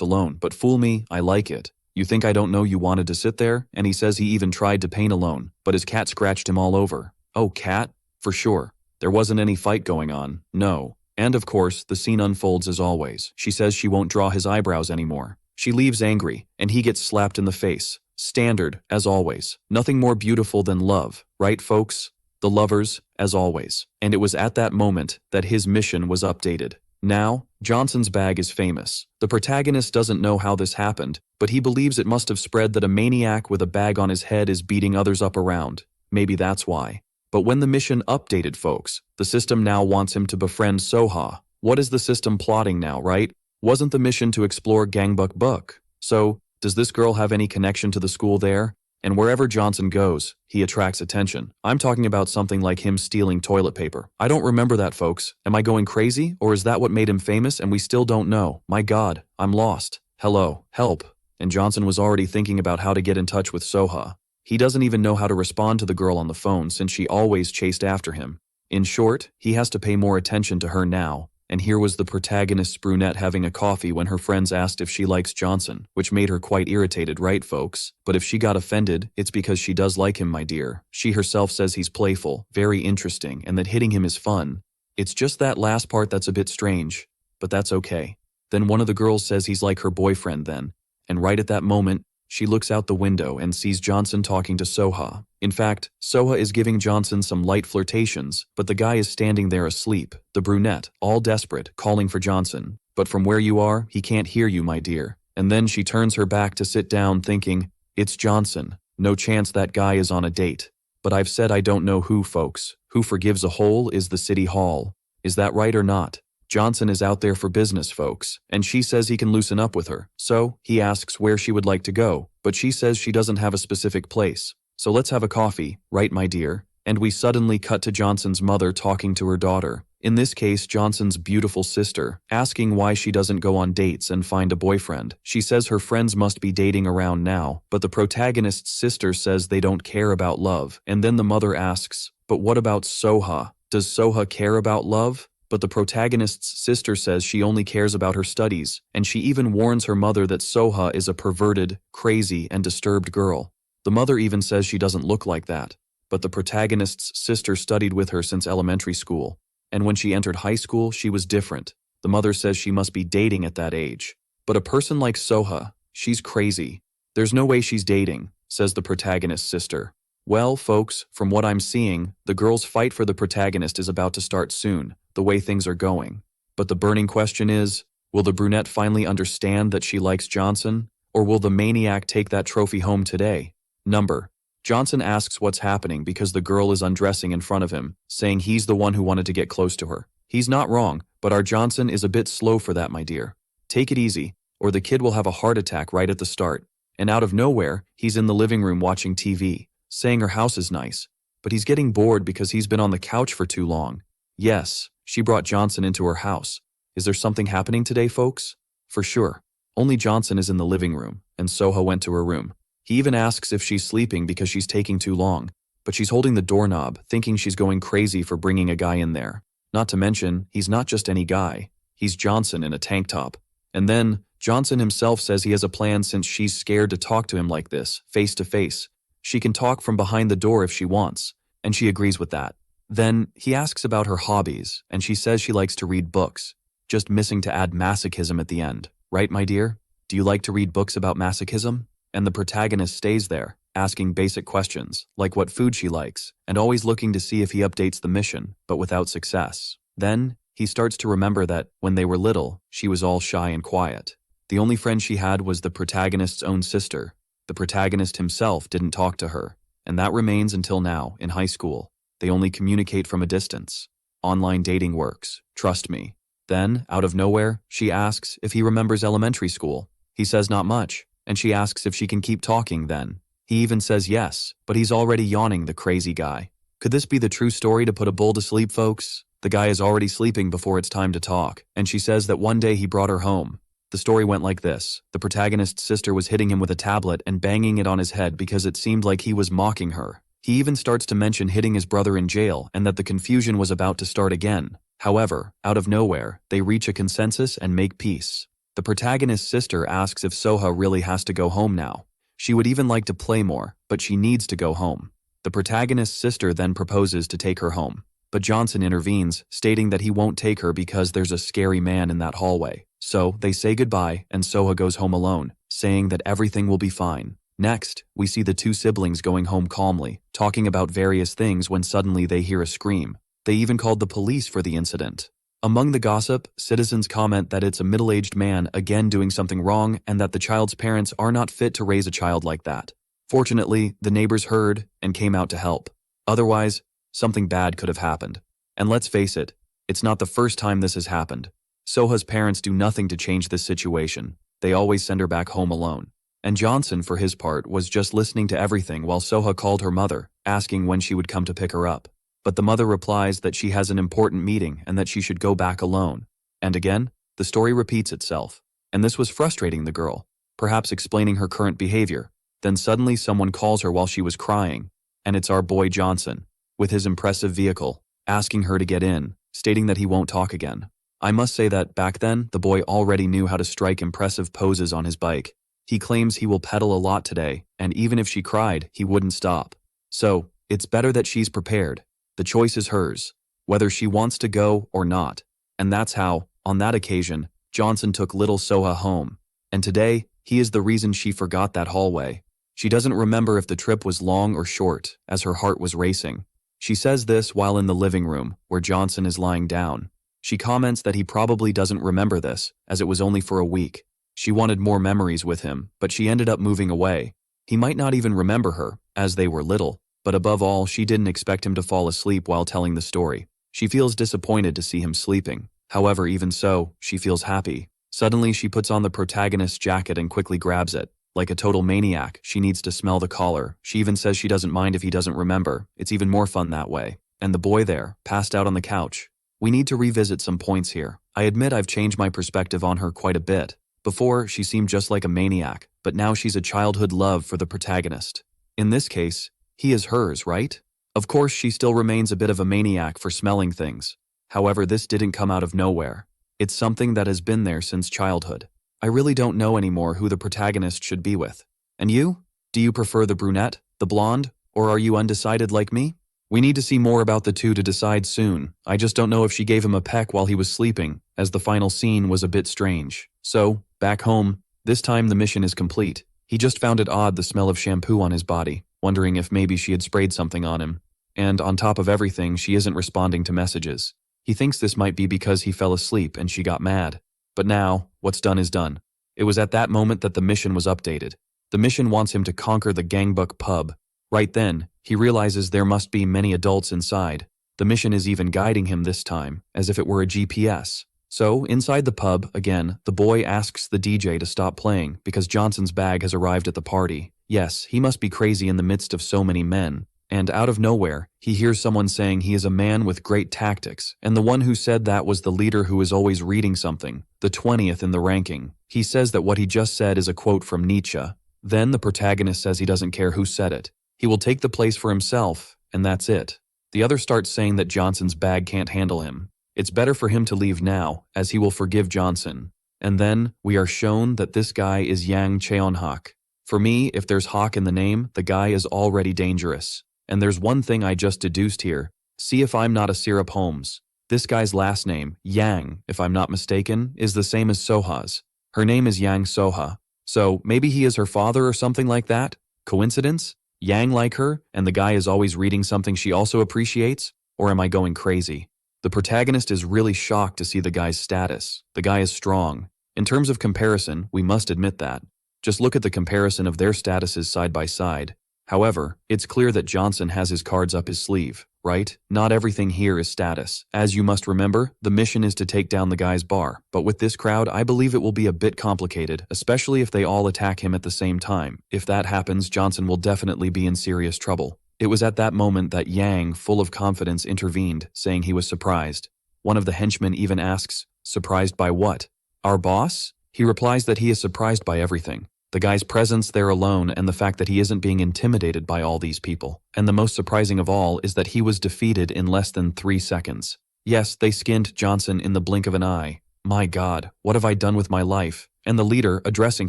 alone, but fool me, I like it. You think I don't know you wanted to sit there? And he says he even tried to paint alone, but his cat scratched him all over. Oh, cat? For sure. There wasn't any fight going on, no. And of course, the scene unfolds as always. She says she won't draw his eyebrows anymore. She leaves angry, and he gets slapped in the face. Standard, as always. Nothing more beautiful than love, right folks? The lovers, as always. And it was at that moment that his mission was updated. Now, Johnson's bag is famous. The protagonist doesn't know how this happened, but he believes it must have spread that a maniac with a bag on his head is beating others up around. Maybe that's why. But when the mission updated, folks, the system now wants him to befriend Soha. What is the system plotting now, right? Wasn't the mission to explore Gangbuk Book? So, does this girl have any connection to the school there? And wherever Johnson goes, he attracts attention. I'm talking about something like him stealing toilet paper. I don't remember that, folks. Am I going crazy, or is that what made him famous and we still don't know? My God, I'm lost. Hello, help. And Johnson was already thinking about how to get in touch with Soha. He doesn't even know how to respond to the girl on the phone since she always chased after him. In short, he has to pay more attention to her now. And here was the protagonist's brunette having a coffee when her friends asked if she likes Johnson, which made her quite irritated, right, folks? But if she got offended, it's because she does like him, my dear. She herself says he's playful, very interesting, and that hitting him is fun. It's just that last part that's a bit strange, but that's okay. Then one of the girls says he's like her boyfriend then, and right at that moment, she looks out the window and sees Johnson talking to Soha. In fact, Soha is giving Johnson some light flirtations, but the guy is standing there asleep, the brunette, all desperate, calling for Johnson. But from where you are, he can't hear you, my dear. And then she turns her back to sit down thinking, it's Johnson. No chance that guy is on a date. But I've said I don't know who, folks. Who forgives a hole is the city hall. Is that right or not? Johnson is out there for business, folks, and she says he can loosen up with her. So, he asks where she would like to go, but she says she doesn't have a specific place. So let's have a coffee, right, my dear? And we suddenly cut to Johnson's mother talking to her daughter, in this case Johnson's beautiful sister, asking why she doesn't go on dates and find a boyfriend. She says her friends must be dating around now, but the protagonist's sister says they don't care about love. And then the mother asks, but what about Soha? Does Soha care about love? But the protagonist's sister says she only cares about her studies, and she even warns her mother that Soha is a perverted, crazy, and disturbed girl. The mother even says she doesn't look like that, but the protagonist's sister studied with her since elementary school, and when she entered high school, she was different. The mother says she must be dating at that age. But a person like Soha, she's crazy. There's no way she's dating, says the protagonist's sister. Well, folks, from what I'm seeing, the girl's fight for the protagonist is about to start soon, the way things are going. But the burning question is, will the brunette finally understand that she likes Johnson, or will the maniac take that trophy home today? Number. Johnson asks what's happening because the girl is undressing in front of him, saying he's the one who wanted to get close to her. He's not wrong, but our Johnson is a bit slow for that, my dear. Take it easy, or the kid will have a heart attack right at the start. And out of nowhere, he's in the living room watching TV, saying her house is nice, but he's getting bored because he's been on the couch for too long. Yes, she brought Johnson into her house. Is there something happening today, folks? For sure. Only Johnson is in the living room, and Soha went to her room. He even asks if she's sleeping because she's taking too long, but she's holding the doorknob, thinking she's going crazy for bringing a guy in there. Not to mention, he's not just any guy. He's Johnson in a tank top. And then, Johnson himself says he has a plan since she's scared to talk to him like this, face to face. She can talk from behind the door if she wants, and she agrees with that. Then, he asks about her hobbies, and she says she likes to read books, just missing to add masochism at the end. Right, my dear? Do you like to read books about masochism? And the protagonist stays there, asking basic questions, like what food she likes, and always looking to see if he updates the mission, but without success. Then, he starts to remember that, when they were little, she was all shy and quiet. The only friend she had was the protagonist's own sister. The protagonist himself didn't talk to her, and that remains until now, in high school. They only communicate from a distance. Online dating works, trust me. Then, out of nowhere, she asks if he remembers elementary school. He says not much, and she asks if she can keep talking then. He even says yes, but he's already yawning, the crazy guy. Could this be the true story to put a bull to sleep, folks? The guy is already sleeping before it's time to talk, and she says that one day he brought her home. The story went like this. The protagonist's sister was hitting him with a tablet and banging it on his head because it seemed like he was mocking her. He even starts to mention hitting his brother in jail and that the confusion was about to start again. However, out of nowhere, they reach a consensus and make peace. The protagonist's sister asks if Soha really has to go home now. She would even like to play more, but she needs to go home. The protagonist's sister then proposes to take her home, but Johnson intervenes, stating that he won't take her because there's a scary man in that hallway. So, they say goodbye, and Soha goes home alone, saying that everything will be fine. Next, we see the two siblings going home calmly, talking about various things when suddenly they hear a scream. They even called the police for the incident. Among the gossip, citizens comment that it's a middle-aged man again doing something wrong and that the child's parents are not fit to raise a child like that. Fortunately, the neighbors heard and came out to help. Otherwise, something bad could have happened. And let's face it, it's not the first time this has happened. Soha's parents do nothing to change this situation. They always send her back home alone. And Johnson, for his part, was just listening to everything while Soha called her mother, asking when she would come to pick her up. But the mother replies that she has an important meeting and that she should go back alone. And again, the story repeats itself. And this was frustrating the girl, perhaps explaining her current behavior. Then suddenly someone calls her while she was crying, and it's our boy Johnson, with his impressive vehicle, asking her to get in, stating that he won't talk again. I must say that back then, the boy already knew how to strike impressive poses on his bike. He claims he will pedal a lot today, and even if she cried, he wouldn't stop. So, it's better that she's prepared. The choice is hers, whether she wants to go or not. And that's how, on that occasion, Johnson took little Soha home. And today, he is the reason she forgot that hallway. She doesn't remember if the trip was long or short, as her heart was racing. She says this while in the living room, where Johnson is lying down. She comments that he probably doesn't remember this, as it was only for a week. She wanted more memories with him, but she ended up moving away. He might not even remember her, as they were little, but above all, she didn't expect him to fall asleep while telling the story. She feels disappointed to see him sleeping. However, even so, she feels happy. Suddenly, she puts on the protagonist's jacket and quickly grabs it. Like a total maniac, she needs to smell the collar. She even says she doesn't mind if he doesn't remember. It's even more fun that way. And the boy there, passed out on the couch. We need to revisit some points here. I admit I've changed my perspective on her quite a bit. Before, she seemed just like a maniac, but now she's a childhood love for the protagonist. In this case, he is hers, right? Of course, she still remains a bit of a maniac for smelling things. However, this didn't come out of nowhere. It's something that has been there since childhood. I really don't know anymore who the protagonist should be with. And you? Do you prefer the brunette, the blonde, or are you undecided like me? We need to see more about the two to decide soon. I just don't know if she gave him a peck while he was sleeping, as the final scene was a bit strange. So, back home, this time the mission is complete. He just found it odd the smell of shampoo on his body, wondering if maybe she had sprayed something on him. And on top of everything, she isn't responding to messages. He thinks this might be because he fell asleep and she got mad. But now, what's done is done. It was at that moment that the mission was updated. The mission wants him to conquer the Gangbuk pub. Right then, he realizes there must be many adults inside. The mission is even guiding him this time, as if it were a GPS. So, inside the pub, again, the boy asks the DJ to stop playing because Johnson's bag has arrived at the party. Yes, he must be crazy in the midst of so many men. And out of nowhere, he hears someone saying he is a man with great tactics, and the one who said that was the leader who is always reading something, the 20th in the ranking. He says that what he just said is a quote from Nietzsche. Then the protagonist says he doesn't care who said it. He will take the place for himself, and that's it. The other starts saying that Johnson's bag can't handle him. It's better for him to leave now, as he will forgive Johnson. And then, we are shown that this guy is Yang Cheon-hak. For me, if there's Hawk in the name, the guy is already dangerous. And there's one thing I just deduced here. See if I'm not a syrup Holmes. This guy's last name, Yang, if I'm not mistaken, is the same as Soha's. Her name is Yang Soha. So maybe he is her father or something like that? Coincidence? Yang like her, and the guy is always reading something she also appreciates? Or am I going crazy? The protagonist is really shocked to see the guy's status. The guy is strong. In terms of comparison, we must admit that. Just look at the comparison of their statuses side by side. However, it's clear that Johnson has his cards up his sleeve, right? Not everything here is status. As you must remember, the mission is to take down the guy's bar. But with this crowd, I believe it will be a bit complicated, especially if they all attack him at the same time. If that happens, Johnson will definitely be in serious trouble. It was at that moment that Yang, full of confidence, intervened, saying he was surprised. One of the henchmen even asks, "Surprised by what? Our boss?" He replies that he is surprised by everything. The guy's presence there alone and the fact that he isn't being intimidated by all these people. And the most surprising of all is that he was defeated in less than 3 seconds. Yes, they skinned Johnson in the blink of an eye. My God, what have I done with my life? And the leader, addressing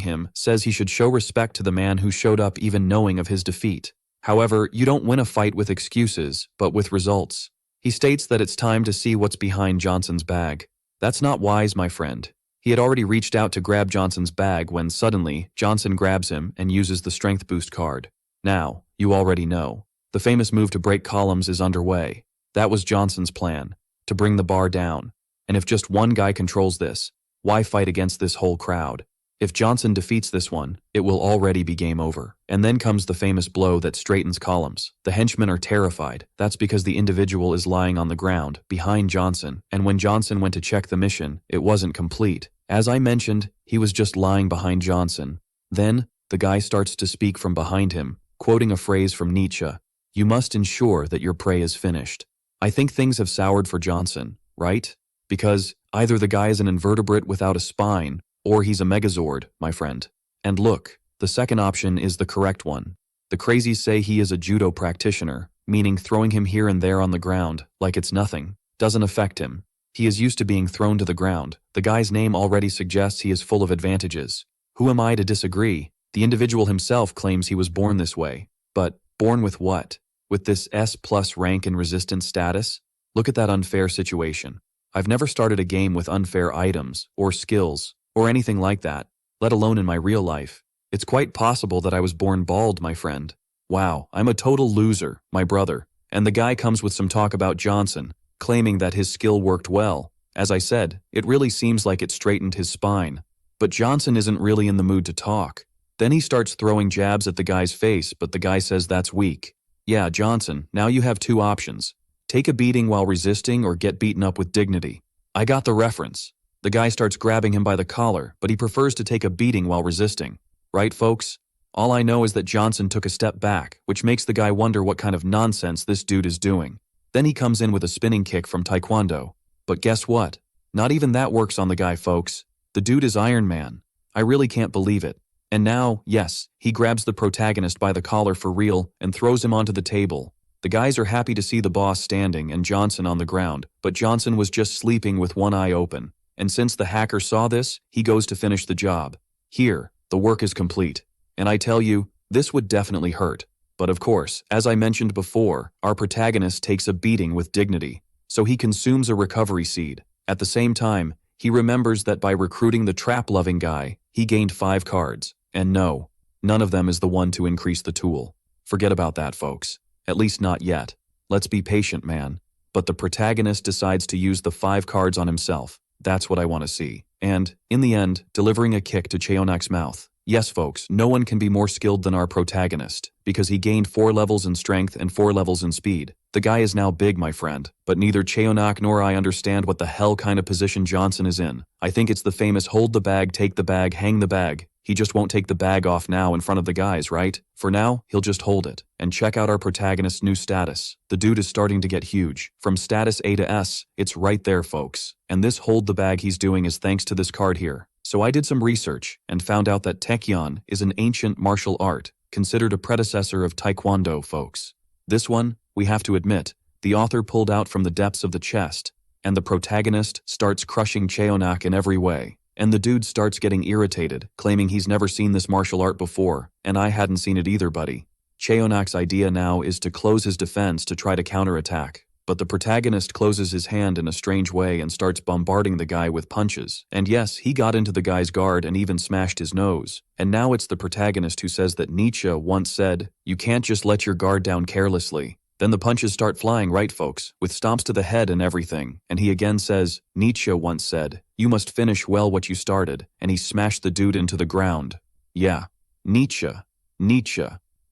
him, says he should show respect to the man who showed up even knowing of his defeat. However, you don't win a fight with excuses, but with results. He states that it's time to see what's behind Johnson's bag. That's not wise, my friend. He had already reached out to grab Johnson's bag when suddenly, Johnson grabs him and uses the strength boost card. Now, you already know. The famous move to break columns is underway. That was Johnson's plan, to bring the bar down. And if just one guy controls this, why fight against this whole crowd? If Johnson defeats this one, it will already be game over. And then comes the famous blow that straightens columns. The henchmen are terrified. That's because the individual is lying on the ground, behind Johnson, and when Johnson went to check the mission, it wasn't complete. As I mentioned, he was just lying behind Johnson. Then, the guy starts to speak from behind him, quoting a phrase from Nietzsche. You must ensure that your prey is finished. I think things have soured for Johnson, right? Because either the guy is an invertebrate without a spine, or he's a megazord, my friend. And look, the second option is the correct one. The crazies say he is a judo practitioner, meaning throwing him here and there on the ground, like it's nothing, doesn't affect him. He is used to being thrown to the ground. The guy's name already suggests he is full of advantages. Who am I to disagree? The individual himself claims he was born this way. But born with what? With this S+ rank and resistance status? Look at that unfair situation. I've never started a game with unfair items, or skills, or anything like that, let alone in my real life. It's quite possible that I was born bald, my friend. Wow, I'm a total loser, my brother. And the guy comes with some talk about Johnson, claiming that his skill worked well. As I said, it really seems like it straightened his spine. But Johnson isn't really in the mood to talk. Then he starts throwing jabs at the guy's face, but the guy says that's weak. Yeah, Johnson, now you have two options. Take a beating while resisting or get beaten up with dignity. I got the reference. The guy starts grabbing him by the collar, but he prefers to take a beating while resisting. Right, folks? All I know is that Johnson took a step back, which makes the guy wonder what kind of nonsense this dude is doing. Then he comes in with a spinning kick from Taekwondo. But guess what? Not even that works on the guy, folks. The dude is Iron Man. I really can't believe it. And now, yes, he grabs the protagonist by the collar for real and throws him onto the table. The guys are happy to see the boss standing and Johnson on the ground, but Johnson was just sleeping with one eye open. And since the hacker saw this, he goes to finish the job. Here, the work is complete. And I tell you, this would definitely hurt. But of course, as I mentioned before, our protagonist takes a beating with dignity. So he consumes a recovery seed. At the same time, he remembers that by recruiting the trap-loving guy, he gained 5 cards. And no, none of them is the one to increase the tool. Forget about that, folks. At least not yet. Let's be patient, man. But the protagonist decides to use the 5 cards on himself. That's what I want to see. And, in the end, delivering a kick to Cheonak's mouth. Yes, folks, no one can be more skilled than our protagonist, because he gained 4 levels in strength and 4 levels in speed. The guy is now big, my friend, but neither Cheonak nor I understand what the hell kind of position Johnson is in. I think it's the famous hold the bag, take the bag, hang the bag. He just won't take the bag off now in front of the guys, right? For now, he'll just hold it. And check out our protagonist's new status. The dude is starting to get huge. From status A to S, it's right there, folks. And this hold the bag he's doing is thanks to this card here. So I did some research and found out that Taekyon is an ancient martial art, considered a predecessor of Taekwondo, folks. This one, we have to admit, the author pulled out from the depths of the chest, and the protagonist starts crushing Cheonak in every way. And the dude starts getting irritated, claiming he's never seen this martial art before, and I hadn't seen it either, buddy. Cheonak's idea now is to close his defense to try to counterattack, but the protagonist closes his hand in a strange way and starts bombarding the guy with punches. And yes, he got into the guy's guard and even smashed his nose. And now it's the protagonist who says that Nietzsche once said, "You can't just let your guard down carelessly." Then the punches start flying, right, folks, with stomps to the head and everything. And he again says, Nietzsche once said, "You must finish well what you started," and he smashed the dude into the ground. Yeah, Nietzsche.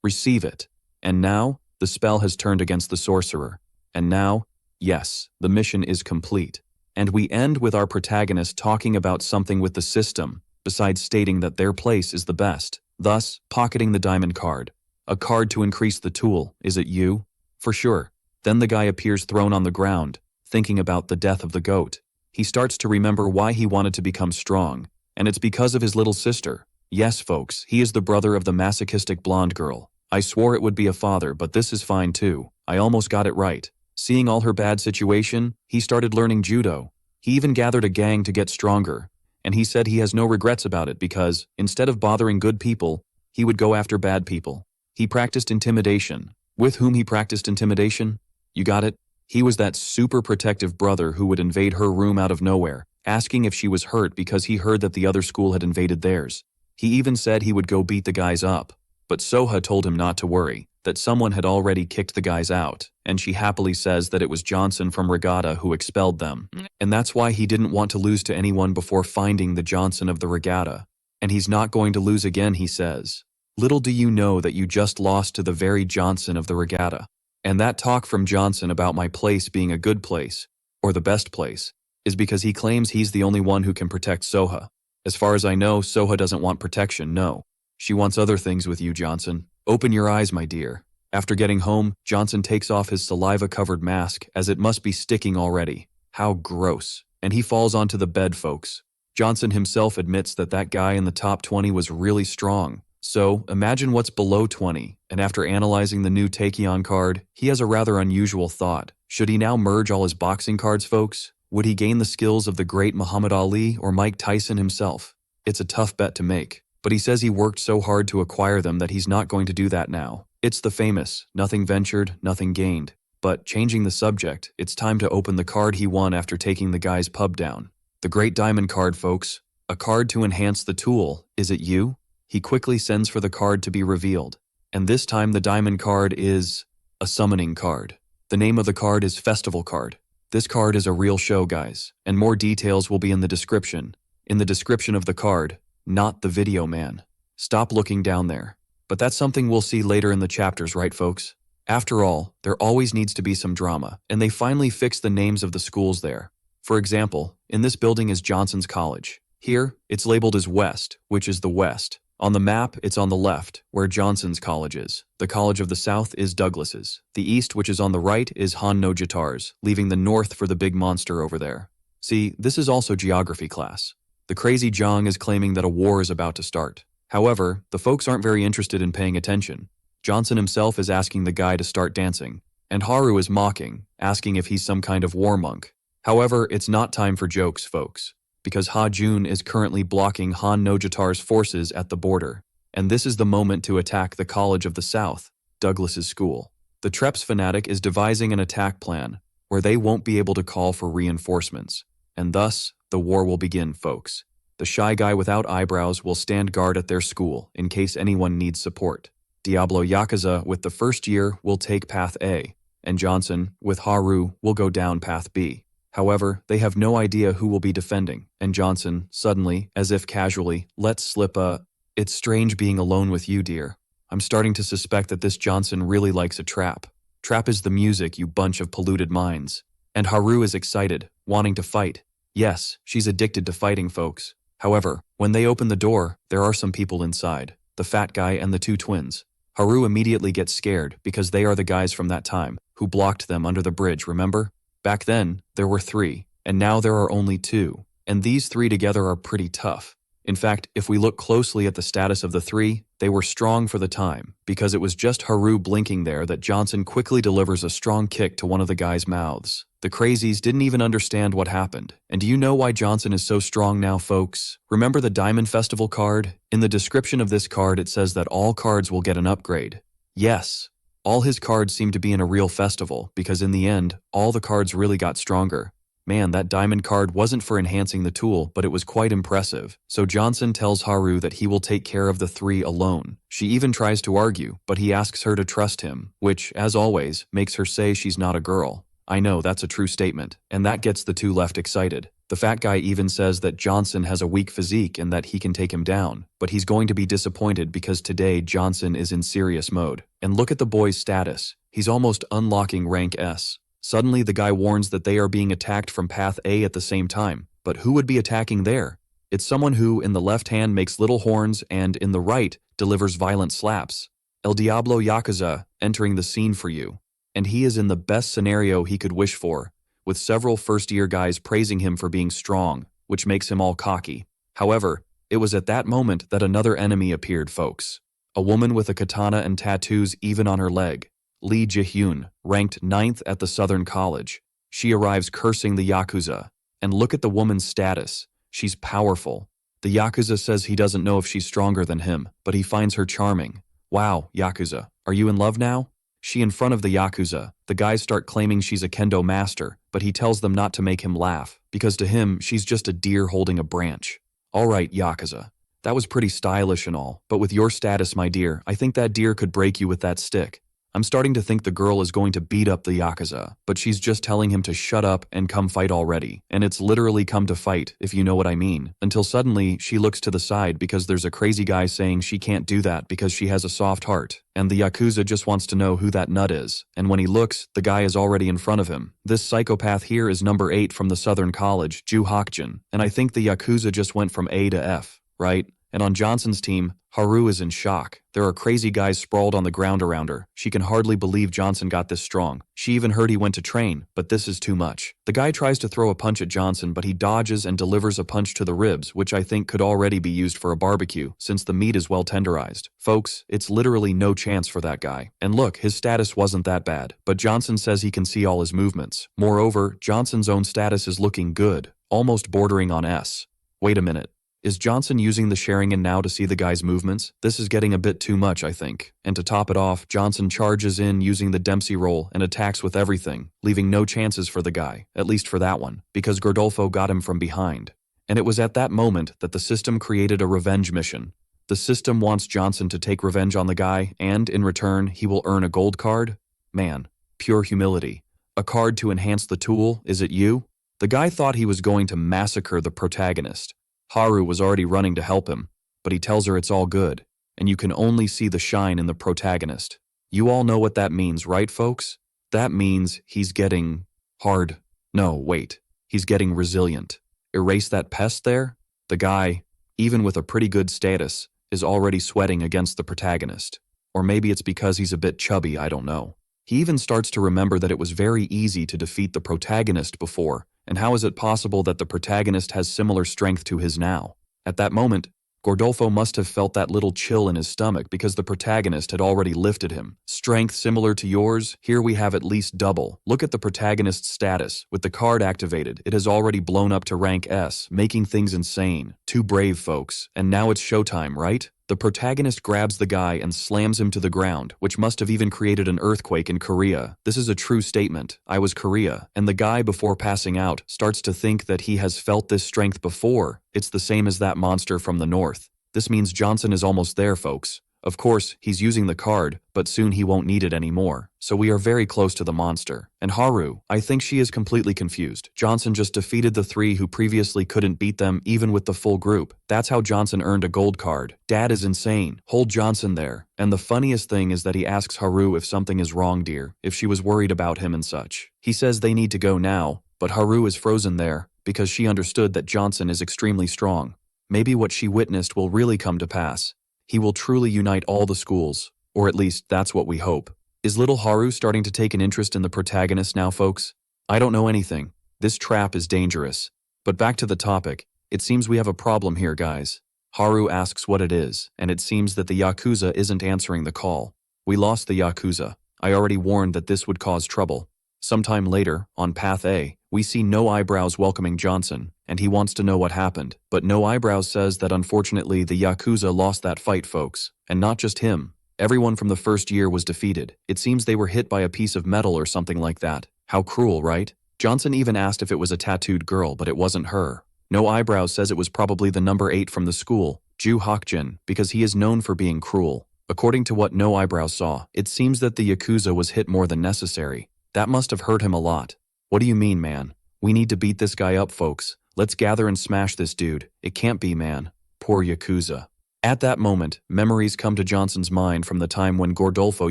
Receive it. And now, the spell has turned against the sorcerer. And now, yes, the mission is complete. And we end with our protagonist talking about something with the system, besides stating that their place is the best, thus pocketing the diamond card. A card to increase the tool, is it you? For sure. Then the guy appears thrown on the ground, thinking about the death of the goat. He starts to remember why he wanted to become strong, and it's because of his little sister. Yes, folks, he is the brother of the masochistic blonde girl. I swore it would be a father, but this is fine too. I almost got it right. Seeing all her bad situation, he started learning judo. He even gathered a gang to get stronger, and he said he has no regrets about it because, instead of bothering good people, he would go after bad people. He practiced intimidation. With whom he practiced intimidation? You got it? He was that super protective brother who would invade her room out of nowhere, asking if she was hurt because he heard that the other school had invaded theirs. He even said he would go beat the guys up. But Soha told him not to worry, that someone had already kicked the guys out, and she happily says that it was Johnson from Regatta who expelled them. And that's why he didn't want to lose to anyone before finding the Johnson of the Regatta. And he's not going to lose again, he says. Little do you know that you just lost to the very Johnson of the regatta. And that talk from Johnson about my place being a good place, or the best place, is because he claims he's the only one who can protect Soha. As far as I know, Soha doesn't want protection, no. She wants other things with you, Johnson. Open your eyes, my dear. After getting home, Johnson takes off his saliva-covered mask, as it must be sticking already. How gross. And he falls onto the bed, folks. Johnson himself admits that that guy in the top 20 was really strong. So, imagine what's below 20, and after analyzing the new Taekyon card, he has a rather unusual thought. Should he now merge all his boxing cards, folks? Would he gain the skills of the great Muhammad Ali or Mike Tyson himself? It's a tough bet to make, but he says he worked so hard to acquire them that he's not going to do that now. It's the famous, nothing ventured, nothing gained. But, changing the subject, it's time to open the card he won after taking the guy's pub down. The Great Diamond card, folks. A card to enhance the tool. Is it you? He quickly sends for the card to be revealed. And this time the diamond card is a summoning card. The name of the card is Festival Card. This card is a real show, guys, and more details will be in the description. In the description of the card, not the video, man. Stop looking down there. But that's something we'll see later in the chapters, right, folks? After all, there always needs to be some drama, and they finally fixed the names of the schools there. For example, in this building is Johnson's College. Here, it's labeled as West, which is the West. On the map, it's on the left, where Johnson's College is. The College of the South is Douglas's. The East, which is on the right, is Han no Jatar's, leaving the North for the big monster over there. See, this is also geography class. The crazy Zhang is claiming that a war is about to start. However, the folks aren't very interested in paying attention. Johnson himself is asking the guy to start dancing, and Haru is mocking, asking if he's some kind of war monk. However, it's not time for jokes, folks, because Hajun is currently blocking Han no Jatar's forces at the border, and this is the moment to attack the College of the South, Douglas's school. The Treps fanatic is devising an attack plan where they won't be able to call for reinforcements, and thus, the war will begin, folks. The shy guy without eyebrows will stand guard at their school in case anyone needs support. Diablo Yakuza with the first year will take path A, and Johnson, with Haru, will go down path B. However, they have no idea who will be defending, and Johnson, suddenly, as if casually, lets slip a, "It's strange being alone with you, dear. I'm starting to suspect that this Johnson really likes a trap. Trap is the music, you bunch of polluted minds." And Haru is excited, wanting to fight. Yes, she's addicted to fighting, folks. However, when they open the door, there are some people inside, the fat guy and the two twins. Haru immediately gets scared because they are the guys from that time who blocked them under the bridge, remember? Back then, there were 3, and now there are only 2, and these 3 together are pretty tough. In fact, if we look closely at the status of the 3, they were strong for the time, because it was just Haru blinking there that Johnson quickly delivers a strong kick to one of the guys' mouths. The crazies didn't even understand what happened. And do you know why Johnson is so strong now, folks? Remember the Diamond Festival card? In the description of this card, it says that all cards will get an upgrade. Yes. All his cards seem to be in a real festival, because in the end, all the cards really got stronger. Man, that diamond card wasn't for enhancing the tool, but it was quite impressive. So Johnson tells Haru that he will take care of the 3 alone. She even tries to argue, but he asks her to trust him, which, as always, makes her say she's not a girl. I know, that's a true statement, and that gets the 2 left excited. The fat guy even says that Johnson has a weak physique and that he can take him down, but he's going to be disappointed because today Johnson is in serious mode. And look at the boy's status. He's almost unlocking rank S. Suddenly the guy warns that they are being attacked from path A at the same time. But who would be attacking there? It's someone who, in the left hand, makes little horns and, in the right, delivers violent slaps. El Diablo Yakuza entering the scene for you. And he is in the best scenario he could wish for, with several first-year guys praising him for being strong, which makes him all cocky. However, it was at that moment that another enemy appeared, folks. A woman with a katana and tattoos even on her leg. Lee Ji-hyun, ranked 9th at the Southern College. She arrives cursing the Yakuza. And look at the woman's status. She's powerful. The Yakuza says he doesn't know if she's stronger than him, but he finds her charming. Wow, Yakuza, are you in love now? She in front of the Yakuza. The guys start claiming she's a kendo master, but he tells them not to make him laugh, because to him, she's just a deer holding a branch. Alright, Yakuza. That was pretty stylish and all, but with your status, my dear, I think that deer could break you with that stick. I'm starting to think the girl is going to beat up the Yakuza, but she's just telling him to shut up and come fight already. And it's literally come to fight, if you know what I mean. Until suddenly, she looks to the side because there's a crazy guy saying she can't do that because she has a soft heart. And the Yakuza just wants to know who that nut is. And when he looks, the guy is already in front of him. This psychopath here is number 8 from the Southern College, Ju Hokjin. And I think the Yakuza just went from A to F, right? And on Johnson's team, Haru is in shock. There are crazy guys sprawled on the ground around her. She can hardly believe Johnson got this strong. She even heard he went to train, but this is too much. The guy tries to throw a punch at Johnson, but he dodges and delivers a punch to the ribs, which I think could already be used for a barbecue, since the meat is well tenderized. Folks, it's literally no chance for that guy. And look, his status wasn't that bad, but Johnson says he can see all his movements. Moreover, Johnson's own status is looking good, almost bordering on S. Wait a minute. Is Johnson using the Sharingan now to see the guy's movements? This is getting a bit too much, I think. And to top it off, Johnson charges in using the Dempsey roll and attacks with everything, leaving no chances for the guy, at least for that one, because Gordolfo got him from behind. And it was at that moment that the system created a revenge mission. The system wants Johnson to take revenge on the guy, and in return, he will earn a gold card? Man, pure humility. A card to enhance the tool, is it you? The guy thought he was going to massacre the protagonist. Haru was already running to help him, but he tells her it's all good, and you can only see the shine in the protagonist. You all know what that means, right, folks? That means he's getting hard. No, wait. He's getting resilient. Erase that pest there? The guy, even with a pretty good status, is already sweating against the protagonist. Or maybe it's because he's a bit chubby, I don't know. He even starts to remember that it was very easy to defeat the protagonist before, and how is it possible that the protagonist has similar strength to his now? At that moment, Gordolfo must have felt that little chill in his stomach because the protagonist had already lifted him. Strength similar to yours? Here we have at least double. Look at the protagonist's status. With the card activated, it has already blown up to rank S, making things insane. Too brave, folks. And now it's showtime, right? The protagonist grabs the guy and slams him to the ground, which must have even created an earthquake in Korea. This is a true statement. I was Korea. And the guy, before passing out, starts to think that he has felt this strength before. It's the same as that monster from the north. This means Johnson is almost there, folks. Of course, he's using the card, but soon he won't need it anymore. So we are very close to the monster. And Haru, I think she is completely confused. Johnson just defeated the 3 who previously couldn't beat them even with the full group. That's how Johnson earned a gold card. Dad is insane. Hold Johnson there. And the funniest thing is that he asks Haru if something is wrong, dear, if she was worried about him and such. He says they need to go now, but Haru is frozen there because she understood that Johnson is extremely strong. Maybe what she witnessed will really come to pass. He will truly unite all the schools, or at least that's what we hope. Is little Haru starting to take an interest in the protagonist now, folks? I don't know anything. This trap is dangerous. But back to the topic. It seems we have a problem here, guys. Haru asks what it is, and it seems that the Yakuza isn't answering the call. We lost the Yakuza. I already warned that this would cause trouble. Sometime later, on Path A, we see No Eyebrows welcoming Johnson, and he wants to know what happened. But No Eyebrows says that unfortunately the Yakuza lost that fight, folks. And not just him. Everyone from the first year was defeated. It seems they were hit by a piece of metal or something like that. How cruel, right? Johnson even asked if it was a tattooed girl, but it wasn't her. No Eyebrows says it was probably the number 8 from the school, Ju Hokjin, because he is known for being cruel. According to what No Eyebrows saw, it seems that the Yakuza was hit more than necessary. That must have hurt him a lot. What do you mean, man? We need to beat this guy up, folks. Let's gather and smash this dude. It can't be, man. Poor Yakuza. At that moment, memories come to Johnson's mind from the time when Gordolfo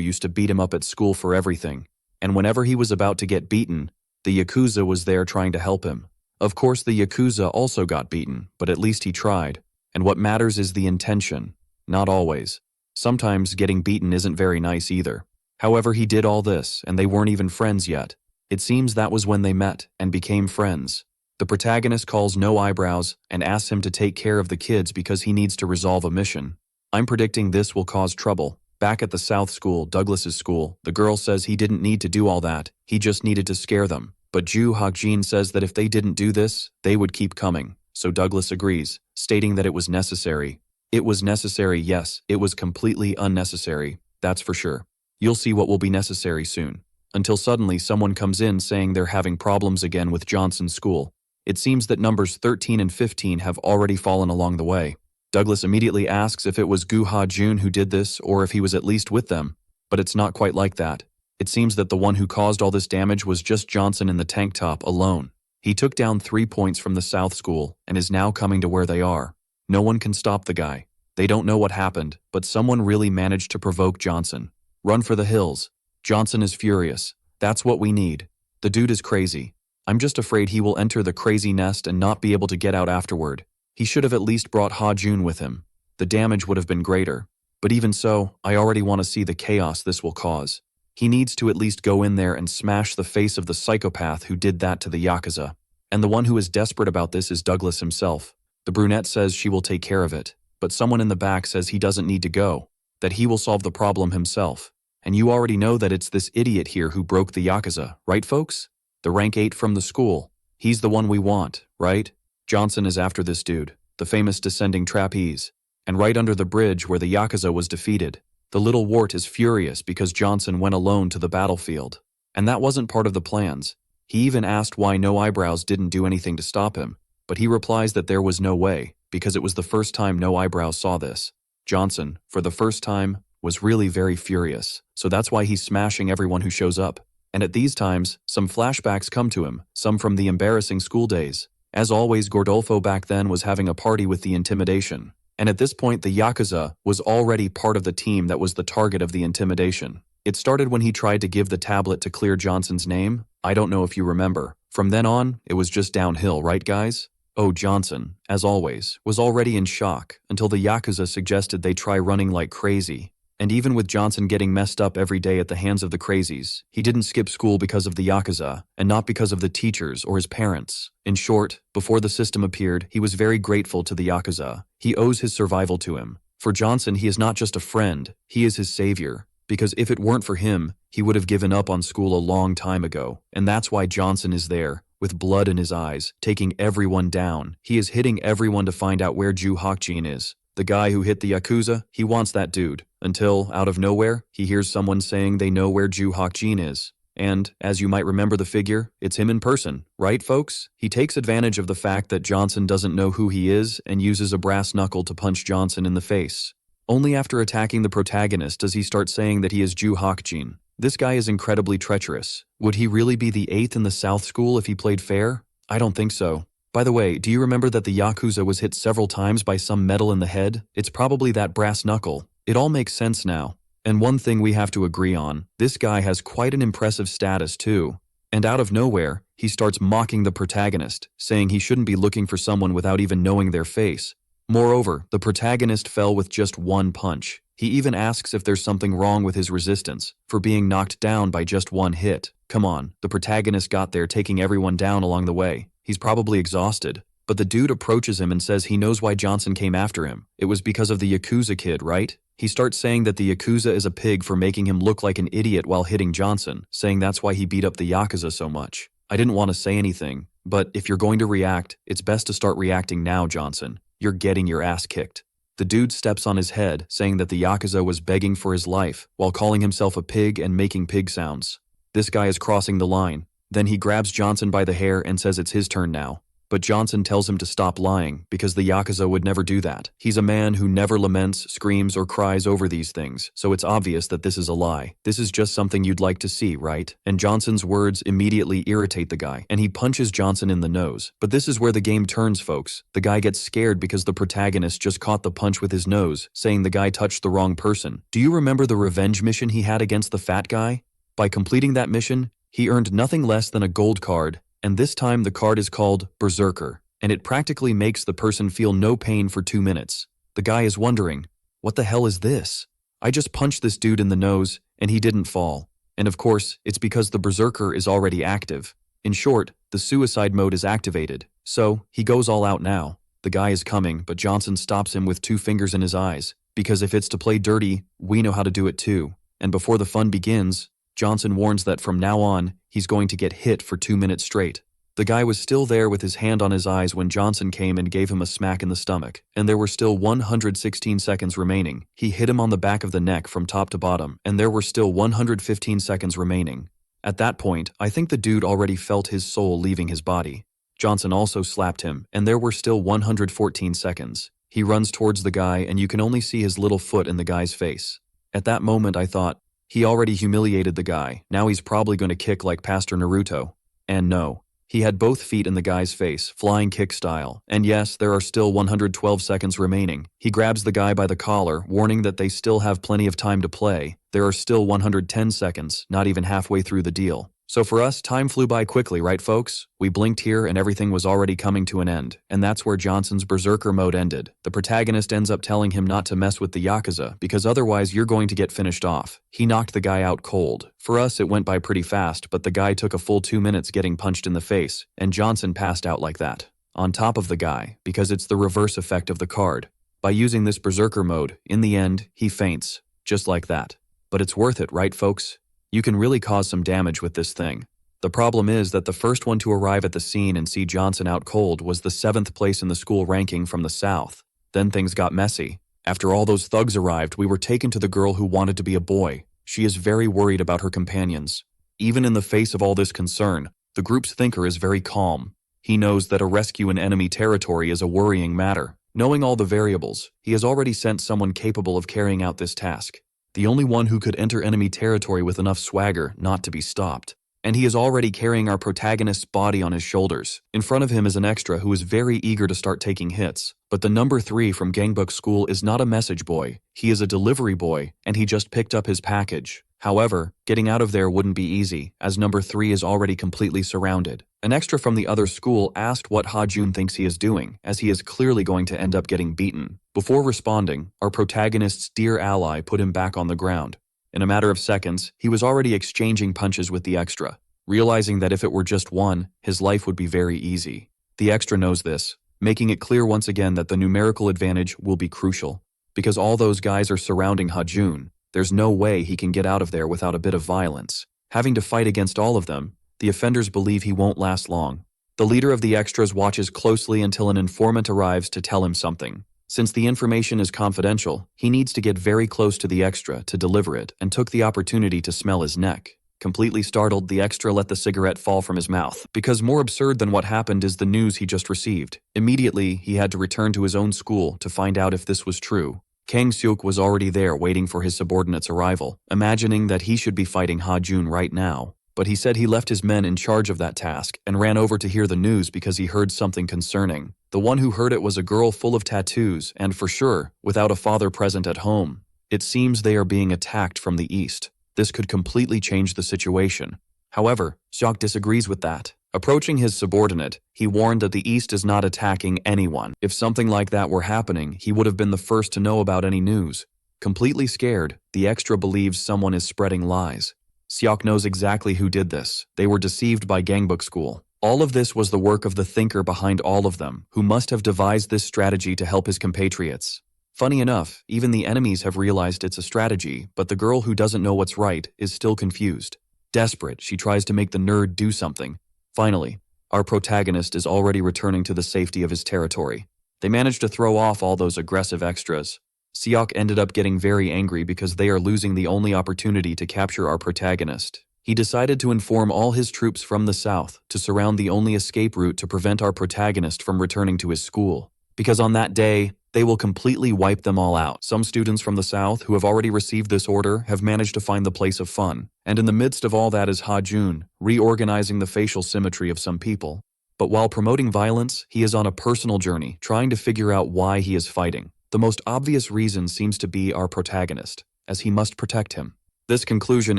used to beat him up at school for everything. And whenever he was about to get beaten, the Yakuza was there trying to help him. Of course, the Yakuza also got beaten, but at least he tried. And what matters is the intention. Not always. Sometimes getting beaten isn't very nice either. However, he did all this, and they weren't even friends yet. It seems that was when they met and became friends. The protagonist calls No Eyebrows and asks him to take care of the kids because he needs to resolve a mission. I'm predicting this will cause trouble. Back at the South School, Douglas's school, the girl says he didn't need to do all that, he just needed to scare them. But Ju Hokjin says that if they didn't do this, they would keep coming. So Douglas agrees, stating that it was necessary. It was necessary, yes, it was completely unnecessary, that's for sure. You'll see what will be necessary soon. Until suddenly someone comes in saying they're having problems again with Johnson's school. It seems that numbers 13 and 15 have already fallen along the way. Douglas immediately asks if it was Gu Hajun who did this or if he was at least with them. But it's not quite like that. It seems that the one who caused all this damage was just Johnson in the tank top alone. He took down 3 points from the South School and is now coming to where they are. No one can stop the guy. They don't know what happened, but someone really managed to provoke Johnson. Run for the hills. Johnson is furious. That's what we need. The dude is crazy. I'm just afraid he will enter the crazy nest and not be able to get out afterward. He should have at least brought Hajun with him. The damage would have been greater. But even so, I already want to see the chaos this will cause. He needs to at least go in there and smash the face of the psychopath who did that to the Yakuza. And the one who is desperate about this is Douglas himself. The brunette says she will take care of it, but someone in the back says he doesn't need to go, that he will solve the problem himself. And you already know that it's this idiot here who broke the Yakuza, right folks? The rank 8 from the school. He's the one we want, right? Johnson is after this dude, the famous descending trapeze. And right under the bridge where the Yakuza was defeated, the little wart is furious because Johnson went alone to the battlefield. And that wasn't part of the plans. He even asked why No Eyebrows didn't do anything to stop him, but he replies that there was no way, because it was the first time No Eyebrows saw this. Johnson, for the first time, was really very furious, so that's why he's smashing everyone who shows up. And at these times, some flashbacks come to him, some from the embarrassing school days. As always, Gordolfo back then was having a party with the intimidation. And at this point, the Yakuza was already part of the team that was the target of the intimidation. It started when he tried to give the tablet to clear Johnson's name. I don't know if you remember. From then on, it was just downhill, right guys? Oh, Johnson, as always, was already in shock until the Yakuza suggested they try running like crazy. And even with Johnson getting messed up every day at the hands of the crazies, he didn't skip school because of the Yakuza, and not because of the teachers or his parents. In short, before the system appeared, he was very grateful to the Yakuza. He owes his survival to him. For Johnson, he is not just a friend, he is his savior. Because if it weren't for him, he would have given up on school a long time ago. And that's why Johnson is there, with blood in his eyes, taking everyone down. He is hitting everyone to find out where Ju Hakjin is. The guy who hit the Yakuza, he wants that dude. Until, out of nowhere, he hears someone saying they know where Ju Hakjin is. And, as you might remember the figure, it's him in person, right folks? He takes advantage of the fact that Johnson doesn't know who he is and uses a brass knuckle to punch Johnson in the face. Only after attacking the protagonist does he start saying that he is Ju Hakjin. This guy is incredibly treacherous. Would he really be the 8th in the South School if he played fair? I don't think so. By the way, do you remember that the Yakuza was hit several times by some metal in the head? It's probably that brass knuckle. It all makes sense now. And one thing we have to agree on, this guy has quite an impressive status too. And out of nowhere, he starts mocking the protagonist, saying he shouldn't be looking for someone without even knowing their face. Moreover, the protagonist fell with just one punch. He even asks if there's something wrong with his resistance, for being knocked down by just one hit. Come on, the protagonist got there taking everyone down along the way. He's probably exhausted. But the dude approaches him and says he knows why Johnson came after him. It was because of the Yakuza kid, right? He starts saying that the Yakuza is a pig for making him look like an idiot while hitting Johnson, saying that's why he beat up the Yakuza so much. I didn't want to say anything, but if you're going to react, it's best to start reacting now, Johnson. You're getting your ass kicked. The dude steps on his head, saying that the Yakuza was begging for his life, while calling himself a pig and making pig sounds. This guy is crossing the line. Then he grabs Johnson by the hair and says it's his turn now. But Johnson tells him to stop lying, because the Yakuza would never do that. He's a man who never laments, screams, or cries over these things, so it's obvious that this is a lie. This is just something you'd like to see, right? And Johnson's words immediately irritate the guy, and he punches Johnson in the nose. But this is where the game turns, folks. The guy gets scared because the protagonist just caught the punch with his nose, saying the guy touched the wrong person. Do you remember the revenge mission he had against the fat guy? By completing that mission, he earned nothing less than a gold card, and this time the card is called Berserker, and it practically makes the person feel no pain for 2 minutes. The guy is wondering, what the hell is this? I just punched this dude in the nose, and he didn't fall. And of course, it's because the Berserker is already active. In short, the suicide mode is activated, so he goes all out now. The guy is coming, but Johnson stops him with 2 fingers in his eyes, because if it's to play dirty, we know how to do it too. And before the fun begins, Johnson warns that from now on, he's going to get hit for 2 minutes straight. The guy was still there with his hand on his eyes when Johnson came and gave him a smack in the stomach, and there were still 116 seconds remaining. He hit him on the back of the neck from top to bottom, and there were still 115 seconds remaining. At that point, I think the dude already felt his soul leaving his body. Johnson also slapped him, and there were still 114 seconds. He runs towards the guy, and you can only see his little foot in the guy's face. At that moment, I thought, He already humiliated the guy, now he's probably going to kick like Pastor Naruto. And no. He had both feet in the guy's face, flying kick style. And yes, there are still 112 seconds remaining. He grabs the guy by the collar, warning that they still have plenty of time to play. There are still 110 seconds, not even halfway through the deal. So for us, time flew by quickly, right folks? We blinked here and everything was already coming to an end. And that's where Johnson's berserker mode ended. The protagonist ends up telling him not to mess with the Yakuza, because otherwise you're going to get finished off. He knocked the guy out cold. For us, it went by pretty fast, but the guy took a full 2 minutes getting punched in the face, and Johnson passed out like that. On top of the guy, because it's the reverse effect of the card. By using this berserker mode, in the end, he faints. Just like that. But it's worth it, right folks? You can really cause some damage with this thing. The problem is that the first one to arrive at the scene and see Johnson out cold was the 7th place in the school ranking from the South. Then things got messy. After all those thugs arrived, we were taken to the girl who wanted to be a boy. She is very worried about her companions. Even in the face of all this concern, the group's thinker is very calm. He knows that a rescue in enemy territory is a worrying matter. Knowing all the variables, he has already sent someone capable of carrying out this task. The only one who could enter enemy territory with enough swagger not to be stopped. And he is already carrying our protagonist's body on his shoulders. In front of him is an extra who is very eager to start taking hits. But the number 3 from Gangbuk School is not a message boy. He is a delivery boy, and he just picked up his package. However, getting out of there wouldn't be easy, as number 3 is already completely surrounded. An extra from the other school asked what Hajun thinks he is doing, as he is clearly going to end up getting beaten. Before responding, our protagonist's dear ally put him back on the ground. In a matter of seconds, he was already exchanging punches with the extra, realizing that if it were just one, his life would be very easy. The extra knows this, making it clear once again that the numerical advantage will be crucial. Because all those guys are surrounding Hajun, there's no way he can get out of there without a bit of violence. Having to fight against all of them, the offenders believe he won't last long. The leader of the extras watches closely until an informant arrives to tell him something. Since the information is confidential, he needs to get very close to the extra to deliver it and took the opportunity to smell his neck. Completely startled, the extra let the cigarette fall from his mouth, because more absurd than what happened is the news he just received. Immediately, he had to return to his own school to find out if this was true. Kang Seok was already there waiting for his subordinate's arrival, imagining that he should be fighting Hajun right now. But he said he left his men in charge of that task and ran over to hear the news because he heard something concerning. The one who heard it was a girl full of tattoos and, for sure, without a father present at home. It seems they are being attacked from the east. This could completely change the situation. However, Seok disagrees with that. Approaching his subordinate, he warned that the East is not attacking anyone. If something like that were happening, he would have been the first to know about any news. Completely scared, the extra believes someone is spreading lies. Seok knows exactly who did this. They were deceived by Gangbuk School. All of this was the work of the thinker behind all of them, who must have devised this strategy to help his compatriots. Funny enough, even the enemies have realized it's a strategy, but the girl who doesn't know what's right is still confused. Desperate, she tries to make the nerd do something. Finally, our protagonist is already returning to the safety of his territory. They manage to throw off all those aggressive extras. Seok ended up getting very angry because they are losing the only opportunity to capture our protagonist. He decided to inform all his troops from the south to surround the only escape route to prevent our protagonist from returning to his school. Because on that day, they will completely wipe them all out. Some students from the south who have already received this order have managed to find the place of fun. And in the midst of all that is Hajun, reorganizing the facial symmetry of some people. But while promoting violence, he is on a personal journey, trying to figure out why he is fighting. The most obvious reason seems to be our protagonist, as he must protect him. This conclusion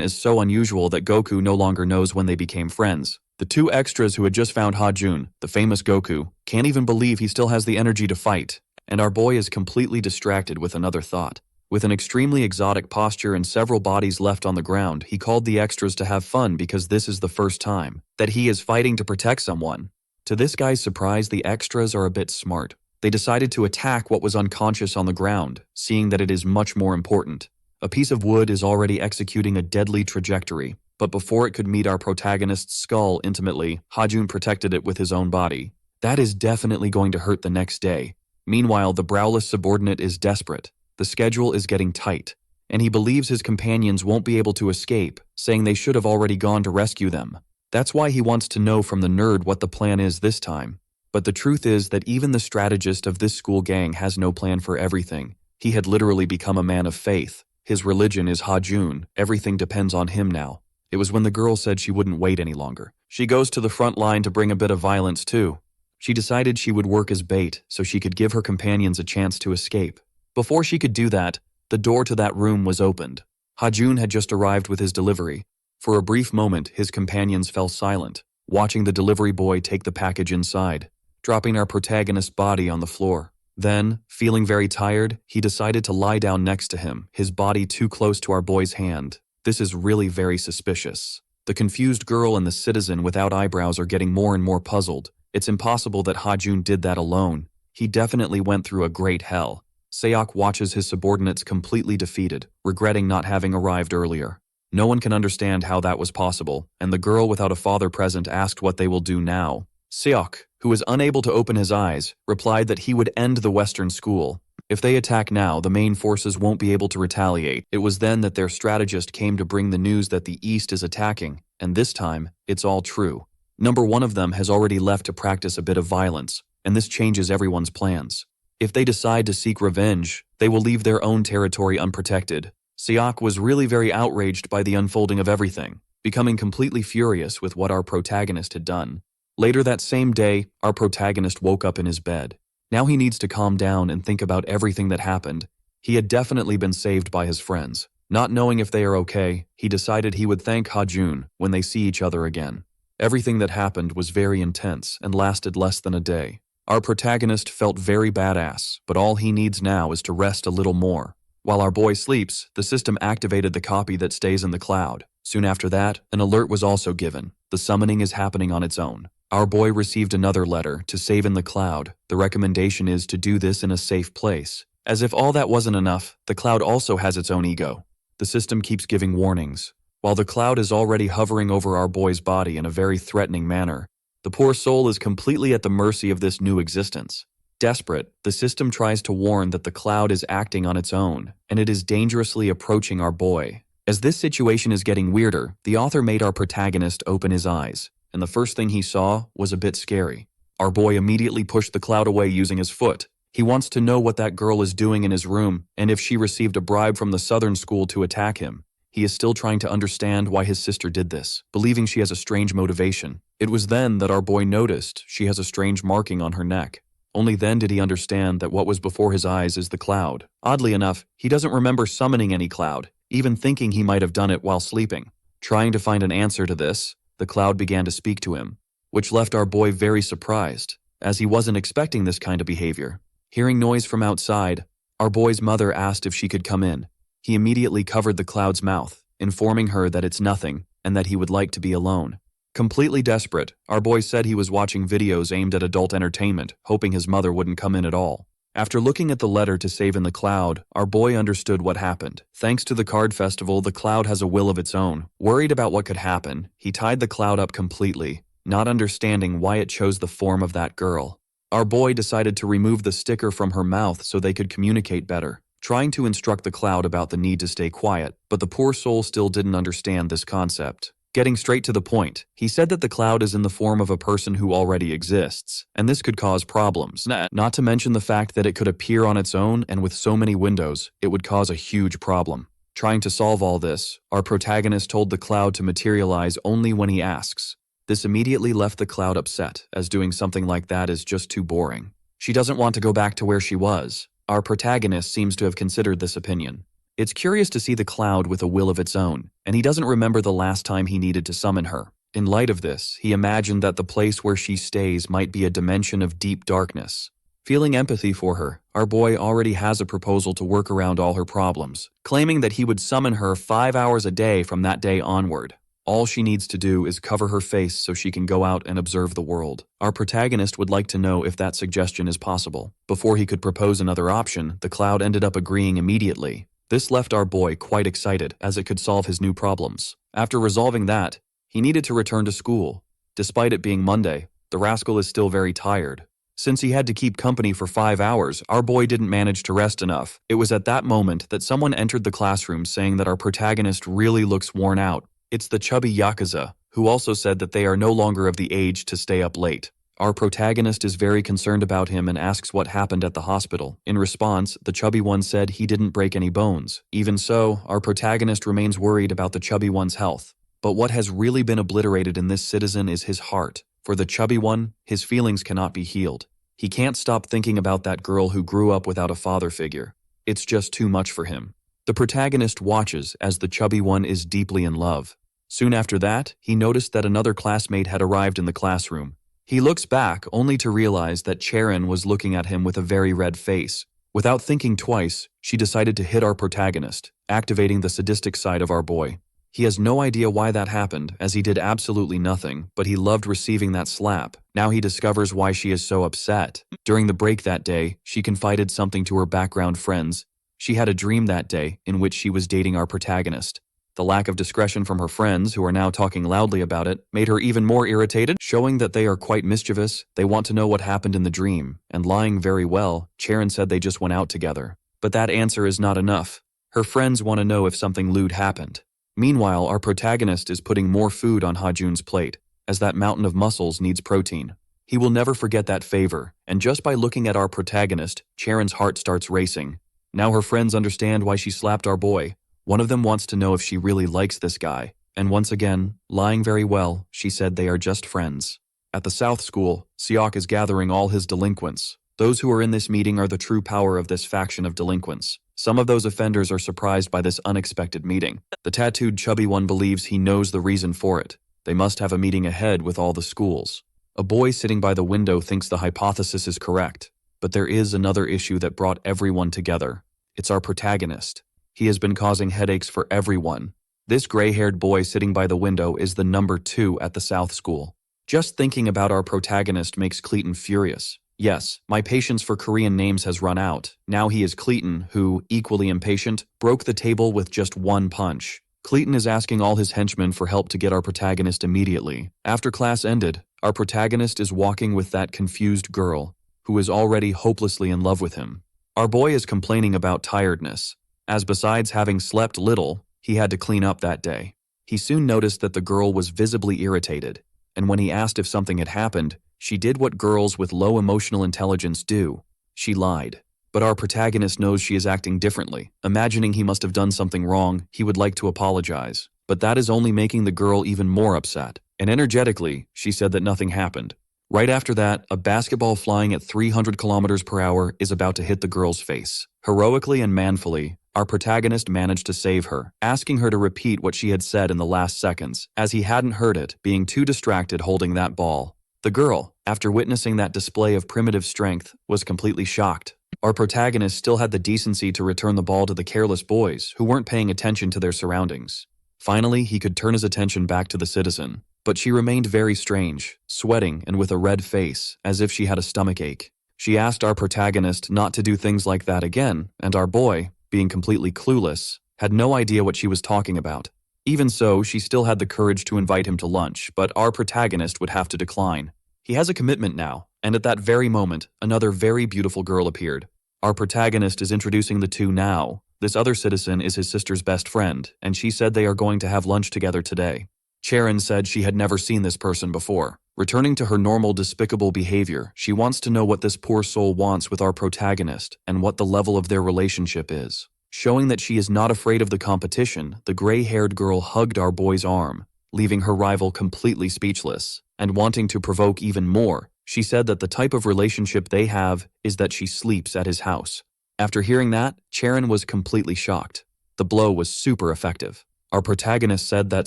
is so unusual that Goku no longer knows when they became friends. The two extras who had just found Hajun, the famous Goku, can't even believe he still has the energy to fight. And our boy is completely distracted with another thought. With an extremely exotic posture and several bodies left on the ground, he called the extras to have fun because this is the first time that he is fighting to protect someone. To this guy's surprise, the extras are a bit smart. They decided to attack what was unconscious on the ground, seeing that it is much more important. A piece of wood is already executing a deadly trajectory, but before it could meet our protagonist's skull intimately, Hajun protected it with his own body. That is definitely going to hurt the next day. Meanwhile, the browless subordinate is desperate. The schedule is getting tight, and he believes his companions won't be able to escape, saying they should have already gone to rescue them. That's why he wants to know from the nerd what the plan is this time. But the truth is that even the strategist of this school gang has no plan for everything. He had literally become a man of faith. His religion is Hajun, everything depends on him now. It was when the girl said she wouldn't wait any longer. She goes to the front line to bring a bit of violence too. She decided she would work as bait so she could give her companions a chance to escape. Before she could do that, the door to that room was opened. Hajun had just arrived with his delivery. For a brief moment, his companions fell silent, watching the delivery boy take the package inside, dropping our protagonist's body on the floor. Then, feeling very tired, he decided to lie down next to him, his body too close to our boy's hand. This is really very suspicious. The confused girl and the citizen without eyebrows are getting more and more puzzled. It's impossible that Hajun did that alone. He definitely went through a great hell. Seok watches his subordinates completely defeated, regretting not having arrived earlier. No one can understand how that was possible, and the girl without a father present asked what they will do now. Seok, who was unable to open his eyes, replied that he would end the Western school. If they attack now, the main forces won't be able to retaliate. It was then that their strategist came to bring the news that the East is attacking, and this time, it's all true. Number one of them has already left to practice a bit of violence, and this changes everyone's plans. If they decide to seek revenge, they will leave their own territory unprotected. Seok was really very outraged by the unfolding of everything, becoming completely furious with what our protagonist had done. Later that same day, our protagonist woke up in his bed. Now he needs to calm down and think about everything that happened. He had definitely been saved by his friends. Not knowing if they are okay, he decided he would thank Hajun when they see each other again. Everything that happened was very intense and lasted less than a day. Our protagonist felt very badass, but all he needs now is to rest a little more. While our boy sleeps, the system activated the copy that stays in the cloud. Soon after that, an alert was also given. The summoning is happening on its own. Our boy received another letter to save in the cloud. The recommendation is to do this in a safe place. As if all that wasn't enough, the cloud also has its own ego. The system keeps giving warnings. While the cloud is already hovering over our boy's body in a very threatening manner, the poor soul is completely at the mercy of this new existence. Desperate, the system tries to warn that the cloud is acting on its own, and it is dangerously approaching our boy. As this situation is getting weirder, the author made our protagonist open his eyes, and the first thing he saw was a bit scary. Our boy immediately pushed the cloud away using his foot. He wants to know what that girl is doing in his room, and if she received a bribe from the southern school to attack him. He is still trying to understand why his sister did this, believing she has a strange motivation. It was then that our boy noticed she has a strange marking on her neck. Only then did he understand that what was before his eyes is the cloud. Oddly enough, he doesn't remember summoning any cloud, even thinking he might have done it while sleeping. Trying to find an answer to this, the cloud began to speak to him, which left our boy very surprised, as he wasn't expecting this kind of behavior. Hearing noise from outside, our boy's mother asked if she could come in. He immediately covered the cloud's mouth, informing her that it's nothing and that he would like to be alone. Completely desperate, our boy said he was watching videos aimed at adult entertainment, hoping his mother wouldn't come in at all. After looking at the letter to save in the cloud, our boy understood what happened. Thanks to the card festival, the cloud has a will of its own. Worried about what could happen, he tied the cloud up completely, not understanding why it chose the form of that girl. Our boy decided to remove the sticker from her mouth so they could communicate better, trying to instruct the cloud about the need to stay quiet, but the poor soul still didn't understand this concept. Getting straight to the point, he said that the cloud is in the form of a person who already exists, and this could cause problems. Not to mention the fact that it could appear on its own, and with so many windows, it would cause a huge problem. Trying to solve all this, our protagonist told the cloud to materialize only when he asks. This immediately left the cloud upset, as doing something like that is just too boring. She doesn't want to go back to where she was. Our protagonist seems to have considered this opinion. It's curious to see the cloud with a will of its own, and he doesn't remember the last time he needed to summon her. In light of this, he imagined that the place where she stays might be a dimension of deep darkness. Feeling empathy for her, our boy already has a proposal to work around all her problems, claiming that he would summon her 5 hours a day from that day onward. All she needs to do is cover her face so she can go out and observe the world. Our protagonist would like to know if that suggestion is possible. Before he could propose another option, the cloud ended up agreeing immediately. This left our boy quite excited, as it could solve his new problems. After resolving that, he needed to return to school. Despite it being Monday, the rascal is still very tired. Since he had to keep company for 5 hours, our boy didn't manage to rest enough. It was at that moment that someone entered the classroom saying that our protagonist really looks worn out. It's the chubby Yakuza, who also said that they are no longer of the age to stay up late. Our protagonist is very concerned about him and asks what happened at the hospital. In response, the chubby one said he didn't break any bones. Even so, our protagonist remains worried about the chubby one's health. But what has really been obliterated in this citizen is his heart. For the chubby one, his feelings cannot be healed. He can't stop thinking about that girl who grew up without a father figure. It's just too much for him. The protagonist watches as the chubby one is deeply in love. Soon after that, he noticed that another classmate had arrived in the classroom. He looks back only to realize that Charon was looking at him with a very red face. Without thinking twice, she decided to hit our protagonist, activating the sadistic side of our boy. He has no idea why that happened, as he did absolutely nothing, but he loved receiving that slap. Now he discovers why she is so upset. During the break that day, she confided something to her background friends. She had a dream that day in which she was dating our protagonist. The lack of discretion from her friends, who are now talking loudly about it, made her even more irritated, showing that they are quite mischievous. They want to know what happened in the dream, and lying very well, Charon said they just went out together. But that answer is not enough. Her friends want to know if something lewd happened. Meanwhile, our protagonist is putting more food on Hajun's plate, as that mountain of muscles needs protein. He will never forget that favor, and just by looking at our protagonist, Charon's heart starts racing. Now her friends understand why she slapped our boy. One of them wants to know if she really likes this guy, and once again, lying very well, she said they are just friends. At the South School, Siok is gathering all his delinquents. Those who are in this meeting are the true power of this faction of delinquents. Some of those offenders are surprised by this unexpected meeting. The tattooed chubby one believes he knows the reason for it. They must have a meeting ahead with all the schools. A boy sitting by the window thinks the hypothesis is correct, but there is another issue that brought everyone together. It's our protagonist. He has been causing headaches for everyone. This gray-haired boy sitting by the window is the number 2 at the South School. Just thinking about our protagonist makes Caton furious. Yes, my patience for Korean names has run out. Now he is Caton, who, equally impatient, broke the table with just one punch. Caton is asking all his henchmen for help to get our protagonist immediately. After class ended, our protagonist is walking with that confused girl, who is already hopelessly in love with him. Our boy is complaining about tiredness, as besides having slept little, he had to clean up that day. He soon noticed that the girl was visibly irritated, and when he asked if something had happened, she did what girls with low emotional intelligence do. She lied. But our protagonist knows she is acting differently. Imagining he must have done something wrong, he would like to apologize. But that is only making the girl even more upset. And energetically, she said that nothing happened. Right after that, a basketball flying at 300 kilometers per hour is about to hit the girl's face. Heroically and manfully, our protagonist managed to save her, asking her to repeat what she had said in the last seconds, as he hadn't heard it, being too distracted holding that ball. The girl, after witnessing that display of primitive strength, was completely shocked. Our protagonist still had the decency to return the ball to the careless boys, who weren't paying attention to their surroundings. Finally, he could turn his attention back to the citizen, but she remained very strange, sweating and with a red face, as if she had a stomachache. She asked our protagonist not to do things like that again, and our boy, being completely clueless, had no idea what she was talking about. Even so, she still had the courage to invite him to lunch, but our protagonist would have to decline. He has a commitment now, and at that very moment, another very beautiful girl appeared. Our protagonist is introducing the two now. This other citizen is his sister's best friend, and she said they are going to have lunch together today. Charon said she had never seen this person before. Returning to her normal despicable behavior, she wants to know what this poor soul wants with our protagonist and what the level of their relationship is. Showing that she is not afraid of the competition, the gray-haired girl hugged our boy's arm, leaving her rival completely speechless. And wanting to provoke even more, she said that the type of relationship they have is that she sleeps at his house. After hearing that, Charon was completely shocked. The blow was super effective. Our protagonist said that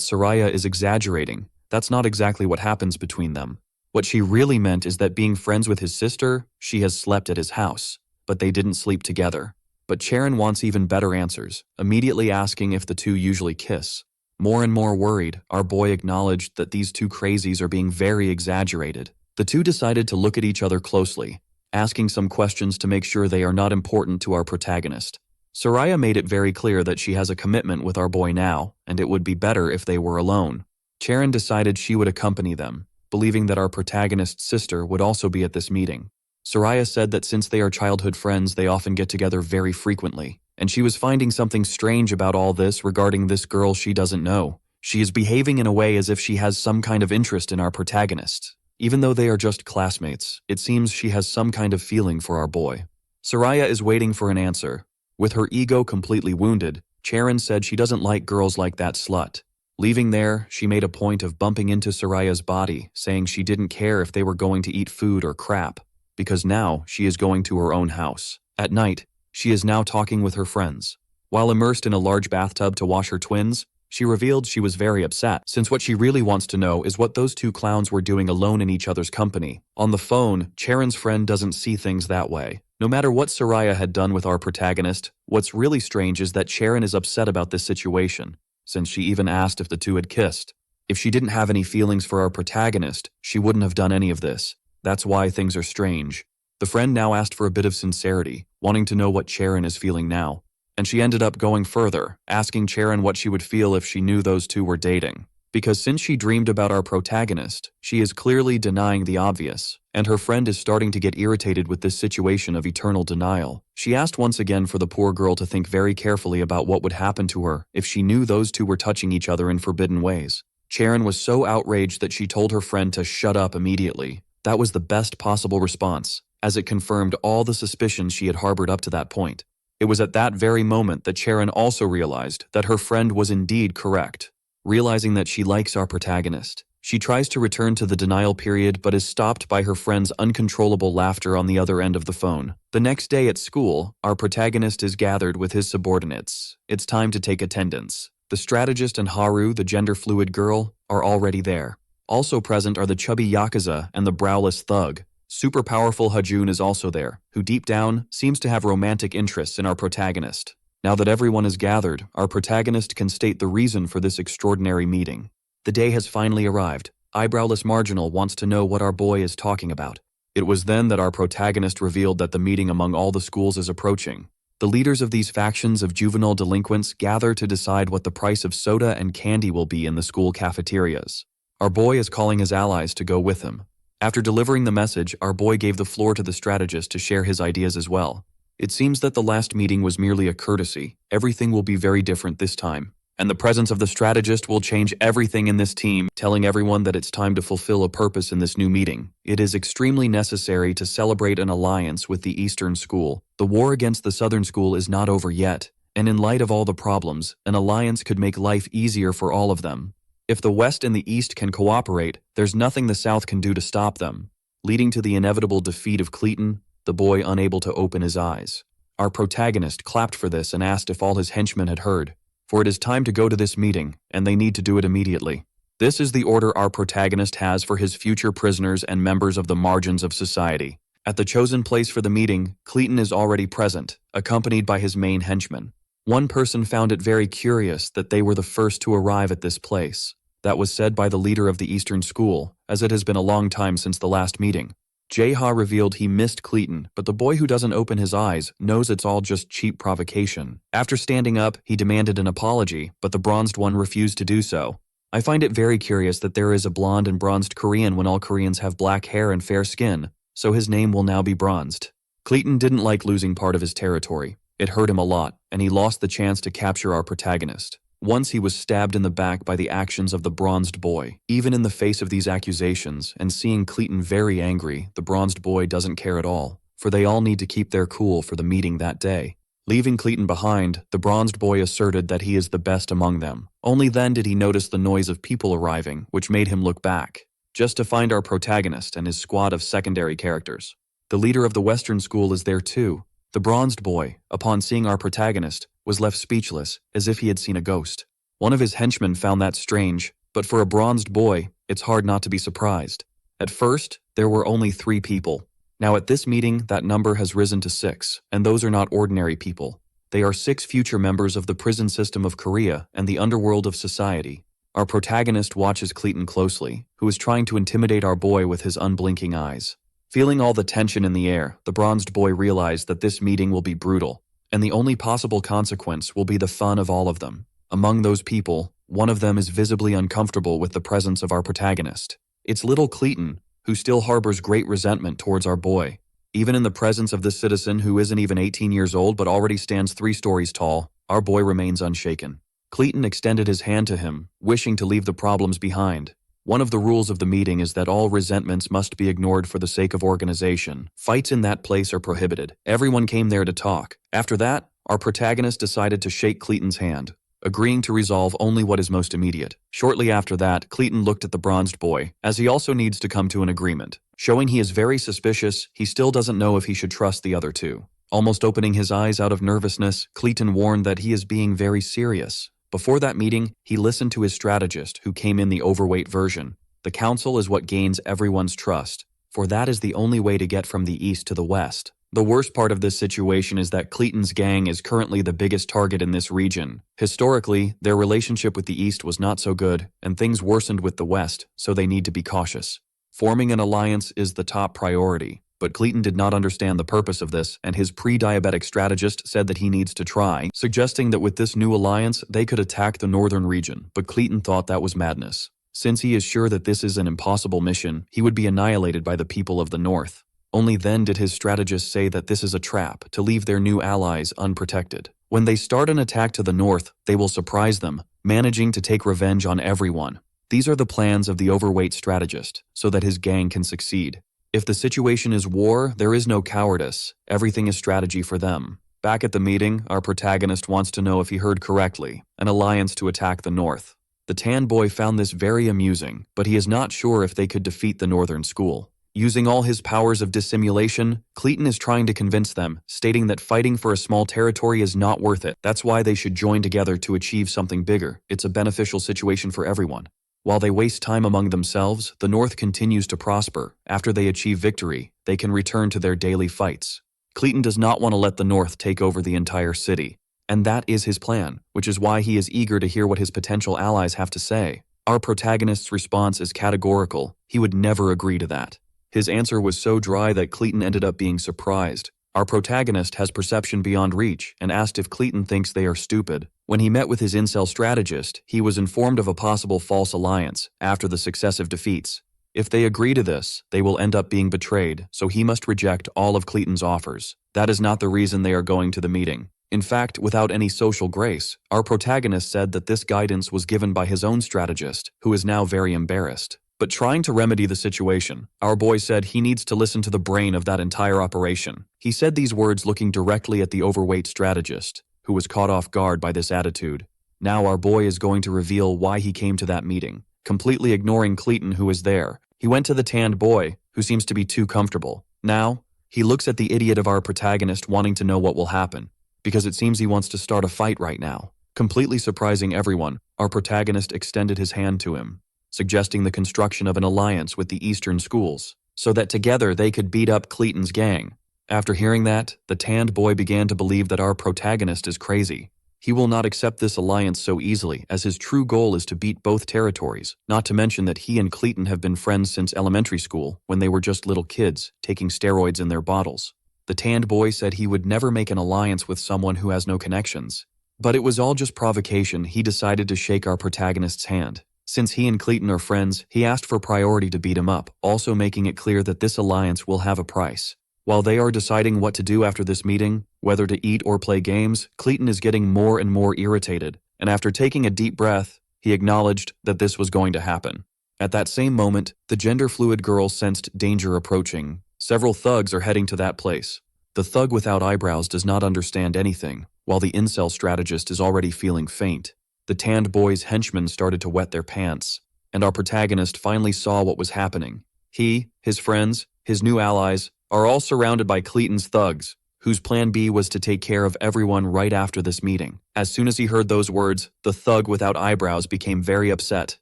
Soraya is exaggerating. That's not exactly what happens between them. What she really meant is that being friends with his sister, she has slept at his house, but they didn't sleep together. But Charon wants even better answers, immediately asking if the two usually kiss. More and more worried, our boy acknowledged that these two crazies are being very exaggerated. The two decided to look at each other closely, asking some questions to make sure they are not important to our protagonist. Soraya made it very clear that she has a commitment with our boy now, and it would be better if they were alone. Charon decided she would accompany them, believing that our protagonist's sister would also be at this meeting. Soraya said that since they are childhood friends, they often get together very frequently, and she was finding something strange about all this regarding this girl she doesn't know. She is behaving in a way as if she has some kind of interest in our protagonist. Even though they are just classmates, it seems she has some kind of feeling for our boy. Soraya is waiting for an answer. With her ego completely wounded, Charon said she doesn't like girls like that slut. Leaving there, she made a point of bumping into Soraya's body, saying she didn't care if they were going to eat food or crap, because now she is going to her own house. At night, she is now talking with her friends. While immersed in a large bathtub to wash her twins, she revealed she was very upset, since what she really wants to know is what those two clowns were doing alone in each other's company. On the phone, Charon's friend doesn't see things that way. No matter what Soraya had done with our protagonist, what's really strange is that Charon is upset about this situation, since she even asked if the two had kissed. If she didn't have any feelings for our protagonist, she wouldn't have done any of this. That's why things are strange. The friend now asked for a bit of sincerity, wanting to know what Charon is feeling now. And she ended up going further, asking Charon what she would feel if she knew those two were dating. Because since she dreamed about our protagonist, she is clearly denying the obvious, and her friend is starting to get irritated with this situation of eternal denial. She asked once again for the poor girl to think very carefully about what would happen to her if she knew those two were touching each other in forbidden ways. Charon was so outraged that she told her friend to shut up immediately. That was the best possible response, as it confirmed all the suspicions she had harbored up to that point. It was at that very moment that Charon also realized that her friend was indeed correct. Realizing that she likes our protagonist, she tries to return to the denial period but is stopped by her friend's uncontrollable laughter on the other end of the phone. The next day at school, our protagonist is gathered with his subordinates. It's time to take attendance. The strategist and Haru, the gender-fluid girl, are already there. Also present are the chubby Yakuza and the browless thug. Super powerful Hajun is also there, who deep down seems to have romantic interests in our protagonist. Now that everyone is gathered, our protagonist can state the reason for this extraordinary meeting. The day has finally arrived. Eyebrowless Marginal wants to know what our boy is talking about. It was then that our protagonist revealed that the meeting among all the schools is approaching. The leaders of these factions of juvenile delinquents gather to decide what the price of soda and candy will be in the school cafeterias. Our boy is calling his allies to go with him. After delivering the message, our boy gave the floor to the strategist to share his ideas as well. It seems that the last meeting was merely a courtesy. Everything will be very different this time. And the presence of the strategist will change everything in this team, telling everyone that it's time to fulfill a purpose in this new meeting. It is extremely necessary to celebrate an alliance with the Eastern School. The war against the Southern School is not over yet, and in light of all the problems, an alliance could make life easier for all of them. If the West and the East can cooperate, there's nothing the South can do to stop them, leading to the inevitable defeat of Cleton, the boy unable to open his eyes. Our protagonist clapped for this and asked if all his henchmen had heard, for it is time to go to this meeting, and they need to do it immediately. This is the order our protagonist has for his future prisoners and members of the margins of society. At the chosen place for the meeting, Cleton is already present, accompanied by his main henchmen. One person found it very curious that they were the first to arrive at this place. That was said by the leader of the Eastern School, as it has been a long time since the last meeting. Jaha revealed he missed Cleton, but the boy who doesn't open his eyes knows it's all just cheap provocation. After standing up, he demanded an apology, but the bronzed one refused to do so. I find it very curious that there is a blonde and bronzed Korean when all Koreans have black hair and fair skin, so his name will now be Bronzed. Cleton didn't like losing part of his territory. It hurt him a lot, and he lost the chance to capture our protagonist. Once he was stabbed in the back by the actions of the bronzed boy. Even in the face of these accusations, and seeing Cleton very angry, the bronzed boy doesn't care at all, for they all need to keep their cool for the meeting that day. Leaving Cleton behind, the bronzed boy asserted that he is the best among them. Only then did he notice the noise of people arriving, which made him look back, just to find our protagonist and his squad of secondary characters. The leader of the Western School is there too. The bronzed boy, upon seeing our protagonist, was left speechless, as if he had seen a ghost. One of his henchmen found that strange, but for a bronzed boy, it's hard not to be surprised. At first, there were only 3 people. Now at this meeting, that number has risen to 6, and those are not ordinary people. They are 6 future members of the prison system of Korea and the underworld of society. Our protagonist watches Cleton closely, who is trying to intimidate our boy with his unblinking eyes. Feeling all the tension in the air, the bronzed boy realized that this meeting will be brutal, and the only possible consequence will be the fun of all of them. Among those people, one of them is visibly uncomfortable with the presence of our protagonist. It's little Cleton, who still harbors great resentment towards our boy. Even in the presence of this citizen who isn't even 18 years old but already stands 3 stories tall, our boy remains unshaken. Cleton extended his hand to him, wishing to leave the problems behind. One of the rules of the meeting is that all resentments must be ignored for the sake of organization. Fights in that place are prohibited. Everyone came there to talk. After that, our protagonist decided to shake Cleton's hand, agreeing to resolve only what is most immediate. Shortly after that, Cleton looked at the bronzed boy, as he also needs to come to an agreement. Showing he is very suspicious, he still doesn't know if he should trust the other two. Almost opening his eyes out of nervousness, Cleton warned that he is being very serious. Before that meeting, he listened to his strategist, who came in the overweight version. The council is what gains everyone's trust, for that is the only way to get from the east to the west. The worst part of this situation is that Cleton's gang is currently the biggest target in this region. Historically, their relationship with the east was not so good, and things worsened with the west, so they need to be cautious. Forming an alliance is the top priority. But Cleton did not understand the purpose of this, and his pre-diabetic strategist said that he needs to try, suggesting that with this new alliance, they could attack the northern region, but Cleton thought that was madness. Since he is sure that this is an impossible mission, he would be annihilated by the people of the north. Only then did his strategist say that this is a trap to leave their new allies unprotected. When they start an attack to the north, they will surprise them, managing to take revenge on everyone. These are the plans of the overweight strategist, so that his gang can succeed. If the situation is war, there is no cowardice. Everything is strategy for them. Back at the meeting, our protagonist wants to know if he heard correctly, an alliance to attack the north. The tan boy found this very amusing, but he is not sure if they could defeat the northern school. Using all his powers of dissimulation, Cleton is trying to convince them, stating that fighting for a small territory is not worth it. That's why they should join together to achieve something bigger. It's a beneficial situation for everyone. While they waste time among themselves, the North continues to prosper. After they achieve victory, they can return to their daily fights. Cleton does not want to let the North take over the entire city, and that is his plan, which is why he is eager to hear what his potential allies have to say. Our protagonist's response is categorical. He would never agree to that. His answer was so dry that Cleton ended up being surprised. Our protagonist has perception beyond reach and asked if Cleton thinks they are stupid. When he met with his incel strategist, he was informed of a possible false alliance after the successive defeats. If they agree to this, they will end up being betrayed, so he must reject all of Cleton's offers. That is not the reason they are going to the meeting. In fact, without any social grace, our protagonist said that this guidance was given by his own strategist, who is now very embarrassed. But trying to remedy the situation, our boy said he needs to listen to the brain of that entire operation. He said these words looking directly at the overweight strategist, who was caught off guard by this attitude. Now our boy is going to reveal why he came to that meeting. Completely ignoring Cleton, who is there, he went to the tanned boy, who seems to be too comfortable. Now, he looks at the idiot of our protagonist wanting to know what will happen, because it seems he wants to start a fight right now. Completely surprising everyone, our protagonist extended his hand to him, suggesting the construction of an alliance with the eastern schools, so that together they could beat up Cleton's gang. After hearing that, the tanned boy began to believe that our protagonist is crazy. He will not accept this alliance so easily, as his true goal is to beat both territories, not to mention that he and Cleton have been friends since elementary school, when they were just little kids, taking steroids in their bottles. The tanned boy said he would never make an alliance with someone who has no connections. But it was all just provocation. He decided to shake our protagonist's hand. Since he and Cleton are friends, he asked for priority to beat him up, also making it clear that this alliance will have a price. While they are deciding what to do after this meeting, whether to eat or play games, Cleton is getting more and more irritated, and after taking a deep breath, he acknowledged that this was going to happen. At that same moment, the gender-fluid girl sensed danger approaching. Several thugs are heading to that place. The thug without eyebrows does not understand anything, while the incel strategist is already feeling faint. The tanned boy's henchmen started to wet their pants, and our protagonist finally saw what was happening. He, his friends, his new allies, are all surrounded by Cleton's thugs, whose plan B was to take care of everyone right after this meeting. As soon as he heard those words, the thug without eyebrows became very upset,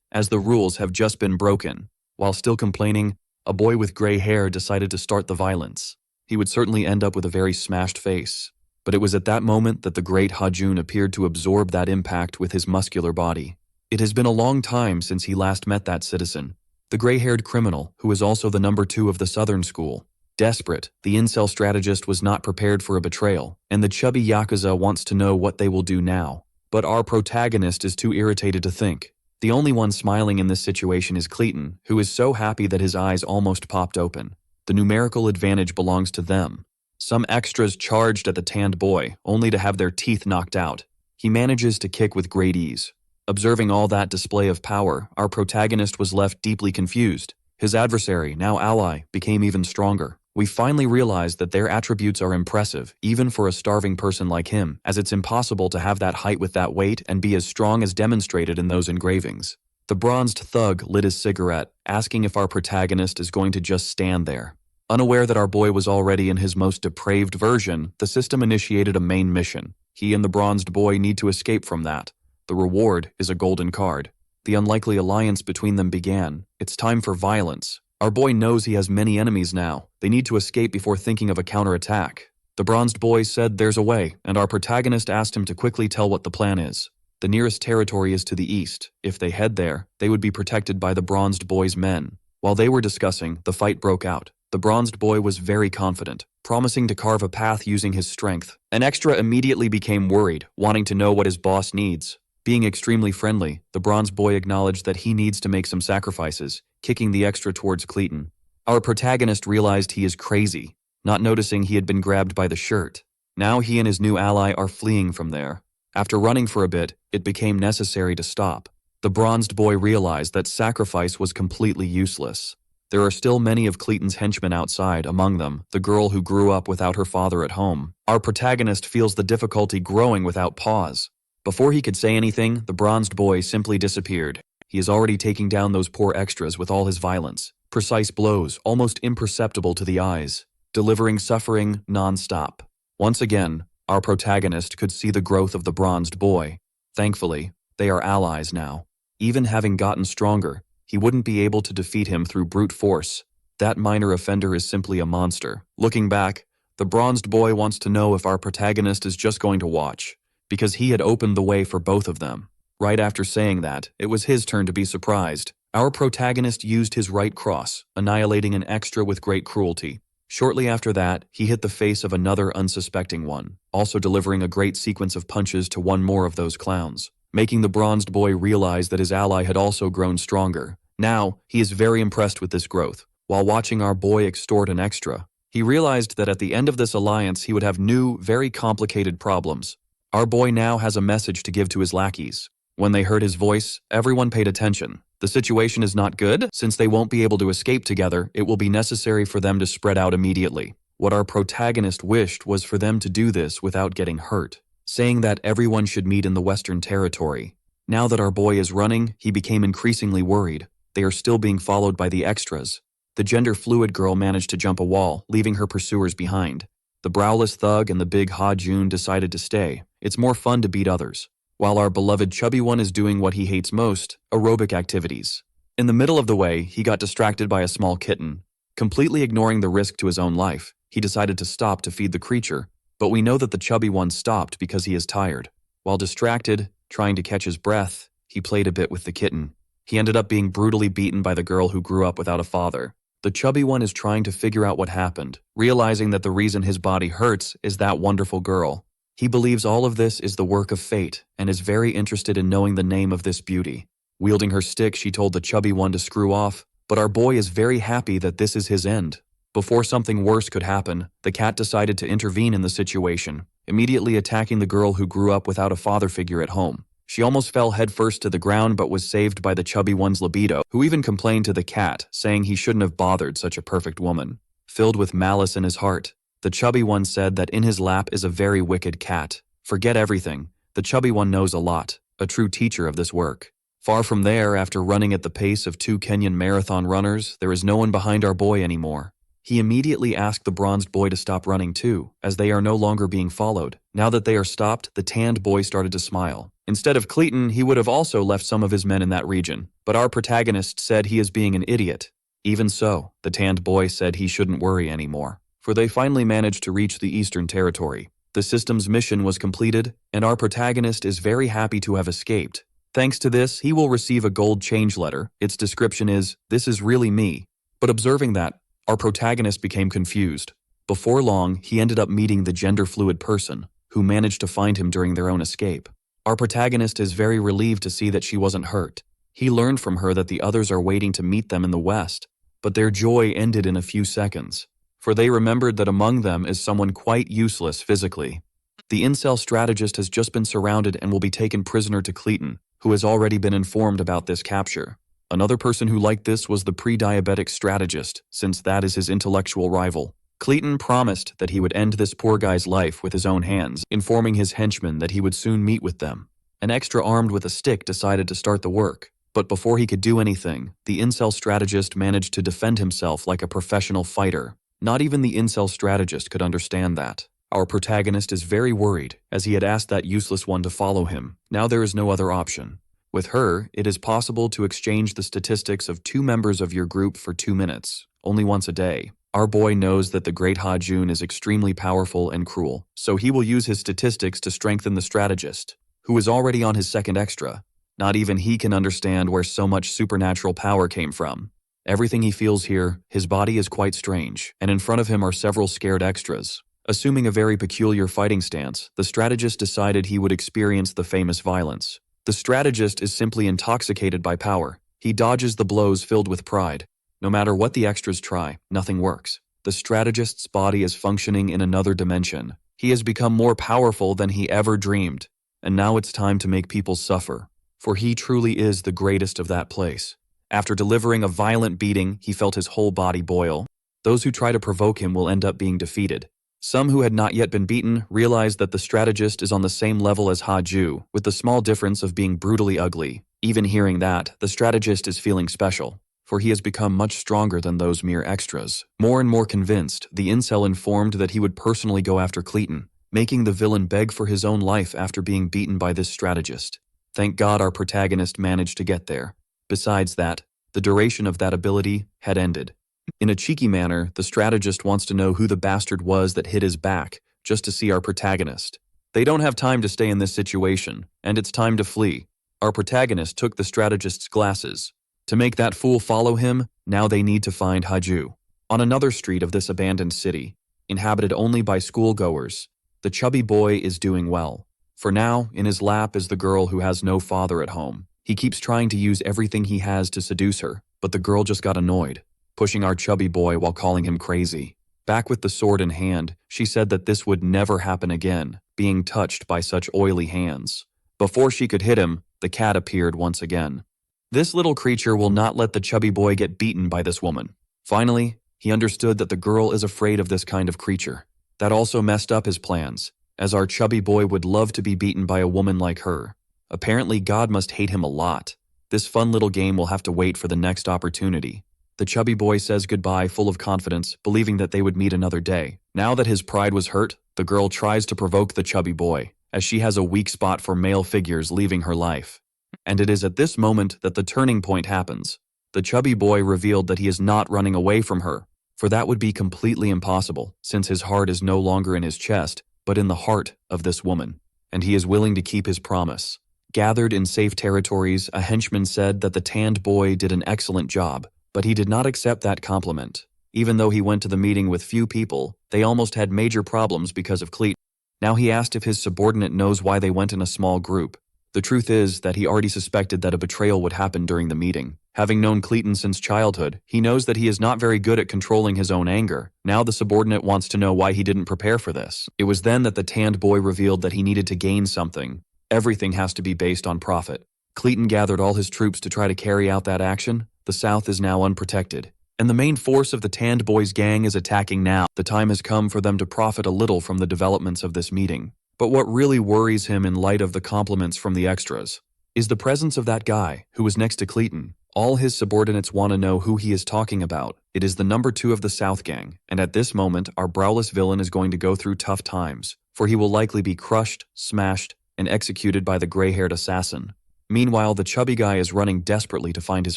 as the rules have just been broken. While still complaining, a boy with gray hair decided to start the violence. He would certainly end up with a very smashed face. But it was at that moment that the great Hajun appeared to absorb that impact with his muscular body. It has been a long time since he last met that citizen, the gray-haired criminal who is also the number 2 of the Southern School. Desperate, the incel strategist was not prepared for a betrayal, and the chubby Yakuza wants to know what they will do now. But our protagonist is too irritated to think. The only one smiling in this situation is Cleton, who is so happy that his eyes almost popped open. The numerical advantage belongs to them. Some extras charged at the tanned boy, only to have their teeth knocked out. He manages to kick with great ease. Observing all that display of power, our protagonist was left deeply confused. His adversary, now ally, became even stronger. We finally realized that their attributes are impressive, even for a starving person like him, as it's impossible to have that height with that weight and be as strong as demonstrated in those engravings. The bronzed thug lit his cigarette, asking if our protagonist is going to just stand there. Unaware that our boy was already in his most depraved version, the system initiated a main mission. He and the bronzed boy need to escape from that. The reward is a golden card. The unlikely alliance between them began. It's time for violence. Our boy knows he has many enemies now. They need to escape before thinking of a counterattack. The bronzed boy said there's a way, and our protagonist asked him to quickly tell what the plan is. The nearest territory is to the east. If they head there, they would be protected by the bronzed boy's men. While they were discussing, the fight broke out. The bronzed boy was very confident, promising to carve a path using his strength. An extra immediately became worried, wanting to know what his boss needs. Being extremely friendly, the bronze boy acknowledged that he needs to make some sacrifices, kicking the extra towards Caton. Our protagonist realized he is crazy, not noticing he had been grabbed by the shirt. Now he and his new ally are fleeing from there. After running for a bit, it became necessary to stop. The bronzed boy realized that sacrifice was completely useless. There are still many of Caton's henchmen outside, among them, the girl who grew up without her father at home. Our protagonist feels the difficulty growing without pause. Before he could say anything, the bronzed boy simply disappeared. He is already taking down those poor extras with all his violence. Precise blows, almost imperceptible to the eyes, delivering suffering non-stop. Once again, our protagonist could see the growth of the bronzed boy. Thankfully, they are allies now. Even having gotten stronger, he wouldn't be able to defeat him through brute force. That minor offender is simply a monster. Looking back, the bronzed boy wants to know if our protagonist is just going to watch, because he had opened the way for both of them. Right after saying that, it was his turn to be surprised. Our protagonist used his right cross, annihilating an extra with great cruelty. Shortly after that, he hit the face of another unsuspecting one, also delivering a great sequence of punches to one more of those clowns, making the bronzed boy realize that his ally had also grown stronger. Now, he is very impressed with this growth. While watching our boy extort an extra, he realized that at the end of this alliance he would have new, very complicated problems. Our boy now has a message to give to his lackeys. When they heard his voice, everyone paid attention. The situation is not good. Since they won't be able to escape together, it will be necessary for them to spread out immediately. What our protagonist wished was for them to do this without getting hurt, saying that everyone should meet in the Western Territory. Now that our boy is running, he became increasingly worried. They are still being followed by the extras. The gender-fluid girl managed to jump a wall, leaving her pursuers behind. The browless thug and the big Hajun decided to stay. It's more fun to beat others. While our beloved chubby one is doing what he hates most, aerobic activities. In the middle of the way, he got distracted by a small kitten. Completely ignoring the risk to his own life, he decided to stop to feed the creature, but we know that the chubby one stopped because he is tired. While distracted, trying to catch his breath, he played a bit with the kitten. He ended up being brutally beaten by the girl who grew up without a father. The chubby one is trying to figure out what happened, realizing that the reason his body hurts is that wonderful girl. He believes all of this is the work of fate and is very interested in knowing the name of this beauty. Wielding her stick, she told the chubby one to screw off, but our boy is very happy that this is his end. Before something worse could happen, the cat decided to intervene in the situation, immediately attacking the girl who grew up without a father figure at home. She almost fell headfirst to the ground but was saved by the chubby one's libido, who even complained to the cat, saying he shouldn't have bothered such a perfect woman. Filled with malice in his heart, the chubby one said that in his lap is a very wicked cat. Forget everything. The chubby one knows a lot, a true teacher of this work. Far from there, after running at the pace of 2 Kenyan marathon runners, there is no one behind our boy anymore. He immediately asked the bronzed boy to stop running too, as they are no longer being followed. Now that they are stopped, the tanned boy started to smile. Instead of Caton, he would have also left some of his men in that region, but our protagonist said he is being an idiot. Even so, the tanned boy said he shouldn't worry anymore, for they finally managed to reach the Eastern Territory. The system's mission was completed, and our protagonist is very happy to have escaped. Thanks to this, he will receive a gold change letter. Its description is, "This is really me." But observing that, our protagonist became confused. Before long, he ended up meeting the gender-fluid person, who managed to find him during their own escape. Our protagonist is very relieved to see that she wasn't hurt. He learned from her that the others are waiting to meet them in the West, but their joy ended in a few seconds, for they remembered that among them is someone quite useless physically. The incel strategist has just been surrounded and will be taken prisoner to Caton. who has already been informed about this capture. Another person who liked this was the pre-diabetic strategist, since that is his intellectual rival. Caton promised that he would end this poor guy's life with his own hands, informing his henchmen that he would soon meet with them. An extra armed with a stick decided to start the work, but before he could do anything, the incel strategist managed to defend himself like a professional fighter. Not even the incel strategist could understand that. Our protagonist is very worried, as he had asked that useless one to follow him. Now there is no other option. With her, it is possible to exchange the statistics of 2 members of your group for 2 minutes, only once a day. Our boy knows that the great Hajun is extremely powerful and cruel, so he will use his statistics to strengthen the strategist, who is already on his second extra. Not even he can understand where so much supernatural power came from. Everything he feels here, his body is quite strange, and in front of him are several scared extras. Assuming a very peculiar fighting stance, the strategist decided he would experience the famous violence. The strategist is simply intoxicated by power. He dodges the blows filled with pride. No matter what the extras try, nothing works. The strategist's body is functioning in another dimension. He has become more powerful than he ever dreamed. And now it's time to make people suffer. For he truly is the greatest of that place. After delivering a violent beating, he felt his whole body boil. Those who try to provoke him will end up being defeated. Some who had not yet been beaten realized that the strategist is on the same level as Haju, with the small difference of being brutally ugly. Even hearing that, the strategist is feeling special, for he has become much stronger than those mere extras. More and more convinced, the incel informed that he would personally go after Caton, making the villain beg for his own life after being beaten by this strategist. Thank God our protagonist managed to get there. Besides that, the duration of that ability had ended. In a cheeky manner, the strategist wants to know who the bastard was that hit his back, just to see our protagonist. They don't have time to stay in this situation, and it's time to flee. Our protagonist took the strategist's glasses. To make that fool follow him, now they need to find Haju. On another street of this abandoned city, inhabited only by schoolgoers, the chubby boy is doing well. For now, in his lap is the girl who has no father at home. He keeps trying to use everything he has to seduce her, but the girl just got annoyed, pushing our chubby boy while calling him crazy. Back with the sword in hand, she said that this would never happen again, being touched by such oily hands. Before she could hit him, the cat appeared once again. This little creature will not let the chubby boy get beaten by this woman. Finally, he understood that the girl is afraid of this kind of creature. That also messed up his plans, as our chubby boy would love to be beaten by a woman like her. Apparently, God must hate him a lot. This fun little game will have to wait for the next opportunity. The chubby boy says goodbye full of confidence, believing that they would meet another day. Now that his pride was hurt, the girl tries to provoke the chubby boy, as she has a weak spot for male figures leaving her life. And it is at this moment that the turning point happens. The chubby boy revealed that he is not running away from her, for that would be completely impossible, since his heart is no longer in his chest, but in the heart of this woman, and he is willing to keep his promise. Gathered in safe territories, a henchman said that the tanned boy did an excellent job, but he did not accept that compliment. Even though he went to the meeting with few people, they almost had major problems because of Caton. Now he asked if his subordinate knows why they went in a small group. The truth is that he already suspected that a betrayal would happen during the meeting. Having known Caton since childhood, he knows that he is not very good at controlling his own anger. Now the subordinate wants to know why he didn't prepare for this. It was then that the tanned boy revealed that he needed to gain something. Everything has to be based on profit. Caton gathered all his troops to try to carry out that action. The South is now unprotected, and the main force of the tanned boys gang is attacking now. The time has come for them to profit a little from the developments of this meeting. But what really worries him in light of the compliments from the extras is the presence of that guy who was next to Caton. All his subordinates want to know who he is talking about. It is the number 2 of the South gang, and at this moment our browless villain is going to go through tough times, for he will likely be crushed, smashed, and executed by the gray-haired assassin. Meanwhile, the chubby guy is running desperately to find his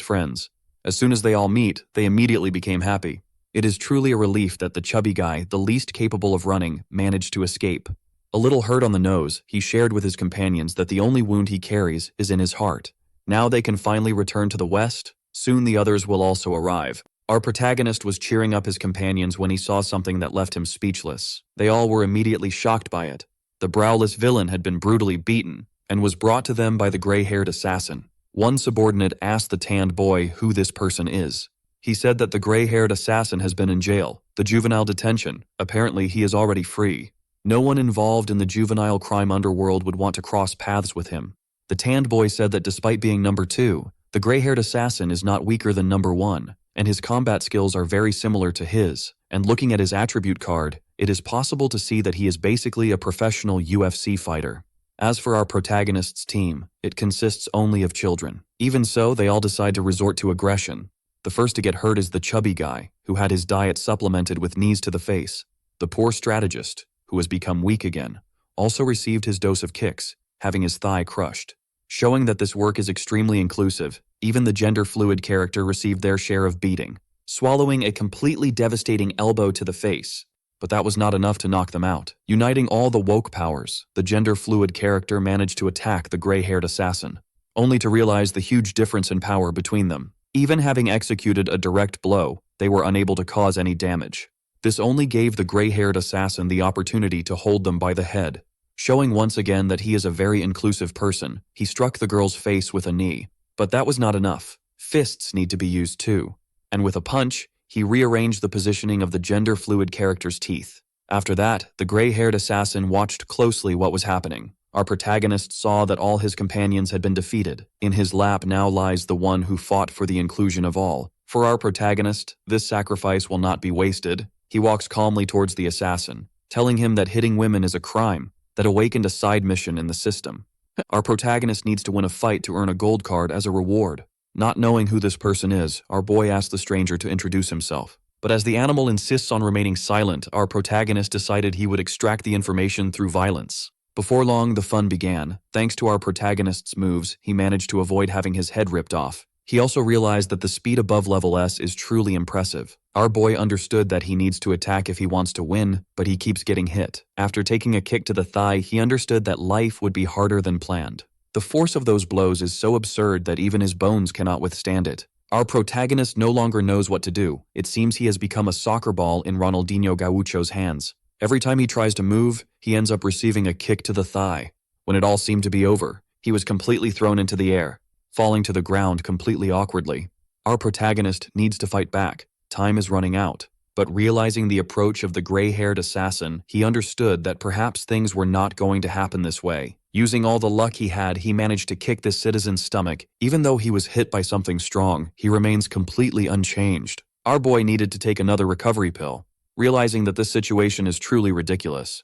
friends. As soon as they all meet, they immediately became happy. It is truly a relief that the chubby guy, the least capable of running, managed to escape. A little hurt on the nose, he shared with his companions that the only wound he carries is in his heart. Now they can finally return to the West. Soon the others will also arrive. Our protagonist was cheering up his companions when he saw something that left him speechless. They all were immediately shocked by it. The browless villain had been brutally beaten and was brought to them by the gray-haired assassin. One subordinate asked the tanned boy who this person is. He said that the gray-haired assassin has been in jail, the juvenile detention. Apparently he is already free. No one involved in the juvenile crime underworld would want to cross paths with him. The tanned boy said that despite being number 2, the gray-haired assassin is not weaker than number 1, and his combat skills are very similar to his, and looking at his attribute card, it is possible to see that he is basically a professional UFC fighter. As for our protagonist's team, it consists only of children. Even so, they all decide to resort to aggression. The first to get hurt is the chubby guy, who had his diet supplemented with knees to the face. The poor strategist, who has become weak again, also received his dose of kicks, having his thigh crushed. Showing that this work is extremely inclusive, even the gender-fluid character received their share of beating, swallowing a completely devastating elbow to the face. But that was not enough to knock them out. Uniting all the woke powers, the gender-fluid character managed to attack the gray-haired assassin, only to realize the huge difference in power between them. Even having executed a direct blow, they were unable to cause any damage. This only gave the gray-haired assassin the opportunity to hold them by the head. Showing once again that he is a very inclusive person, he struck the girl's face with a knee. But that was not enough. Fists need to be used too. And with a punch, he rearranged the positioning of the gender-fluid character's teeth. After that, the gray-haired assassin watched closely what was happening. Our protagonist saw that all his companions had been defeated. In his lap now lies the one who fought for the inclusion of all. For our protagonist, this sacrifice will not be wasted. He walks calmly towards the assassin, telling him that hitting women is a crime that awakened a side mission in the system. Our protagonist needs to win a fight to earn a gold card as a reward. Not knowing who this person is, our boy asks the stranger to introduce himself. But as the animal insists on remaining silent, our protagonist decided he would extract the information through violence. Before long, the fun began. Thanks to our protagonist's moves, he managed to avoid having his head ripped off. He also realized that the speed above level S is truly impressive. Our boy understood that he needs to attack if he wants to win, but he keeps getting hit. After taking a kick to the thigh, he understood that life would be harder than planned. The force of those blows is so absurd that even his bones cannot withstand it. Our protagonist no longer knows what to do. It seems he has become a soccer ball in Ronaldinho Gaucho's hands. Every time he tries to move, he ends up receiving a kick to the thigh. When it all seemed to be over, he was completely thrown into the air, falling to the ground completely awkwardly. Our protagonist needs to fight back. Time is running out. But realizing the approach of the gray-haired assassin, he understood that perhaps things were not going to happen this way. Using all the luck he had, he managed to kick this citizen's stomach. Even though he was hit by something strong, he remains completely unchanged. Our boy needed to take another recovery pill, realizing that this situation is truly ridiculous.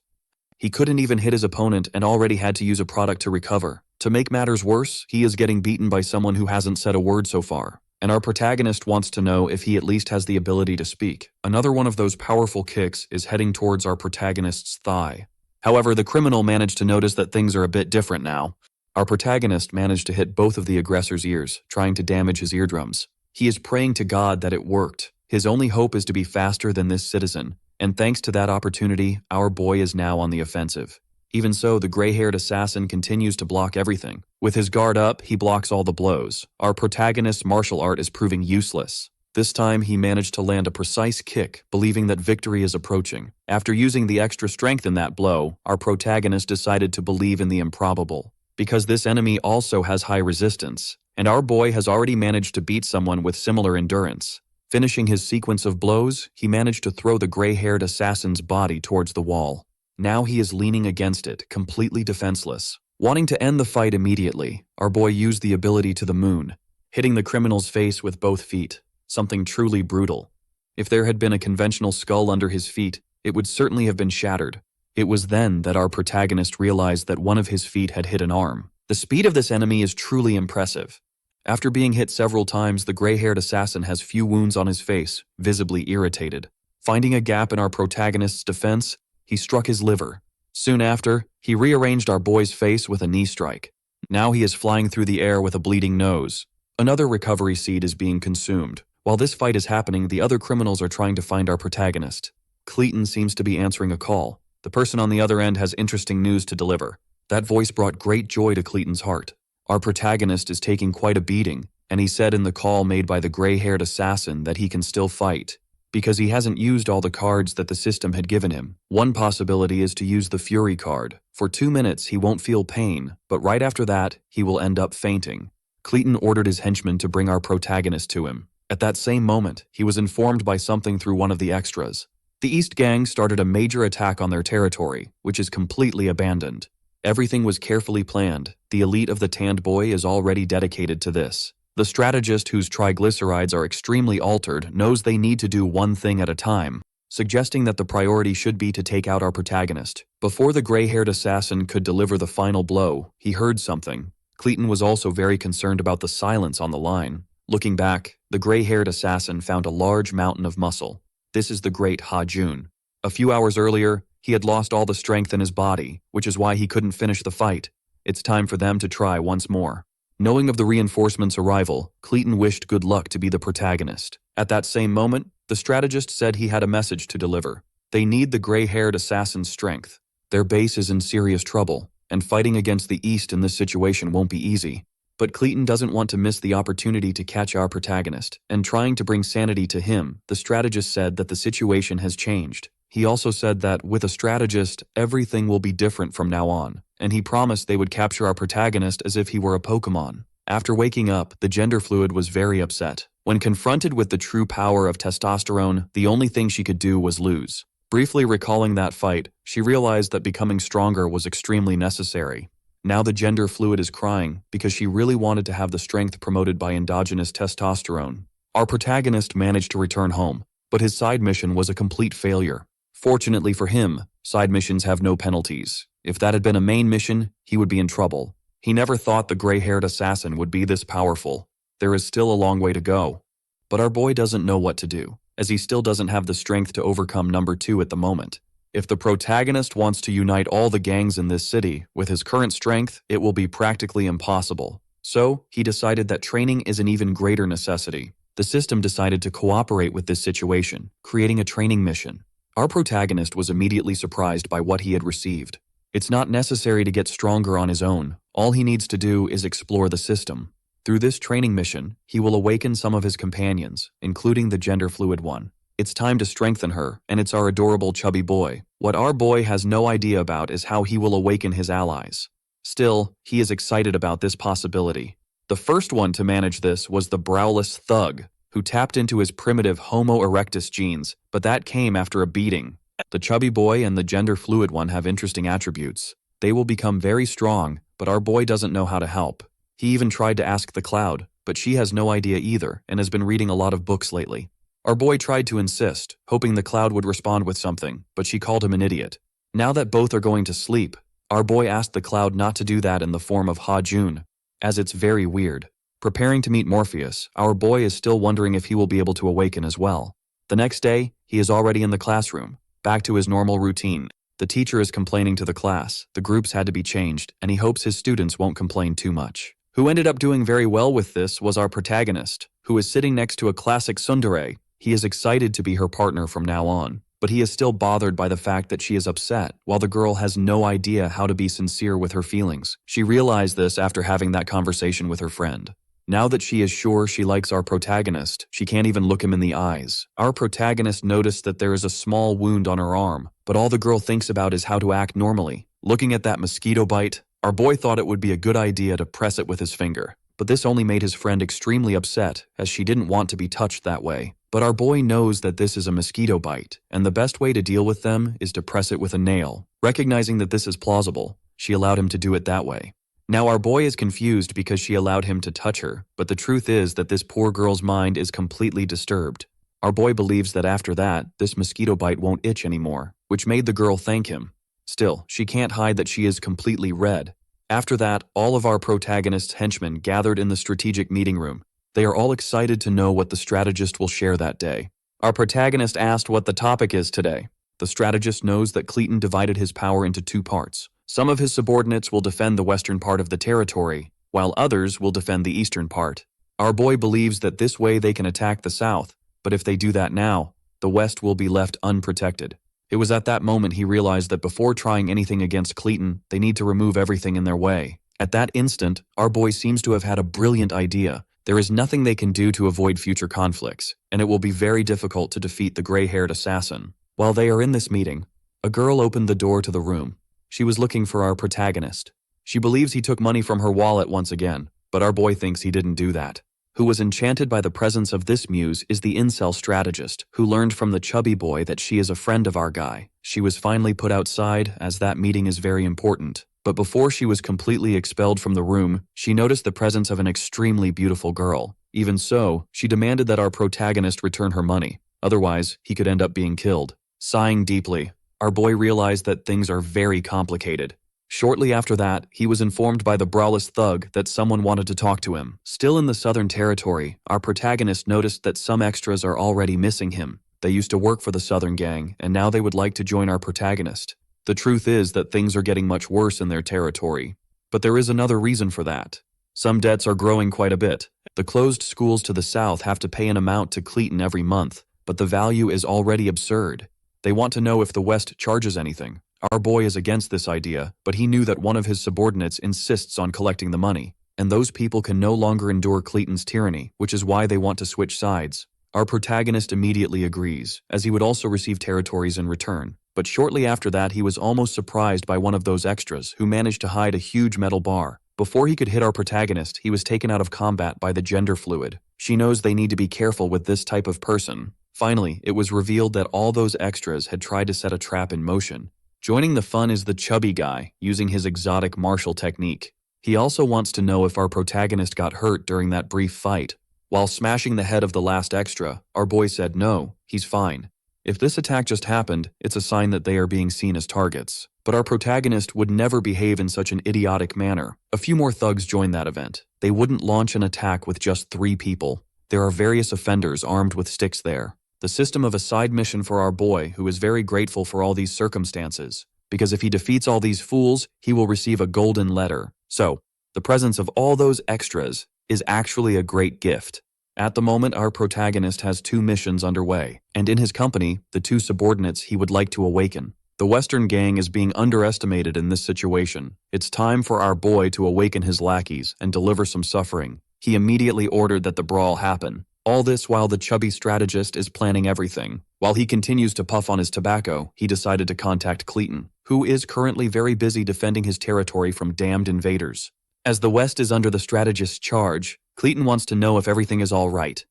He couldn't even hit his opponent and already had to use a product to recover. To make matters worse, he is getting beaten by someone who hasn't said a word so far. And our protagonist wants to know if he at least has the ability to speak. Another one of those powerful kicks is heading towards our protagonist's thigh. However, the criminal managed to notice that things are a bit different now. Our protagonist managed to hit both of the aggressor's ears, trying to damage his eardrums. He is praying to God that it worked. His only hope is to be faster than this citizen, and thanks to that opportunity, our boy is now on the offensive. Even so, the gray-haired assassin continues to block everything. With his guard up, he blocks all the blows. Our protagonist's martial art is proving useless. This time, he managed to land a precise kick, believing that victory is approaching. After using the extra strength in that blow, our protagonist decided to believe in the improbable. Because this enemy also has high resistance, and our boy has already managed to beat someone with similar endurance. Finishing his sequence of blows, he managed to throw the gray-haired assassin's body towards the wall. Now he is leaning against it, completely defenseless. Wanting to end the fight immediately, our boy used the ability to the moon, hitting the criminal's face with both feet. Something truly brutal. If there had been a conventional skull under his feet, it would certainly have been shattered. It was then that our protagonist realized that one of his feet had hit an arm. The speed of this enemy is truly impressive. After being hit several times, the gray-haired assassin has few wounds on his face, visibly irritated. Finding a gap in our protagonist's defense, he struck his liver. Soon after, he rearranged our boy's face with a knee strike. Now he is flying through the air with a bleeding nose. Another recovery seed is being consumed. While this fight is happening, the other criminals are trying to find our protagonist. Caton seems to be answering a call. The person on the other end has interesting news to deliver. That voice brought great joy to Caton's heart. Our protagonist is taking quite a beating, and he said in the call made by the gray-haired assassin that he can still fight, because he hasn't used all the cards that the system had given him. One possibility is to use the Fury card. For 2 minutes he won't feel pain, but right after that, he will end up fainting. Caton ordered his henchmen to bring our protagonist to him. At that same moment, he was informed by something through one of the extras. The East Gang started a major attack on their territory, which is completely abandoned. Everything was carefully planned. The elite of the tanned boy is already dedicated to this. The strategist, whose triglycerides are extremely altered, knows they need to do one thing at a time, suggesting that the priority should be to take out our protagonist. Before the gray-haired assassin could deliver the final blow, he heard something. Caton was also very concerned about the silence on the line. Looking back, the gray-haired assassin found a large mountain of muscle. This is the great Hajun. A few hours earlier, he had lost all the strength in his body, which is why he couldn't finish the fight. It's time for them to try once more. Knowing of the reinforcements' arrival, Caton wished good luck to be the protagonist. At that same moment, the strategist said he had a message to deliver. They need the gray-haired assassin's strength. Their base is in serious trouble, and fighting against the East in this situation won't be easy. But Caton doesn't want to miss the opportunity to catch our protagonist, and trying to bring sanity to him, the strategist said that the situation has changed. He also said that, with a strategist, everything will be different from now on, and he promised they would capture our protagonist as if he were a Pokemon. After waking up, the gender fluid was very upset. When confronted with the true power of testosterone, the only thing she could do was lose. Briefly recalling that fight, she realized that becoming stronger was extremely necessary. Now the gender fluid is crying because she really wanted to have the strength promoted by endogenous testosterone. Our protagonist managed to return home, but his side mission was a complete failure. Fortunately for him, side missions have no penalties. If that had been a main mission, he would be in trouble. He never thought the gray-haired assassin would be this powerful. There is still a long way to go. But our boy doesn't know what to do, as he still doesn't have the strength to overcome number 2 at the moment. If the protagonist wants to unite all the gangs in this city, with his current strength, it will be practically impossible. So, he decided that training is an even greater necessity. The system decided to cooperate with this situation, creating a training mission. Our protagonist was immediately surprised by what he had received. It's not necessary to get stronger on his own. All he needs to do is explore the system. Through this training mission, he will awaken some of his companions, including the gender-fluid one. It's time to strengthen her, and it's our adorable chubby boy. What our boy has no idea about is how he will awaken his allies. Still, he is excited about this possibility. The first one to manage this was the browless thug, who tapped into his primitive Homo erectus genes, but that came after a beating. The chubby boy and the gender-fluid one have interesting attributes. They will become very strong, but our boy doesn't know how to help. He even tried to ask the Cloud, but she has no idea either and has been reading a lot of books lately. Our boy tried to insist, hoping the Cloud would respond with something, but she called him an idiot. Now that both are going to sleep, our boy asked the Cloud not to do that in the form of Hajun, as it's very weird. Preparing to meet Morpheus, our boy is still wondering if he will be able to awaken as well. The next day, he is already in the classroom, back to his normal routine. The teacher is complaining to the class, the groups had to be changed, and he hopes his students won't complain too much. Who ended up doing very well with this was our protagonist, who is sitting next to a classic tsundere. He is excited to be her partner from now on, but he is still bothered by the fact that she is upset, while the girl has no idea how to be sincere with her feelings. She realized this after having that conversation with her friend. Now that she is sure she likes our protagonist, she can't even look him in the eyes. Our protagonist noticed that there is a small wound on her arm, but all the girl thinks about is how to act normally. Looking at that mosquito bite, our boy thought it would be a good idea to press it with his finger. But this only made his friend extremely upset, as she didn't want to be touched that way. But our boy knows that this is a mosquito bite, and the best way to deal with them is to press it with a nail. Recognizing that this is plausible, she allowed him to do it that way. Now our boy is confused because she allowed him to touch her, but the truth is that this poor girl's mind is completely disturbed. Our boy believes that after that, this mosquito bite won't itch anymore, which made the girl thank him. Still, she can't hide that she is completely red. After that, all of our protagonist's henchmen gathered in the strategic meeting room. They are all excited to know what the strategist will share that day. Our protagonist asked what the topic is today. The strategist knows that Caton divided his power into 2 parts. Some of his subordinates will defend the western part of the territory, while others will defend the eastern part. Our boy believes that this way they can attack the south, but if they do that now, the west will be left unprotected. It was at that moment he realized that before trying anything against Caton, they need to remove everything in their way. At that instant, our boy seems to have had a brilliant idea. There is nothing they can do to avoid future conflicts, and it will be very difficult to defeat the gray-haired assassin. While they are in this meeting, a girl opened the door to the room. She was looking for our protagonist. She believes he took money from her wallet once again, but our boy thinks he didn't do that. Who was enchanted by the presence of this muse is the incel strategist, who learned from the chubby boy that she is a friend of our guy. She was finally put outside, as that meeting is very important. But before she was completely expelled from the room, she noticed the presence of an extremely beautiful girl. Even so, she demanded that our protagonist return her money. Otherwise, he could end up being killed. Sighing deeply, our boy realized that things are very complicated. Shortly after that, he was informed by the braless thug that someone wanted to talk to him. Still in the Southern Territory, our protagonist noticed that some extras are already missing him. They used to work for the Southern Gang, and now they would like to join our protagonist. The truth is that things are getting much worse in their territory. But there is another reason for that. Some debts are growing quite a bit. The closed schools to the south have to pay an amount to Caton every month, but the value is already absurd. They want to know if the West charges anything. Our boy is against this idea, but he knew that one of his subordinates insists on collecting the money, and those people can no longer endure Caton's tyranny, which is why they want to switch sides. Our protagonist immediately agrees, as he would also receive territories in return. But shortly after that, he was almost surprised by one of those extras who managed to hide a huge metal bar. Before he could hit our protagonist, he was taken out of combat by the gender fluid. She knows they need to be careful with this type of person. Finally, it was revealed that all those extras had tried to set a trap in motion. Joining the fun is the chubby guy, using his exotic martial technique. He also wants to know if our protagonist got hurt during that brief fight. While smashing the head of the last extra, our boy said no, he's fine. If this attack just happened, it's a sign that they are being seen as targets. But our protagonist would never behave in such an idiotic manner. A few more thugs joined that event. They wouldn't launch an attack with just 3 people. There are various offenders armed with sticks there. The system of a side mission for our boy, who is very grateful for all these circumstances. Because if he defeats all these fools, he will receive a golden letter. So, the presence of all those extras is actually a great gift. At the moment, our protagonist has 2 missions underway, and in his company, the 2 subordinates he would like to awaken. The Western Gang is being underestimated in this situation. It's time for our boy to awaken his lackeys and deliver some suffering. He immediately ordered that the brawl happen. All this while the chubby strategist is planning everything. While he continues to puff on his tobacco, he decided to contact Caton, who is currently very busy defending his territory from damned invaders. As the West is under the strategist's charge, Caton wants to know if everything is all right,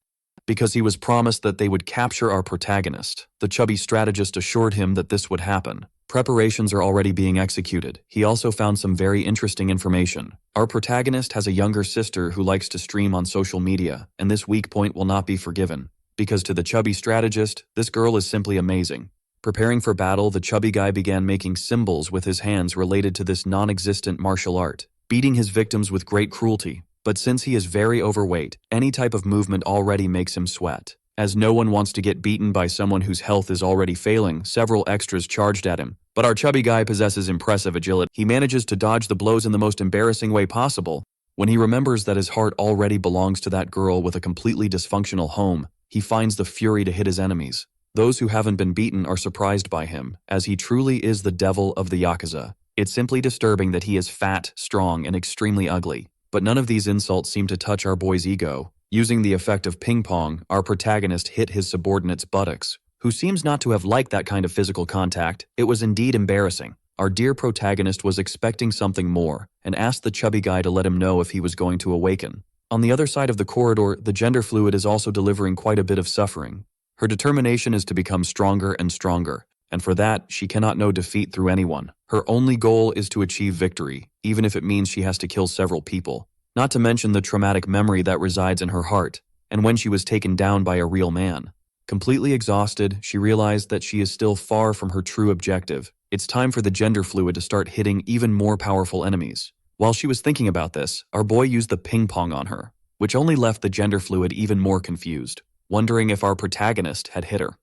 because he was promised that they would capture our protagonist. The chubby strategist assured him that this would happen. Preparations are already being executed. He also found some very interesting information. Our protagonist has a younger sister who likes to stream on social media, and this weak point will not be forgiven. Because to the chubby strategist, this girl is simply amazing. Preparing for battle, the chubby guy began making symbols with his hands related to this non-existent martial art, beating his victims with great cruelty. But since he is very overweight, any type of movement already makes him sweat. As no one wants to get beaten by someone whose health is already failing, several extras charged at him. But our chubby guy possesses impressive agility. He manages to dodge the blows in the most embarrassing way possible. When he remembers that his heart already belongs to that girl with a completely dysfunctional home, he finds the fury to hit his enemies. Those who haven't been beaten are surprised by him, as he truly is the devil of the Yakuza. It's simply disturbing that he is fat, strong, and extremely ugly. But none of these insults seem to touch our boy's ego. Using the effect of ping pong, our protagonist hit his subordinate's buttocks, who seems not to have liked that kind of physical contact. It was indeed embarrassing. Our dear protagonist was expecting something more, and asked the chubby guy to let him know if he was going to awaken. On the other side of the corridor, the gender fluid is also delivering quite a bit of suffering. Her determination is to become stronger and stronger, and for that, she cannot know defeat through anyone. Her only goal is to achieve victory, even if it means she has to kill several people. Not to mention the traumatic memory that resides in her heart, and when she was taken down by a real man. Completely exhausted, she realized that she is still far from her true objective. It's time for the gender fluid to start hitting even more powerful enemies. While she was thinking about this, our boy used the ping pong on her, which only left the gender fluid even more confused, wondering if our protagonist had hit her.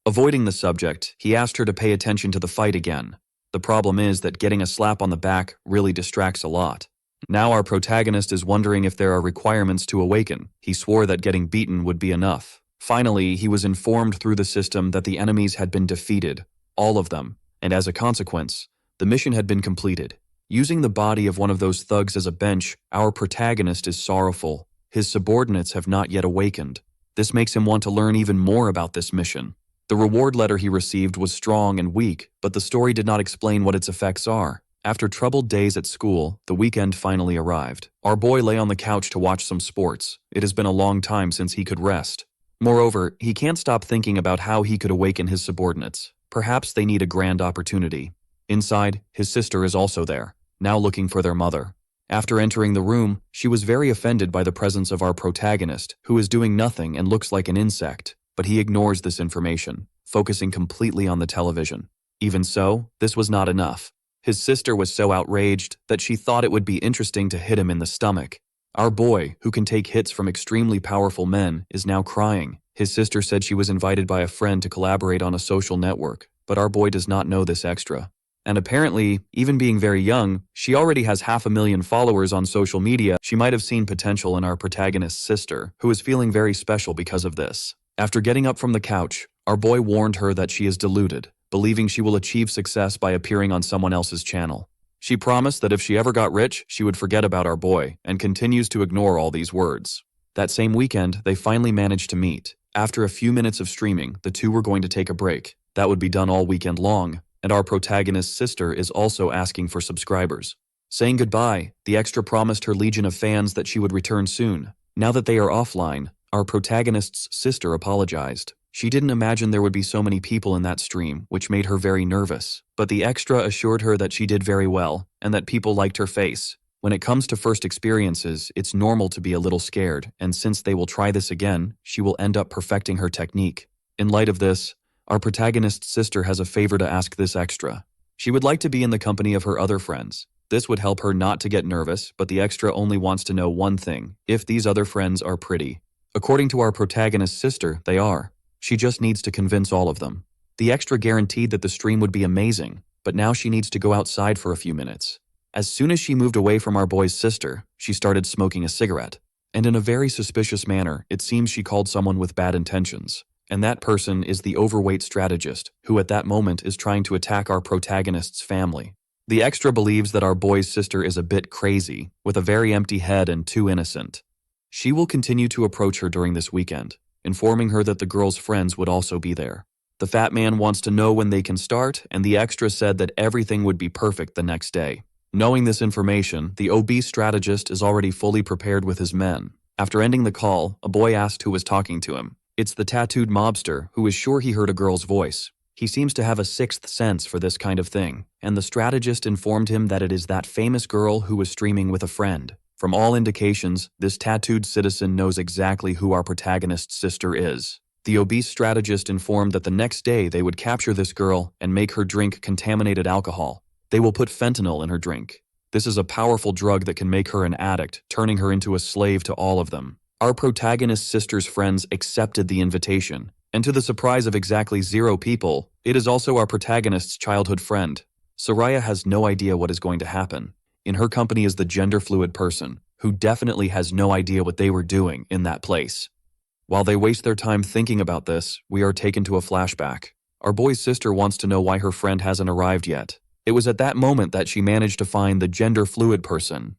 Avoiding the subject, he asked her to pay attention to the fight again. The problem is that getting a slap on the back really distracts a lot. Now our protagonist is wondering if there are requirements to awaken. He swore that getting beaten would be enough. Finally, he was informed through the system that the enemies had been defeated, all of them, and as a consequence, the mission had been completed. Using the body of one of those thugs as a bench, our protagonist is sorrowful. His subordinates have not yet awakened. This makes him want to learn even more about this mission. The reward letter he received was strong and weak, but the story did not explain what its effects are. After troubled days at school, the weekend finally arrived. Our boy lay on the couch to watch some sports. It has been a long time since he could rest. Moreover, he can't stop thinking about how he could awaken his subordinates. Perhaps they need a grand opportunity. Inside, his sister is also there. now looking for their mother. After entering the room, she was very offended by the presence of our protagonist, who is doing nothing and looks like an insect, but he ignores this information, focusing completely on the television. Even so, this was not enough. His sister was so outraged that she thought it would be interesting to hit him in the stomach. Our boy, who can take hits from extremely powerful men, is now crying. His sister said she was invited by a friend to collaborate on a social network, but our boy does not know this extra. And apparently, even being very young, she already has 500,000 followers on social media. She might have seen potential in our protagonist's sister, who is feeling very special because of this. After getting up from the couch, our boy warned her that she is deluded, believing she will achieve success by appearing on someone else's channel. She promised that if she ever got rich, she would forget about our boy, and continues to ignore all these words. That same weekend, they finally managed to meet. After a few minutes of streaming, the two were going to take a break. That would be done all weekend long, and our protagonist's sister is also asking for subscribers. Saying goodbye, the extra promised her legion of fans that she would return soon. Now that they are offline, our protagonist's sister apologized. She didn't imagine there would be so many people in that stream, which made her very nervous. But the extra assured her that she did very well, and that people liked her face. When it comes to first experiences, it's normal to be a little scared, and since they will try this again, she will end up perfecting her technique. In light of this, our protagonist's sister has a favor to ask this extra. She would like to be in the company of her other friends. This would help her not to get nervous, but the extra only wants to know one thing: if these other friends are pretty. According to our protagonist's sister, they are. She just needs to convince all of them. The extra guaranteed that the stream would be amazing, but now she needs to go outside for a few minutes. As soon as she moved away from our boy's sister, she started smoking a cigarette. And in a very suspicious manner, it seems she called someone with bad intentions. And that person is the overweight strategist, who at that moment is trying to attack our protagonist's family. The extra believes that our boy's sister is a bit crazy, with a very empty head and too innocent. She will continue to approach her during this weekend, informing her that the girl's friends would also be there. The fat man wants to know when they can start, and the extra said that everything would be perfect the next day. Knowing this information, the obese strategist is already fully prepared with his men. After ending the call, a boy asked who was talking to him. It's the tattooed mobster, who is sure he heard a girl's voice. He seems to have a sixth sense for this kind of thing, and the strategist informed him that it is that famous girl who was streaming with a friend. From all indications, this tattooed citizen knows exactly who our protagonist's sister is. The obese strategist informed that the next day they would capture this girl and make her drink contaminated alcohol. They will put fentanyl in her drink. This is a powerful drug that can make her an addict, turning her into a slave to all of them. Our protagonist's sister's friends accepted the invitation, and to the surprise of exactly 0 people, it is also our protagonist's childhood friend. Soraya has no idea what is going to happen. In her company is the gender-fluid person, who definitely has no idea what they were doing in that place. While they waste their time thinking about this, we are taken to a flashback. Our boy's sister wants to know why her friend hasn't arrived yet. It was at that moment that she managed to find the gender-fluid person.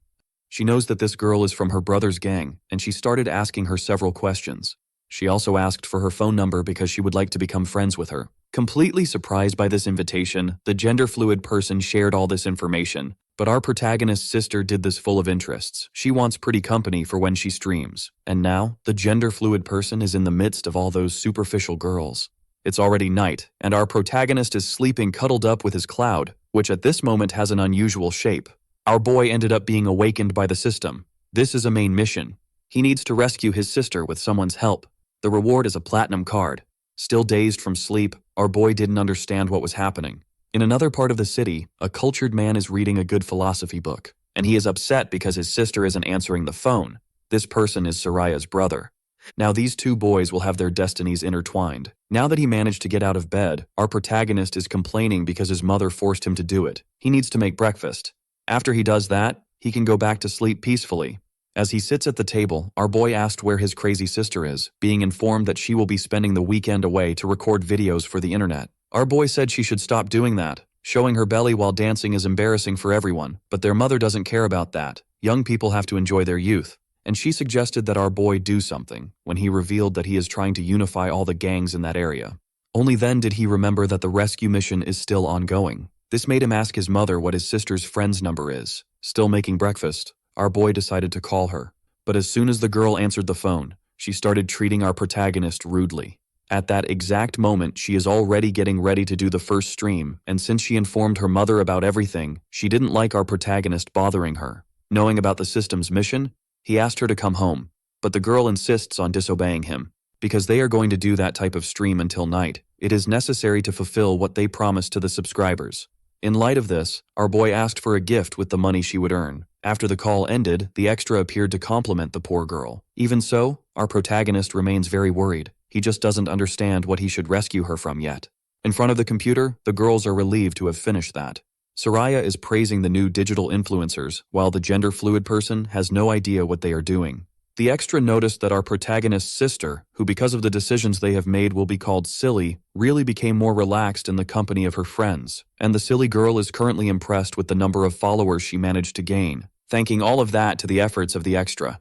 She knows that this girl is from her brother's gang, and she started asking her several questions. She also asked for her phone number because she would like to become friends with her. Completely surprised by this invitation, the gender-fluid person shared all this information, but our protagonist's sister did this full of interests. She wants pretty company for when she streams. And now, the gender-fluid person is in the midst of all those superficial girls. It's already night, and our protagonist is sleeping cuddled up with his cloud, which at this moment has an unusual shape. Our boy ended up being awakened by the system. This is a main mission. He needs to rescue his sister with someone's help. The reward is a platinum card. Still dazed from sleep, our boy didn't understand what was happening. In another part of the city, a cultured man is reading a good philosophy book, and he is upset because his sister isn't answering the phone. This person is Soraya's brother. Now these two boys will have their destinies intertwined. Now that he managed to get out of bed, our protagonist is complaining because his mother forced him to do it. He needs to make breakfast. After he does that, he can go back to sleep peacefully. As he sits at the table, our boy asked where his crazy sister is, being informed that she will be spending the weekend away to record videos for the internet. Our boy said she should stop doing that. Showing her belly while dancing is embarrassing for everyone, but their mother doesn't care about that. Young people have to enjoy their youth. And she suggested that our boy do something, when he revealed that he is trying to unify all the gangs in that area. Only then did he remember that the rescue mission is still ongoing. This made him ask his mother what his sister's friend's number is. Still making breakfast, our boy decided to call her. But as soon as the girl answered the phone, she started treating our protagonist rudely. At that exact moment, she is already getting ready to do the first stream, and since she informed her mother about everything, she didn't like our protagonist bothering her. Knowing about the system's mission, he asked her to come home, but the girl insists on disobeying him. Because they are going to do that type of stream until night, it is necessary to fulfill what they promised to the subscribers. In light of this, our boy asked for a gift with the money she would earn. After the call ended, the extra appeared to compliment the poor girl. Even so, our protagonist remains very worried. He just doesn't understand what he should rescue her from yet. In front of the computer, the girls are relieved to have finished that. Soraya is praising the new digital influencers, while the gender-fluid person has no idea what they are doing. The extra noticed that our protagonist's sister, who because of the decisions they have made will be called silly, really became more relaxed in the company of her friends, and the silly girl is currently impressed with the number of followers she managed to gain, thanking all of that to the efforts of the extra.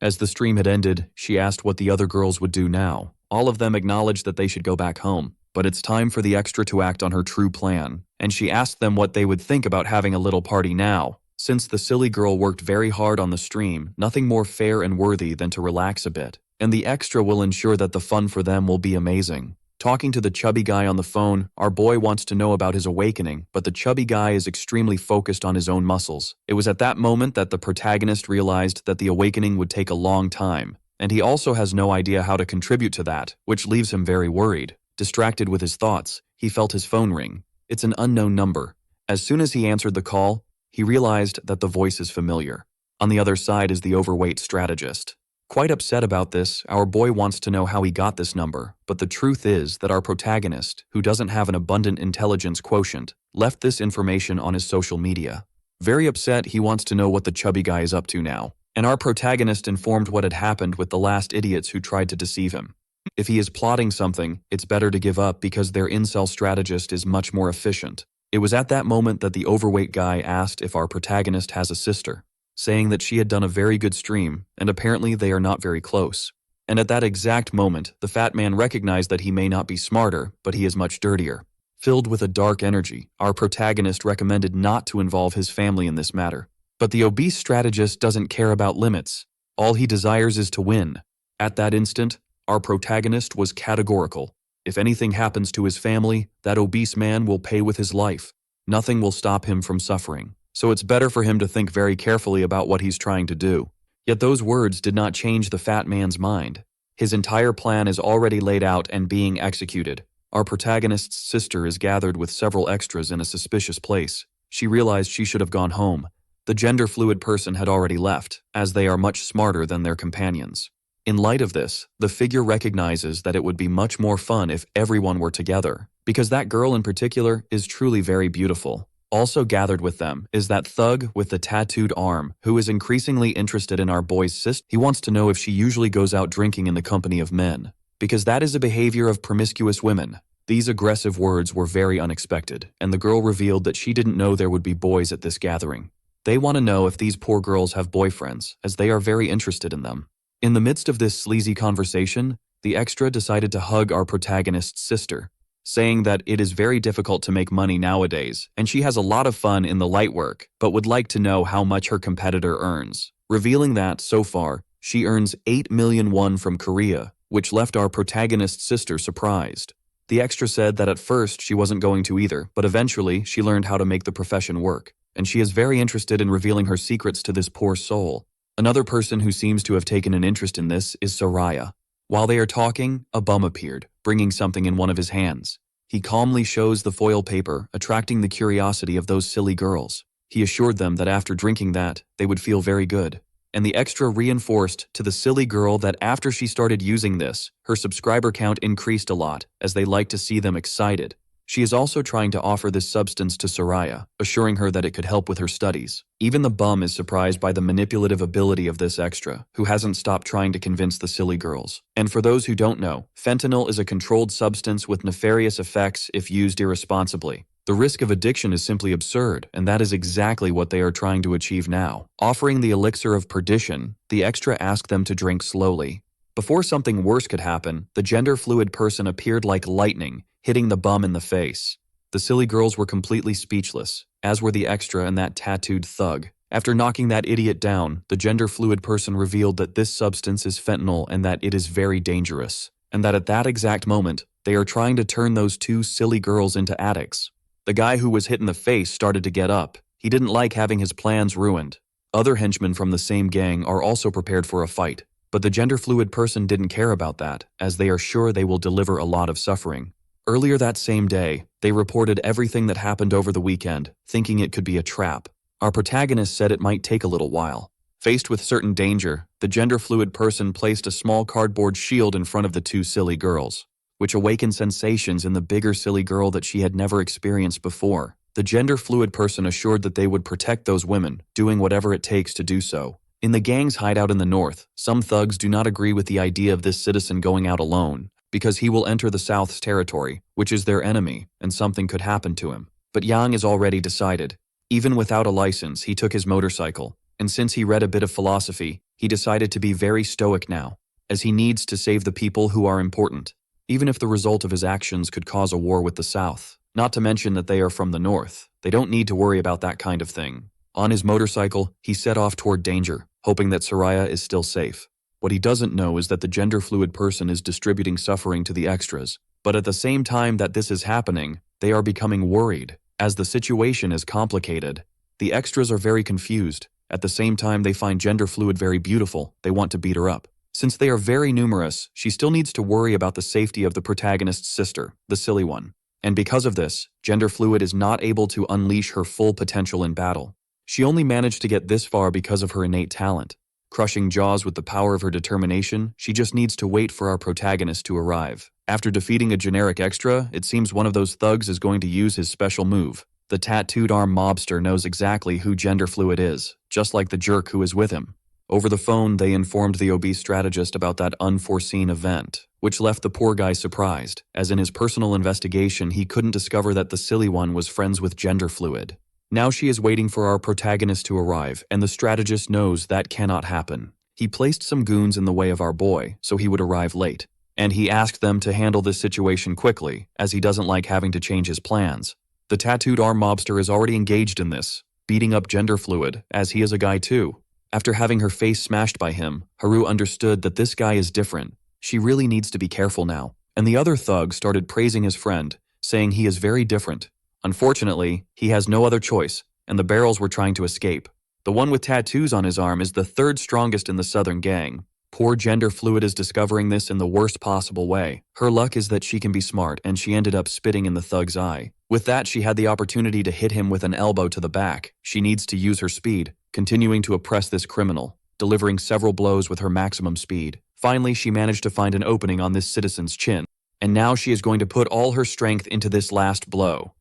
As the stream had ended, she asked what the other girls would do now. All of them acknowledged that they should go back home, but it's time for the extra to act on her true plan, and she asked them what they would think about having a little party now. Since the silly girl worked very hard on the stream, nothing more fair and worthy than to relax a bit, and the extra will ensure that the fun for them will be amazing. Talking to the chubby guy on the phone, our boy wants to know about his awakening, but the chubby guy is extremely focused on his own muscles. It was at that moment that the protagonist realized that the awakening would take a long time, and he also has no idea how to contribute to that, which leaves him very worried. Distracted with his thoughts, he felt his phone ring. It's an unknown number. As soon as he answered the call, he realized that the voice is familiar. On the other side is the overweight strategist. Quite upset about this, our boy wants to know how he got this number, but the truth is that our protagonist, who doesn't have an abundant intelligence quotient, left this information on his social media. Very upset, he wants to know what the chubby guy is up to now, and our protagonist informed what had happened with the last idiots who tried to deceive him. If he is plotting something, it's better to give up because their incel strategist is much more efficient. It was at that moment that the overweight guy asked if our protagonist has a sister, saying that she had done a very good stream, and apparently they are not very close. And at that exact moment, the fat man recognized that he may not be smarter, but he is much dirtier. Filled with a dark energy, our protagonist recommended not to involve his family in this matter. But the obese strategist doesn't care about limits. All he desires is to win. At that instant, our protagonist was categorical. If anything happens to his family, that obese man will pay with his life. Nothing will stop him from suffering. So it's better for him to think very carefully about what he's trying to do. Yet those words did not change the fat man's mind. His entire plan is already laid out and being executed. Our protagonist's sister is gathered with several extras in a suspicious place. She realized she should have gone home. The gender-fluid person had already left, as they are much smarter than their companions. In light of this, the figure recognizes that it would be much more fun if everyone were together, because that girl in particular is truly very beautiful. Also gathered with them is that thug with the tattooed arm, who is increasingly interested in our boy's sister. He wants to know if she usually goes out drinking in the company of men, because that is a behavior of promiscuous women. These aggressive words were very unexpected, and the girl revealed that she didn't know there would be boys at this gathering. They want to know if these poor girls have boyfriends, as they are very interested in them. In the midst of this sleazy conversation, the extra decided to hug our protagonist's sister, saying that it is very difficult to make money nowadays, and she has a lot of fun in the light work, but would like to know how much her competitor earns, revealing that, so far, she earns 8 million won from Korea, which left our protagonist's sister surprised. The extra said that at first she wasn't going to either, but eventually she learned how to make the profession work, and she is very interested in revealing her secrets to this poor soul. Another person who seems to have taken an interest in this is Soraya. While they are talking, a bum appeared, bringing something in one of his hands. He calmly shows the foil paper, attracting the curiosity of those silly girls. He assured them that after drinking that, they would feel very good. And the extra reinforced to the silly girl that after she started using this, her subscriber count increased a lot, as they like to see them excited. She is also trying to offer this substance to Soraya, assuring her that it could help with her studies. Even the bum is surprised by the manipulative ability of this extra, who hasn't stopped trying to convince the silly girls. And for those who don't know, fentanyl is a controlled substance with nefarious effects if used irresponsibly. The risk of addiction is simply absurd, and that is exactly what they are trying to achieve now. Offering the elixir of perdition, the extra asked them to drink slowly. Before something worse could happen, the gender-fluid person appeared like lightning, hitting the bum in the face. The silly girls were completely speechless, as were the extra and that tattooed thug. After knocking that idiot down, the gender-fluid person revealed that this substance is fentanyl and that it is very dangerous. and that at that exact moment, they are trying to turn those two silly girls into addicts. The guy who was hit in the face started to get up. He didn't like having his plans ruined. Other henchmen from the same gang are also prepared for a fight, but the gender-fluid person didn't care about that, as they are sure they will deliver a lot of suffering. Earlier that same day, they reported everything that happened over the weekend, thinking it could be a trap. Our protagonist said it might take a little while. Faced with certain danger, the gender-fluid person placed a small cardboard shield in front of the two silly girls, which awakened sensations in the bigger silly girl that she had never experienced before. The gender-fluid person assured that they would protect those women, doing whatever it takes to do so. In the gang's hideout in the north, some thugs do not agree with the idea of this citizen going out alone, because he will enter the South's territory, which is their enemy, and something could happen to him. But Yang is already decided. Even without a license, he took his motorcycle, and since he read a bit of philosophy, he decided to be very stoic now, as he needs to save the people who are important, even if the result of his actions could cause a war with the South. Not to mention that they are from the north. They don't need to worry about that kind of thing. On his motorcycle, he set off toward danger, hoping that Soraya is still safe. What he doesn't know is that the gender-fluid person is distributing suffering to the extras. But at the same time that this is happening, they are becoming worried, as the situation is complicated. The extras are very confused. At the same time they find gender-fluid very beautiful, they want to beat her up. Since they are very numerous, she still needs to worry about the safety of the protagonist's sister, the silly one. And because of this, gender-fluid is not able to unleash her full potential in battle. She only managed to get this far because of her innate talent. Crushing jaws with the power of her determination, she just needs to wait for our protagonist to arrive. After defeating a generic extra, it seems one of those thugs is going to use his special move. The tattooed arm mobster knows exactly who gender-fluid is, just like the jerk who is with him. Over the phone, they informed the obese strategist about that unforeseen event, which left the poor guy surprised, as in his personal investigation he couldn't discover that the silly one was friends with gender-fluid. Now she is waiting for our protagonist to arrive, and the strategist knows that cannot happen. He placed some goons in the way of our boy, so he would arrive late, and he asked them to handle this situation quickly, as he doesn't like having to change his plans. The tattooed arm mobster is already engaged in this, beating up gender-fluid, as he is a guy too. After having her face smashed by him, Haru understood that this guy is different. She really needs to be careful now. And the other thug started praising his friend, saying he is very different. Unfortunately, he has no other choice, and the barrels were trying to escape. The one with tattoos on his arm is the third strongest in the southern gang. Poor gender-fluid is discovering this in the worst possible way. Her luck is that she can be smart, and she ended up spitting in the thug's eye. With that, she had the opportunity to hit him with an elbow to the back. She needs to use her speed, continuing to oppress this criminal, delivering several blows with her maximum speed. Finally, she managed to find an opening on this citizen's chin, and now she is going to put all her strength into this last blow.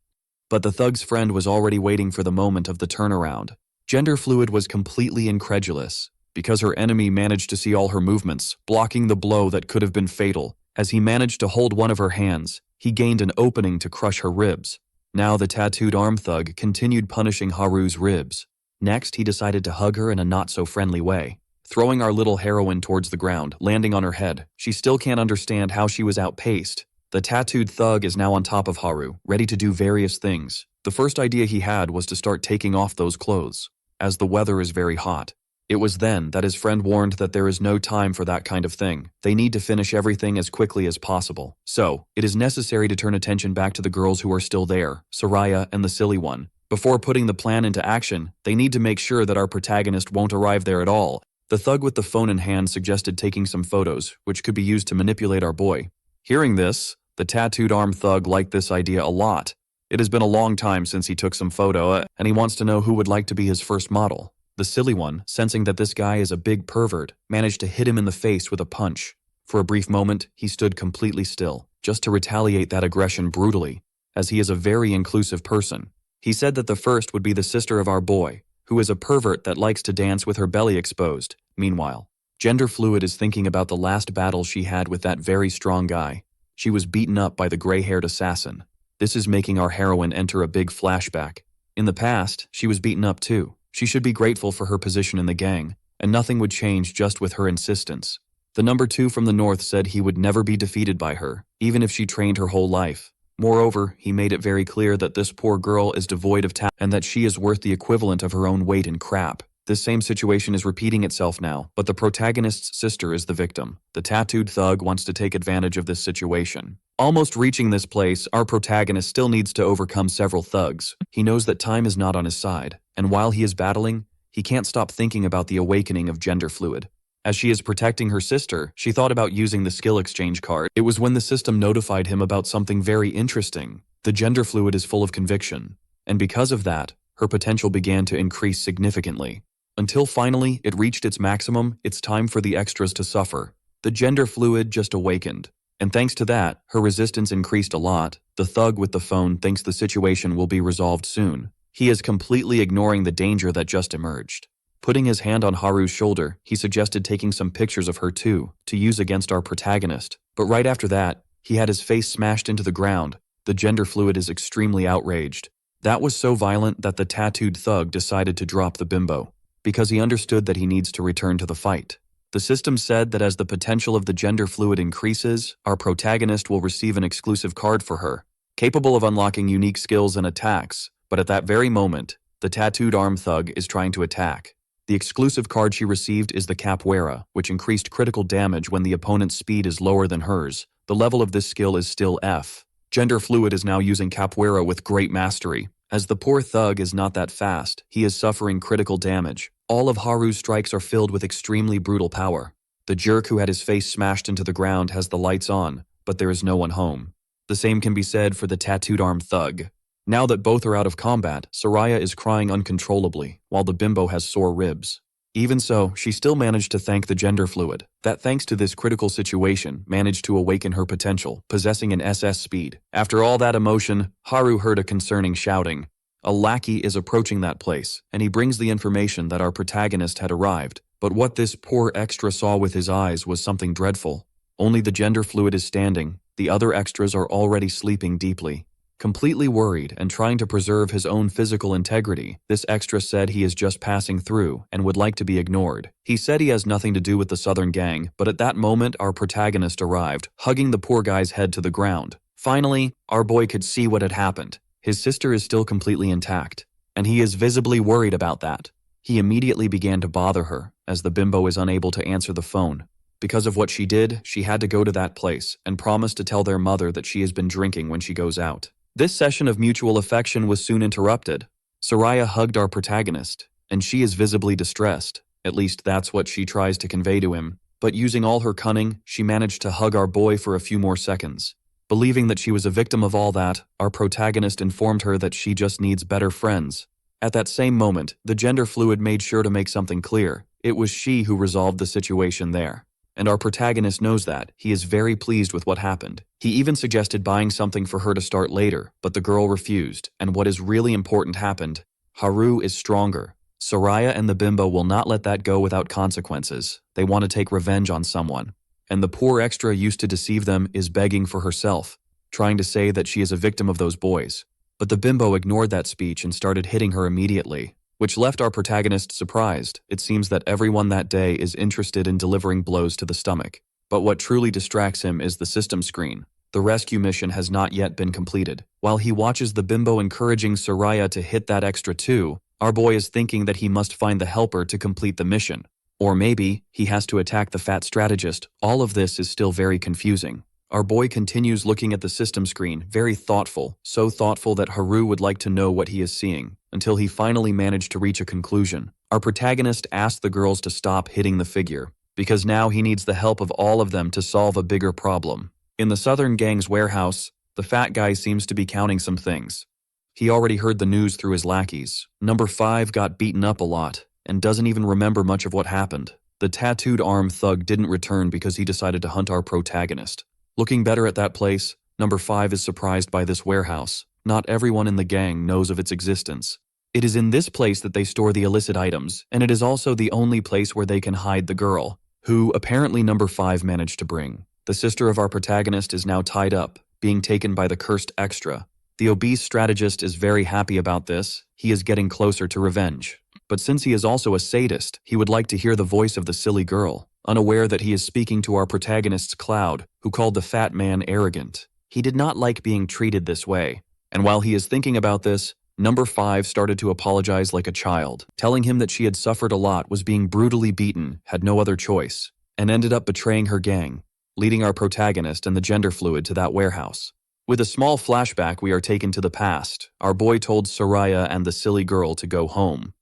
But the thug's friend was already waiting for the moment of the turnaround. Gender-fluid was completely incredulous, because her enemy managed to see all her movements, blocking the blow that could have been fatal. As he managed to hold one of her hands, he gained an opening to crush her ribs. Now the tattooed arm thug continued punishing Haru's ribs. Next, he decided to hug her in a not-so-friendly way, throwing our little heroine towards the ground, landing on her head. She still can't understand how she was outpaced. The tattooed thug is now on top of Haru, ready to do various things. The first idea he had was to start taking off those clothes, as the weather is very hot. It was then that his friend warned that there is no time for that kind of thing. They need to finish everything as quickly as possible. So, it is necessary to turn attention back to the girls who are still there, Soraya and the silly one. Before putting the plan into action, they need to make sure that our protagonist won't arrive there at all. The thug with the phone in hand suggested taking some photos, which could be used to manipulate our boy. Hearing this, the tattooed arm thug liked this idea a lot. It has been a long time since he took some photo, and he wants to know who would like to be his first model. The silly one, sensing that this guy is a big pervert, managed to hit him in the face with a punch. For a brief moment, he stood completely still, just to retaliate that aggression brutally, as he is a very inclusive person. He said that the first would be the sister of our boy, who is a pervert that likes to dance with her belly exposed. Meanwhile, gender-fluid is thinking about the last battle she had with that very strong guy. She was beaten up by the gray-haired assassin. This is making our heroine enter a big flashback. In the past, she was beaten up too. She should be grateful for her position in the gang, and nothing would change just with her insistence. The number 2 from the north said he would never be defeated by her, even if she trained her whole life. Moreover, he made it very clear that this poor girl is devoid of talent and that she is worth the equivalent of her own weight in crap. This same situation is repeating itself now, but the protagonist's sister is the victim. The tattooed thug wants to take advantage of this situation. Almost reaching this place, our protagonist still needs to overcome several thugs. He knows that time is not on his side, and while he is battling, he can't stop thinking about the awakening of gender fluid. As she is protecting her sister, she thought about using the skill exchange card. It was when the system notified him about something very interesting. The gender fluid is full of conviction, and because of that, her potential began to increase significantly. Until finally, it reached its maximum. It's time for the extras to suffer. The gender fluid just awakened. And thanks to that, her resistance increased a lot. The thug with the phone thinks the situation will be resolved soon. He is completely ignoring the danger that just emerged. Putting his hand on Haru's shoulder, he suggested taking some pictures of her too, to use against our protagonist. But right after that, he had his face smashed into the ground. The gender fluid is extremely outraged. That was so violent that the tattooed thug decided to drop the bimbo, because he understood that he needs to return to the fight. The system said that as the potential of the gender fluid increases, our protagonist will receive an exclusive card for her, capable of unlocking unique skills and attacks. But at that very moment, the tattooed arm thug is trying to attack. The exclusive card she received is the capoeira, which increased critical damage when the opponent's speed is lower than hers. The level of this skill is still F. Gender fluid is now using capoeira with great mastery. As the poor thug is not that fast, he is suffering critical damage. All of Haru's strikes are filled with extremely brutal power. The jerk who had his face smashed into the ground has the lights on, but there is no one home. The same can be said for the tattooed arm thug. Now that both are out of combat, Soraya is crying uncontrollably, while the bimbo has sore ribs. Even so, she still managed to thank the gender fluid, that thanks to this critical situation, managed to awaken her potential, possessing an SS speed. After all that emotion, Haru heard a concerning shouting. A lackey is approaching that place, and he brings the information that our protagonist had arrived. But what this poor extra saw with his eyes was something dreadful. Only the gender fluid is standing. The other extras are already sleeping deeply. Completely worried and trying to preserve his own physical integrity, this extra said he is just passing through and would like to be ignored. He said he has nothing to do with the Southern gang, but at that moment our protagonist arrived, hugging the poor guy's head to the ground. Finally, our boy could see what had happened. His sister is still completely intact, and he is visibly worried about that. He immediately began to bother her, as the bimbo is unable to answer the phone. Because of what she did, she had to go to that place and promised to tell their mother that she has been drinking when she goes out. This session of mutual affection was soon interrupted. Soraya hugged our protagonist, and she is visibly distressed. At least that's what she tries to convey to him. But using all her cunning, she managed to hug our boy for a few more seconds. Believing that she was a victim of all that, our protagonist informed her that she just needs better friends. At that same moment, the gender fluid made sure to make something clear. It was she who resolved the situation there. And our protagonist knows that. He is very pleased with what happened. He even suggested buying something for her to start later, but the girl refused, and what is really important happened. Haru is stronger. Soraya and the bimbo will not let that go without consequences. They want to take revenge on someone. And the poor extra used to deceive them is begging for herself, trying to say that she is a victim of those boys. But the bimbo ignored that speech and started hitting her immediately, which left our protagonist surprised. It seems that everyone that day is interested in delivering blows to the stomach. But what truly distracts him is the system screen. The rescue mission has not yet been completed. While he watches the bimbo encouraging Soraya to hit that extra too, our boy is thinking that he must find the helper to complete the mission. Or maybe he has to attack the fat strategist. All of this is still very confusing. Our boy continues looking at the system screen, very thoughtful, so thoughtful that Haru would like to know what he is seeing, until he finally managed to reach a conclusion. Our protagonist asked the girls to stop hitting the figure, because now he needs the help of all of them to solve a bigger problem. In the Southern gang's warehouse, the fat guy seems to be counting some things. He already heard the news through his lackeys. Number 5 got beaten up a lot, and doesn't even remember much of what happened. The tattooed arm thug didn't return because he decided to hunt our protagonist. Looking better at that place, number 5 is surprised by this warehouse. Not everyone in the gang knows of its existence. It is in this place that they store the illicit items, and it is also the only place where they can hide the girl, who apparently number 5 managed to bring. The sister of our protagonist is now tied up, being taken by the cursed extra. The obese strategist is very happy about this. He is getting closer to revenge. But since he is also a sadist, he would like to hear the voice of the silly girl, unaware that he is speaking to our protagonist's Cloud, who called the fat man arrogant. He did not like being treated this way, and while he is thinking about this, Number 5 started to apologize like a child, telling him that she had suffered a lot, was being brutally beaten, had no other choice, and ended up betraying her gang, leading our protagonist and the gender fluid to that warehouse. With a small flashback, we are taken to the past. Our boy told Soraya and the silly girl to go home,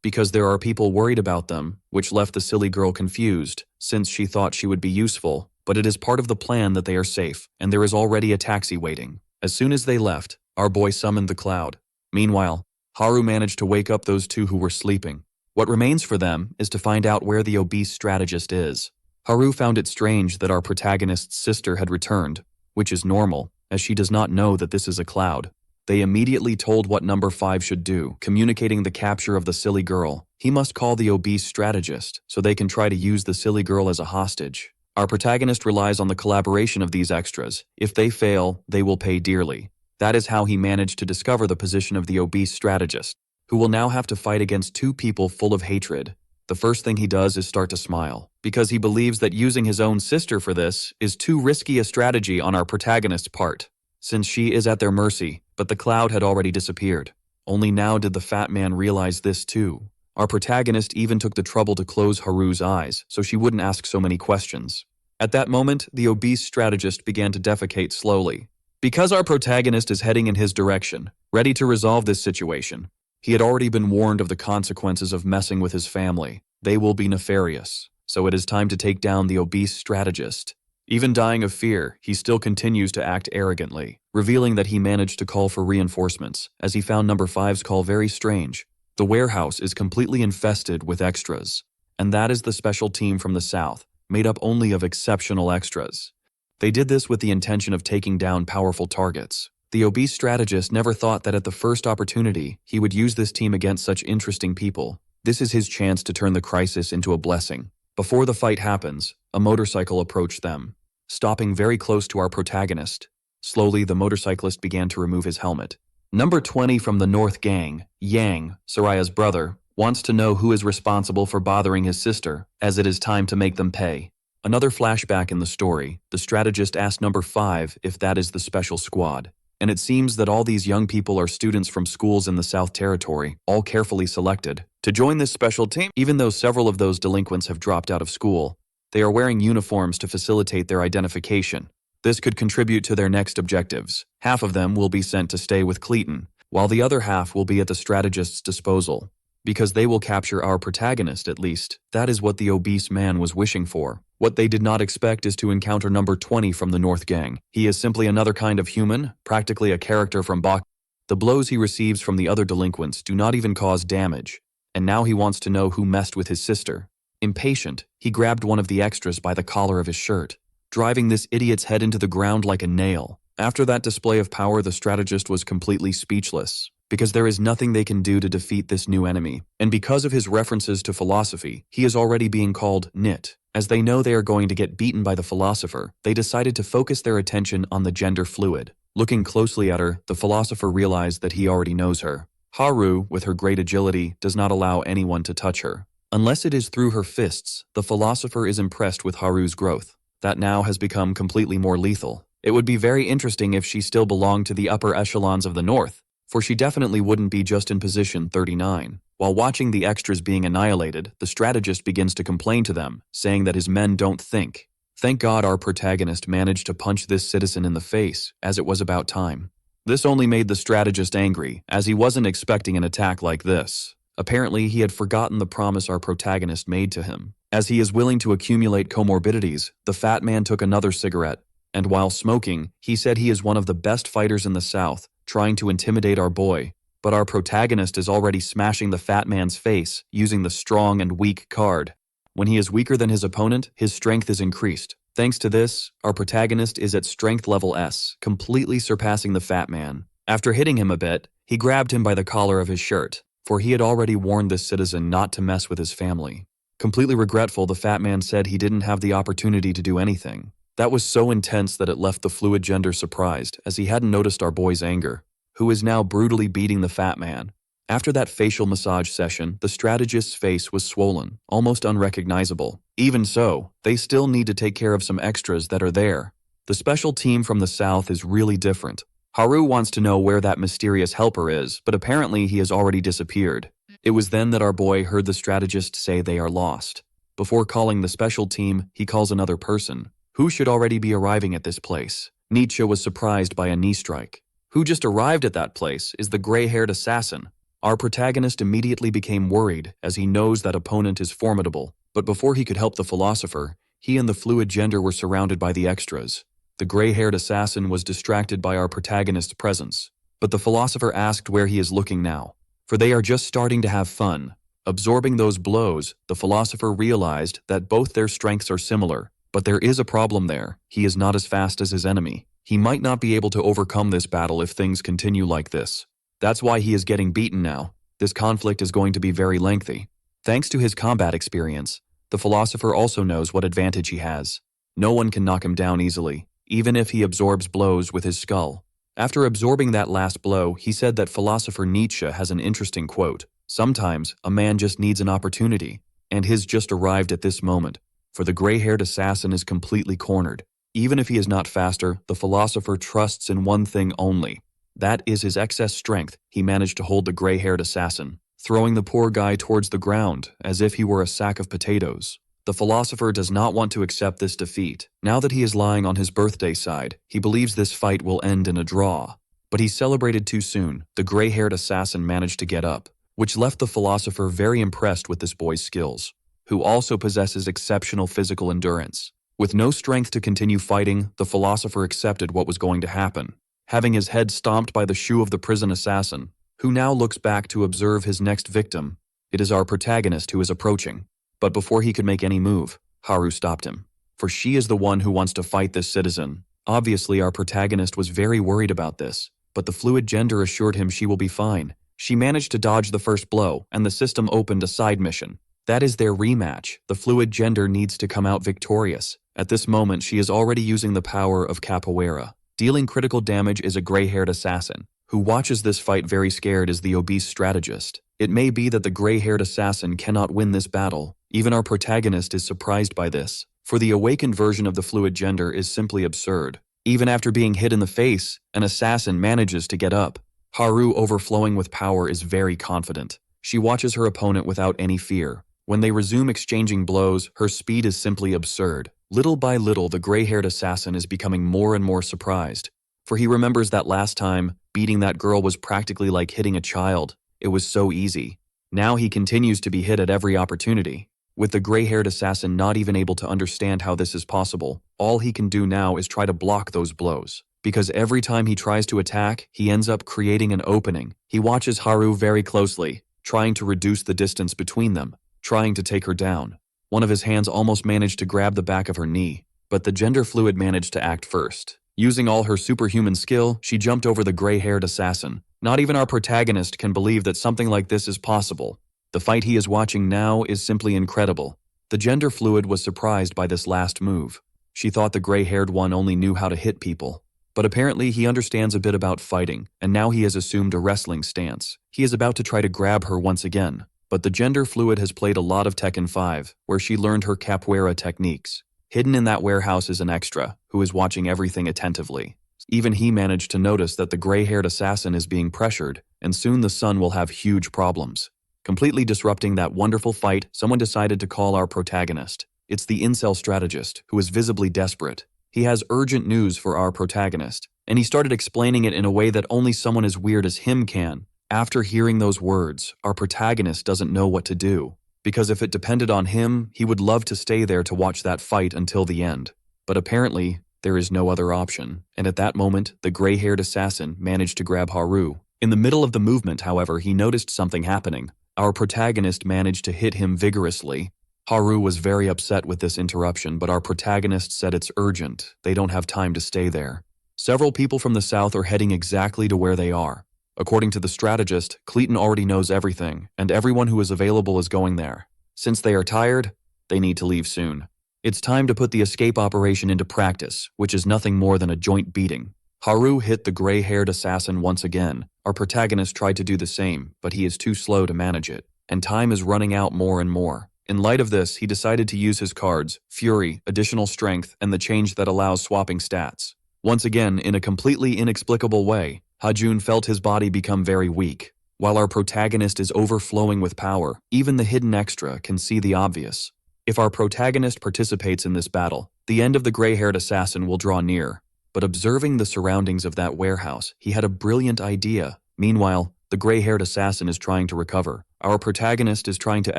because there are people worried about them, which left the silly girl confused, since she thought she would be useful, but it is part of the plan that they are safe, and there is already a taxi waiting. As soon as they left, our boy summoned the cloud. Meanwhile, Haru managed to wake up those two who were sleeping. What remains for them is to find out where the obese strategist is. Haru found it strange that our protagonist's sister had returned, which is normal, as she does not know that this is a cloud. They immediately told what number 5 should do, communicating the capture of the silly girl. He must call the obese strategist, so they can try to use the silly girl as a hostage. Our protagonist relies on the collaboration of these extras. If they fail, they will pay dearly. That is how he managed to discover the position of the obese strategist, who will now have to fight against two people full of hatred. The first thing he does is start to smile, because he believes that using his own sister for this is too risky a strategy on our protagonist's part, since she is at their mercy, but the cloud had already disappeared. Only now did the fat man realize this too. Our protagonist even took the trouble to close Haru's eyes, so she wouldn't ask so many questions. At that moment, the obese strategist began to defecate slowly. Because our protagonist is heading in his direction, ready to resolve this situation, he had already been warned of the consequences of messing with his family. They will be nefarious, so it is time to take down the obese strategist. Even dying of fear, he still continues to act arrogantly, revealing that he managed to call for reinforcements, as he found number 5's call very strange. The warehouse is completely infested with extras, and that is the special team from the south, made up only of exceptional extras. They did this with the intention of taking down powerful targets. The obese strategist never thought that at the first opportunity, he would use this team against such interesting people. This is his chance to turn the crisis into a blessing. Before the fight happens, a motorcycle approached them, stopping very close to our protagonist. Slowly, the motorcyclist began to remove his helmet. Number 20 from the North Gang, Yang, Soraya's brother, wants to know who is responsible for bothering his sister, as it is time to make them pay. Another flashback in the story, the strategist asked number 5 if that is the special squad. And it seems that all these young people are students from schools in the South Territory, all carefully selected, to join this special team. Even though several of those delinquents have dropped out of school, they are wearing uniforms to facilitate their identification. This could contribute to their next objectives. Half of them will be sent to stay with Caton, while the other half will be at the strategist's disposal. Because they will capture our protagonist, at least. That is what the obese man was wishing for. What they did not expect is to encounter number 20 from the North Gang. He is simply another kind of human, practically a character from Bach. The blows he receives from the other delinquents do not even cause damage, and now he wants to know who messed with his sister. Impatient, he grabbed one of the extras by the collar of his shirt, driving this idiot's head into the ground like a nail. After that display of power, the strategist was completely speechless, because there is nothing they can do to defeat this new enemy. And because of his references to philosophy, he is already being called Nit. As they know they are going to get beaten by the philosopher, they decided to focus their attention on the gender fluid. Looking closely at her, the philosopher realized that he already knows her. Haru, with her great agility, does not allow anyone to touch her. Unless it is through her fists, the philosopher is impressed with Haru's growth. That now has become completely more lethal. It would be very interesting if she still belonged to the upper echelons of the North, for she definitely wouldn't be just in position 39. While watching the extras being annihilated, the strategist begins to complain to them, saying that his men don't think. Thank God our protagonist managed to punch this citizen in the face, as it was about time. This only made the strategist angry, as he wasn't expecting an attack like this. Apparently, he had forgotten the promise our protagonist made to him. As he is willing to accumulate comorbidities, the fat man took another cigarette, and while smoking, he said he is one of the best fighters in the South, trying to intimidate our boy. But our protagonist is already smashing the fat man's face using the strong and weak card. When he is weaker than his opponent, his strength is increased. Thanks to this, our protagonist is at strength level S, completely surpassing the fat man. After hitting him a bit, he grabbed him by the collar of his shirt, for he had already warned this citizen not to mess with his family. Completely regretful, the fat man said he didn't have the opportunity to do anything. That was so intense that it left the fluid gender surprised, as he hadn't noticed our boy's anger, who is now brutally beating the fat man. After that facial massage session, the strategist's face was swollen, almost unrecognizable. Even so, they still need to take care of some extras that are there. The special team from the South is really different. Haru wants to know where that mysterious helper is, but apparently he has already disappeared. It was then that our boy heard the strategist say they are lost. Before calling the special team, he calls another person, who should already be arriving at this place. Nietzsche was surprised by a knee strike. Who just arrived at that place is the gray-haired assassin. Our protagonist immediately became worried as he knows that opponent is formidable, but before he could help the philosopher, he and the fluid gender were surrounded by the extras. The gray-haired assassin was distracted by our protagonist's presence, but the philosopher asked where he is looking now, for they are just starting to have fun. Absorbing those blows, the philosopher realized that both their strengths are similar, but there is a problem there. He is not as fast as his enemy. He might not be able to overcome this battle if things continue like this. That's why he is getting beaten now. This conflict is going to be very lengthy. Thanks to his combat experience, the philosopher also knows what advantage he has. No one can knock him down easily, even if he absorbs blows with his skull. After absorbing that last blow, he said that philosopher Nietzsche has an interesting quote. Sometimes, a man just needs an opportunity, and his just arrived at this moment, for the gray-haired assassin is completely cornered. Even if he is not faster, the philosopher trusts in one thing only. That is his excess strength. He managed to hold the gray-haired assassin, throwing the poor guy towards the ground as if he were a sack of potatoes. The philosopher does not want to accept this defeat. Now that he is lying on his birthday side, he believes this fight will end in a draw. But he celebrated too soon. The gray-haired assassin managed to get up, which left the philosopher very impressed with this boy's skills, who also possesses exceptional physical endurance. With no strength to continue fighting, the philosopher accepted what was going to happen, having his head stomped by the shoe of the prison assassin, who now looks back to observe his next victim. It is our protagonist who is approaching. But before he could make any move, Haru stopped him, for she is the one who wants to fight this citizen. Obviously, our protagonist was very worried about this, but the fluid gender assured him she will be fine. She managed to dodge the first blow, and the system opened a side mission. That is their rematch. The fluid gender needs to come out victorious. At this moment, she is already using the power of capoeira. Dealing critical damage is a gray-haired assassin. Who watches this fight very scared is the obese strategist. It may be that the gray-haired assassin cannot win this battle. Even our protagonist is surprised by this, for the awakened version of the fluid gender is simply absurd. Even after being hit in the face, an assassin manages to get up. Haru, overflowing with power, is very confident. She watches her opponent without any fear. When they resume exchanging blows, her speed is simply absurd. Little by little, the gray-haired assassin is becoming more and more surprised, for he remembers that last time, beating that girl was practically like hitting a child. It was so easy. Now he continues to be hit at every opportunity. With the gray-haired assassin not even able to understand how this is possible, all he can do now is try to block those blows. Because every time he tries to attack, he ends up creating an opening. He watches Haru very closely, trying to reduce the distance between them, trying to take her down. One of his hands almost managed to grab the back of her knee, but the gender fluid managed to act first. Using all her superhuman skill, she jumped over the gray-haired assassin. Not even our protagonist can believe that something like this is possible. The fight he is watching now is simply incredible. The gender fluid was surprised by this last move. She thought the gray-haired one only knew how to hit people. But apparently he understands a bit about fighting, and now he has assumed a wrestling stance. He is about to try to grab her once again. But the gender fluid has played a lot of Tekken 5, where she learned her capoeira techniques. Hidden in that warehouse is an extra, who is watching everything attentively. Even he managed to notice that the gray-haired assassin is being pressured, and soon the son will have huge problems. Completely disrupting that wonderful fight, someone decided to call our protagonist. It's the incel strategist, who is visibly desperate. He has urgent news for our protagonist, and he started explaining it in a way that only someone as weird as him can. After hearing those words, our protagonist doesn't know what to do, because if it depended on him, he would love to stay there to watch that fight until the end. But apparently, there is no other option, and at that moment, the gray-haired assassin managed to grab Haru. In the middle of the movement, however, he noticed something happening. Our protagonist managed to hit him vigorously. Haru was very upset with this interruption, but our protagonist said it's urgent. They don't have time to stay there. Several people from the south are heading exactly to where they are. According to the strategist, Caton already knows everything, and everyone who is available is going there. Since they are tired, they need to leave soon. It's time to put the escape operation into practice, which is nothing more than a joint beating. Haru hit the gray-haired assassin once again. Our protagonist tried to do the same, but he is too slow to manage it, and time is running out more and more. In light of this, he decided to use his cards, Fury, Additional Strength, and the change that allows swapping stats. Once again, in a completely inexplicable way, Hajun felt his body become very weak. While our protagonist is overflowing with power, even the hidden extra can see the obvious. If our protagonist participates in this battle, the end of the gray-haired assassin will draw near. But observing the surroundings of that warehouse, he had a brilliant idea. Meanwhile, the gray-haired assassin is trying to recover. Our protagonist is trying to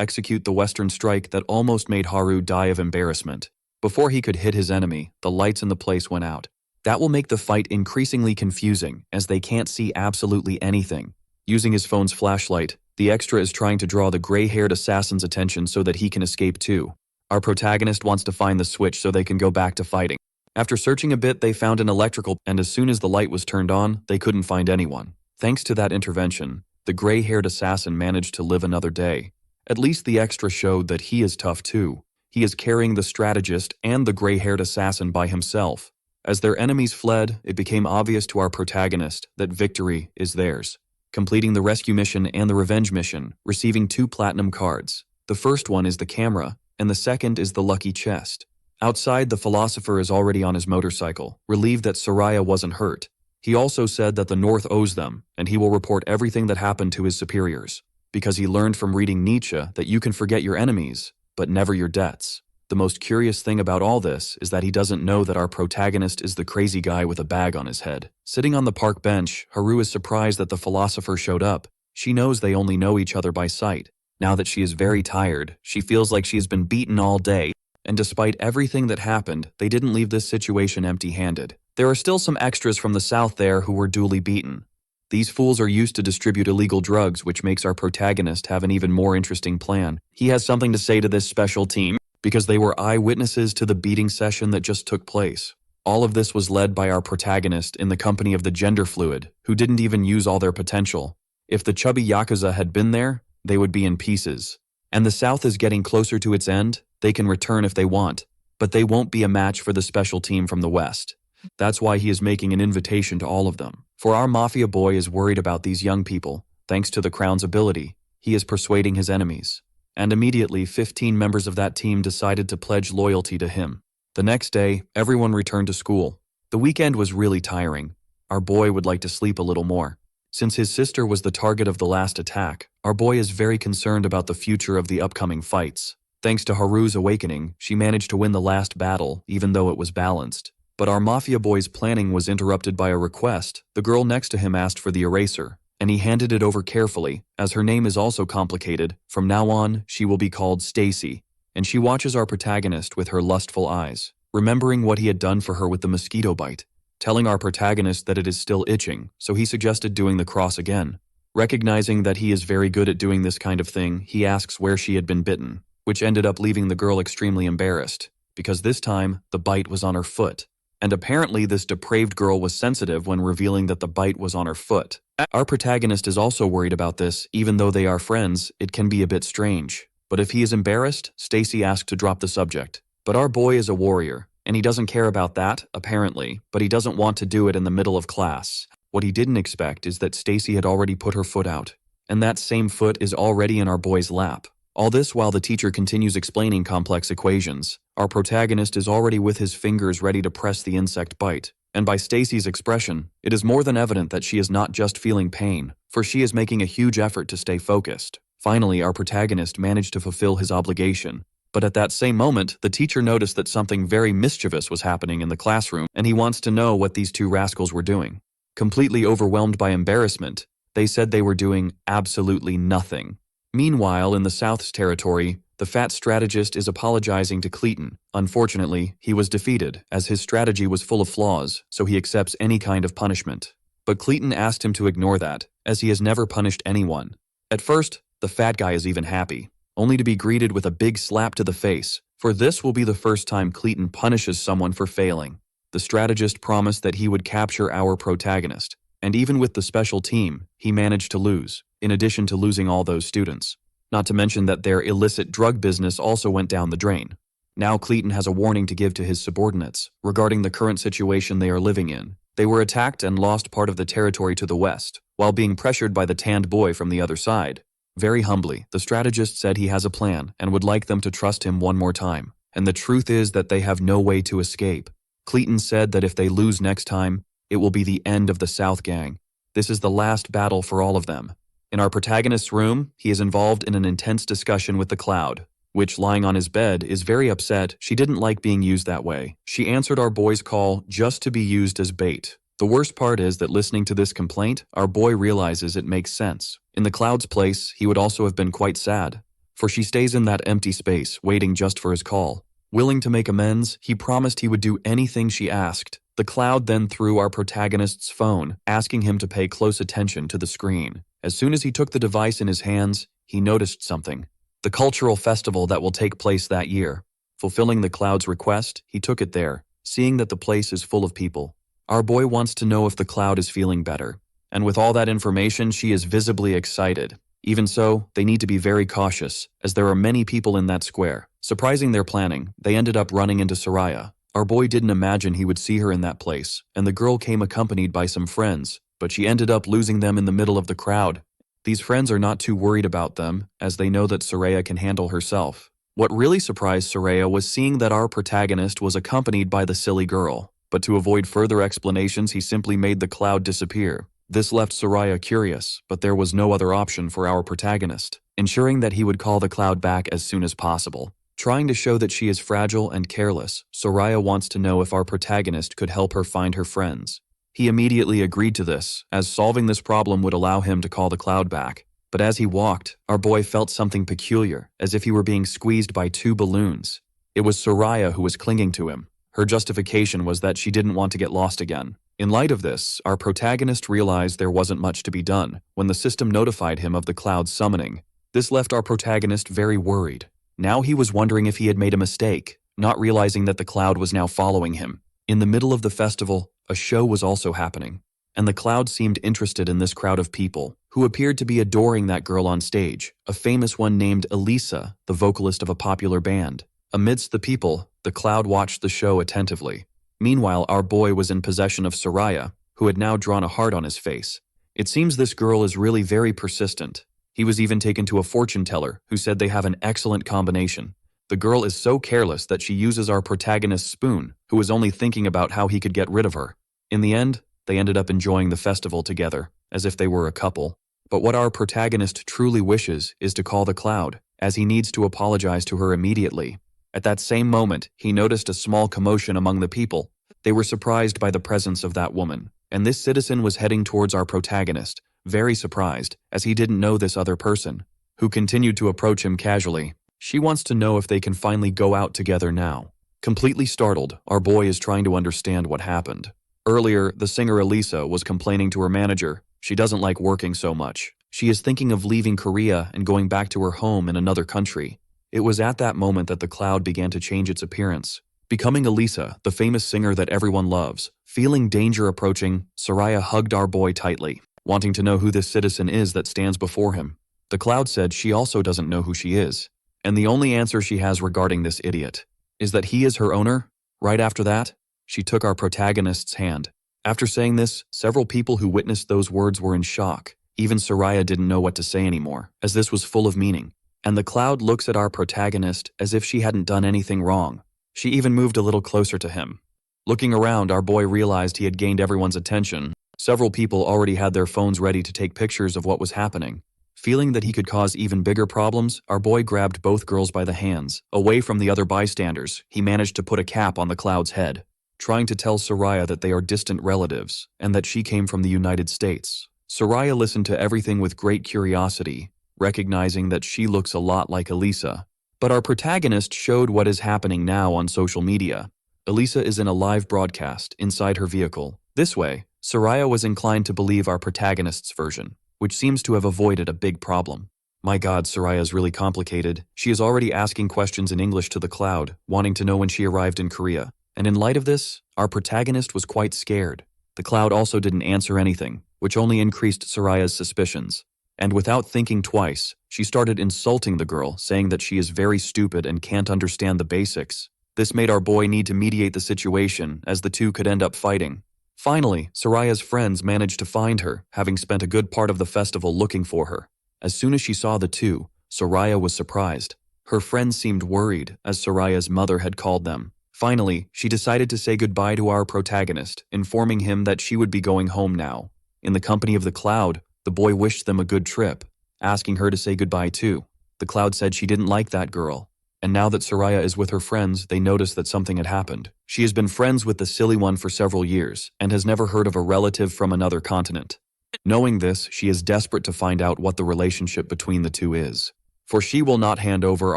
execute the Western strike that almost made Haru die of embarrassment. Before he could hit his enemy, the lights in the place went out. That will make the fight increasingly confusing, as they can't see absolutely anything. Using his phone's flashlight, the extra is trying to draw the gray-haired assassin's attention so that he can escape too. Our protagonist wants to find the switch so they can go back to fighting. After searching a bit, they found an electrical, and as soon as the light was turned on, they couldn't find anyone. Thanks to that intervention, the gray-haired assassin managed to live another day. At least the extra showed that he is tough too. He is carrying the strategist and the gray-haired assassin by himself. As their enemies fled, it became obvious to our protagonist that victory is theirs. Completing the rescue mission and the revenge mission, receiving 2 platinum cards. The first one is the camera, and the second is the lucky chest. Outside, the philosopher is already on his motorcycle, relieved that Soraya wasn't hurt. He also said that the North owes them, and he will report everything that happened to his superiors, because he learned from reading Nietzsche that you can forget your enemies, but never your debts. The most curious thing about all this is that he doesn't know that our protagonist is the crazy guy with a bag on his head. Sitting on the park bench, Haru is surprised that the philosopher showed up. She knows they only know each other by sight. Now that she is very tired, she feels like she has been beaten all day, and despite everything that happened, they didn't leave this situation empty-handed. There are still some extras from the south there who were duly beaten. These fools are used to distribute illegal drugs, which makes our protagonist have an even more interesting plan. He has something to say to this special team, because they were eyewitnesses to the beating session that just took place. All of this was led by our protagonist in the company of the gender fluid, who didn't even use all their potential. If the chubby Yakuza had been there, they would be in pieces. And the South is getting closer to its end. They can return if they want, but they won't be a match for the special team from the West. That's why he is making an invitation to all of them. For our mafia boy is worried about these young people. Thanks to the Crown's ability, he is persuading his enemies. And immediately 15 members of that team decided to pledge loyalty to him. The next day, everyone returned to school. The weekend was really tiring. Our boy would like to sleep a little more. Since his sister was the target of the last attack, our boy is very concerned about the future of the upcoming fights. Thanks to Haru's awakening, she managed to win the last battle, even though it was balanced. But our mafia boy's planning was interrupted by a request. The girl next to him asked for the eraser, and he handed it over carefully. As her name is also complicated, from now on, she will be called Stacy, and she watches our protagonist with her lustful eyes, remembering what he had done for her with the mosquito bite, telling our protagonist that it is still itching, so he suggested doing the cross again. Recognizing that he is very good at doing this kind of thing, he asks where she had been bitten, which ended up leaving the girl extremely embarrassed, because this time, the bite was on her foot. And apparently this depraved girl was sensitive when revealing that the bite was on her foot. Our protagonist is also worried about this. Even though they are friends, it can be a bit strange. But if he is embarrassed, Stacy asks to drop the subject. But our boy is a warrior, and he doesn't care about that, apparently, but he doesn't want to do it in the middle of class. What he didn't expect is that Stacy had already put her foot out, and that same foot is already in our boy's lap. All this while the teacher continues explaining complex equations. Our protagonist is already with his fingers ready to press the insect bite. And by Stacy's expression, it is more than evident that she is not just feeling pain, for she is making a huge effort to stay focused. Finally, our protagonist managed to fulfill his obligation. But at that same moment, the teacher noticed that something very mischievous was happening in the classroom, and he wants to know what these two rascals were doing. Completely overwhelmed by embarrassment, they said they were doing absolutely nothing. Meanwhile, in the South's territory, the fat strategist is apologizing to Caton. Unfortunately, he was defeated, as his strategy was full of flaws, so he accepts any kind of punishment. But Caton asked him to ignore that, as he has never punished anyone. At first, the fat guy is even happy, only to be greeted with a big slap to the face, for this will be the first time Caton punishes someone for failing. The strategist promised that he would capture our protagonist, and even with the special team, he managed to lose, in addition to losing all those students. Not to mention that their illicit drug business also went down the drain. Now Caton has a warning to give to his subordinates regarding the current situation they are living in. They were attacked and lost part of the territory to the west, while being pressured by the tanned boy from the other side. Very humbly, the strategist said he has a plan and would like them to trust him one more time. And the truth is that they have no way to escape. Caton said that if they lose next time, it will be the end of the South Gang. This is the last battle for all of them. In our protagonist's room, he is involved in an intense discussion with the Cloud, which, lying on his bed, is very upset. She didn't like being used that way. She answered our boy's call just to be used as bait. The worst part is that listening to this complaint, our boy realizes it makes sense. In the Cloud's place, he would also have been quite sad, for she stays in that empty space, waiting just for his call. Willing to make amends, he promised he would do anything she asked. The Cloud then threw our protagonist's phone, asking him to pay close attention to the screen. As soon as he took the device in his hands, he noticed something. The cultural festival that will take place that year. Fulfilling the Cloud's request, he took it there, seeing that the place is full of people. Our boy wants to know if the Cloud is feeling better. And with all that information, she is visibly excited. Even so, they need to be very cautious, as there are many people in that square. Surprising their planning, they ended up running into Soraya. Our boy didn't imagine he would see her in that place, and the girl came accompanied by some friends, but she ended up losing them in the middle of the crowd. These friends are not too worried about them, as they know that Soraya can handle herself. What really surprised Soraya was seeing that our protagonist was accompanied by the silly girl, but to avoid further explanations, he simply made the Cloud disappear. This left Soraya curious, but there was no other option for our protagonist, ensuring that he would call the Cloud back as soon as possible. Trying to show that she is fragile and careless, Soraya wants to know if our protagonist could help her find her friends. He immediately agreed to this, as solving this problem would allow him to call the Cloud back. But as he walked, our boy felt something peculiar, as if he were being squeezed by two balloons. It was Soraya who was clinging to him. Her justification was that she didn't want to get lost again. In light of this, our protagonist realized there wasn't much to be done when the system notified him of the Cloud's summoning. This left our protagonist very worried. Now he was wondering if he had made a mistake, not realizing that the Cloud was now following him. In the middle of the festival, a show was also happening, and the Cloud seemed interested in this crowd of people, who appeared to be adoring that girl on stage, a famous one named Elisa, the vocalist of a popular band. Amidst the people, the Cloud watched the show attentively. Meanwhile, our boy was in possession of Soraya, who had now drawn a heart on his face. It seems this girl is really very persistent. He was even taken to a fortune teller, who said they have an excellent combination. The girl is so careless that she uses our protagonist's spoon, who is only thinking about how he could get rid of her. In the end, they ended up enjoying the festival together, as if they were a couple. But what our protagonist truly wishes is to call the Cloud, as he needs to apologize to her immediately. At that same moment, he noticed a small commotion among the people. They were surprised by the presence of that woman, and this citizen was heading towards our protagonist, very surprised, as he didn't know this other person, who continued to approach him casually. She wants to know if they can finally go out together now. Completely startled, our boy is trying to understand what happened. Earlier, the singer Elisa was complaining to her manager. She doesn't like working so much. She is thinking of leaving Korea and going back to her home in another country. It was at that moment that the Cloud began to change its appearance, becoming Elisa, the famous singer that everyone loves. Feeling danger approaching, Soraya hugged our boy tightly, wanting to know who this citizen is that stands before him. The Cloud said she also doesn't know who she is, and the only answer she has regarding this idiot is that he is her owner. Right after that, she took our protagonist's hand. After saying this, several people who witnessed those words were in shock. Even Soraya didn't know what to say anymore, as this was full of meaning. And the Cloud looks at our protagonist as if she hadn't done anything wrong. She even moved a little closer to him. Looking around, our boy realized he had gained everyone's attention. Several people already had their phones ready to take pictures of what was happening. Feeling that he could cause even bigger problems, our boy grabbed both girls by the hands. Away from the other bystanders, he managed to put a cap on the Cloud's head, trying to tell Soraya that they are distant relatives and that she came from the United States. Soraya listened to everything with great curiosity, recognizing that she looks a lot like Elisa. But our protagonist showed what is happening now on social media. Elisa is in a live broadcast inside her vehicle. This way, Soraya was inclined to believe our protagonist's version, which seems to have avoided a big problem. My God, Soraya is really complicated. She is already asking questions in English to the Cloud, wanting to know when she arrived in Korea. And in light of this, our protagonist was quite scared. The Cloud also didn't answer anything, which only increased Soraya's suspicions. And without thinking twice, she started insulting the girl, saying that she is very stupid and can't understand the basics. This made our boy need to mediate the situation, as the two could end up fighting. Finally, Soraya's friends managed to find her, having spent a good part of the festival looking for her. As soon as she saw the two, Soraya was surprised. Her friends seemed worried, as Soraya's mother had called them. Finally, she decided to say goodbye to our protagonist, informing him that she would be going home now. In the company of the Cloud, the boy wished them a good trip, asking her to say goodbye too. The Cloud said she didn't like that girl. And now that Soraya is with her friends, they notice that something had happened. She has been friends with the silly one for several years, and has never heard of a relative from another continent. Knowing this, she is desperate to find out what the relationship between the two is. For she will not hand over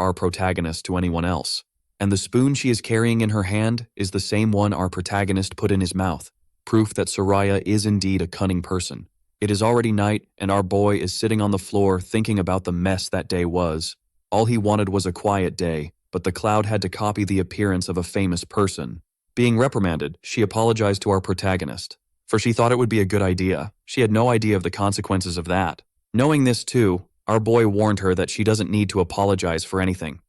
our protagonist to anyone else. And the spoon she is carrying in her hand is the same one our protagonist put in his mouth, proof that Soraya is indeed a cunning person. It is already night, and our boy is sitting on the floor thinking about the mess that day was. All he wanted was a quiet day, but the Cloud had to copy the appearance of a famous person. Being reprimanded, she apologized to our protagonist, for she thought it would be a good idea. She had no idea of the consequences of that. Knowing this too, our boy warned her that she doesn't need to apologize for anything,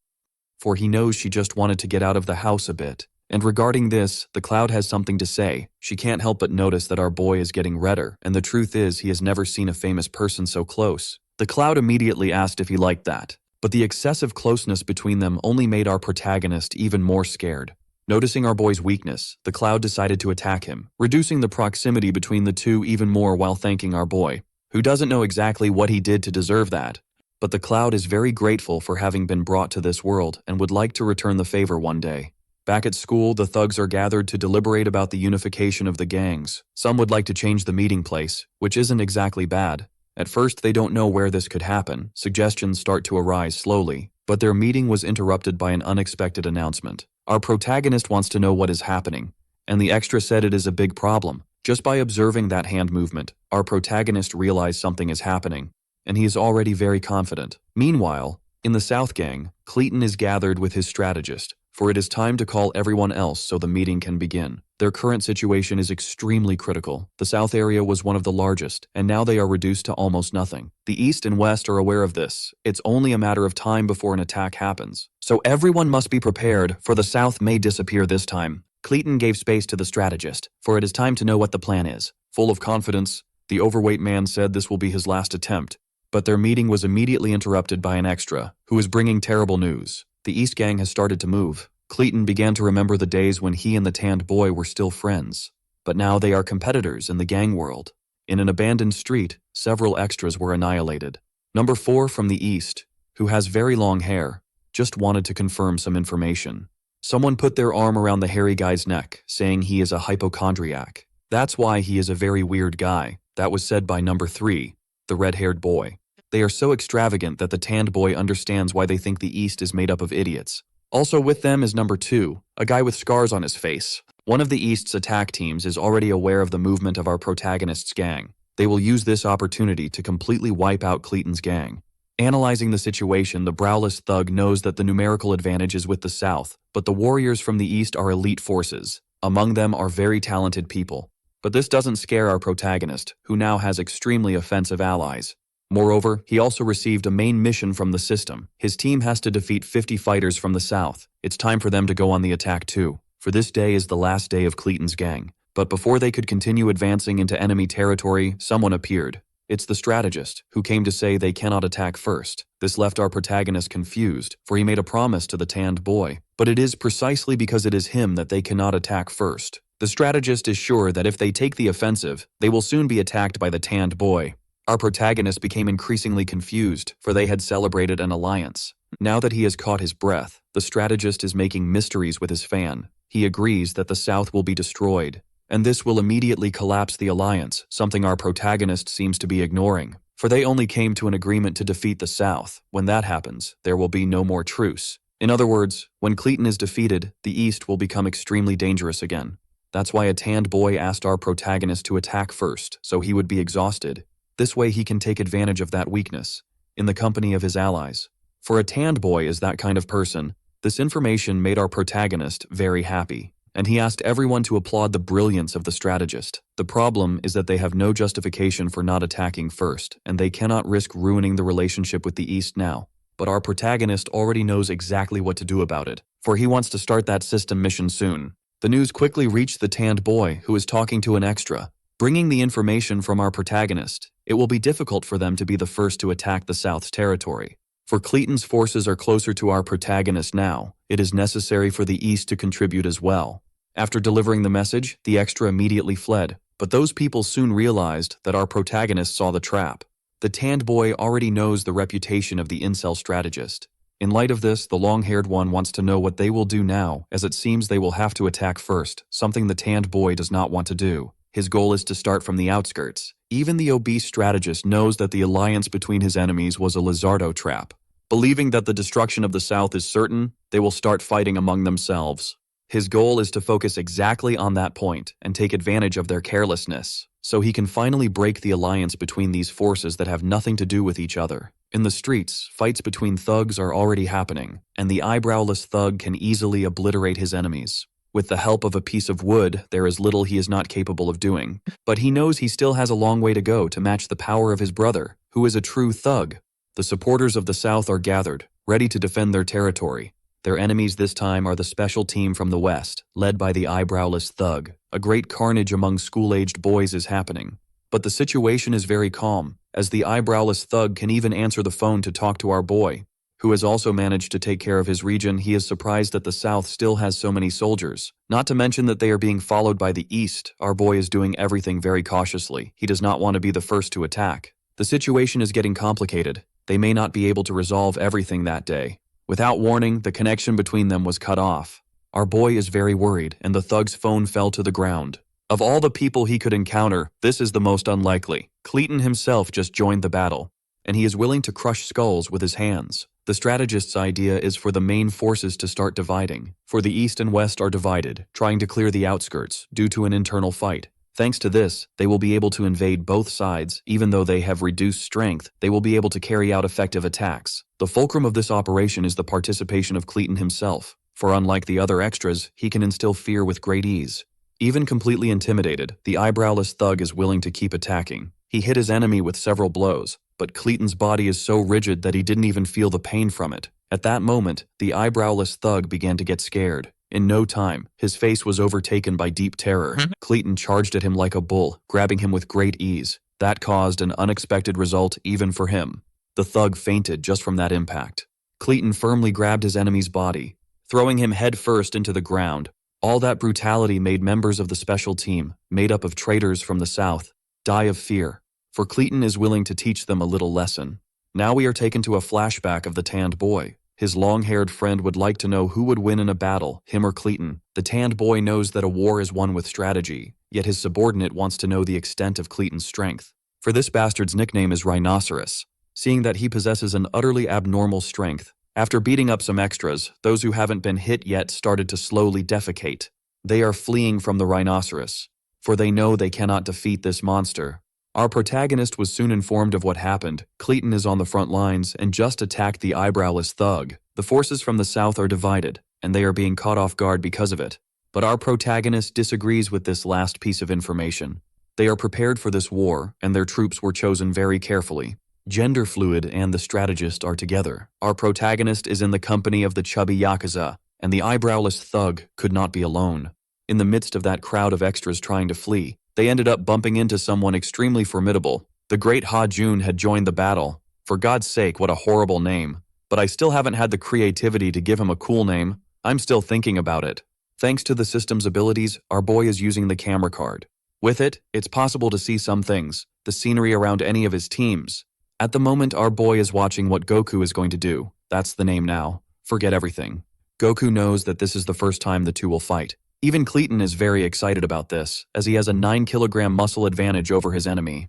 for he knows she just wanted to get out of the house a bit. And regarding this, the Cloud has something to say. She can't help but notice that our boy is getting redder, and the truth is he has never seen a famous person so close. The Cloud immediately asked if he liked that, but the excessive closeness between them only made our protagonist even more scared. Noticing our boy's weakness, the Cloud decided to attack him, reducing the proximity between the two even more while thanking our boy, who doesn't know exactly what he did to deserve that. But the Cloud is very grateful for having been brought to this world and would like to return the favor one day. Back at school, the thugs are gathered to deliberate about the unification of the gangs. Some would like to change the meeting place, which isn't exactly bad. At first, they don't know where this could happen. Suggestions start to arise slowly, but their meeting was interrupted by an unexpected announcement. Our protagonist wants to know what is happening, and the extra said it is a big problem. Just by observing that hand movement, our protagonist realized something is happening, and he is already very confident. Meanwhile, in the South Gang, Caton is gathered with his strategist, for it is time to call everyone else so the meeting can begin. Their current situation is extremely critical. The South area was one of the largest, and now they are reduced to almost nothing. The East and West are aware of this. It's only a matter of time before an attack happens. So everyone must be prepared, for the South may disappear this time. Caton gave space to the strategist, for it is time to know what the plan is. Full of confidence, the overweight man said this will be his last attempt. But their meeting was immediately interrupted by an extra, who was bringing terrible news. The East Gang has started to move. Caton began to remember the days when he and the tanned boy were still friends. But now they are competitors in the gang world. In an abandoned street, several extras were annihilated. Number 4 from the East, who has very long hair, just wanted to confirm some information. Someone put their arm around the hairy guy's neck, saying he is a hypochondriac. That's why he is a very weird guy. That was said by number 3, the red-haired boy. They are so extravagant that the tanned boy understands why they think the East is made up of idiots. Also with them is number 2, a guy with scars on his face. One of the East's attack teams is already aware of the movement of our protagonist's gang. They will use this opportunity to completely wipe out Caton's gang. Analyzing the situation, the browless thug knows that the numerical advantage is with the South, but the warriors from the East are elite forces. Among them are very talented people. But this doesn't scare our protagonist, who now has extremely offensive allies. Moreover, he also received a main mission from the system. His team has to defeat 50 fighters from the South. It's time for them to go on the attack too. For this day is the last day of Caton's gang. But before they could continue advancing into enemy territory, someone appeared. It's the strategist, who came to say they cannot attack first. This left our protagonist confused, for he made a promise to the tanned boy. But it is precisely because it is him that they cannot attack first. The strategist is sure that if they take the offensive, they will soon be attacked by the tanned boy. Our protagonist became increasingly confused, for they had celebrated an alliance. Now that he has caught his breath, the strategist is making mysteries with his fan. He agrees that the South will be destroyed, and this will immediately collapse the alliance, something our protagonist seems to be ignoring. For they only came to an agreement to defeat the South. When that happens, there will be no more truce. In other words, when Caton is defeated, the East will become extremely dangerous again. That's why a tanned boy asked our protagonist to attack first, so he would be exhausted. This way he can take advantage of that weakness, in the company of his allies. For a tanned boy is that kind of person, this information made our protagonist very happy, and he asked everyone to applaud the brilliance of the strategist. The problem is that they have no justification for not attacking first, and they cannot risk ruining the relationship with the East now. But our protagonist already knows exactly what to do about it, for he wants to start that system mission soon. The news quickly reached the tanned boy, who is talking to an extra, bringing the information from our protagonist. It will be difficult for them to be the first to attack the South's territory, For Caton's forces are closer to our protagonist now, it is necessary for the East to contribute as well. After delivering the message, the extra immediately fled, but those people soon realized that our protagonist saw the trap. The tanned boy already knows the reputation of the incel strategist. In light of this, the long-haired one wants to know what they will do now, as it seems they will have to attack first, something the tanned boy does not want to do. His goal is to start from the outskirts. Even the obese strategist knows that the alliance between his enemies was a Lizardo trap. Believing that the destruction of the South is certain, they will start fighting among themselves. His goal is to focus exactly on that point and take advantage of their carelessness, so he can finally break the alliance between these forces that have nothing to do with each other. In the streets, fights between thugs are already happening, and the eyebrowless thug can easily obliterate his enemies. With the help of a piece of wood, there is little he is not capable of doing, but he knows he still has a long way to go to match the power of his brother, who is a true thug. The supporters of the South are gathered, ready to defend their territory. Their enemies this time are the special team from the West, led by the eyebrowless thug. A great carnage among school-aged boys is happening. But the situation is very calm, as the eyebrowless thug can even answer the phone to talk to our boy, who has also managed to take care of his region. He is surprised that the South still has so many soldiers. Not to mention that they are being followed by the East. Our boy is doing everything very cautiously. He does not want to be the first to attack. The situation is getting complicated. They may not be able to resolve everything that day. Without warning, the connection between them was cut off. Our boy is very worried, and the thug's phone fell to the ground. Of all the people he could encounter, this is the most unlikely. Caton himself just joined the battle, and he is willing to crush skulls with his hands. The strategist's idea is for the main forces to start dividing. For the East and West are divided, trying to clear the outskirts due to an internal fight. Thanks to this, they will be able to invade both sides. Even though they have reduced strength, they will be able to carry out effective attacks. The fulcrum of this operation is the participation of Caton himself, for unlike the other extras, he can instill fear with great ease. Even completely intimidated, the eyebrowless thug is willing to keep attacking. He hit his enemy with several blows, but Caton's body is so rigid that he didn't even feel the pain from it. At that moment, the eyebrowless thug began to get scared. In no time, his face was overtaken by deep terror. Caton charged at him like a bull, grabbing him with great ease. That caused an unexpected result even for him. The thug fainted just from that impact. Caton firmly grabbed his enemy's body, throwing him headfirst into the ground. All that brutality made members of the special team, made up of traitors from the South, die of fear. For Caton is willing to teach them a little lesson. Now we are taken to a flashback of the tanned boy. His long-haired friend would like to know who would win in a battle, him or Caton. The tanned boy knows that a war is won with strategy, yet his subordinate wants to know the extent of Caton's strength. For this bastard's nickname is Rhinoceros, seeing that he possesses an utterly abnormal strength. After beating up some extras, those who haven't been hit yet started to slowly defecate. They are fleeing from the rhinoceros, for they know they cannot defeat this monster. Our protagonist was soon informed of what happened. Caton is on the front lines and just attacked the eyebrowless thug. The forces from the South are divided, and they are being caught off guard because of it. But our protagonist disagrees with this last piece of information. They are prepared for this war, and their troops were chosen very carefully. Gender fluid and the strategist are together. Our protagonist is in the company of the chubby Yakuza, and the eyebrowless thug could not be alone. In the midst of that crowd of extras trying to flee, they ended up bumping into someone extremely formidable. The great Hajun had joined the battle. For God's sake, what a horrible name. But I still haven't had the creativity to give him a cool name. I'm still thinking about it. Thanks to the system's abilities, our boy is using the camera card. With it, it's possible to see some things, the scenery around any of his teams. At the moment, our boy is watching what Goku is going to do. That's the name now. Forget everything. Goku knows that this is the first time the two will fight. Even Caton is very excited about this, as he has a 9-kilogram muscle advantage over his enemy.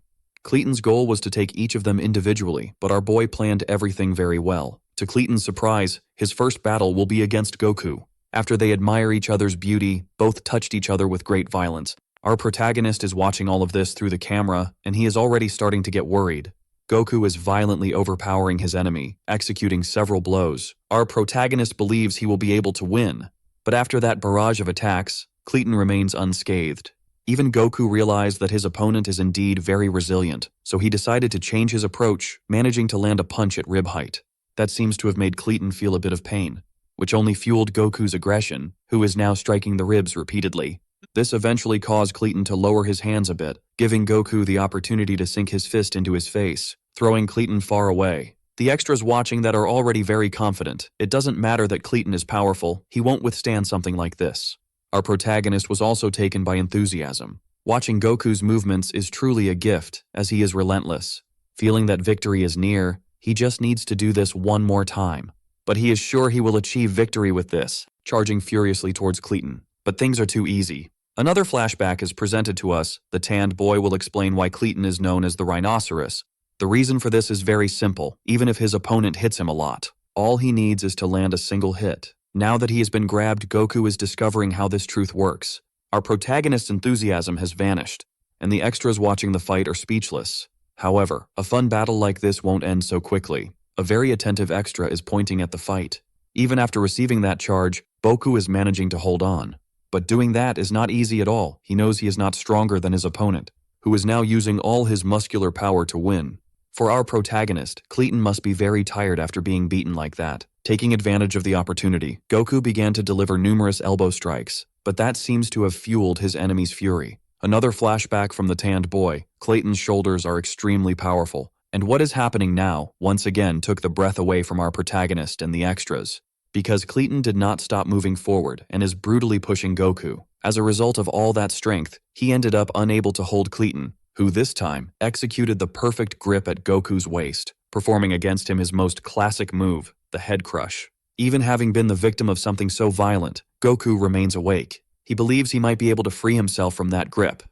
Caton's goal was to take each of them individually, but our boy planned everything very well. To Caton's surprise, his first battle will be against Goku. After they admire each other's beauty, both touched each other with great violence. Our protagonist is watching all of this through the camera, and he is already starting to get worried. Goku is violently overpowering his enemy, executing several blows. Our protagonist believes he will be able to win. But after that barrage of attacks, Caton remains unscathed. Even Goku realized that his opponent is indeed very resilient, so he decided to change his approach, managing to land a punch at rib height. That seems to have made Caton feel a bit of pain, which only fueled Goku's aggression, who is now striking the ribs repeatedly. This eventually caused Caton to lower his hands a bit, giving Goku the opportunity to sink his fist into his face, throwing Caton far away. The extras watching that are already very confident. It doesn't matter that Caton is powerful, he won't withstand something like this. Our protagonist was also taken by enthusiasm. Watching Goku's movements is truly a gift, as he is relentless. Feeling that victory is near, he just needs to do this one more time. But he is sure he will achieve victory with this, charging furiously towards Caton. But things are too easy. Another flashback is presented to us. The tanned boy will explain why Caton is known as the rhinoceros. The reason for this is very simple, even if his opponent hits him a lot. All he needs is to land a single hit. Now that he has been grabbed, Goku is discovering how this truth works. Our protagonist's enthusiasm has vanished, and the extras watching the fight are speechless. However, a fun battle like this won't end so quickly. A very attentive extra is pointing at the fight. Even after receiving that charge, Goku is managing to hold on. But doing that is not easy at all. He knows he is not stronger than his opponent, who is now using all his muscular power to win. For our protagonist, Caton must be very tired after being beaten like that. Taking advantage of the opportunity, Goku began to deliver numerous elbow strikes, but that seems to have fueled his enemy's fury. Another flashback from the tanned boy. Caton's shoulders are extremely powerful, and what is happening now, once again, took the breath away from our protagonist and the extras. Because Caton did not stop moving forward and is brutally pushing Goku. As a result of all that strength, he ended up unable to hold Caton, who this time executed the perfect grip at Goku's waist, performing against him his most classic move, the head crush. Even having been the victim of something so violent, Goku remains awake. He believes he might be able to free himself from that grip.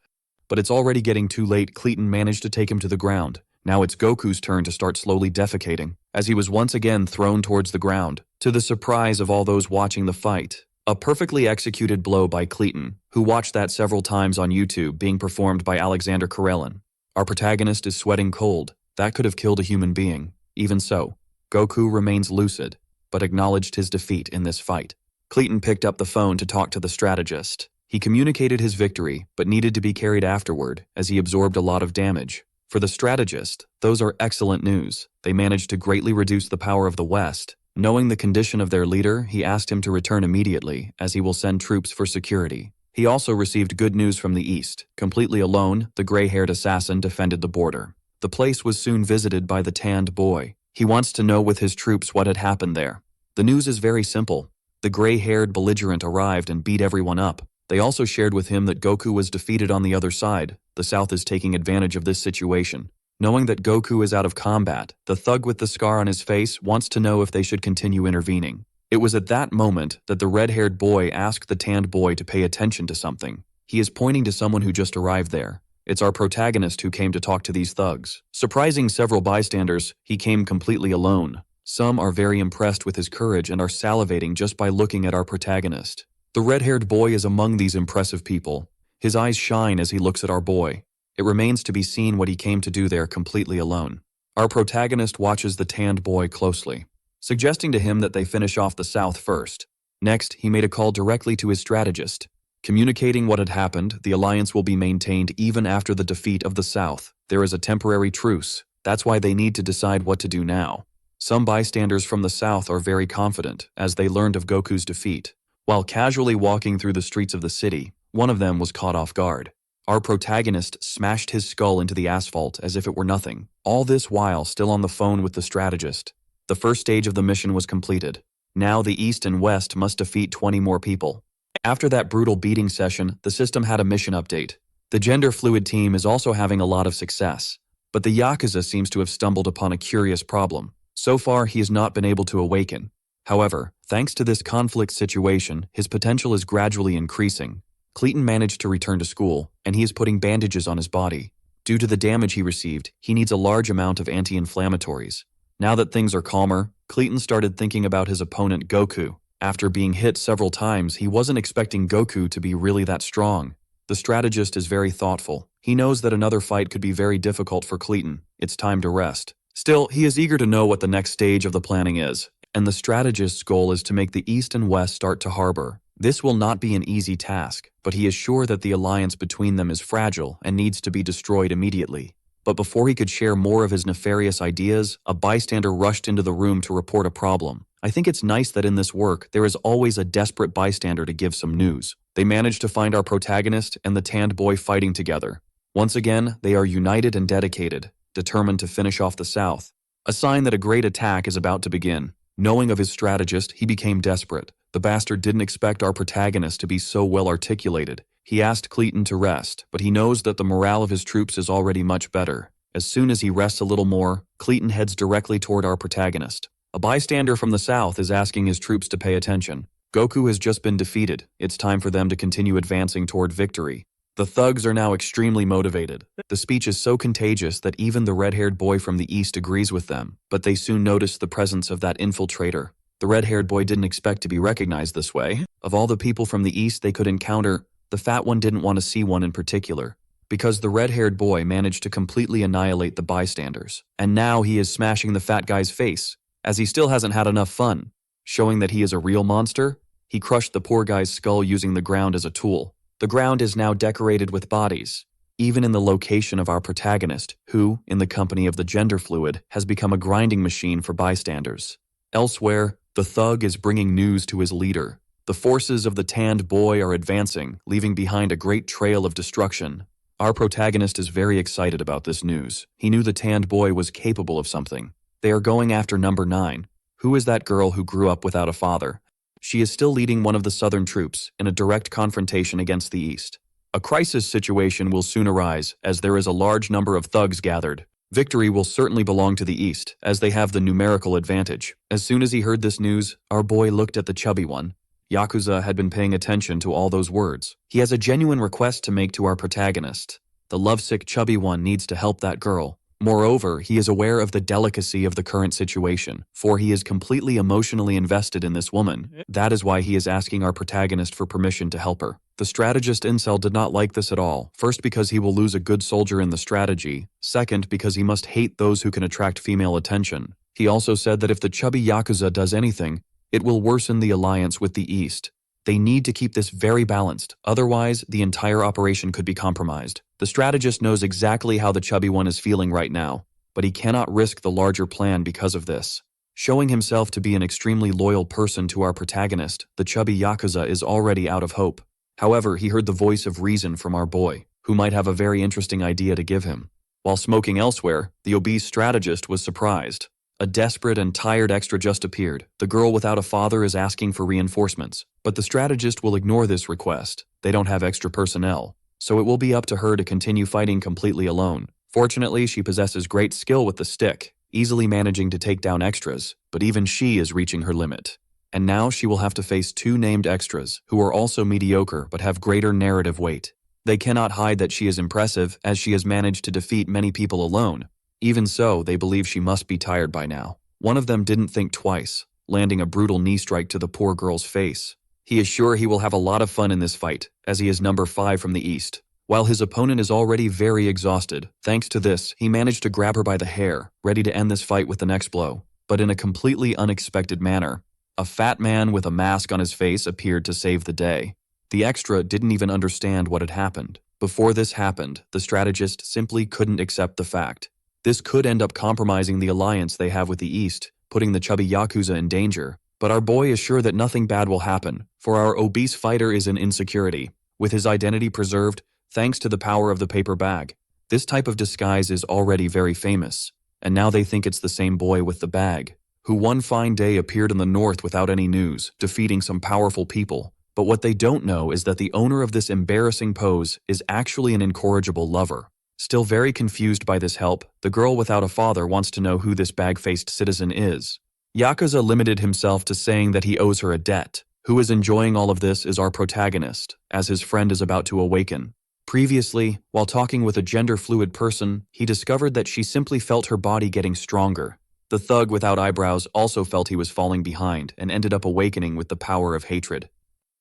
But it's already getting too late. Caton managed to take him to the ground. Now it's Goku's turn to start slowly defecating, as he was once again thrown towards the ground, to the surprise of all those watching the fight. A perfectly executed blow by Caton, who watched that several times on YouTube being performed by Alexander Karelin. Our protagonist is sweating cold. That could have killed a human being. Even so, Goku remains lucid, but acknowledged his defeat in this fight. Caton picked up the phone to talk to the strategist. He communicated his victory, but needed to be carried afterward, as he absorbed a lot of damage. For the strategist, those are excellent news. They managed to greatly reduce the power of the West. Knowing the condition of their leader, he asked him to return immediately, as he will send troops for security. He also received good news from the east. Completely alone, the gray-haired assassin defended the border. The place was soon visited by the tanned boy. He wants to know with his troops what had happened there. The news is very simple. The gray-haired belligerent arrived and beat everyone up. They also shared with him that Goku was defeated on the other side. The South is taking advantage of this situation. Knowing that Goku is out of combat, the thug with the scar on his face wants to know if they should continue intervening. It was at that moment that the red-haired boy asked the tanned boy to pay attention to something. He is pointing to someone who just arrived there. It's our protagonist who came to talk to these thugs. Surprising several bystanders, he came completely alone. Some are very impressed with his courage and are salivating just by looking at our protagonist. The red-haired boy is among these impressive people. His eyes shine as he looks at our boy. It remains to be seen what he came to do there completely alone. Our protagonist watches the tanned boy closely, suggesting to him that they finish off the South first. Next, he made a call directly to his strategist. Communicating what had happened, the alliance will be maintained even after the defeat of the South. There is a temporary truce. That's why they need to decide what to do now. Some bystanders from the South are very confident, as they learned of Goku's defeat. While casually walking through the streets of the city, one of them was caught off guard. Our protagonist smashed his skull into the asphalt as if it were nothing, all this while still on the phone with the strategist. The first stage of the mission was completed. Now the East and West must defeat 20 more people. After that brutal beating session, the system had a mission update. The gender-fluid team is also having a lot of success, but the Yakuza seems to have stumbled upon a curious problem. So far, he has not been able to awaken. However, thanks to this conflict situation, his potential is gradually increasing. Caton managed to return to school, and he is putting bandages on his body. Due to the damage he received, he needs a large amount of anti-inflammatories. Now that things are calmer, Caton started thinking about his opponent Goku. After being hit several times, he wasn't expecting Goku to be really that strong. The strategist is very thoughtful. He knows that another fight could be very difficult for Caton. It's time to rest. Still, he is eager to know what the next stage of the planning is, and the strategist's goal is to make the East and West start to harbor. This will not be an easy task, but he is sure that the alliance between them is fragile and needs to be destroyed immediately. But before he could share more of his nefarious ideas, a bystander rushed into the room to report a problem. I think it's nice that in this work, there is always a desperate bystander to give some news. They managed to find our protagonist and the tanned boy fighting together. Once again, they are united and dedicated, determined to finish off the South. a sign that a great attack is about to begin. Knowing of his strategist, he became desperate. The bastard didn't expect our protagonist to be so well articulated. He asked Caton to rest, but he knows that the morale of his troops is already much better. As soon as he rests a little more, Caton heads directly toward our protagonist. A bystander from the south is asking his troops to pay attention. Goku has just been defeated. It's time for them to continue advancing toward victory. The thugs are now extremely motivated. The speech is so contagious that even the red-haired boy from the east agrees with them, but they soon notice the presence of that infiltrator. The red-haired boy didn't expect to be recognized this way. Of all the people from the east they could encounter, the fat one didn't want to see one in particular, because the red-haired boy managed to completely annihilate the bystanders. And now he is smashing the fat guy's face, as he still hasn't had enough fun. Showing that he is a real monster, he crushed the poor guy's skull using the ground as a tool. The ground is now decorated with bodies, even in the location of our protagonist, who, in the company of the gender fluid, has become a grinding machine for bystanders. Elsewhere, the thug is bringing news to his leader. The forces of the tanned boy are advancing, leaving behind a great trail of destruction. Our protagonist is very excited about this news. He knew the tanned boy was capable of something. They are going after number 9. Who is that girl who grew up without a father? She is still leading one of the southern troops in a direct confrontation against the east. A crisis situation will soon arise, as there is a large number of thugs gathered. Victory will certainly belong to the east, as they have the numerical advantage. As soon as he heard this news, our boy looked at the chubby one. Yakuza had been paying attention to all those words. He has a genuine request to make to our protagonist. The lovesick chubby one needs to help that girl. Moreover, he is aware of the delicacy of the current situation, for he is completely emotionally invested in this woman. That is why he is asking our protagonist for permission to help her. The strategist incel did not like this at all. First, because he will lose a good soldier in the strategy. Second, because he must hate those who can attract female attention. He also said that if the chubby Yakuza does anything, it will worsen the alliance with the East. They need to keep this very balanced, otherwise the entire operation could be compromised. The strategist knows exactly how the chubby one is feeling right now, but he cannot risk the larger plan because of this. Showing himself to be an extremely loyal person to our protagonist, the chubby Yakuza is already out of hope. However, he heard the voice of reason from our boy, who might have a very interesting idea to give him. While smoking elsewhere, the obese strategist was surprised. A desperate and tired extra just appeared. The girl without a father is asking for reinforcements, but the strategist will ignore this request. They don't have extra personnel, so it will be up to her to continue fighting completely alone. Fortunately, she possesses great skill with the stick, easily managing to take down extras, but even she is reaching her limit. And now she will have to face 2 named extras, who are also mediocre but have greater narrative weight. They cannot hide that she is impressive, as she has managed to defeat many people alone. Even so, they believe she must be tired by now. One of them didn't think twice, landing a brutal knee strike to the poor girl's face. He is sure he will have a lot of fun in this fight, as he is number 5 from the east. While his opponent is already very exhausted, thanks to this, he managed to grab her by the hair, ready to end this fight with the next blow, but in a completely unexpected manner. A fat man with a mask on his face appeared to save the day. The extra didn't even understand what had happened. Before this happened, the strategist simply couldn't accept the fact. This could end up compromising the alliance they have with the East, putting the chubby Yakuza in danger. But our boy is sure that nothing bad will happen, for our obese fighter is in insecurity, with his identity preserved thanks to the power of the paper bag. This type of disguise is already very famous, and now they think it's the same boy with the bag, who one fine day appeared in the north without any news, defeating some powerful people. But what they don't know is that the owner of this embarrassing pose is actually an incorrigible lover. Still very confused by this help, the girl without a father wants to know who this bag-faced citizen is. Yakuza limited himself to saying that he owes her a debt. Who is enjoying all of this is our protagonist, as his friend is about to awaken. Previously, while talking with a gender-fluid person, he discovered that she simply felt her body getting stronger. The thug without eyebrows also felt he was falling behind and ended up awakening with the power of hatred.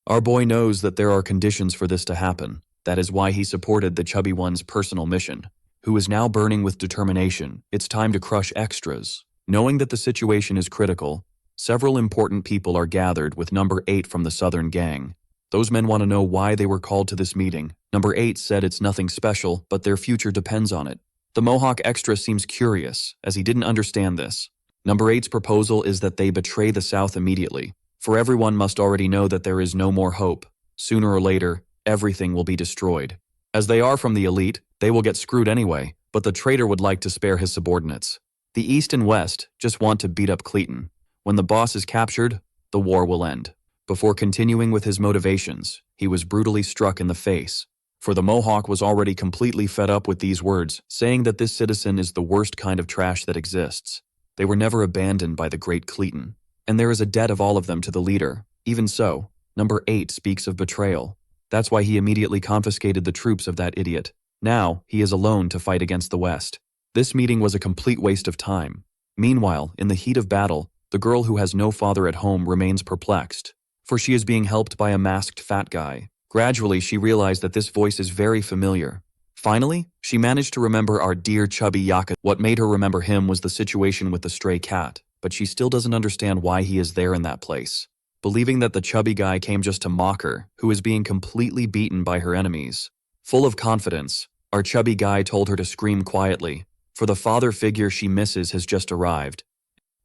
Our boy knows that there are conditions for this to happen. That is why he supported the chubby one's personal mission, who is now burning with determination. It's time to crush extras. Knowing that the situation is critical, several important people are gathered with number 8 from the southern gang. Those men want to know why they were called to this meeting. Number 8 said it's nothing special, but their future depends on it. The Mohawk extra seems curious, as he didn't understand this. Number 8's proposal is that they betray the South immediately, for everyone must already know that there is no more hope. Sooner or later, everything will be destroyed. As they are from the elite, they will get screwed anyway, but the traitor would like to spare his subordinates. The East and West just want to beat up Caton. When the boss is captured, the war will end. Before continuing with his motivations, he was brutally struck in the face. For the Mohawk was already completely fed up with these words, saying that this citizen is the worst kind of trash that exists. They were never abandoned by the great Caton, and there is a debt of all of them to the leader. Even so, number 8 speaks of betrayal. That's why he immediately confiscated the troops of that idiot. Now, he is alone to fight against the West. This meeting was a complete waste of time. Meanwhile, in the heat of battle, the girl who has no father at home remains perplexed, for she is being helped by a masked fat guy. Gradually, she realized that this voice is very familiar. Finally, she managed to remember our dear chubby Yakuza. What made her remember him was the situation with the stray cat, but she still doesn't understand why he is there in that place. Believing that the chubby guy came just to mock her, who is being completely beaten by her enemies. Full of confidence, our chubby guy told her to scream quietly, for the father figure she misses has just arrived.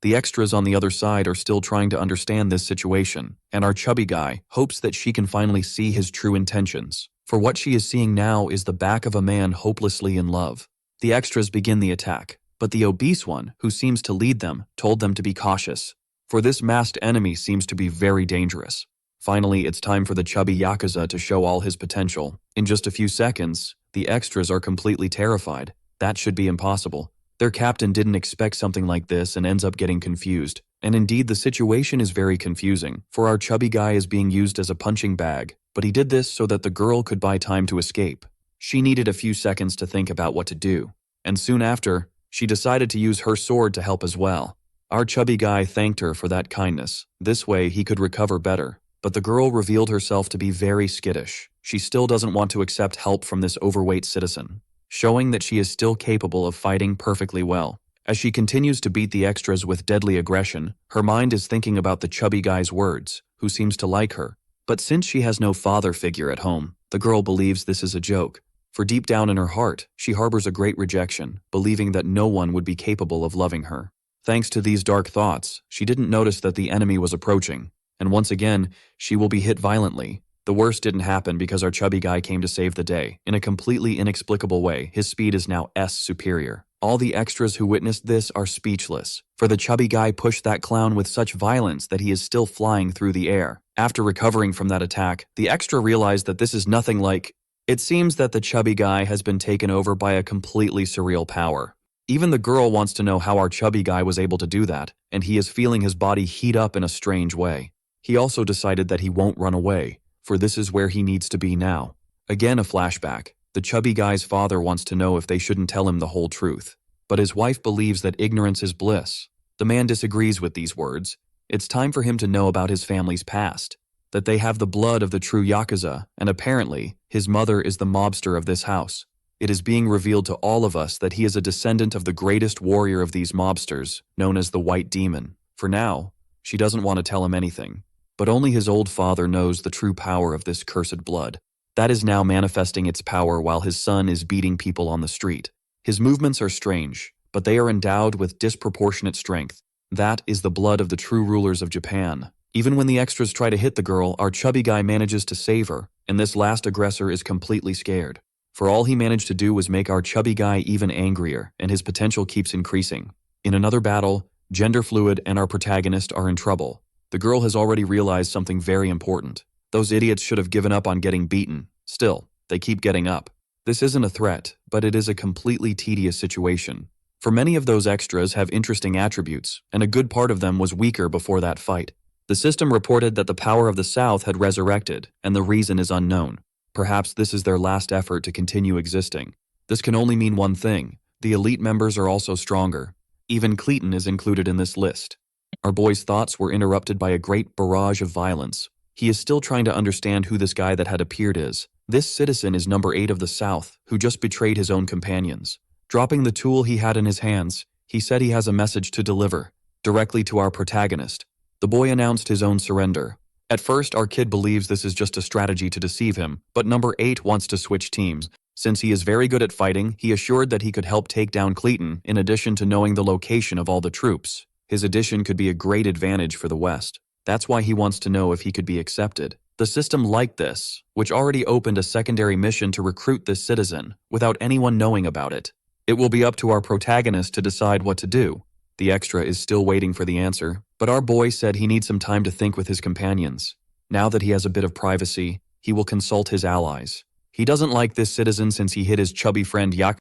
The extras on the other side are still trying to understand this situation, and our chubby guy hopes that she can finally see his true intentions. For what she is seeing now is the back of a man hopelessly in love. The extras begin the attack, but the obese one, who seems to lead them, told them to be cautious, for this masked enemy seems to be very dangerous. Finally, it's time for the chubby Yakuza to show all his potential. In just a few seconds, the extras are completely terrified. That should be impossible. Their captain didn't expect something like this and ends up getting confused. And indeed, the situation is very confusing, for our chubby guy is being used as a punching bag, but he did this so that the girl could buy time to escape. She needed a few seconds to think about what to do, and soon after, she decided to use her sword to help as well. Our chubby guy thanked her for that kindness. This way, he could recover better. But the girl revealed herself to be very skittish. She still doesn't want to accept help from this overweight citizen, showing that she is still capable of fighting perfectly well. As she continues to beat the extras with deadly aggression, her mind is thinking about the chubby guy's words, who seems to like her. But since she has no father figure at home, the girl believes this is a joke. For deep down in her heart, she harbors a great rejection, believing that no one would be capable of loving her. Thanks to these dark thoughts, she didn't notice that the enemy was approaching, and once again, she will be hit violently. The worst didn't happen because our chubby guy came to save the day. In a completely inexplicable way, his speed is now S superior. All the extras who witnessed this are speechless, for the chubby guy pushed that clown with such violence that he is still flying through the air. After recovering from that attack, the extra realized that this is nothing like... It seems that the chubby guy has been taken over by a completely surreal power. Even the girl wants to know how our chubby guy was able to do that, and he is feeling his body heat up in a strange way. He also decided that he won't run away, for this is where he needs to be now. Again a flashback. The chubby guy's father wants to know if they shouldn't tell him the whole truth. But his wife believes that ignorance is bliss. The man disagrees with these words. It's time for him to know about his family's past, that they have the blood of the true Yakuza, and apparently, his mother is the mobster of this house. It is being revealed to all of us that he is a descendant of the greatest warrior of these mobsters, known as the White Demon. For now, she doesn't want to tell him anything. But only his old father knows the true power of this cursed blood. That is now manifesting its power while his son is beating people on the street. His movements are strange, but they are endowed with disproportionate strength. That is the blood of the true rulers of Japan. Even when the extras try to hit the girl, our chubby guy manages to save her, and this last aggressor is completely scared. For all he managed to do was make our chubby guy even angrier, and his potential keeps increasing. In another battle, Gender Fluid and our protagonist are in trouble. The girl has already realized something very important. Those idiots should have given up on getting beaten. Still, they keep getting up. This isn't a threat, but it is a completely tedious situation. For many of those extras have interesting attributes, and a good part of them was weaker before that fight. The system reported that the power of the South had resurrected, and the reason is unknown. Perhaps this is their last effort to continue existing. This can only mean one thing. The elite members are also stronger. Even Caton is included in this list. Our boy's thoughts were interrupted by a great barrage of violence. He is still trying to understand who this guy that had appeared is. This citizen is number 8 of the South, who just betrayed his own companions. Dropping the tool he had in his hands, he said he has a message to deliver, directly to our protagonist. The boy announced his own surrender. At first, our kid believes this is just a strategy to deceive him, but number 8 wants to switch teams. Since he is very good at fighting, he assured that he could help take down Caton in addition to knowing the location of all the troops. His addition could be a great advantage for the West. That's why he wants to know if he could be accepted. The system liked this, which already opened a secondary mission to recruit this citizen, without anyone knowing about it. It will be up to our protagonist to decide what to do. The extra is still waiting for the answer, but our boy said he needs some time to think with his companions. Now that he has a bit of privacy, he will consult his allies. He doesn't like this citizen since he hit his chubby friend Yak,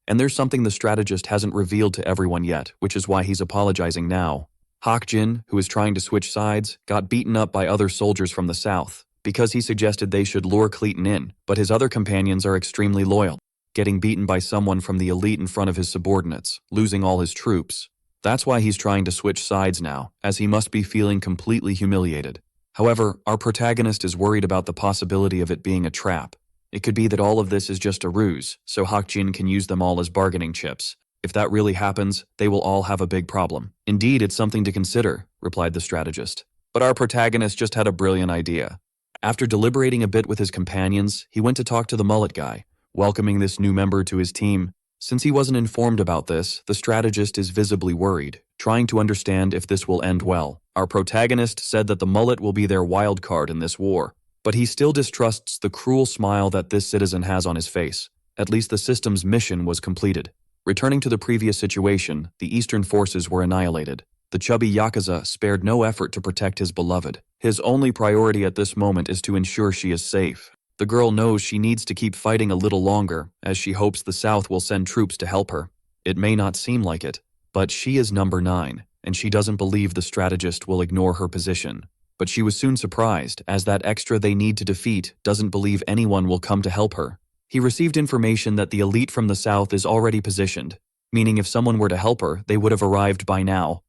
and there's something the strategist hasn't revealed to everyone yet, which is why he's apologizing now. Hakjin, who is trying to switch sides, got beaten up by other soldiers from the south because he suggested they should lure Cleton in, but his other companions are extremely loyal, getting beaten by someone from the elite in front of his subordinates, losing all his troops. That's why he's trying to switch sides now, as he must be feeling completely humiliated. However, our protagonist is worried about the possibility of it being a trap. It could be that all of this is just a ruse, so Hakjin can use them all as bargaining chips. If that really happens, they will all have a big problem. Indeed, it's something to consider, replied the strategist. But our protagonist just had a brilliant idea. After deliberating a bit with his companions, he went to talk to the mullet guy, welcoming this new member to his team. Since he wasn't informed about this, the strategist is visibly worried, trying to understand if this will end well. Our protagonist said that the mullet will be their wild card in this war, but he still distrusts the cruel smile that this citizen has on his face. At least the system's mission was completed. Returning to the previous situation, the Eastern forces were annihilated. The chubby Yakuza spared no effort to protect his beloved. His only priority at this moment is to ensure she is safe. The girl knows she needs to keep fighting a little longer, as she hopes the South will send troops to help her. It may not seem like it, but she is number 9, and she doesn't believe the strategist will ignore her position. But she was soon surprised, as that extra they need to defeat doesn't believe anyone will come to help her. He received information that the elite from the South is already positioned, meaning if someone were to help her, they would have arrived by now.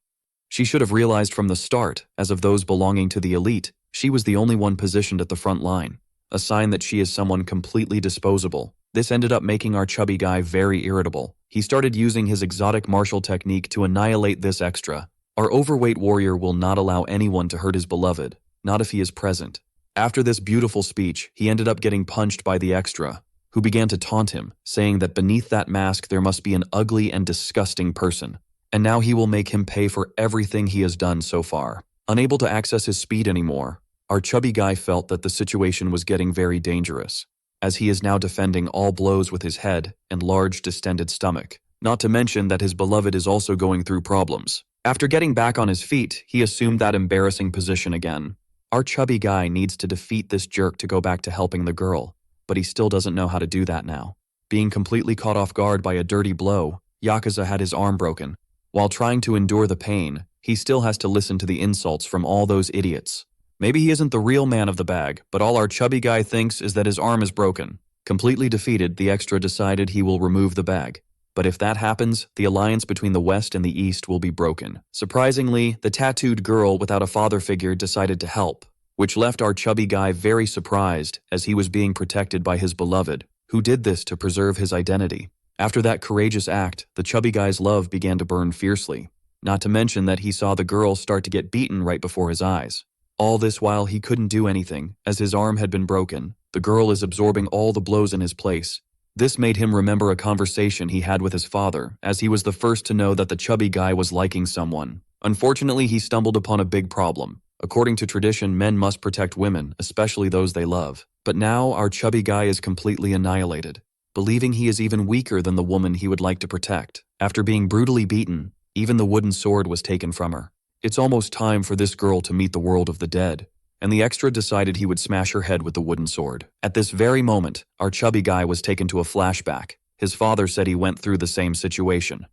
She should have realized from the start, as of those belonging to the elite, she was the only one positioned at the front line. A sign that she is someone completely disposable. This ended up making our chubby guy very irritable. He started using his exotic martial technique to annihilate this extra. Our overweight warrior will not allow anyone to hurt his beloved, not if he is present. After this beautiful speech, he ended up getting punched by the extra, who began to taunt him, saying that beneath that mask there must be an ugly and disgusting person. And now he will make him pay for everything he has done so far. Unable to access his speed anymore, our chubby guy felt that the situation was getting very dangerous, as he is now defending all blows with his head and large distended stomach. Not to mention that his beloved is also going through problems. After getting back on his feet, he assumed that embarrassing position again. Our chubby guy needs to defeat this jerk to go back to helping the girl, but he still doesn't know how to do that now. Being completely caught off guard by a dirty blow, Yakuza had his arm broken. While trying to endure the pain, he still has to listen to the insults from all those idiots. Maybe he isn't the real man of the bag, but all our chubby guy thinks is that his arm is broken. Completely defeated, the extra decided he will remove the bag. But if that happens, the alliance between the West and the East will be broken. Surprisingly, the tattooed girl without a father figure decided to help, which left our chubby guy very surprised as he was being protected by his beloved, who did this to preserve his identity. After that courageous act, the chubby guy's love began to burn fiercely, not to mention that he saw the girl start to get beaten right before his eyes. All this while he couldn't do anything, as his arm had been broken. The girl is absorbing all the blows in his place. This made him remember a conversation he had with his father, as he was the first to know that the chubby guy was liking someone. Unfortunately, he stumbled upon a big problem. According to tradition, men must protect women, especially those they love. But now our chubby guy is completely annihilated, believing he is even weaker than the woman he would like to protect. After being brutally beaten, even the wooden sword was taken from her. It's almost time for this girl to meet the world of the dead, and the extra decided he would smash her head with the wooden sword. At this very moment, our chubby guy was taken to a flashback. His father said he went through the same situation.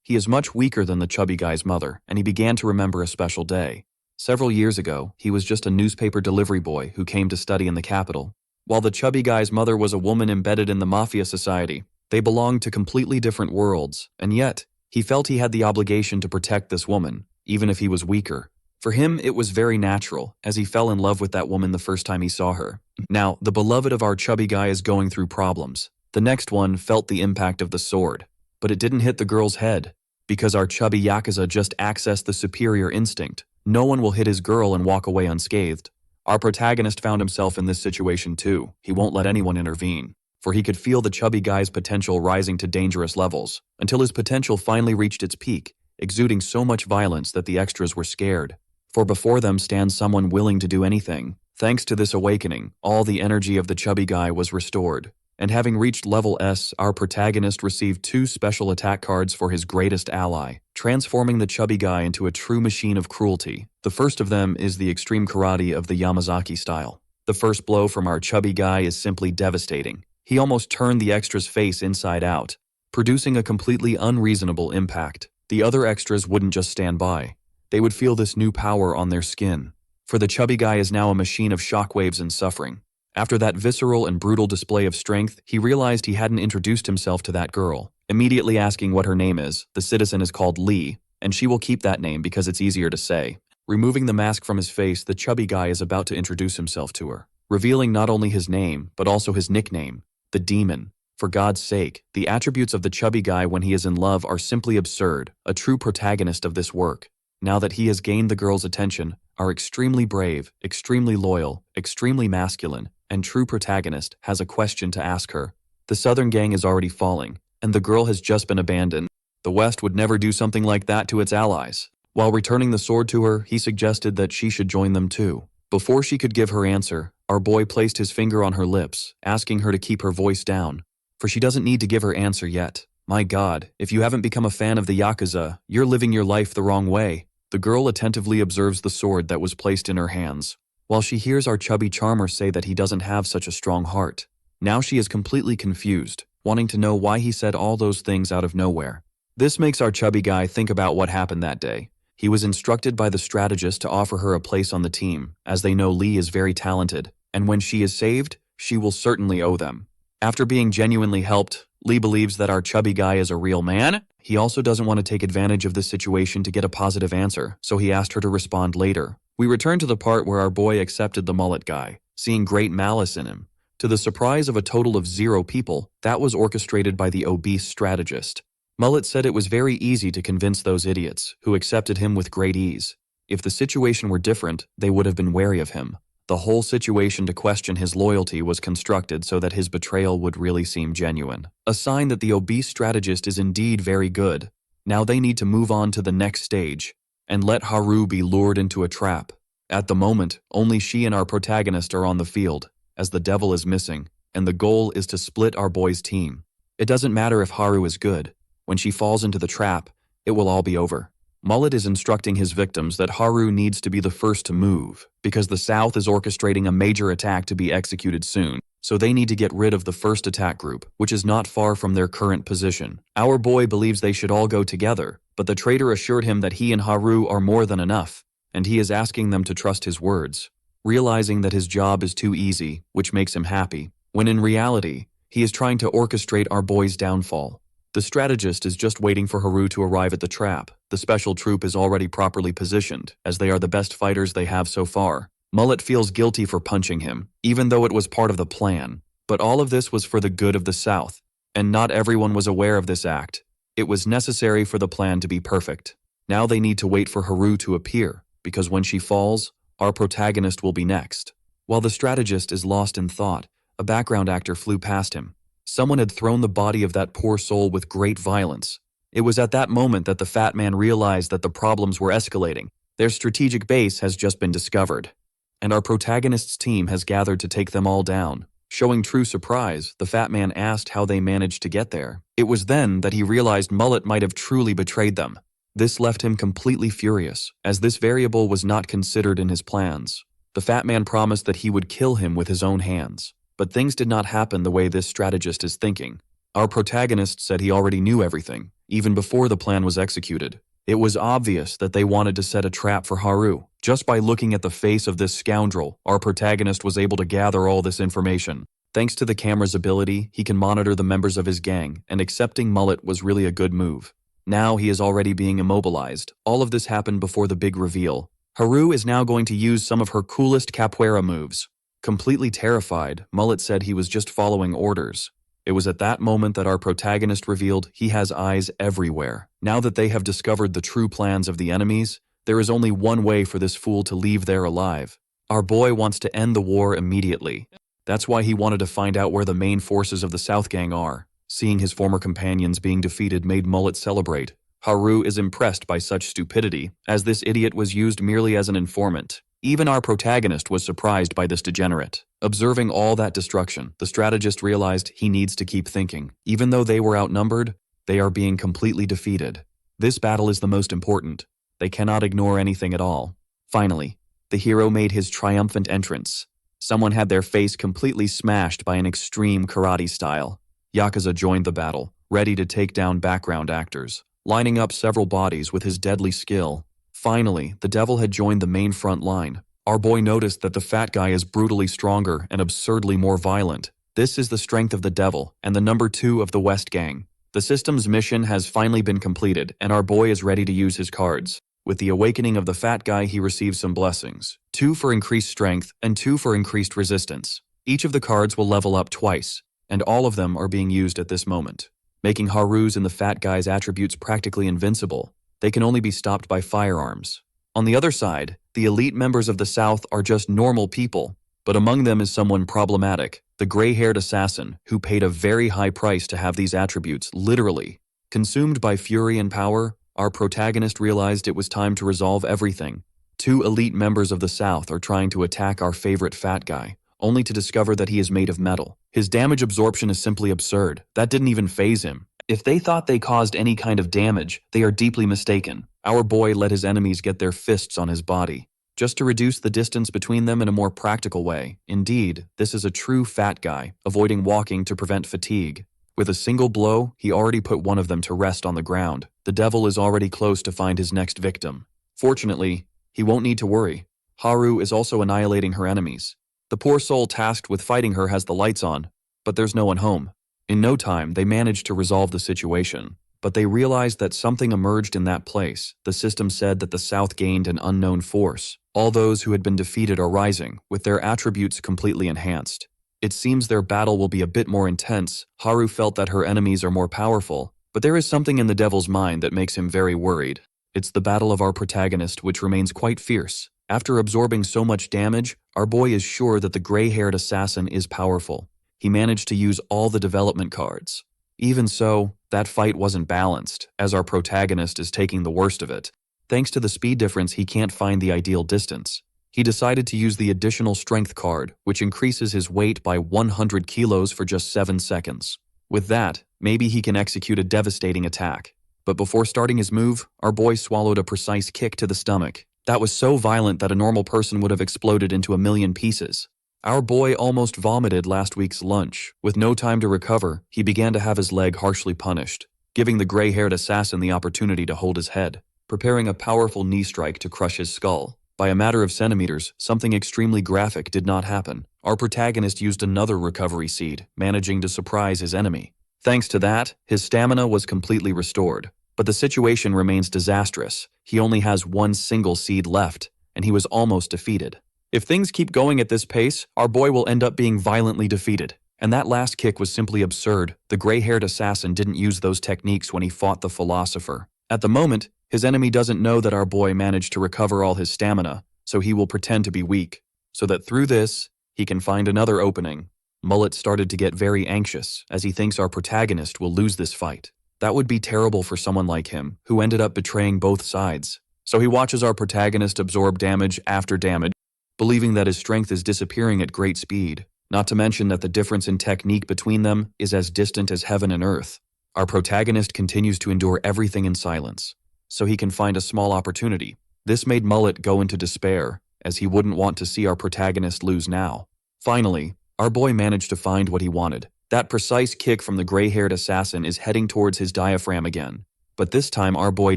He is much weaker than the chubby guy's mother, and he began to remember a special day. Several years ago, he was just a newspaper delivery boy who came to study in the capital. While the chubby guy's mother was a woman embedded in the mafia society, they belonged to completely different worlds, and yet, he felt he had the obligation to protect this woman, even if he was weaker. For him, it was very natural, as he fell in love with that woman the first time he saw her. Now, the beloved of our chubby guy is going through problems. The next one felt the impact of the sword, but it didn't hit the girl's head, because our chubby Yakuza just accessed the superior instinct. No one will hit his girl and walk away unscathed. Our protagonist found himself in this situation too. He won't let anyone intervene, for he could feel the chubby guy's potential rising to dangerous levels, until his potential finally reached its peak, exuding so much violence that the extras were scared. For before them stands someone willing to do anything. Thanks to this awakening, all the energy of the chubby guy was restored. And having reached level S, our protagonist received 2 special attack cards for his greatest ally, transforming the chubby guy into a true machine of cruelty. The first of them is the extreme karate of the Yamazaki style. The first blow from our chubby guy is simply devastating. He almost turned the extra's face inside out, producing a completely unreasonable impact. The other extras wouldn't just stand by. They would feel this new power on their skin. For the chubby guy is now a machine of shockwaves and suffering. After that visceral and brutal display of strength, he realized he hadn't introduced himself to that girl. Immediately asking what her name is, the citizen is called Lee, and she will keep that name because it's easier to say. Removing the mask from his face, the chubby guy is about to introduce himself to her, revealing not only his name, but also his nickname, the Demon. For God's sake, the attributes of the chubby guy when he is in love are simply absurd, a true protagonist of this work. Now that he has gained the girl's attention, our extremely brave, extremely loyal, extremely masculine, and true protagonist has a question to ask her. The Southern gang is already falling, and the girl has just been abandoned. The West would never do something like that to its allies. While returning the sword to her, he suggested that she should join them too. Before she could give her answer, our boy placed his finger on her lips, asking her to keep her voice down. For she doesn't need to give her answer yet. My God, if you haven't become a fan of the Yakuza, you're living your life the wrong way. The girl attentively observes the sword that was placed in her hands, while she hears our chubby charmer say that he doesn't have such a strong heart. Now she is completely confused, wanting to know why he said all those things out of nowhere. This makes our chubby guy think about what happened that day. He was instructed by the strategist to offer her a place on the team, as they know Lee is very talented, and when she is saved, she will certainly owe them. After being genuinely helped, Lee believes that our chubby guy is a real man. He also doesn't want to take advantage of this situation to get a positive answer, so he asked her to respond later. We return to the part where our boy accepted the mullet guy, seeing great malice in him. To the surprise of a total of 0 people, that was orchestrated by the obese strategist. Mullet said it was very easy to convince those idiots, who accepted him with great ease. If the situation were different, they would have been wary of him. The whole situation to question his loyalty was constructed so that his betrayal would really seem genuine. A sign that the obese strategist is indeed very good. Now they need to move on to the next stage, and let Haru be lured into a trap. At the moment, only she and our protagonist are on the field, as the devil is missing, and the goal is to split our boy's team. It doesn't matter if Haru is good. When she falls into the trap, it will all be over. Mullet is instructing his victims that Haru needs to be the first to move, because the South is orchestrating a major attack to be executed soon, so they need to get rid of the first attack group, which is not far from their current position. Our boy believes they should all go together, but the traitor assured him that he and Haru are more than enough, and he is asking them to trust his words, realizing that his job is too easy, which makes him happy, when in reality, he is trying to orchestrate our boy's downfall. The strategist is just waiting for Haru to arrive at the trap. The special troop is already properly positioned, as they are the best fighters they have so far. Mullet feels guilty for punching him, even though it was part of the plan. But all of this was for the good of the South, and not everyone was aware of this act. It was necessary for the plan to be perfect. Now they need to wait for Haru to appear, because when she falls, our protagonist will be next. While the strategist is lost in thought, a background actor flew past him. Someone had thrown the body of that poor soul with great violence. It was at that moment that the fat man realized that the problems were escalating. Their strategic base has just been discovered, and our protagonist's team has gathered to take them all down. Showing true surprise, the fat man asked how they managed to get there. It was then that he realized Mullet might have truly betrayed them. This left him completely furious, as this variable was not considered in his plans. The fat man promised that he would kill him with his own hands. But things did not happen the way this strategist is thinking. Our protagonist said he already knew everything, even before the plan was executed. It was obvious that they wanted to set a trap for Haru. Just by looking at the face of this scoundrel, our protagonist was able to gather all this information. Thanks to the camera's ability, he can monitor the members of his gang, and accepting Mullet was really a good move. Now he is already being immobilized. All of this happened before the big reveal. Haru is now going to use some of her coolest capoeira moves. Completely terrified, Mullet said he was just following orders. It was at that moment that our protagonist revealed he has eyes everywhere. Now that they have discovered the true plans of the enemies, there is only one way for this fool to leave there alive. Our boy wants to end the war immediately. That's why he wanted to find out where the main forces of the South Gang are. Seeing his former companions being defeated made Mullet celebrate. Haru is impressed by such stupidity, as this idiot was used merely as an informant. Even our protagonist was surprised by this degenerate. Observing all that destruction, the strategist realized he needs to keep thinking. Even though they were outnumbered, they are being completely defeated. This battle is the most important. They cannot ignore anything at all. Finally, the hero made his triumphant entrance. Someone had their face completely smashed by an extreme karate style. Yakuza joined the battle, ready to take down background actors, lining up several bodies with his deadly skill. Finally, the devil had joined the main front line. Our boy noticed that the fat guy is brutally stronger and absurdly more violent. This is the strength of the devil and the number 2 of the West Gang. The system's mission has finally been completed, and our boy is ready to use his cards. With the awakening of the fat guy, he receives some blessings. 2 for increased strength and 2 for increased resistance. Each of the cards will level up twice, and all of them are being used at this moment, making Haru's and the fat guy's attributes practically invincible. They can only be stopped by firearms. On the other side, the elite members of the South are just normal people, but among them is someone problematic, the gray-haired assassin, who paid a very high price to have these attributes, literally. Consumed by fury and power, our protagonist realized it was time to resolve everything. 2 elite members of the South are trying to attack our favorite fat guy, only to discover that he is made of metal. His damage absorption is simply absurd. That didn't even faze him. If they thought they caused any kind of damage, they are deeply mistaken. Our boy let his enemies get their fists on his body, just to reduce the distance between them in a more practical way. Indeed, this is a true fat guy, avoiding walking to prevent fatigue. With a single blow, he already put one of them to rest on the ground. The devil is already close to find his next victim. Fortunately, he won't need to worry. Haru is also annihilating her enemies. The poor soul tasked with fighting her has the lights on, but there's no one home. In no time, they managed to resolve the situation, but they realized that something emerged in that place. The system said that the South gained an unknown force. All those who had been defeated are rising, with their attributes completely enhanced. It seems their battle will be a bit more intense. Haru felt that her enemies are more powerful, but there is something in the devil's mind that makes him very worried. It's the battle of our protagonist, which remains quite fierce. After absorbing so much damage, our boy is sure that the gray-haired assassin is powerful. He managed to use all the development cards. Even so, that fight wasn't balanced, as our protagonist is taking the worst of it. Thanks to the speed difference, he can't find the ideal distance. He decided to use the additional strength card, which increases his weight by 100 kilos for just 7 seconds. With that, maybe he can execute a devastating attack. But before starting his move, our boy swallowed a precise kick to the stomach. That was so violent that a normal person would have exploded into a million pieces. Our boy almost vomited last week's lunch. With no time to recover, he began to have his leg harshly punished, giving the gray-haired assassin the opportunity to hold his head, preparing a powerful knee strike to crush his skull. By a matter of centimeters, something extremely graphic did not happen. Our protagonist used another recovery seed, managing to surprise his enemy. Thanks to that, his stamina was completely restored. But the situation remains disastrous. He only has one single seed left, and he was almost defeated. If things keep going at this pace, our boy will end up being violently defeated. And that last kick was simply absurd. The gray-haired assassin didn't use those techniques when he fought the philosopher. At the moment, his enemy doesn't know that our boy managed to recover all his stamina, so he will pretend to be weak, so that through this, he can find another opening. Mullet started to get very anxious, as he thinks our protagonist will lose this fight. That would be terrible for someone like him, who ended up betraying both sides. So he watches our protagonist absorb damage after damage, believing that his strength is disappearing at great speed, not to mention that the difference in technique between them is as distant as heaven and earth. Our protagonist continues to endure everything in silence, so he can find a small opportunity. This made Mullet go into despair, as he wouldn't want to see our protagonist lose now. Finally, our boy managed to find what he wanted. That precise kick from the gray-haired assassin is heading towards his diaphragm again, but this time our boy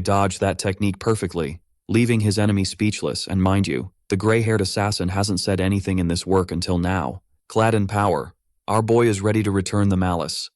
dodged that technique perfectly, leaving his enemy speechless. And mind you, the gray-haired assassin hasn't said anything in this work until now. Clad in power, our boy is ready to return the malice.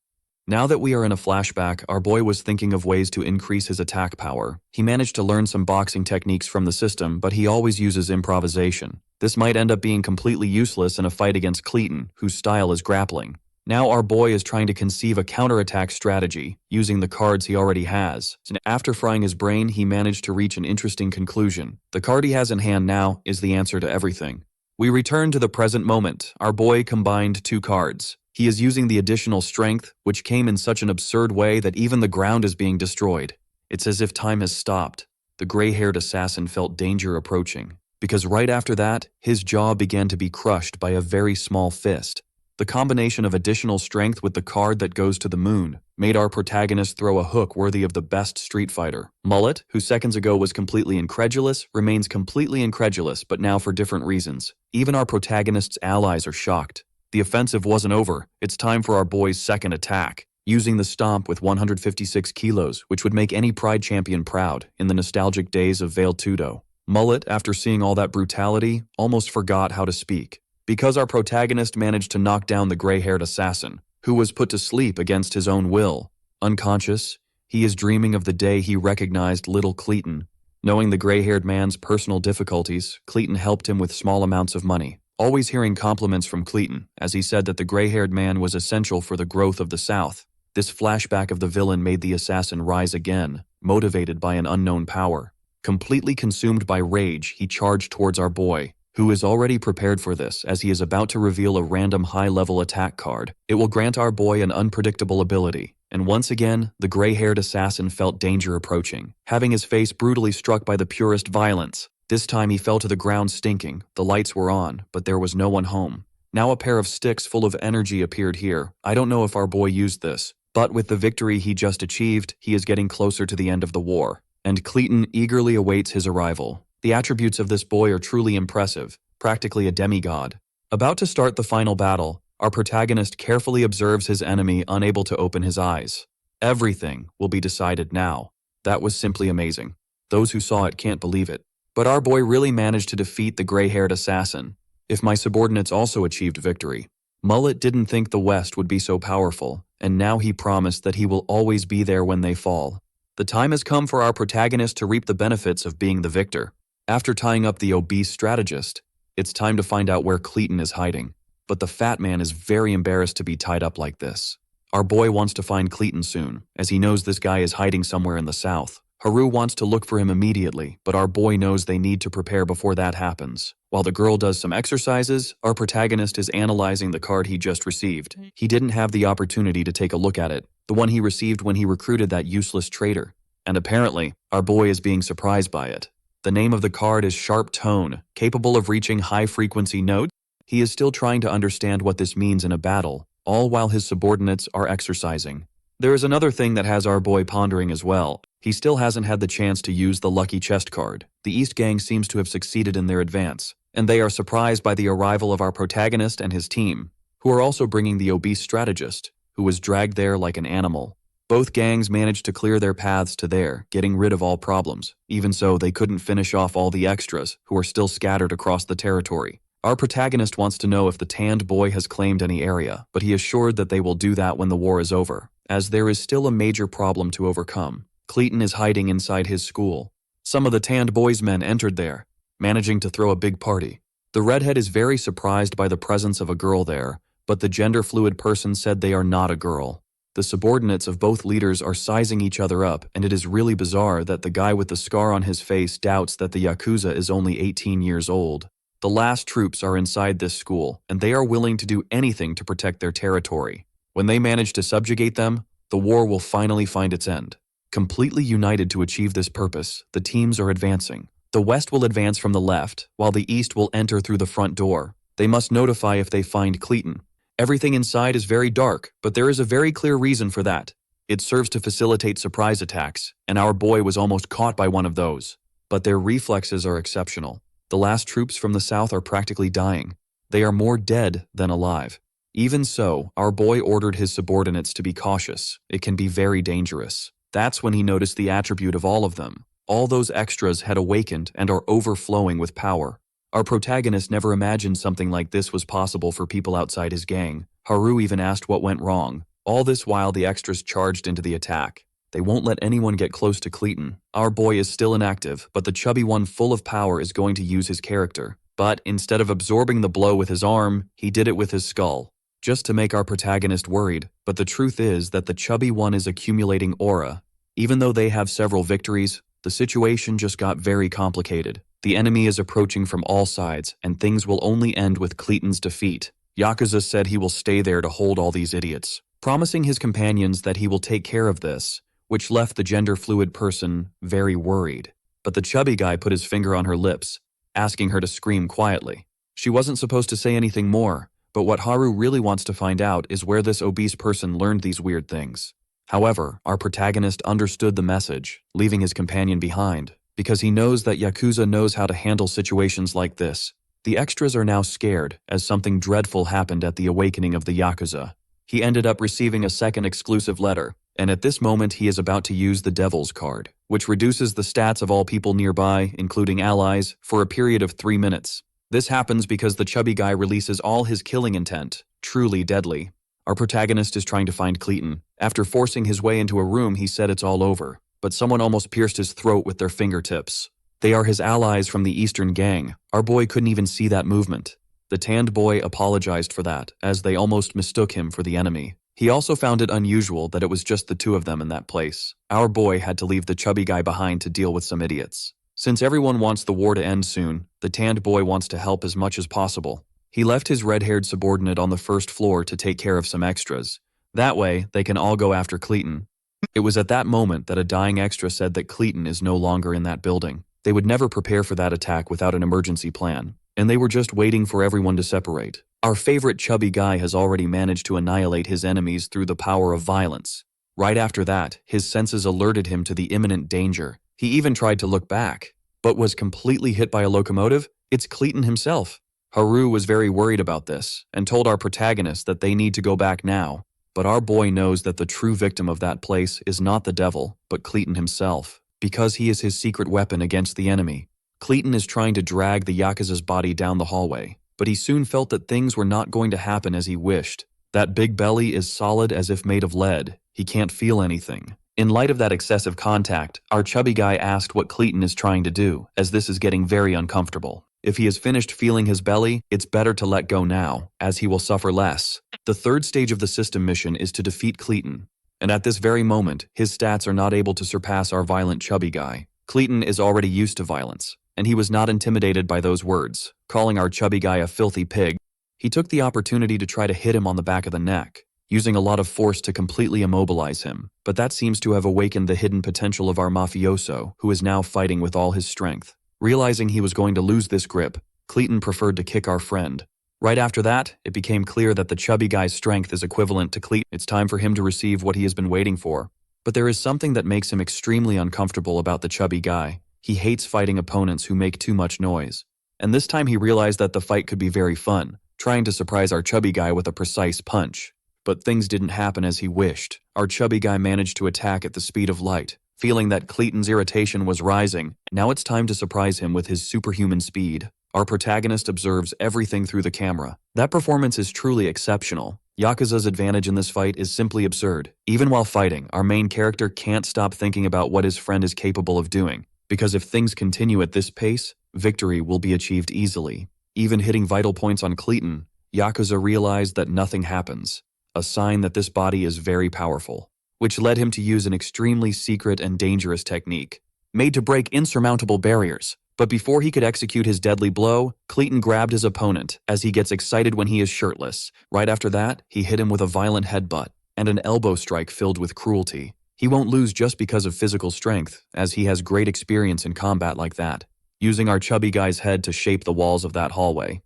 Now that we are in a flashback, our boy was thinking of ways to increase his attack power. He managed to learn some boxing techniques from the system, but he always uses improvisation. This might end up being completely useless in a fight against Caton, whose style is grappling. Now our boy is trying to conceive a counterattack strategy, using the cards he already has. And after frying his brain, he managed to reach an interesting conclusion. The card he has in hand now is the answer to everything. We return to the present moment. Our boy combined 2 cards. He is using the additional strength, which came in such an absurd way that even the ground is being destroyed. It's as if time has stopped. The gray-haired assassin felt danger approaching. because right after that, his jaw began to be crushed by a very small fist. The combination of additional strength with the card that goes to the moon made our protagonist throw a hook worthy of the best Street Fighter. Mullet, who seconds ago was completely incredulous, remains completely incredulous, but now for different reasons. Even our protagonist's allies are shocked. The offensive wasn't over. It's time for our boy's second attack. Using the stomp with 156 kilos, which would make any Pride champion proud in the nostalgic days of Veiled Tudo. Mullet, after seeing all that brutality, almost forgot how to speak. Because our protagonist managed to knock down the gray-haired assassin, who was put to sleep against his own will. Unconscious, he is dreaming of the day he recognized little Cleton. Knowing the gray-haired man's personal difficulties, Cleton helped him with small amounts of money. Always hearing compliments from Cleton, as he said that the gray-haired man was essential for the growth of the South. This flashback of the villain made the assassin rise again, motivated by an unknown power. Completely consumed by rage, he charged towards our boy, who is already prepared for this as he is about to reveal a random high-level attack card. It will grant our boy an unpredictable ability. And once again, the gray-haired assassin felt danger approaching, having his face brutally struck by the purest violence. This time he fell to the ground stinking. The lights were on, but there was no one home. Now a pair of sticks full of energy appeared here. I don't know if our boy used this, but with the victory he just achieved, he is getting closer to the end of the war. And Cleton eagerly awaits his arrival. The attributes of this boy are truly impressive, practically a demigod. About to start the final battle, our protagonist carefully observes his enemy unable to open his eyes. Everything will be decided now. That was simply amazing. Those who saw it can't believe it. But our boy really managed to defeat the gray-haired assassin. If my subordinates also achieved victory. Mullet didn't think the West would be so powerful, and now he promised that he will always be there when they fall. The time has come for our protagonist to reap the benefits of being the victor. After tying up the obese strategist, it's time to find out where Cleton is hiding. But the fat man is very embarrassed to be tied up like this. Our boy wants to find Cleton soon, as he knows this guy is hiding somewhere in the south. Haru wants to look for him immediately, but our boy knows they need to prepare before that happens. While the girl does some exercises, our protagonist is analyzing the card he just received. He didn't have the opportunity to take a look at it, the one he received when he recruited that useless traitor. And apparently, our boy is being surprised by it. The name of the card is Sharp Tone, capable of reaching high-frequency notes. He is still trying to understand what this means in a battle, all while his subordinates are exercising. There is another thing that has our boy pondering as well. He still hasn't had the chance to use the lucky chest card. The East Gang seems to have succeeded in their advance, and they are surprised by the arrival of our protagonist and his team, who are also bringing the obese strategist, who was dragged there like an animal. Both gangs managed to clear their paths to there, getting rid of all problems. Even so, they couldn't finish off all the extras, who are still scattered across the territory. Our protagonist wants to know if the tanned boy has claimed any area, but he is assured that they will do that when the war is over, as there is still a major problem to overcome. Cleton is hiding inside his school. Some of the tanned boy's men entered there, managing to throw a big party. The redhead is very surprised by the presence of a girl there, but the gender-fluid person said they are not a girl. The subordinates of both leaders are sizing each other up, and it is really bizarre that the guy with the scar on his face doubts that the Yakuza is only 18 years old. The last troops are inside this school, and they are willing to do anything to protect their territory. When they manage to subjugate them, the war will finally find its end. Completely united to achieve this purpose, the teams are advancing. The West will advance from the left, while the East will enter through the front door. They must notify if they find Cleton. Everything inside is very dark, but there is a very clear reason for that. It serves to facilitate surprise attacks, and our boy was almost caught by one of those. But their reflexes are exceptional. The last troops from the south are practically dying. They are more dead than alive. Even so, our boy ordered his subordinates to be cautious. It can be very dangerous. That's when he noticed the attribute of all of them. All those extras had awakened and are overflowing with power. Our protagonist never imagined something like this was possible for people outside his gang. Haru even asked what went wrong. All this while the extras charged into the attack. They won't let anyone get close to Cleton. Our boy is still inactive, but the chubby one full of power is going to use his character. But instead of absorbing the blow with his arm, he did it with his skull, just to make our protagonist worried. But the truth is that the chubby one is accumulating aura. Even though they have several victories, the situation just got very complicated. The enemy is approaching from all sides, and things will only end with Cleton's defeat. Yakuza said he will stay there to hold all these idiots, promising his companions that he will take care of this, which left the gender-fluid person very worried. But the chubby guy put his finger on her lips, asking her to scream quietly. She wasn't supposed to say anything more, but what Haru really wants to find out is where this obese person learned these weird things. However, our protagonist understood the message, leaving his companion behind, because he knows that Yakuza knows how to handle situations like this. The extras are now scared, as something dreadful happened at the awakening of the Yakuza. He ended up receiving a second exclusive letter, and at this moment he is about to use the Devil's card, which reduces the stats of all people nearby, including allies, for a period of 3 minutes. This happens because the chubby guy releases all his killing intent, truly deadly. Our protagonist is trying to find Cleton. After forcing his way into a room, he said it's all over, but someone almost pierced his throat with their fingertips. They are his allies from the Eastern Gang. Our boy couldn't even see that movement. The tanned boy apologized for that, as they almost mistook him for the enemy. He also found it unusual that it was just the two of them in that place. Our boy had to leave the chubby guy behind to deal with some idiots. Since everyone wants the war to end soon, the tanned boy wants to help as much as possible. He left his red-haired subordinate on the first floor to take care of some extras. That way, they can all go after Cleton. It was at that moment that a dying extra said that Cleton is no longer in that building. They would never prepare for that attack without an emergency plan, and they were just waiting for everyone to separate. Our favorite chubby guy has already managed to annihilate his enemies through the power of violence. Right after that, his senses alerted him to the imminent danger. He even tried to look back, but was completely hit by a locomotive. It's Cleton himself. Haru was very worried about this, and told our protagonist that they need to go back now. But our boy knows that the true victim of that place is not the devil, but Cleton himself, because he is his secret weapon against the enemy. Cleton is trying to drag the Yakuza's body down the hallway, but he soon felt that things were not going to happen as he wished. That big belly is solid as if made of lead. He can't feel anything. In light of that excessive contact, our chubby guy asked what Cleton is trying to do, as this is getting very uncomfortable. If he has finished feeling his belly, it's better to let go now, as he will suffer less. The third stage of the system mission is to defeat Cleton, and at this very moment, his stats are not able to surpass our violent chubby guy. Cleton is already used to violence, and he was not intimidated by those words, calling our chubby guy a filthy pig. He took the opportunity to try to hit him on the back of the neck, using a lot of force to completely immobilize him, but that seems to have awakened the hidden potential of our mafioso, who is now fighting with all his strength. Realizing he was going to lose this grip, Cleton preferred to kick our friend. Right after that, it became clear that the chubby guy's strength is equivalent to Cleton. It's time for him to receive what he has been waiting for. But there is something that makes him extremely uncomfortable about the chubby guy. He hates fighting opponents who make too much noise. And this time he realized that the fight could be very fun, trying to surprise our chubby guy with a precise punch. But things didn't happen as he wished. Our chubby guy managed to attack at the speed of light. Feeling that Cleton's irritation was rising, now it's time to surprise him with his superhuman speed. Our protagonist observes everything through the camera. That performance is truly exceptional. Yakuza's advantage in this fight is simply absurd. Even while fighting, our main character can't stop thinking about what his friend is capable of doing, because if things continue at this pace, victory will be achieved easily. Even hitting vital points on Cleton, Yakuza realized that nothing happens, a sign that this body is very powerful, which led him to use an extremely secret and dangerous technique, made to break insurmountable barriers. But before he could execute his deadly blow, Cleton grabbed his opponent, as he gets excited when he is shirtless. Right after that, he hit him with a violent headbutt, and an elbow strike filled with cruelty. He won't lose just because of physical strength, as he has great experience in combat like that, using our chubby guy's head to shape the walls of that hallway.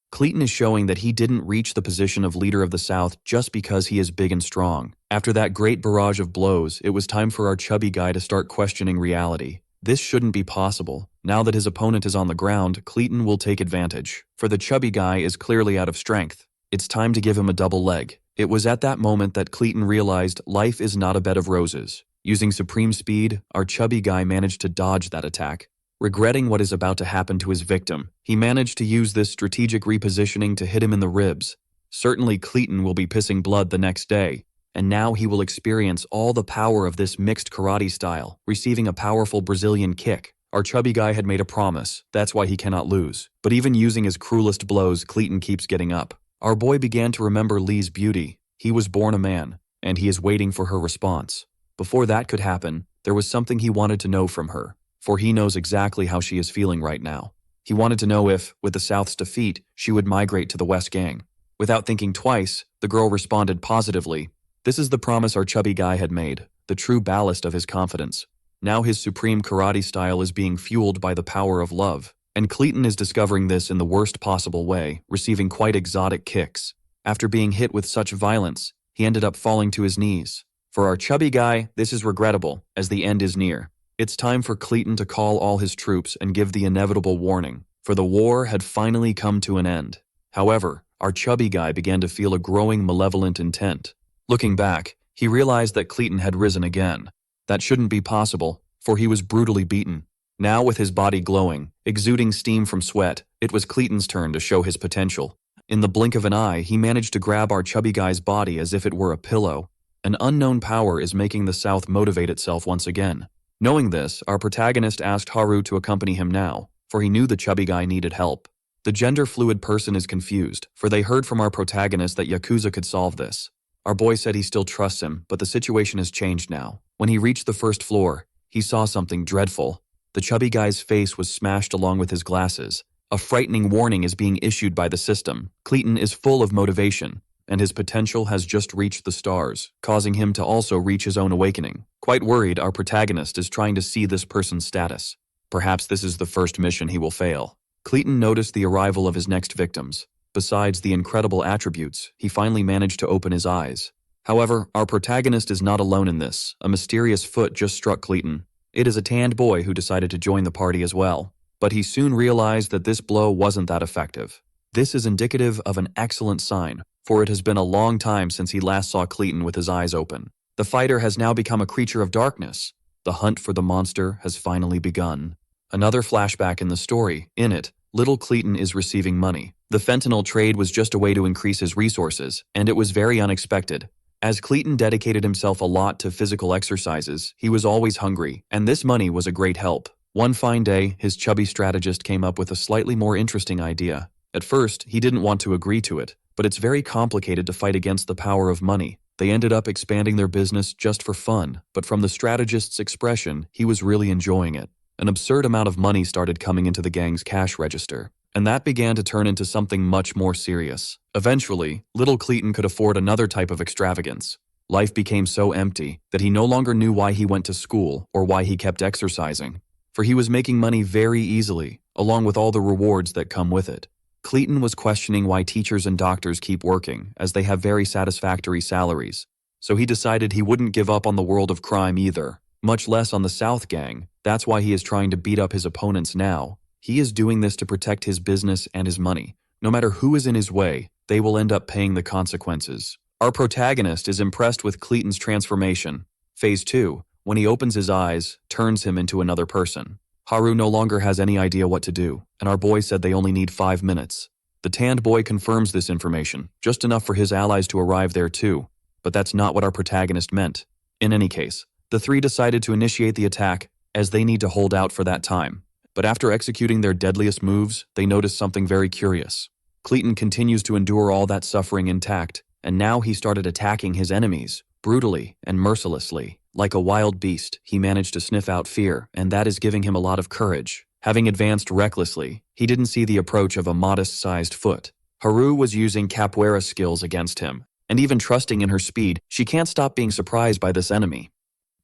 Cleton is showing that he didn't reach the position of leader of the South just because he is big and strong. After that great barrage of blows, it was time for our chubby guy to start questioning reality. This shouldn't be possible. Now that his opponent is on the ground, Cleton will take advantage, for the chubby guy is clearly out of strength. It's time to give him a double leg. It was at that moment that Cleton realized life is not a bed of roses. Using supreme speed, our chubby guy managed to dodge that attack. Regretting what is about to happen to his victim, he managed to use this strategic repositioning to hit him in the ribs. Certainly Cleton will be pissing blood the next day, and now he will experience all the power of this mixed karate style, receiving a powerful Brazilian kick. Our chubby guy had made a promise, that's why he cannot lose. But even using his cruelest blows, Cleton keeps getting up. Our boy began to remember Lee's beauty. He was born a man, and he is waiting for her response. Before that could happen, there was something he wanted to know from her, for he knows exactly how she is feeling right now. He wanted to know if, with the South's defeat, she would migrate to the West Gang. Without thinking twice, the girl responded positively. This is the promise our chubby guy had made, the true ballast of his confidence. Now his supreme karate style is being fueled by the power of love. And Clayton is discovering this in the worst possible way, receiving quite exotic kicks. After being hit with such violence, he ended up falling to his knees. For our chubby guy, this is regrettable, as the end is near. It's time for Clayton to call all his troops and give the inevitable warning, for the war had finally come to an end. However, our chubby guy began to feel a growing malevolent intent. Looking back, he realized that Clayton had risen again. That shouldn't be possible, for he was brutally beaten. Now with his body glowing, exuding steam from sweat, it was Clayton's turn to show his potential. In the blink of an eye, he managed to grab our chubby guy's body as if it were a pillow. An unknown power is making the South motivate itself once again. Knowing this, our protagonist asked Haru to accompany him now, for he knew the chubby guy needed help. The gender-fluid person is confused, for they heard from our protagonist that Yakuza could solve this. Our boy said he still trusts him, but the situation has changed now. When he reached the first floor, he saw something dreadful. The chubby guy's face was smashed along with his glasses. A frightening warning is being issued by the system. Clayton is full of motivation, and his potential has just reached the stars, causing him to also reach his own awakening. Quite worried, our protagonist is trying to see this person's status. Perhaps this is the first mission he will fail. Clayton noticed the arrival of his next victims. Besides the incredible attributes, he finally managed to open his eyes. However, our protagonist is not alone in this. A mysterious foot just struck Clayton. It is a tanned boy who decided to join the party as well. But he soon realized that this blow wasn't that effective. This is indicative of an excellent sign, for it has been a long time since he last saw Clayton with his eyes open. The fighter has now become a creature of darkness. The hunt for the monster has finally begun. Another flashback in the story. In it, little Clayton is receiving money. The fentanyl trade was just a way to increase his resources, and it was very unexpected. As Clayton dedicated himself a lot to physical exercises, he was always hungry, and this money was a great help. One fine day, his chubby strategist came up with a slightly more interesting idea. At first, he didn't want to agree to it, but it's very complicated to fight against the power of money. They ended up expanding their business just for fun, but from the strategist's expression, he was really enjoying it. An absurd amount of money started coming into the gang's cash register, and that began to turn into something much more serious. Eventually, little Clayton could afford another type of extravagance. Life became so empty that he no longer knew why he went to school or why he kept exercising. For he was making money very easily, along with all the rewards that come with it. Clayton was questioning why teachers and doctors keep working, as they have very satisfactory salaries. So he decided he wouldn't give up on the world of crime either, much less on the South gang. That's why he is trying to beat up his opponents now. He is doing this to protect his business and his money. No matter who is in his way, they will end up paying the consequences. Our protagonist is impressed with Clayton's transformation. Phase 2. When he opens his eyes, turns him into another person. Haru no longer has any idea what to do, and our boy said they only need 5 minutes. The tanned boy confirms this information, just enough for his allies to arrive there too. But that's not what our protagonist meant. In any case, the three decided to initiate the attack, as they need to hold out for that time. But after executing their deadliest moves, they noticed something very curious. Clayton continues to endure all that suffering intact, and now he started attacking his enemies, brutally and mercilessly. Like a wild beast, he managed to sniff out fear, and that is giving him a lot of courage. Having advanced recklessly, he didn't see the approach of a modest-sized foot. Haru was using capoeira skills against him, and even trusting in her speed, she can't stop being surprised by this enemy.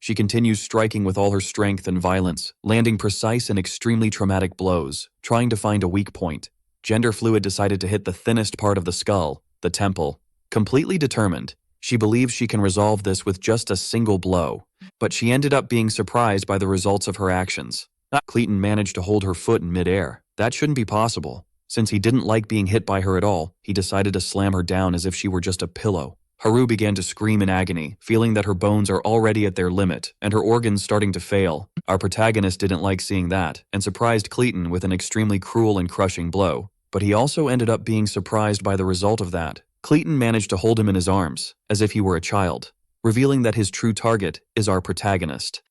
She continues striking with all her strength and violence, landing precise and extremely traumatic blows, trying to find a weak point. Gender Fluid decided to hit the thinnest part of the skull, the temple. Completely determined, she believes she can resolve this with just a single blow, but she ended up being surprised by the results of her actions. Clayton managed to hold her foot in midair. That shouldn't be possible. Since he didn't like being hit by her at all, he decided to slam her down as if she were just a pillow. Haru began to scream in agony, feeling that her bones are already at their limit and her organs starting to fail. Our protagonist didn't like seeing that and surprised Clayton with an extremely cruel and crushing blow, but he also ended up being surprised by the result of that. Clayton managed to hold him in his arms, as if he were a child, revealing that his true target is our protagonist.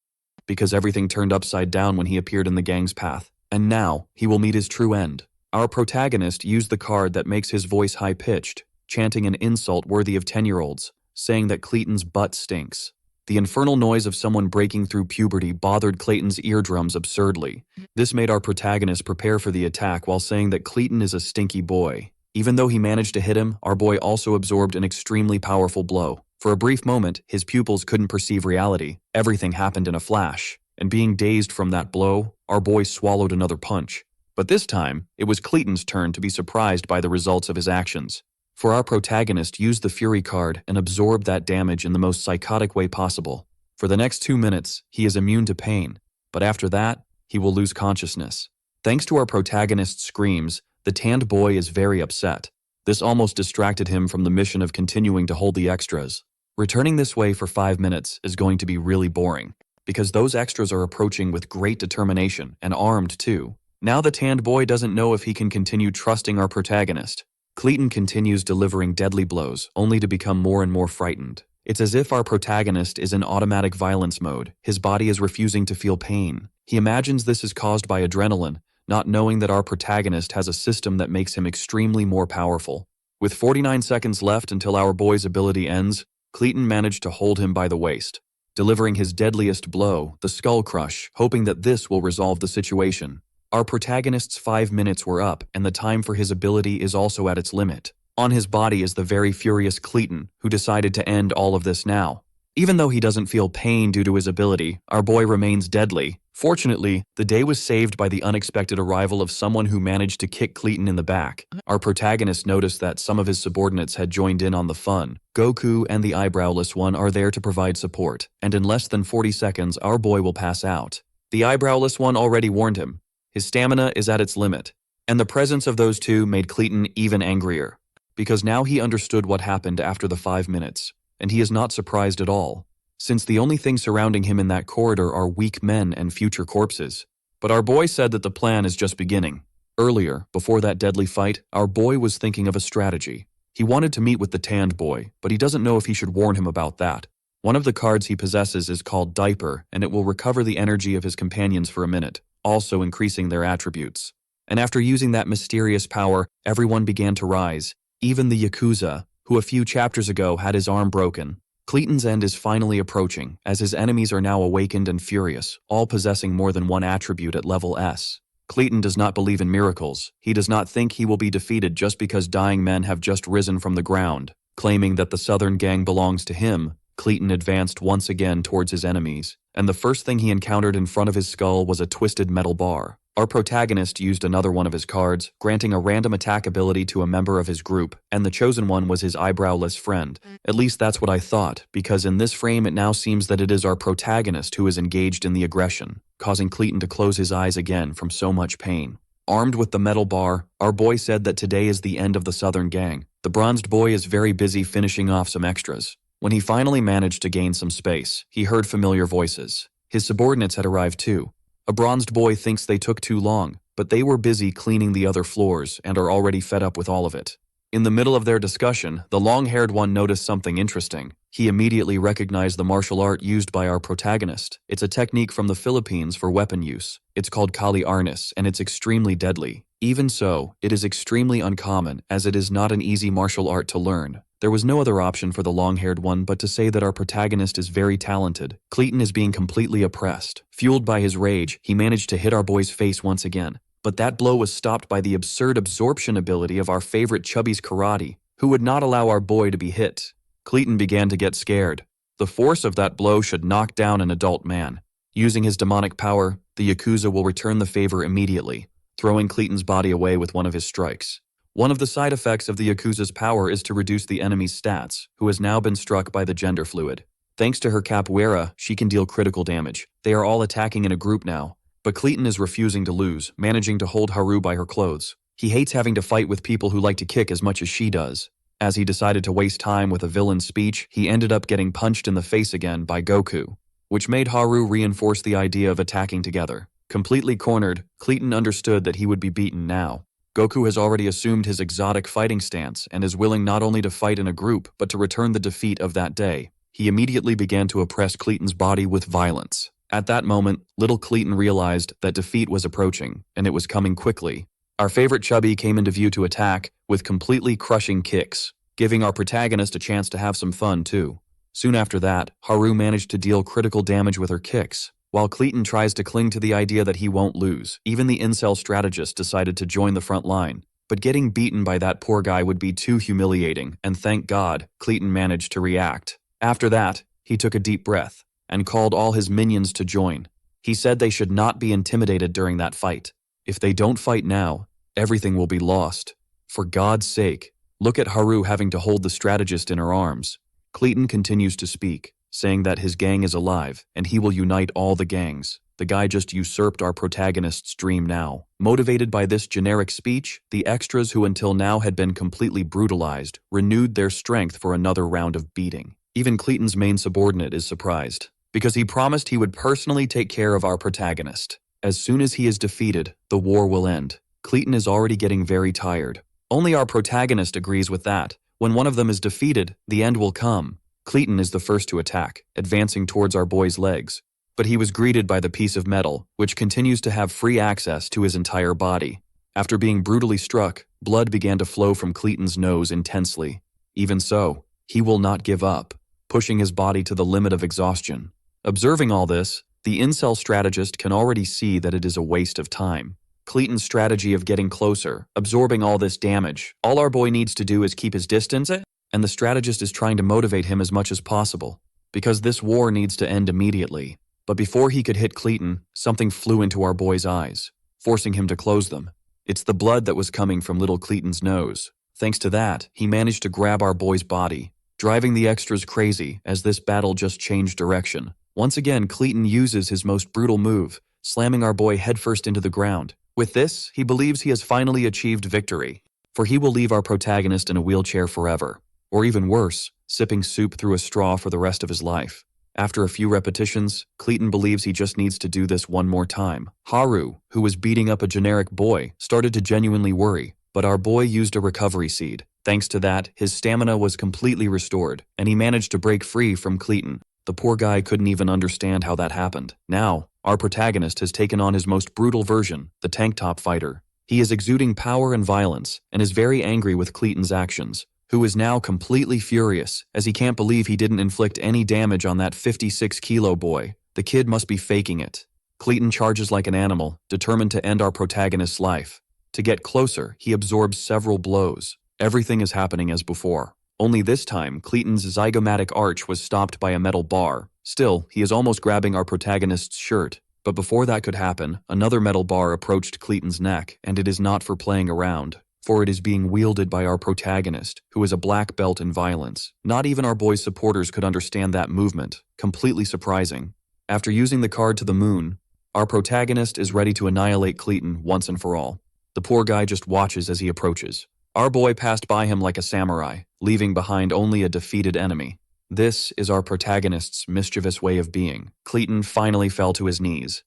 Because everything turned upside down when he appeared in the gang's path, and now he will meet his true end. Our protagonist used the card that makes his voice high-pitched, chanting an insult worthy of 10-year-olds, saying that Clayton's butt stinks. The infernal noise of someone breaking through puberty bothered Clayton's eardrums absurdly. This made our protagonist prepare for the attack while saying that Clayton is a stinky boy. Even though he managed to hit him, our boy also absorbed an extremely powerful blow. For a brief moment, his pupils couldn't perceive reality. Everything happened in a flash, and being dazed from that blow, our boy swallowed another punch. But this time, it was Clayton's turn to be surprised by the results of his actions. For our protagonist used the Fury card and absorbed that damage in the most psychotic way possible. For the next 2 minutes, he is immune to pain, but after that, he will lose consciousness. Thanks to our protagonist's screams, the tanned boy is very upset. This almost distracted him from the mission of continuing to hold the extras. Returning this way for 5 minutes is going to be really boring, because those extras are approaching with great determination and armed too. Now the tanned boy doesn't know if he can continue trusting our protagonist. Clayton continues delivering deadly blows, only to become more and more frightened. It's as if our protagonist is in automatic violence mode. His body is refusing to feel pain. He imagines this is caused by adrenaline, not knowing that our protagonist has a system that makes him extremely more powerful. With 49 seconds left until our boy's ability ends, Clayton managed to hold him by the waist, delivering his deadliest blow, the Skull Crush, hoping that this will resolve the situation. Our protagonist's 5 minutes were up, and the time for his ability is also at its limit. On his body is the very furious Clayton, who decided to end all of this now. Even though he doesn't feel pain due to his ability, our boy remains deadly. Fortunately, the day was saved by the unexpected arrival of someone who managed to kick Clayton in the back. Our protagonist noticed that some of his subordinates had joined in on the fun. Goku and the eyebrowless one are there to provide support, and in less than 40 seconds, our boy will pass out. The eyebrowless one already warned him. His stamina is at its limit, and the presence of those two made Clayton even angrier, because now he understood what happened after the 5 minutes, and he is not surprised at all, since the only thing surrounding him in that corridor are weak men and future corpses. But our boy said that the plan is just beginning. Earlier, before that deadly fight, our boy was thinking of a strategy. He wanted to meet with the tanned boy, but he doesn't know if he should warn him about that. One of the cards he possesses is called Diaper, and it will recover the energy of his companions for a minute, also increasing their attributes. And after using that mysterious power, everyone began to rise, even the Yakuza, who a few chapters ago had his arm broken. Clayton's end is finally approaching, as his enemies are now awakened and furious, all possessing more than one attribute at level S. Clayton does not believe in miracles. He does not think he will be defeated just because dying men have just risen from the ground. Claiming that the Southern gang belongs to him, Clayton advanced once again towards his enemies, and the first thing he encountered in front of his skull was a twisted metal bar. Our protagonist used another one of his cards, granting a random attack ability to a member of his group, and the chosen one was his eyebrowless friend. At least that's what I thought, because in this frame it now seems that it is our protagonist who is engaged in the aggression, causing Clayton to close his eyes again from so much pain. Armed with the metal bar, our boy said that today is the end of the Southern gang. The bronzed boy is very busy finishing off some extras. When he finally managed to gain some space, he heard familiar voices. His subordinates had arrived too. A bronzed boy thinks they took too long, but they were busy cleaning the other floors and are already fed up with all of it. In the middle of their discussion, the long-haired one noticed something interesting. He immediately recognized the martial art used by our protagonist. It's a technique from the Philippines for weapon use. It's called Kali Arnis, and it's extremely deadly. Even so, it is extremely uncommon, as it is not an easy martial art to learn. There was no other option for the long-haired one but to say that our protagonist is very talented. Clayton is being completely oppressed. Fueled by his rage, he managed to hit our boy's face once again. But that blow was stopped by the absurd absorption ability of our favorite Chubby's karate, who would not allow our boy to be hit. Clayton began to get scared. The force of that blow should knock down an adult man. Using his demonic power, the Yakuza will return the favor immediately, throwing Clayton's body away with one of his strikes. One of the side effects of the Yakuza's power is to reduce the enemy's stats, who has now been struck by the gender fluid. Thanks to her capoeira, she can deal critical damage. They are all attacking in a group now, but Clayton is refusing to lose, managing to hold Haru by her clothes. He hates having to fight with people who like to kick as much as she does. As he decided to waste time with a villain's speech, he ended up getting punched in the face again by Goku, which made Haru reinforce the idea of attacking together. Completely cornered, Clayton understood that he would be beaten now. Goku has already assumed his exotic fighting stance and is willing not only to fight in a group, but to return the defeat of that day. He immediately began to oppress Clayton's body with violence. At that moment, little Clayton realized that defeat was approaching, and it was coming quickly. Our favorite Chubby came into view to attack, with completely crushing kicks, giving our protagonist a chance to have some fun too. Soon after that, Haru managed to deal critical damage with her kicks. While Clayton tries to cling to the idea that he won't lose, even the incel strategist decided to join the front line. But getting beaten by that poor guy would be too humiliating, and thank God, Clayton managed to react. After that, he took a deep breath and called all his minions to join. He said they should not be intimidated during that fight. If they don't fight now, everything will be lost. For God's sake, look at Haru having to hold the strategist in her arms. Caton continues to speak, saying that his gang is alive and he will unite all the gangs. The guy just usurped our protagonist's dream now. Motivated by this generic speech, the extras who until now had been completely brutalized renewed their strength for another round of beating. Even Caton's main subordinate is surprised, because he promised he would personally take care of our protagonist. As soon as he is defeated, the war will end. Caton is already getting very tired. Only our protagonist agrees with that. When one of them is defeated, the end will come. Caton is the first to attack, advancing towards our boy's legs. But he was greeted by the piece of metal, which continues to have free access to his entire body. After being brutally struck, blood began to flow from Caton's nose intensely. Even so, he will not give up, pushing his body to the limit of exhaustion. Observing all this, the incel strategist can already see that it is a waste of time. Caton's strategy of getting closer, absorbing all this damage, all our boy needs to do is keep his distance, and the strategist is trying to motivate him as much as possible, because this war needs to end immediately. But before he could hit Caton, something flew into our boy's eyes, forcing him to close them. It's the blood that was coming from little Caton's nose. Thanks to that, he managed to grab our boy's body, driving the extras crazy as this battle just changed direction. Once again, Caton uses his most brutal move, slamming our boy headfirst into the ground. With this, he believes he has finally achieved victory, for he will leave our protagonist in a wheelchair forever, or even worse, sipping soup through a straw for the rest of his life. After a few repetitions, Caton believes he just needs to do this one more time. Haru, who was beating up a generic boy, started to genuinely worry, but our boy used a recovery seed. Thanks to that, his stamina was completely restored, and he managed to break free from Caton. The poor guy couldn't even understand how that happened. Now, our protagonist has taken on his most brutal version, the tank top fighter. He is exuding power and violence, and is very angry with Caton's actions, who is now completely furious, as he can't believe he didn't inflict any damage on that 56-kilo boy. The kid must be faking it. Caton charges like an animal, determined to end our protagonist's life. To get closer, he absorbs several blows. Everything is happening as before. Only this time, Caton's zygomatic arch was stopped by a metal bar. Still, he is almost grabbing our protagonist's shirt. But before that could happen, another metal bar approached Caton's neck, and it is not for playing around, for it is being wielded by our protagonist, who is a black belt in violence. Not even our boy's supporters could understand that movement. Completely surprising. After using the card to the moon, our protagonist is ready to annihilate Caton once and for all. The poor guy just watches as he approaches. Our boy passed by him like a samurai, leaving behind only a defeated enemy. This is our protagonist's mischievous way of being. Caton finally fell to his knees.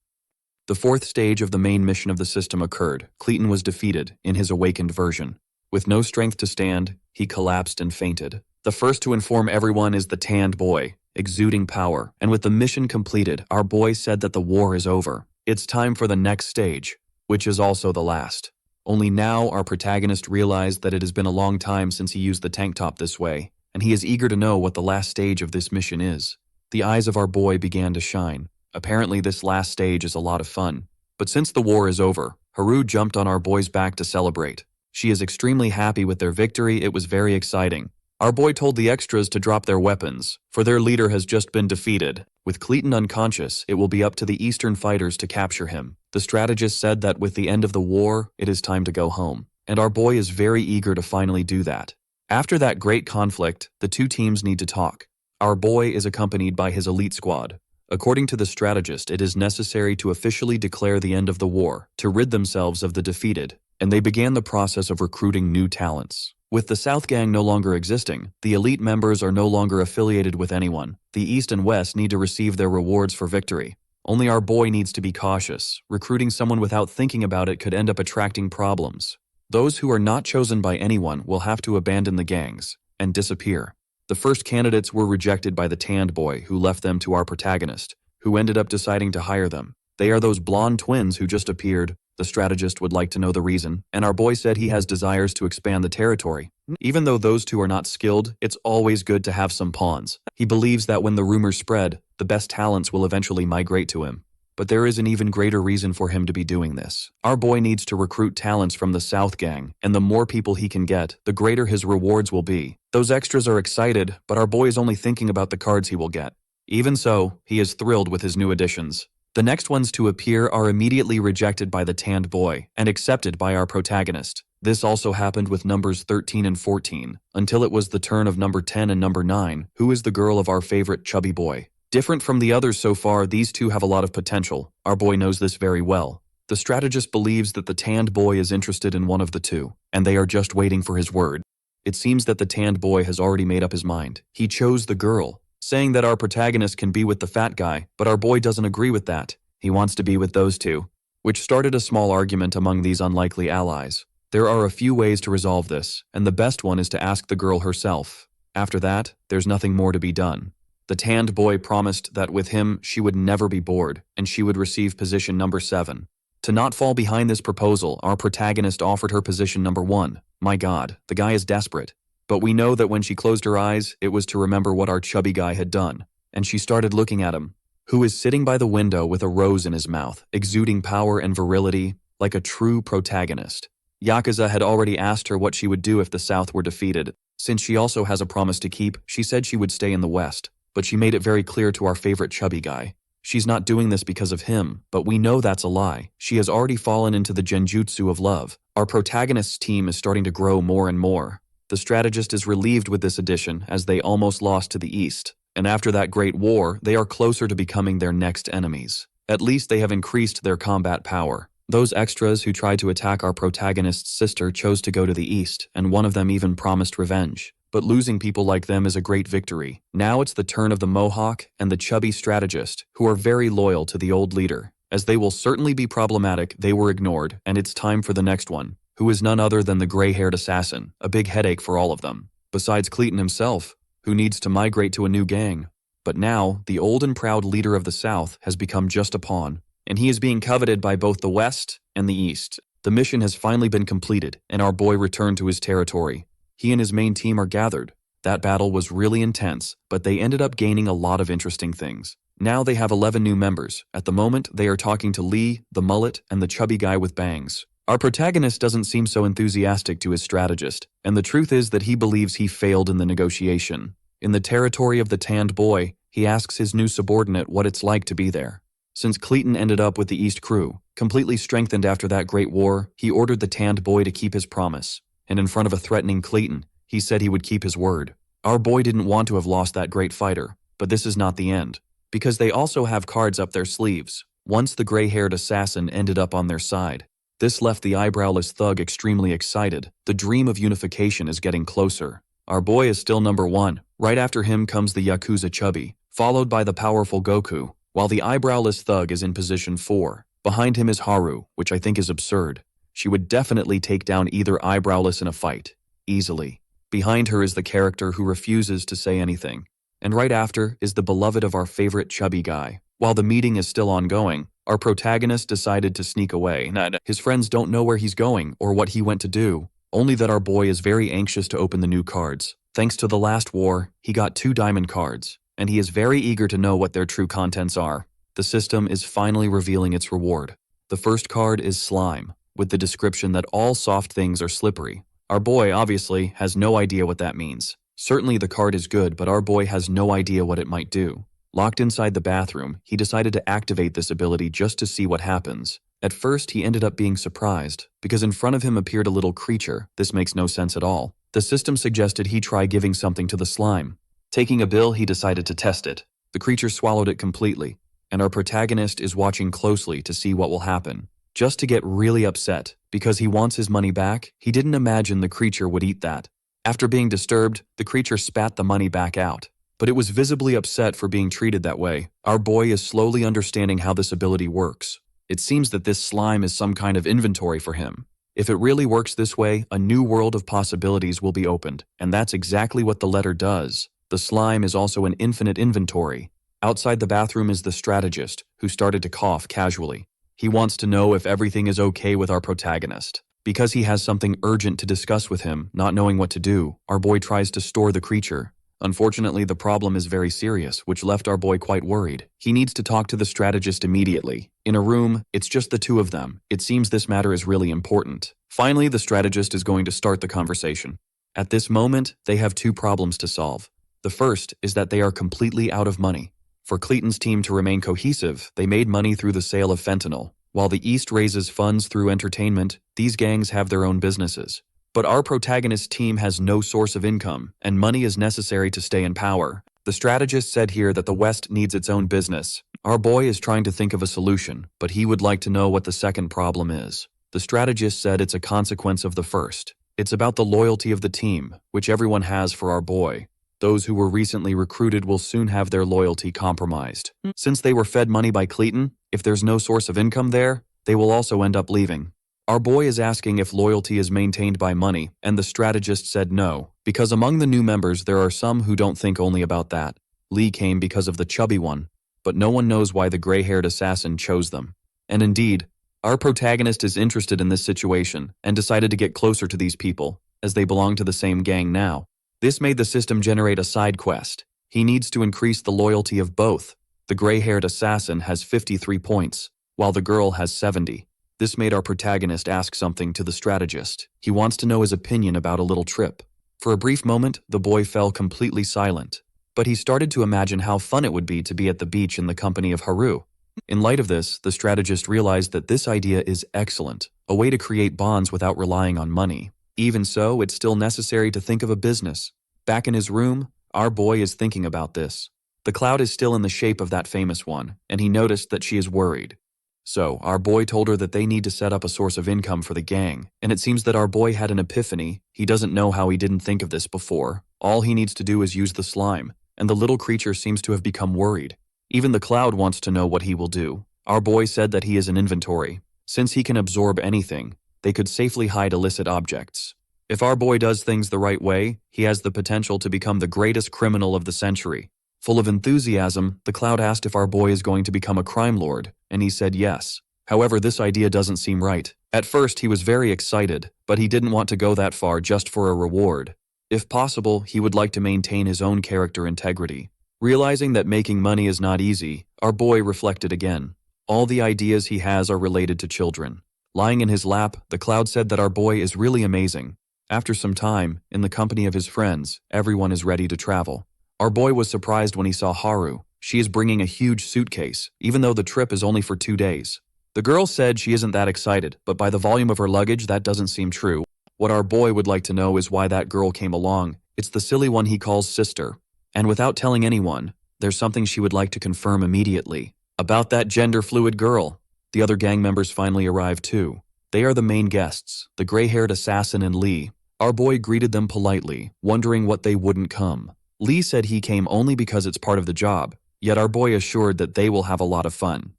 The fourth stage of the main mission of the system occurred. Caton was defeated in his awakened version. With no strength to stand, he collapsed and fainted. The first to inform everyone is the tanned boy, exuding power. And with the mission completed, our boy said that the war is over. It's time for the next stage, which is also the last. Only now our protagonist realized that it has been a long time since he used the tank top this way, and he is eager to know what the last stage of this mission is. The eyes of our boy began to shine. Apparently this last stage is a lot of fun. But since the war is over, Haru jumped on our boy's back to celebrate. She is extremely happy with their victory. It was very exciting. Our boy told the extras to drop their weapons, for their leader has just been defeated. With Caton unconscious, it will be up to the Eastern fighters to capture him. The strategist said that with the end of the war, it is time to go home. And our boy is very eager to finally do that. After that great conflict, the two teams need to talk. Our boy is accompanied by his elite squad. According to the strategist, it is necessary to officially declare the end of the war, to rid themselves of the defeated, and they began the process of recruiting new talents. With the South Gang no longer existing, the elite members are no longer affiliated with anyone. The East and West need to receive their rewards for victory. Only our boy needs to be cautious. Recruiting someone without thinking about it could end up attracting problems. Those who are not chosen by anyone will have to abandon the gangs and disappear. The first candidates were rejected by the tanned boy, who left them to our protagonist, who ended up deciding to hire them. They are those blonde twins who just appeared. The strategist would like to know the reason, and our boy said he has desires to expand the territory. Even though those two are not skilled, it's always good to have some pawns. He believes that when the rumors spread, the best talents will eventually migrate to him. But there is an even greater reason for him to be doing this. Our boy needs to recruit talents from the South Gang, and the more people he can get, the greater his rewards will be. Those extras are excited, but our boy is only thinking about the cards he will get. Even so, he is thrilled with his new additions. The next ones to appear are immediately rejected by the tanned boy and accepted by our protagonist. This also happened with numbers 13 and 14, until it was the turn of number 10 and number 9, who is the girl of our favorite chubby boy. Different from the others so far, these two have a lot of potential. Our boy knows this very well. The strategist believes that the tanned boy is interested in one of the two, and they are just waiting for his word. It seems that the tanned boy has already made up his mind. He chose the girl, saying that our protagonist can be with the fat guy, but our boy doesn't agree with that. He wants to be with those two, which started a small argument among these unlikely allies. There are a few ways to resolve this, and the best one is to ask the girl herself. After that, there's nothing more to be done. The tanned boy promised that with him, she would never be bored, and she would receive position number 7. To not fall behind this proposal, our protagonist offered her position number 1. My God, the guy is desperate. But we know that when she closed her eyes, it was to remember what our chubby guy had done, and she started looking at him, who is sitting by the window with a rose in his mouth, exuding power and virility like a true protagonist. Yakuza had already asked her what she would do if the South were defeated. Since she also has a promise to keep, she said she would stay in the West, but she made it very clear to our favorite chubby guy. She's not doing this because of him, but we know that's a lie. She has already fallen into the genjutsu of love. Our protagonist's team is starting to grow more and more. The strategist is relieved with this addition as they almost lost to the East, and after that great war, they are closer to becoming their next enemies. At least they have increased their combat power. Those extras who tried to attack our protagonist's sister chose to go to the East, and one of them even promised revenge. But losing people like them is a great victory. Now it's the turn of the Mohawk and the chubby strategist, who are very loyal to the old leader. As they will certainly be problematic, they were ignored, and it's time for the next one, who is none other than the gray-haired assassin, a big headache for all of them. Besides Caton himself, who needs to migrate to a new gang. But now, the old and proud leader of the South has become just a pawn, and he is being coveted by both the West and the East. The mission has finally been completed, and our boy returned to his territory. He and his main team are gathered. That battle was really intense, but they ended up gaining a lot of interesting things. Now they have 11 new members. At the moment, they are talking to Lee, the mullet, and the chubby guy with bangs. Our protagonist doesn't seem so enthusiastic to his strategist, and the truth is that he believes he failed in the negotiation. In the territory of the tanned boy, he asks his new subordinate what it's like to be there. Since Caton ended up with the East crew, completely strengthened after that great war, he ordered the tanned boy to keep his promise. And in front of a threatening Caton, he said he would keep his word. Our boy didn't want to have lost that great fighter, but this is not the end, because they also have cards up their sleeves. Once the gray-haired assassin ended up on their side. This left the eyebrowless thug extremely excited. The dream of unification is getting closer. Our boy is still number 1. Right after him comes the Yakuza chubby, followed by the powerful Goku, while the eyebrowless thug is in position 4. Behind him is Haru, which I think is absurd. She would definitely take down either eyebrowless in a fight, easily. Behind her is the character who refuses to say anything. And right after is the beloved of our favorite chubby guy. While the meeting is still ongoing, our protagonist decided to sneak away. His friends don't know where he's going or what he went to do, only that our boy is very anxious to open the new cards. Thanks to the last war, he got 2 diamond cards, and he is very eager to know what their true contents are. The system is finally revealing its reward. The first card is Slime, with the description that all soft things are slippery. Our boy, obviously, has no idea what that means. Certainly the card is good, but our boy has no idea what it might do. Locked inside the bathroom, he decided to activate this ability just to see what happens. At first, he ended up being surprised, because in front of him appeared a little creature. This makes no sense at all. The system suggested he try giving something to the slime. Taking a bill, he decided to test it. The creature swallowed it completely, and our protagonist is watching closely to see what will happen. Just to get really upset, because he wants his money back, he didn't imagine the creature would eat that. After being disturbed, the creature spat the money back out. But it was visibly upset for being treated that way. Our boy is slowly understanding how this ability works. It seems that this slime is some kind of inventory for him. If it really works this way, a new world of possibilities will be opened, and that's exactly what the letter does. The slime is also an infinite inventory. Outside the bathroom is the strategist, who started to cough casually. He wants to know if everything is okay with our protagonist. Because he has something urgent to discuss with him, not knowing what to do, our boy tries to store the creature. Unfortunately, the problem is very serious, which left our boy quite worried. He needs to talk to the strategist immediately. In a room, it's just the two of them. It seems this matter is really important. Finally, the strategist is going to start the conversation. At this moment, they have 2 problems to solve. The first is that they are completely out of money. For Clayton's team to remain cohesive, they made money through the sale of fentanyl. While the East raises funds through entertainment, these gangs have their own businesses. But our protagonist team has no source of income, and money is necessary to stay in power. The strategist said here that the West needs its own business. Our boy is trying to think of a solution, but he would like to know what the second problem is. The strategist said it's a consequence of the first. It's about the loyalty of the team, which everyone has for our boy. Those who were recently recruited will soon have their loyalty compromised. Since they were fed money by Clayton, if there's no source of income there, they will also end up leaving. Our boy is asking if loyalty is maintained by money, and the strategist said no, because among the new members there are some who don't think only about that. Lee came because of the chubby one, but no one knows why the gray-haired assassin chose them. And indeed, our protagonist is interested in this situation and decided to get closer to these people, as they belong to the same gang now. This made the system generate a side quest. He needs to increase the loyalty of both. The gray-haired assassin has 53 points, while the girl has 70. This made our protagonist ask something to the strategist. He wants to know his opinion about a little trip. For a brief moment, the boy fell completely silent, but he started to imagine how fun it would be to be at the beach in the company of Haru. In light of this, the strategist realized that this idea is excellent, a way to create bonds without relying on money. Even so, it's still necessary to think of a business. Back in his room, our boy is thinking about this. The cloud is still in the shape of that famous one, and he noticed that she is worried. So, our boy told her that they need to set up a source of income for the gang, and it seems that our boy had an epiphany. He doesn't know how he didn't think of this before. All he needs to do is use the slime, and the little creature seems to have become worried. Even the cloud wants to know what he will do. Our boy said that he is an inventory. Since he can absorb anything, they could safely hide illicit objects. If our boy does things the right way, he has the potential to become the greatest criminal of the century. Full of enthusiasm, the cloud asked if our boy is going to become a crime lord, and he said yes. However, this idea doesn't seem right. At first, he was very excited, but he didn't want to go that far just for a reward. If possible, he would like to maintain his own character integrity. Realizing that making money is not easy, our boy reflected again. All the ideas he has are related to children. Lying in his lap, the cloud said that our boy is really amazing. After some time, in the company of his friends, everyone is ready to travel. Our boy was surprised when he saw Haru. She is bringing a huge suitcase, even though the trip is only for 2 days. The girl said she isn't that excited, but by the volume of her luggage, that doesn't seem true. What our boy would like to know is why that girl came along. It's the silly one he calls sister. And without telling anyone, there's something she would like to confirm immediately. About that gender-fluid girl. The other gang members finally arrived too. They are the main guests, the gray-haired assassin and Lee. Our boy greeted them politely, wondering what they wouldn't come. Lee said he came only because it's part of the job, yet our boy assured that they will have a lot of fun.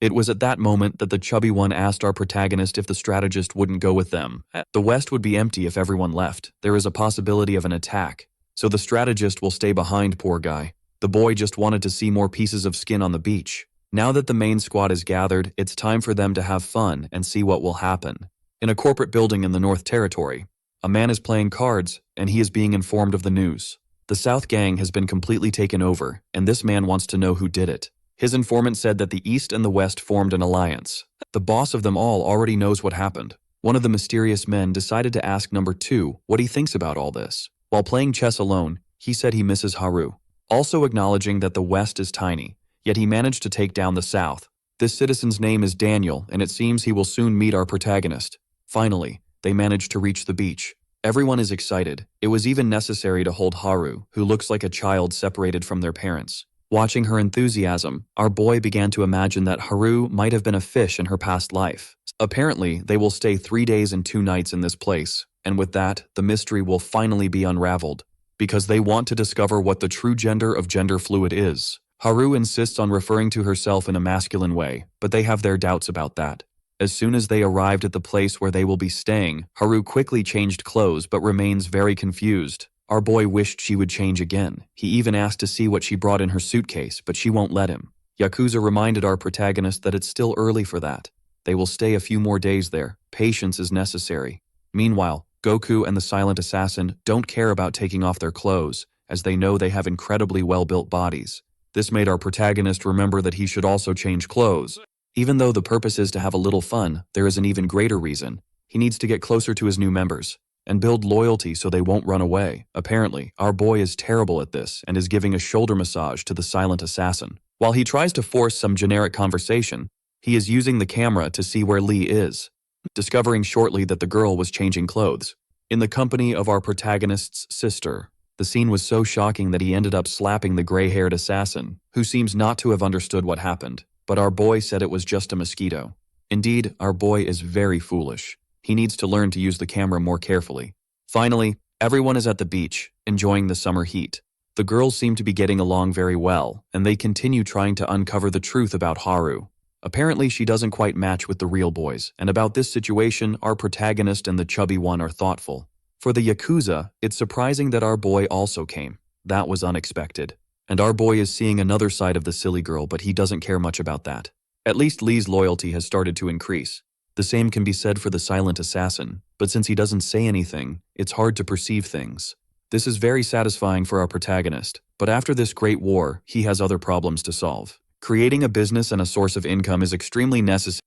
It was at that moment that the chubby one asked our protagonist if the strategist wouldn't go with them. The West would be empty if everyone left. There is a possibility of an attack, so the strategist will stay behind, poor guy. The boy just wanted to see more pieces of skin on the beach. Now that the main squad is gathered, it's time for them to have fun and see what will happen. In a corporate building in the North Territory, a man is playing cards, and he is being informed of the news. The South Gang has been completely taken over, and this man wants to know who did it. His informant said that the East and the West formed an alliance. The boss of them all already knows what happened. One of the mysterious men decided to ask number 2 what he thinks about all this. While playing chess alone, he said he misses Haru, also acknowledging that the West is tiny, yet he managed to take down the South. This citizen's name is Daniel, and it seems he will soon meet our protagonist. Finally, they managed to reach the beach. Everyone is excited. It was even necessary to hold Haru, who looks like a child separated from their parents. Watching her enthusiasm, our boy began to imagine that Haru might have been a fish in her past life. Apparently, they will stay 3 days and 2 nights in this place, and with that, the mystery will finally be unraveled, because they want to discover what the true gender of gender fluid is. Haru insists on referring to herself in a masculine way, but they have their doubts about that. As soon as they arrived at the place where they will be staying, Haru quickly changed clothes but remains very confused. Our boy wished she would change again. He even asked to see what she brought in her suitcase, but she won't let him. Yakuza reminded our protagonist that it's still early for that. They will stay a few more days there. Patience is necessary. Meanwhile, Goku and the silent assassin don't care about taking off their clothes, as they know they have incredibly well-built bodies. This made our protagonist remember that he should also change clothes. Even though the purpose is to have a little fun, there is an even greater reason. He needs to get closer to his new members. and build loyalty so they won't run away. Apparently, our boy is terrible at this and is giving a shoulder massage to the silent assassin. While he tries to force some generic conversation, he is using the camera to see where Lee is, discovering shortly that the girl was changing clothes. In the company of our protagonist's sister, the scene was so shocking that he ended up slapping the gray-haired assassin, who seems not to have understood what happened, but our boy said it was just a mosquito. Indeed, our boy is very foolish. He needs to learn to use the camera more carefully. Finally, everyone is at the beach, enjoying the summer heat. The girls seem to be getting along very well, and they continue trying to uncover the truth about Haru. Apparently, she doesn't quite match with the real boys, and about this situation, our protagonist and the chubby one are thoughtful. For the Yakuza, it's surprising that our boy also came. That was unexpected. And our boy is seeing another side of the silly girl, but he doesn't care much about that. At least Lee's loyalty has started to increase. The same can be said for the silent assassin, but since he doesn't say anything, it's hard to perceive things. This is very satisfying for our protagonist, but after this great war, he has other problems to solve. Creating a business and a source of income is extremely necessary,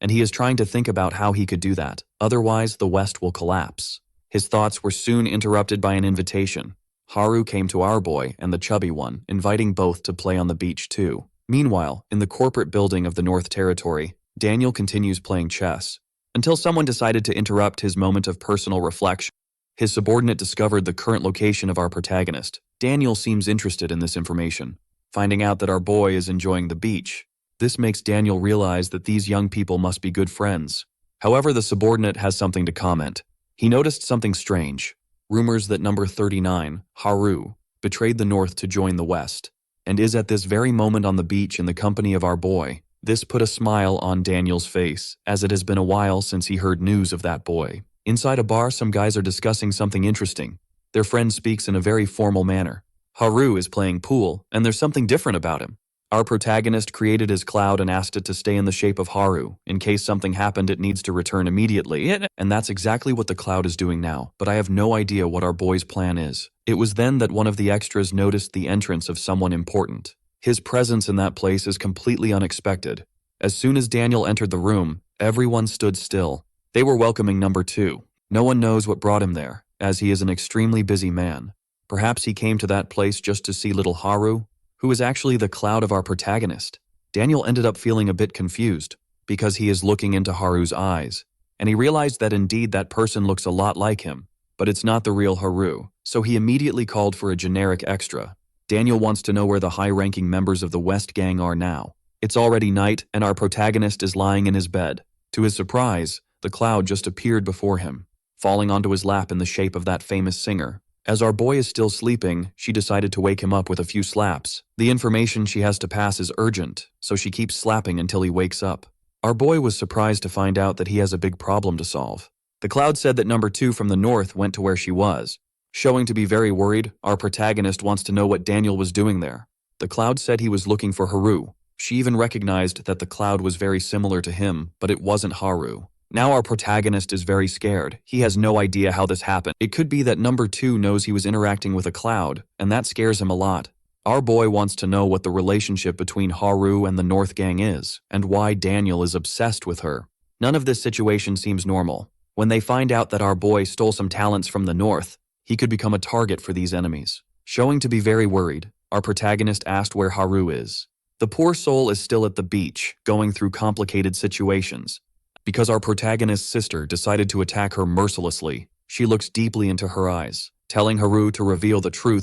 and he is trying to think about how he could do that. Otherwise, the West will collapse. His thoughts were soon interrupted by an invitation. Haru came to our boy and the chubby one, inviting both to play on the beach too. Meanwhile, in the corporate building of the North Territory, Daniel continues playing chess, until someone decided to interrupt his moment of personal reflection. His subordinate discovered the current location of our protagonist. Daniel seems interested in this information, finding out that our boy is enjoying the beach. This makes Daniel realize that these young people must be good friends. However, the subordinate has something to comment. He noticed something strange. Rumors that number 39, Haru, betrayed the North to join the West, and is at this very moment on the beach in the company of our boy. This put a smile on Daniel's face, as it has been a while since he heard news of that boy. Inside a bar, some guys are discussing something interesting. Their friend speaks in a very formal manner. Haru is playing pool, and there's something different about him. Our protagonist created his cloud and asked it to stay in the shape of Haru. In case something happened, it needs to return immediately. And that's exactly what the cloud is doing now, but I have no idea what our boy's plan is. It was then that one of the extras noticed the entrance of someone important. His presence in that place is completely unexpected. As soon as Daniel entered the room, everyone stood still. They were welcoming number 2. No one knows what brought him there, as he is an extremely busy man. Perhaps he came to that place just to see little Haru, who is actually the cloud of our protagonist. Daniel ended up feeling a bit confused, because he is looking into Haru's eyes, and he realized that indeed that person looks a lot like him, but it's not the real Haru, so he immediately called for a generic extra. Daniel wants to know where the high-ranking members of the West Gang are now. It's already night, and our protagonist is lying in his bed. To his surprise, the cloud just appeared before him, falling onto his lap in the shape of that famous singer. As our boy is still sleeping, she decided to wake him up with a few slaps. The information she has to pass is urgent, so she keeps slapping until he wakes up. Our boy was surprised to find out that he has a big problem to solve. The cloud said that number 2 from the north went to where she was. Showing to be very worried, our protagonist wants to know what Daniel was doing there. The cloud said he was looking for Haru. She even recognized that the cloud was very similar to him, but it wasn't Haru. Now our protagonist is very scared. He has no idea how this happened. It could be that number 2 knows he was interacting with a cloud, and that scares him a lot. Our boy wants to know what the relationship between Haru and the North Gang is, and why Daniel is obsessed with her. None of this situation seems normal. When they find out that our boy stole some talents from the North, he could become a target for these enemies. Showing to be very worried, our protagonist asked where Haru is. The poor soul is still at the beach, going through complicated situations. Because our protagonist's sister decided to attack her mercilessly, she looks deeply into her eyes, telling Haru to reveal the truth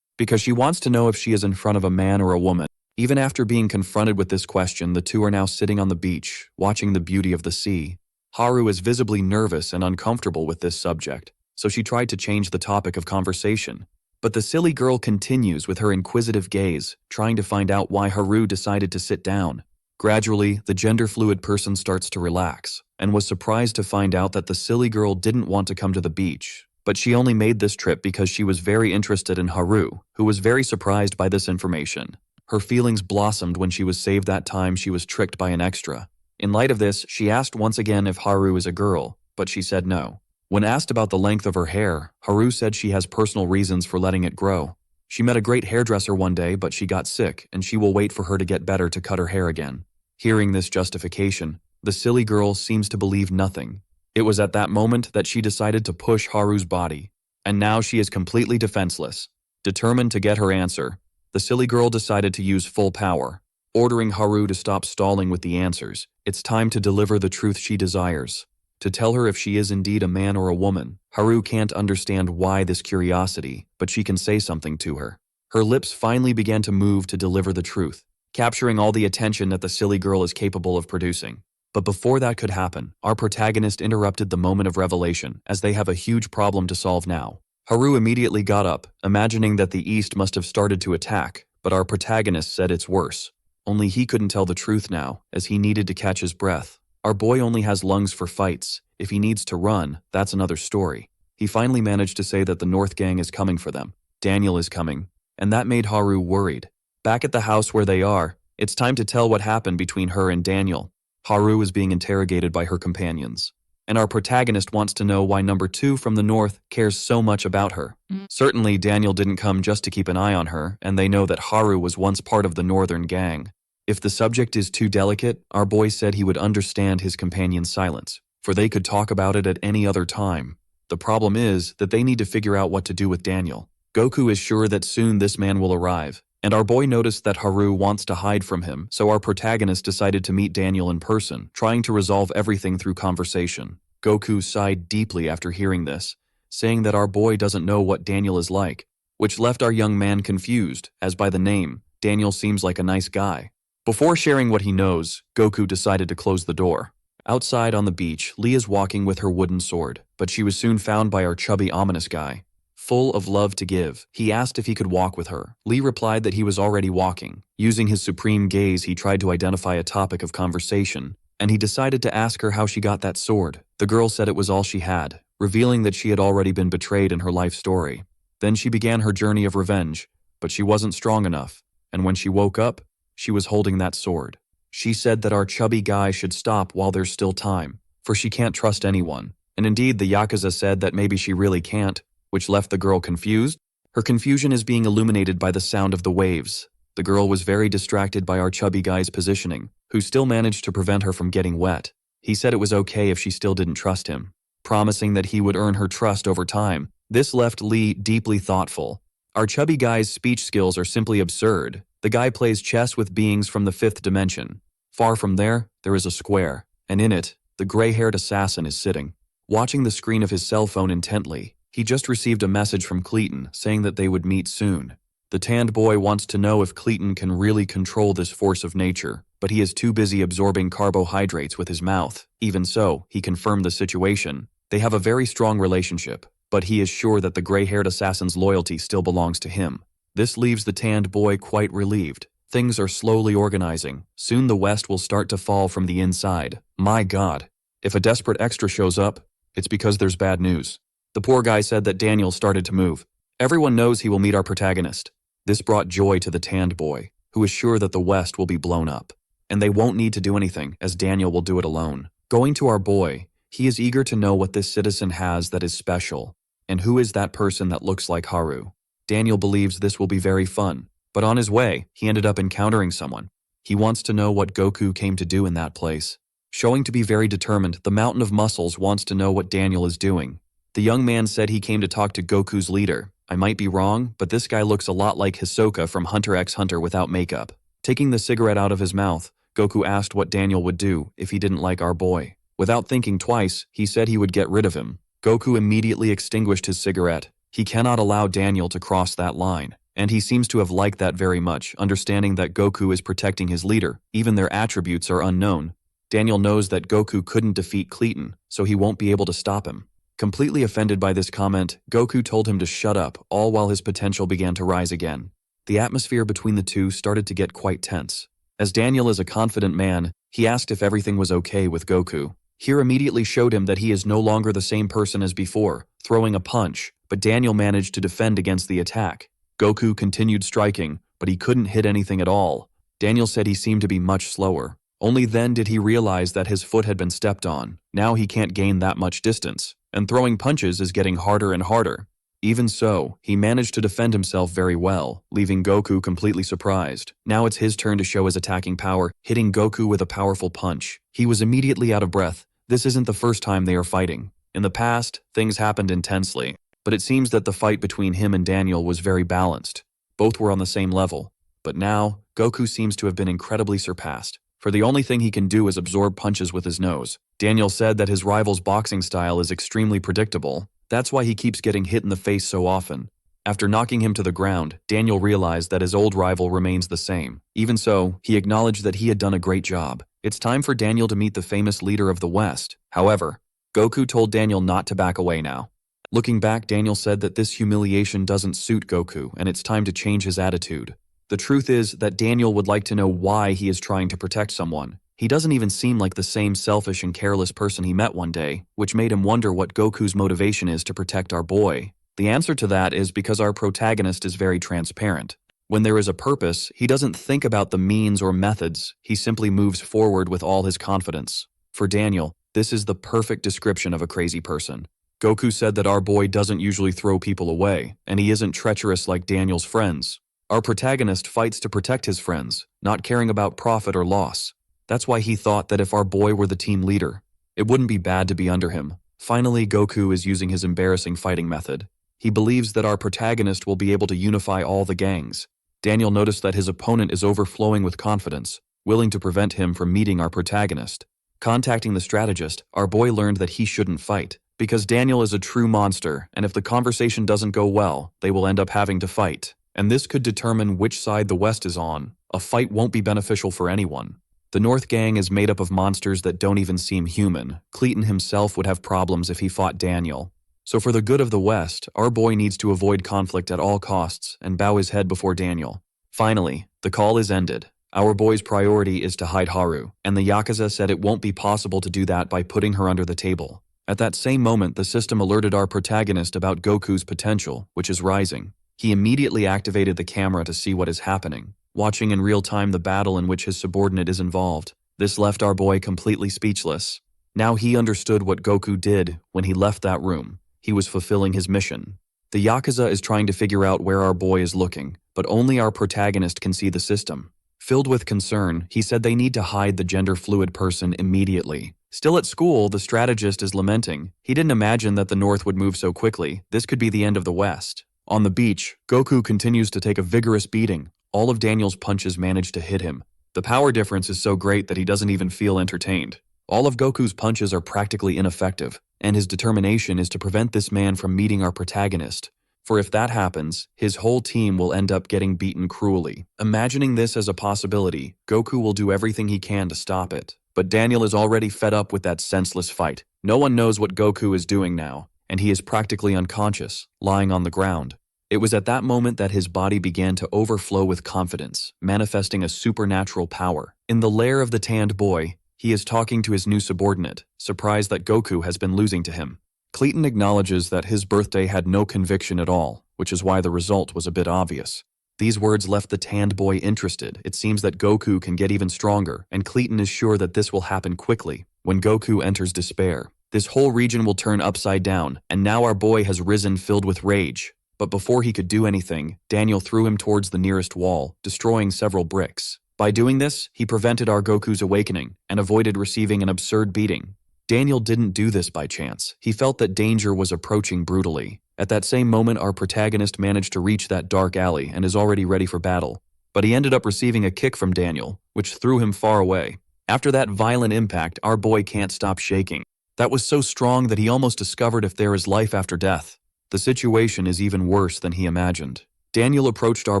because she wants to know if she is in front of a man or a woman. Even after being confronted with this question, the two are now sitting on the beach, watching the beauty of the sea. Haru is visibly nervous and uncomfortable with this subject, so she tried to change the topic of conversation. But the silly girl continues with her inquisitive gaze, trying to find out why Haru decided to sit down. Gradually, the gender-fluid person starts to relax, and was surprised to find out that the silly girl didn't want to come to the beach, but she only made this trip because she was very interested in Haru, who was very surprised by this information. Her feelings blossomed when she was saved that time she was tricked by an extra. In light of this, she asked once again if Haru is a girl, but she said no. When asked about the length of her hair, Haru said she has personal reasons for letting it grow. She met a great hairdresser one day, but she got sick, and she will wait for her to get better to cut her hair again. Hearing this justification, the silly girl seems to believe nothing, It was at that moment that she decided to push Haru's body, and now she is completely defenseless. Determined to get her answer, the silly girl decided to use full power, ordering Haru to stop stalling with the answers. It's time to deliver the truth she desires. To tell her if she is indeed a man or a woman. Haru can't understand why this curiosity, but she can say something to her. Her lips finally began to move to deliver the truth, capturing all the attention that the silly girl is capable of producing. But before that could happen, our protagonist interrupted the moment of revelation, as they have a huge problem to solve now. Haru immediately got up, imagining that the East must have started to attack, but our protagonist said it's worse. Only he couldn't tell the truth now, as he needed to catch his breath. Our boy only has lungs for fights. If he needs to run, that's another story. He finally managed to say that the North Gang is coming for them. Daniel is coming, and that made Haru worried. Back at the house where they are, it's time to tell what happened between her and Daniel. Haru is being interrogated by her companions, and our protagonist wants to know why number 2 from the north cares so much about her. Certainly, Daniel didn't come just to keep an eye on her, and they know that Haru was once part of the Northern Gang. If the subject is too delicate, our boy said he would understand his companion's silence, for they could talk about it at any other time. The problem is that they need to figure out what to do with Daniel. Goku is sure that soon this man will arrive, and our boy noticed that Haru wants to hide from him, so our protagonist decided to meet Daniel in person, trying to resolve everything through conversation. Goku sighed deeply after hearing this, saying that our boy doesn't know what Daniel is like, which left our young man confused, as by the name, Daniel seems like a nice guy. Before sharing what he knows, Goku decided to close the door. Outside on the beach, Lee is walking with her wooden sword, but she was soon found by our chubby ominous guy. Full of love to give, he asked if he could walk with her. Lee replied that he was already walking. Using his supreme gaze, he tried to identify a topic of conversation, and he decided to ask her how she got that sword. The girl said it was all she had, revealing that she had already been betrayed in her life story. Then she began her journey of revenge, but she wasn't strong enough, and when she woke up, she was holding that sword. She said that our chubby guy should stop while there's still time, for she can't trust anyone. And indeed, the Yakuza said that maybe she really can't, which left the girl confused. Her confusion is being illuminated by the sound of the waves. The girl was very distracted by our chubby guy's positioning, who still managed to prevent her from getting wet. He said it was okay if she still didn't trust him, promising that he would earn her trust over time. This left Lee deeply thoughtful. Our chubby guy's speech skills are simply absurd. The guy plays chess with beings from the 5th dimension. Far from there is a square, and in it, the gray-haired assassin is sitting, watching the screen of his cell phone intently. He just received a message from Caton saying that they would meet soon. The tanned boy wants to know if Caton can really control this force of nature, but he is too busy absorbing carbohydrates with his mouth. Even so, he confirmed the situation. They have a very strong relationship, but he is sure that the gray-haired assassin's loyalty still belongs to him. This leaves the tanned boy quite relieved. Things are slowly organizing. Soon the West will start to fall from the inside. My God, if a desperate extra shows up, it's because there's bad news. The poor guy said that Daniel started to move. Everyone knows he will meet our protagonist. This brought joy to the tanned boy, who is sure that the West will be blown up. And they won't need to do anything, as Daniel will do it alone. Going to our boy, he is eager to know what this citizen has that is special, and who is that person that looks like Haru. Daniel believes this will be very fun, but on his way, he ended up encountering someone. He wants to know what Goku came to do in that place. Showing to be very determined, the Mountain of Muscles wants to know what Daniel is doing. The young man said he came to talk to Goku's leader. I might be wrong, but this guy looks a lot like Hisoka from Hunter x Hunter without makeup. Taking the cigarette out of his mouth, Goku asked what Daniel would do if he didn't like our boy. Without thinking twice, he said he would get rid of him. Goku immediately extinguished his cigarette. He cannot allow Daniel to cross that line, and he seems to have liked that very much, understanding that Goku is protecting his leader. Even their attributes are unknown. Daniel knows that Goku couldn't defeat Caton, so he won't be able to stop him. Completely offended by this comment, Goku told him to shut up, all while his potential began to rise again. The atmosphere between the two started to get quite tense. As Daniel is a confident man, he asked if everything was okay with Goku. Here immediately showed him that he is no longer the same person as before, throwing a punch, but Daniel managed to defend against the attack. Goku continued striking, but he couldn't hit anything at all. Daniel said he seemed to be much slower. Only then did he realize that his foot had been stepped on. Now he can't gain that much distance, and throwing punches is getting harder and harder. Even so, he managed to defend himself very well, leaving Goku completely surprised. Now it's his turn to show his attacking power, hitting Goku with a powerful punch. He was immediately out of breath, This isn't the first time they are fighting. In the past, things happened intensely, but it seems that the fight between him and Daniel was very balanced. Both were on the same level. But now, Goku seems to have been incredibly surpassed, for the only thing he can do is absorb punches with his nose. Daniel said that his rival's boxing style is extremely predictable. That's why he keeps getting hit in the face so often. After knocking him to the ground, Daniel realized that his old rival remains the same. Even so, he acknowledged that he had done a great job. It's time for Daniel to meet the famous leader of the West. However, Goku told Daniel not to back away now. Looking back, Daniel said that this humiliation doesn't suit Goku and it's time to change his attitude. The truth is that Daniel would like to know why he is trying to protect someone. He doesn't even seem like the same selfish and careless person he met one day, which made him wonder what Goku's motivation is to protect our boy. The answer to that is because our protagonist is very transparent. When there is a purpose, he doesn't think about the means or methods, he simply moves forward with all his confidence. For Daniel, this is the perfect description of a crazy person. Goku said that our boy doesn't usually throw people away, and he isn't treacherous like Daniel's friends. Our protagonist fights to protect his friends, not caring about profit or loss. That's why he thought that if our boy were the team leader, it wouldn't be bad to be under him. Finally, Goku is using his embarrassing fighting method. He believes that our protagonist will be able to unify all the gangs. Daniel noticed that his opponent is overflowing with confidence, willing to prevent him from meeting our protagonist. Contacting the strategist, our boy learned that he shouldn't fight, because Daniel is a true monster, and if the conversation doesn't go well, they will end up having to fight. And this could determine which side the West is on. A fight won't be beneficial for anyone. The North Gang is made up of monsters that don't even seem human. Caton himself would have problems if he fought Daniel. So for the good of the West, our boy needs to avoid conflict at all costs and bow his head before Daniel. Finally, the call is ended. Our boy's priority is to hide Haru, and the Yakuza said it won't be possible to do that by putting her under the table. At that same moment, the system alerted our protagonist about Goku's potential, which is rising. He immediately activated the camera to see what is happening, watching in real time the battle in which his subordinate is involved. This left our boy completely speechless. Now he understood what Goku did when he left that room. He was fulfilling his mission. The Yakuza is trying to figure out where our boy is looking, but only our protagonist can see the system. Filled with concern, he said they need to hide the gender-fluid person immediately. Still at school, the strategist is lamenting. He didn't imagine that the North would move so quickly. This could be the end of the West. On the beach, Goku continues to take a vigorous beating. All of Daniel's punches manage to hit him. The power difference is so great that he doesn't even feel entertained. All of Goku's punches are practically ineffective, and his determination is to prevent this man from meeting our protagonist. For if that happens, his whole team will end up getting beaten cruelly. Imagining this as a possibility, Goku will do everything he can to stop it. But Daniel is already fed up with that senseless fight. No one knows what Goku is doing now, and he is practically unconscious, lying on the ground. It was at that moment that his body began to overflow with confidence, manifesting a supernatural power. In the lair of the tanned boy, he is talking to his new subordinate, surprised that Goku has been losing to him. Caton acknowledges that his birthday had no conviction at all, which is why the result was a bit obvious. These words left the tanned boy interested. It seems that Goku can get even stronger, and Caton is sure that this will happen quickly. When Goku enters despair, this whole region will turn upside down, and now our boy has risen filled with rage. But before he could do anything, Daniel threw him towards the nearest wall, destroying several bricks. By doing this, he prevented our Goku's awakening and avoided receiving an absurd beating. Daniel didn't do this by chance. He felt that danger was approaching brutally. At that same moment, our protagonist managed to reach that dark alley and is already ready for battle. But he ended up receiving a kick from Daniel, which threw him far away. After that violent impact, our boy can't stop shaking. That was so strong that he almost discovered if there is life after death. The situation is even worse than he imagined. Daniel approached our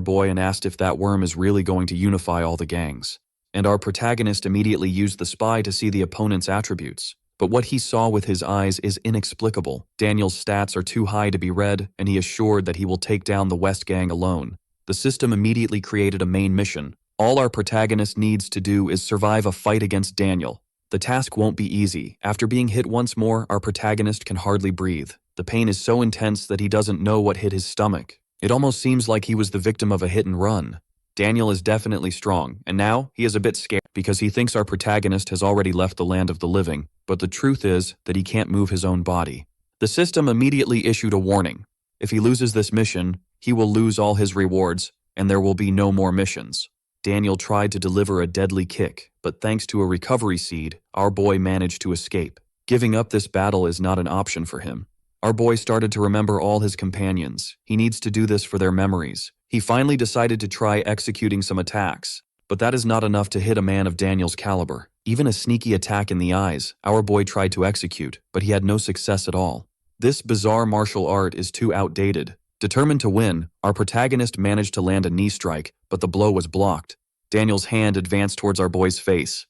boy and asked if that worm is really going to unify all the gangs. And our protagonist immediately used the spy to see the opponent's attributes. But what he saw with his eyes is inexplicable. Daniel's stats are too high to be read, and he assured that he will take down the West Gang alone. The system immediately created a main mission. All our protagonist needs to do is survive a fight against Daniel. The task won't be easy. After being hit once more, our protagonist can hardly breathe. The pain is so intense that he doesn't know what hit his stomach. It almost seems like he was the victim of a hit and run. Daniel is definitely strong, and now he is a bit scared because he thinks our protagonist has already left the land of the living, but the truth is that he can't move his own body. The system immediately issued a warning. If he loses this mission, he will lose all his rewards, and there will be no more missions. Daniel tried to deliver a deadly kick, but thanks to a recovery seed, our boy managed to escape. Giving up this battle is not an option for him. Our boy started to remember all his companions. He needs to do this for their memories. He finally decided to try executing some attacks, but that is not enough to hit a man of Daniel's caliber. Even a sneaky attack in the eyes, our boy tried to execute, but he had no success at all. This bizarre martial art is too outdated. Determined to win, our protagonist managed to land a knee strike, but the blow was blocked. Daniel's hand advanced towards our boy's face,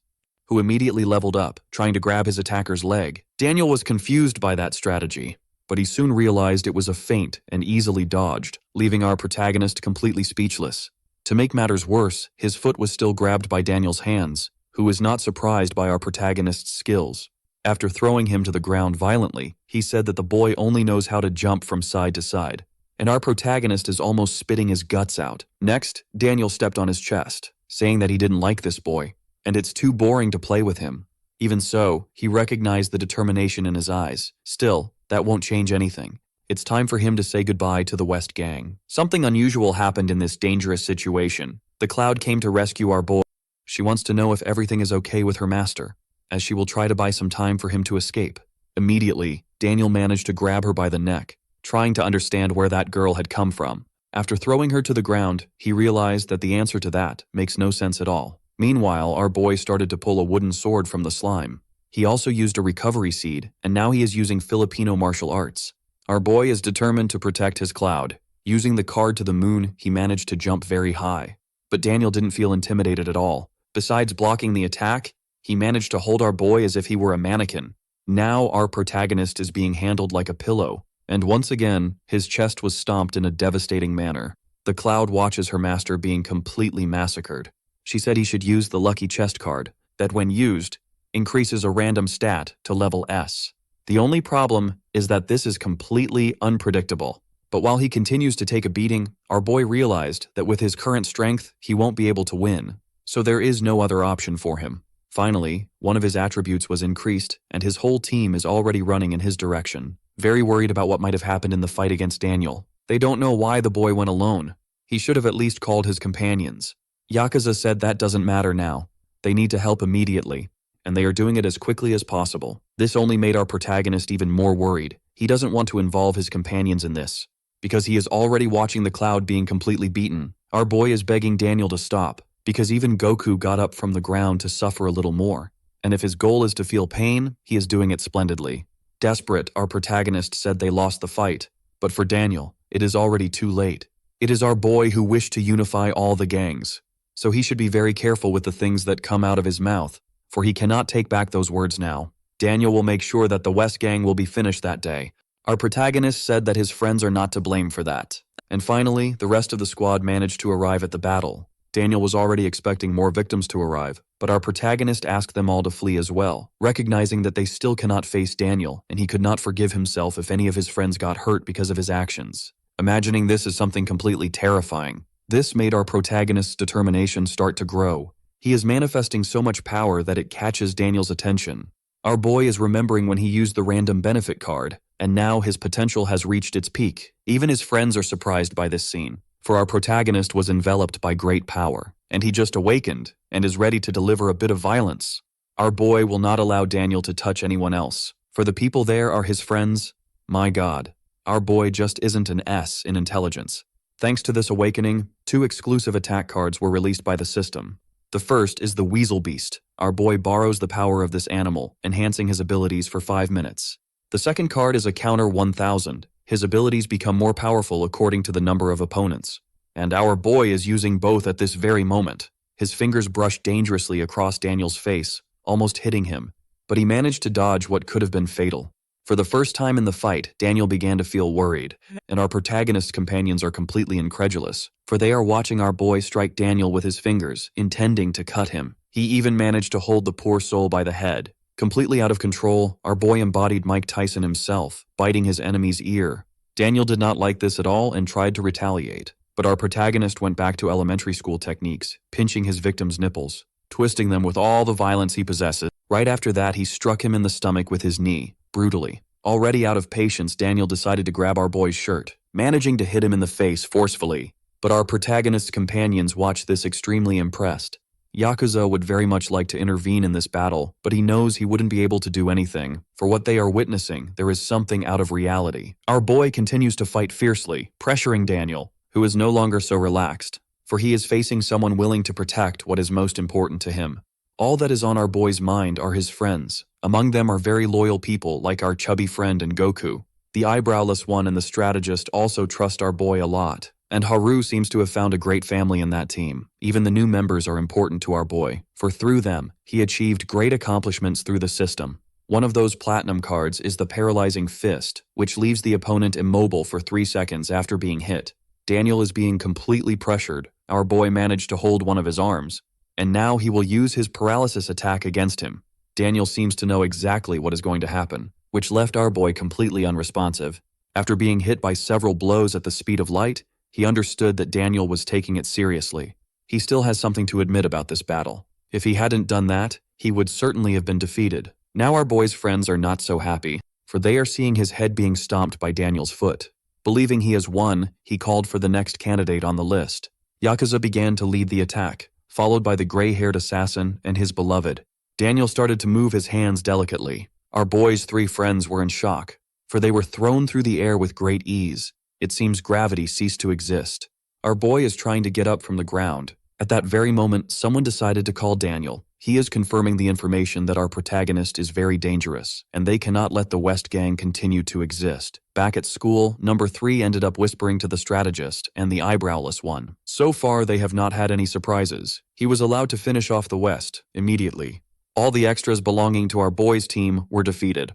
who immediately leveled up, trying to grab his attacker's leg. Daniel was confused by that strategy, but he soon realized it was a feint and easily dodged, leaving our protagonist completely speechless. To make matters worse, his foot was still grabbed by Daniel's hands, who was not surprised by our protagonist's skills. After throwing him to the ground violently, he said that the boy only knows how to jump from side to side, and our protagonist is almost spitting his guts out. Next, Daniel stepped on his chest, saying that he didn't like this boy, and it's too boring to play with him. Even so, he recognized the determination in his eyes. Still, that won't change anything. It's time for him to say goodbye to the West Gang. Something unusual happened in this dangerous situation. The Cloud came to rescue our boy. She wants to know if everything is okay with her master, as she will try to buy some time for him to escape. Immediately, Daniel managed to grab her by the neck, trying to understand where that girl had come from. After throwing her to the ground, he realized that the answer to that makes no sense at all. Meanwhile, our boy started to pull a wooden sword from the slime. He also used a recovery seed, and now he is using Filipino martial arts. Our boy is determined to protect his Cloud. Using the card to the moon, he managed to jump very high. But Daniel didn't feel intimidated at all. Besides blocking the attack, he managed to hold our boy as if he were a mannequin. Now our protagonist is being handled like a pillow, and once again, his chest was stomped in a devastating manner. The Cloud watches her master being completely massacred. She said he should use the lucky chest card, that when used, increases a random stat to level S. The only problem is that this is completely unpredictable. But while he continues to take a beating, our boy realized that with his current strength, he won't be able to win. So there is no other option for him. Finally, one of his attributes was increased, and his whole team is already running in his direction, very worried about what might have happened in the fight against Daniel. They don't know why the boy went alone. He should have at least called his companions. Yakuza said that doesn't matter now. They need to help immediately, and they are doing it as quickly as possible. This only made our protagonist even more worried. He doesn't want to involve his companions in this, because he is already watching the Cloud being completely beaten. Our boy is begging Daniel to stop, because even Goku got up from the ground to suffer a little more, and if his goal is to feel pain, he is doing it splendidly. Desperate, our protagonist said they lost the fight, but for Daniel, it is already too late. It is our boy who wished to unify all the gangs, so he should be very careful with the things that come out of his mouth, for he cannot take back those words now. Daniel will make sure that the West Gang will be finished that day. Our protagonist said that his friends are not to blame for that. And finally, the rest of the squad managed to arrive at the battle. Daniel was already expecting more victims to arrive, but our protagonist asked them all to flee as well, recognizing that they still cannot face Daniel, and he could not forgive himself if any of his friends got hurt because of his actions. Imagining this is something completely terrifying. This made our protagonist's determination start to grow. He is manifesting so much power that it catches Daniel's attention. Our boy is remembering when he used the random benefit card, and now his potential has reached its peak. Even his friends are surprised by this scene, for our protagonist was enveloped by great power, and he just awakened and is ready to deliver a bit of violence. Our boy will not allow Daniel to touch anyone else, for the people there are his friends. My God, our boy just isn't an S in intelligence. Thanks to this awakening, 2 exclusive attack cards were released by the system. The first is the Weasel Beast. Our boy borrows the power of this animal, enhancing his abilities for 5 minutes. The second card is a counter 1000. His abilities become more powerful according to the number of opponents. And our boy is using both at this very moment. His fingers brushed dangerously across Daniel's face, almost hitting him, but he managed to dodge what could have been fatal. For the first time in the fight, Daniel began to feel worried, and our protagonist's companions are completely incredulous, for they are watching our boy strike Daniel with his fingers, intending to cut him. He even managed to hold the poor soul by the head. Completely out of control, our boy embodied Mike Tyson himself, biting his enemy's ear. Daniel did not like this at all and tried to retaliate, but our protagonist went back to elementary school techniques, pinching his victim's nipples, twisting them with all the violence he possesses. Right after that, he struck him in the stomach with his knee, brutally. Already out of patience, Daniel decided to grab our boy's shirt, managing to hit him in the face forcefully. But our protagonist's companions watched this extremely impressed. Yakuza would very much like to intervene in this battle, but he knows he wouldn't be able to do anything. For what they are witnessing, there is something out of reality. Our boy continues to fight fiercely, pressuring Daniel, who is no longer so relaxed, for he is facing someone willing to protect what is most important to him. All that is on our boy's mind are his friends. Among them are very loyal people like our chubby friend and Goku. The eyebrowless one and the strategist also trust our boy a lot. And Haru seems to have found a great family in that team. Even the new members are important to our boy, for through them, he achieved great accomplishments through the system. One of those platinum cards is the paralyzing fist, which leaves the opponent immobile for 3 seconds after being hit. Daniel is being completely pressured. Our boy managed to hold one of his arms, and now he will use his paralysis attack against him. Daniel seems to know exactly what is going to happen, which left our boy completely unresponsive. After being hit by several blows at the speed of light, he understood that Daniel was taking it seriously. He still has something to admit about this battle. If he hadn't done that, he would certainly have been defeated. Now our boy's friends are not so happy, for they are seeing his head being stomped by Daniel's foot. Believing he has won, he called for the next candidate on the list. Yakuza began to lead the attack, followed by the gray-haired assassin and his beloved. Daniel started to move his hands delicately. Our boy's 3 friends were in shock, for they were thrown through the air with great ease. It seems gravity ceased to exist. Our boy is trying to get up from the ground. At that very moment, someone decided to call Daniel. He is confirming the information that our protagonist is very dangerous, and they cannot let the West Gang continue to exist. Back at school, number 3 ended up whispering to the strategist and the eyebrowless one. So far, they have not had any surprises. He was allowed to finish off the West immediately. All the extras belonging to our boys' team were defeated.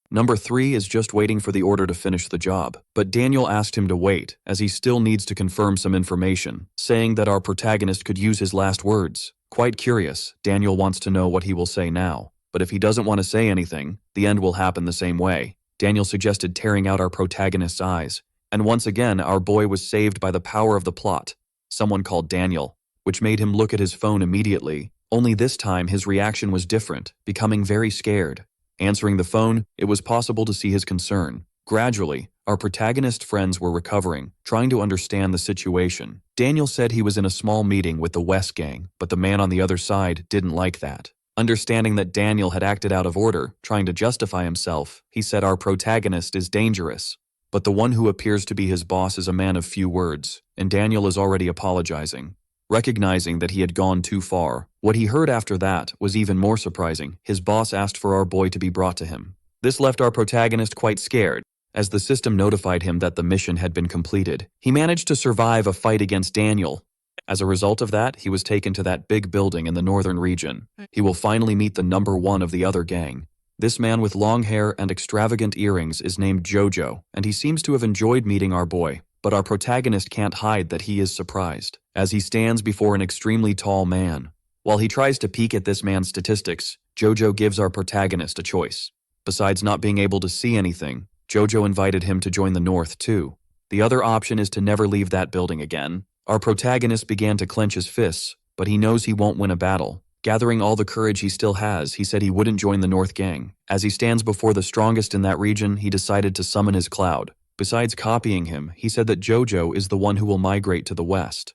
Number 3 is just waiting for the order to finish the job, but Daniel asked him to wait, as he still needs to confirm some information, saying that our protagonist could use his last words. Quite curious, Daniel wants to know what he will say now, but if he doesn't want to say anything, the end will happen the same way. Daniel suggested tearing out our protagonist's eyes, and once again our boy was saved by the power of the plot. Someone called Daniel, which made him look at his phone immediately, only this time his reaction was different, becoming very scared. Answering the phone, it was possible to see his concern. Gradually, our protagonist friends were recovering, trying to understand the situation. Daniel said he was in a small meeting with the West Gang, but the man on the other side didn't like that. Understanding that Daniel had acted out of order, trying to justify himself, he said our protagonist is dangerous. But the one who appears to be his boss is a man of few words, and Daniel is already apologizing. Recognizing that he had gone too far, what he heard after that was even more surprising. His boss asked for our boy to be brought to him. This left our protagonist quite scared, as the system notified him that the mission had been completed. He managed to survive a fight against Daniel. As a result of that, he was taken to that big building in the northern region. He will finally meet the number 1 of the other gang. This man with long hair and extravagant earrings is named Jojo, and he seems to have enjoyed meeting our boy. But our protagonist can't hide that he is surprised, as he stands before an extremely tall man. While he tries to peek at this man's statistics, Jojo gives our protagonist a choice. Besides not being able to see anything, Jojo invited him to join the North too. The other option is to never leave that building again. Our protagonist began to clench his fists, but he knows he won't win a battle. Gathering all the courage he still has, he said he wouldn't join the North Gang. As he stands before the strongest in that region, he decided to summon his cloud. Besides copying him, he said that Jojo is the one who will migrate to the West.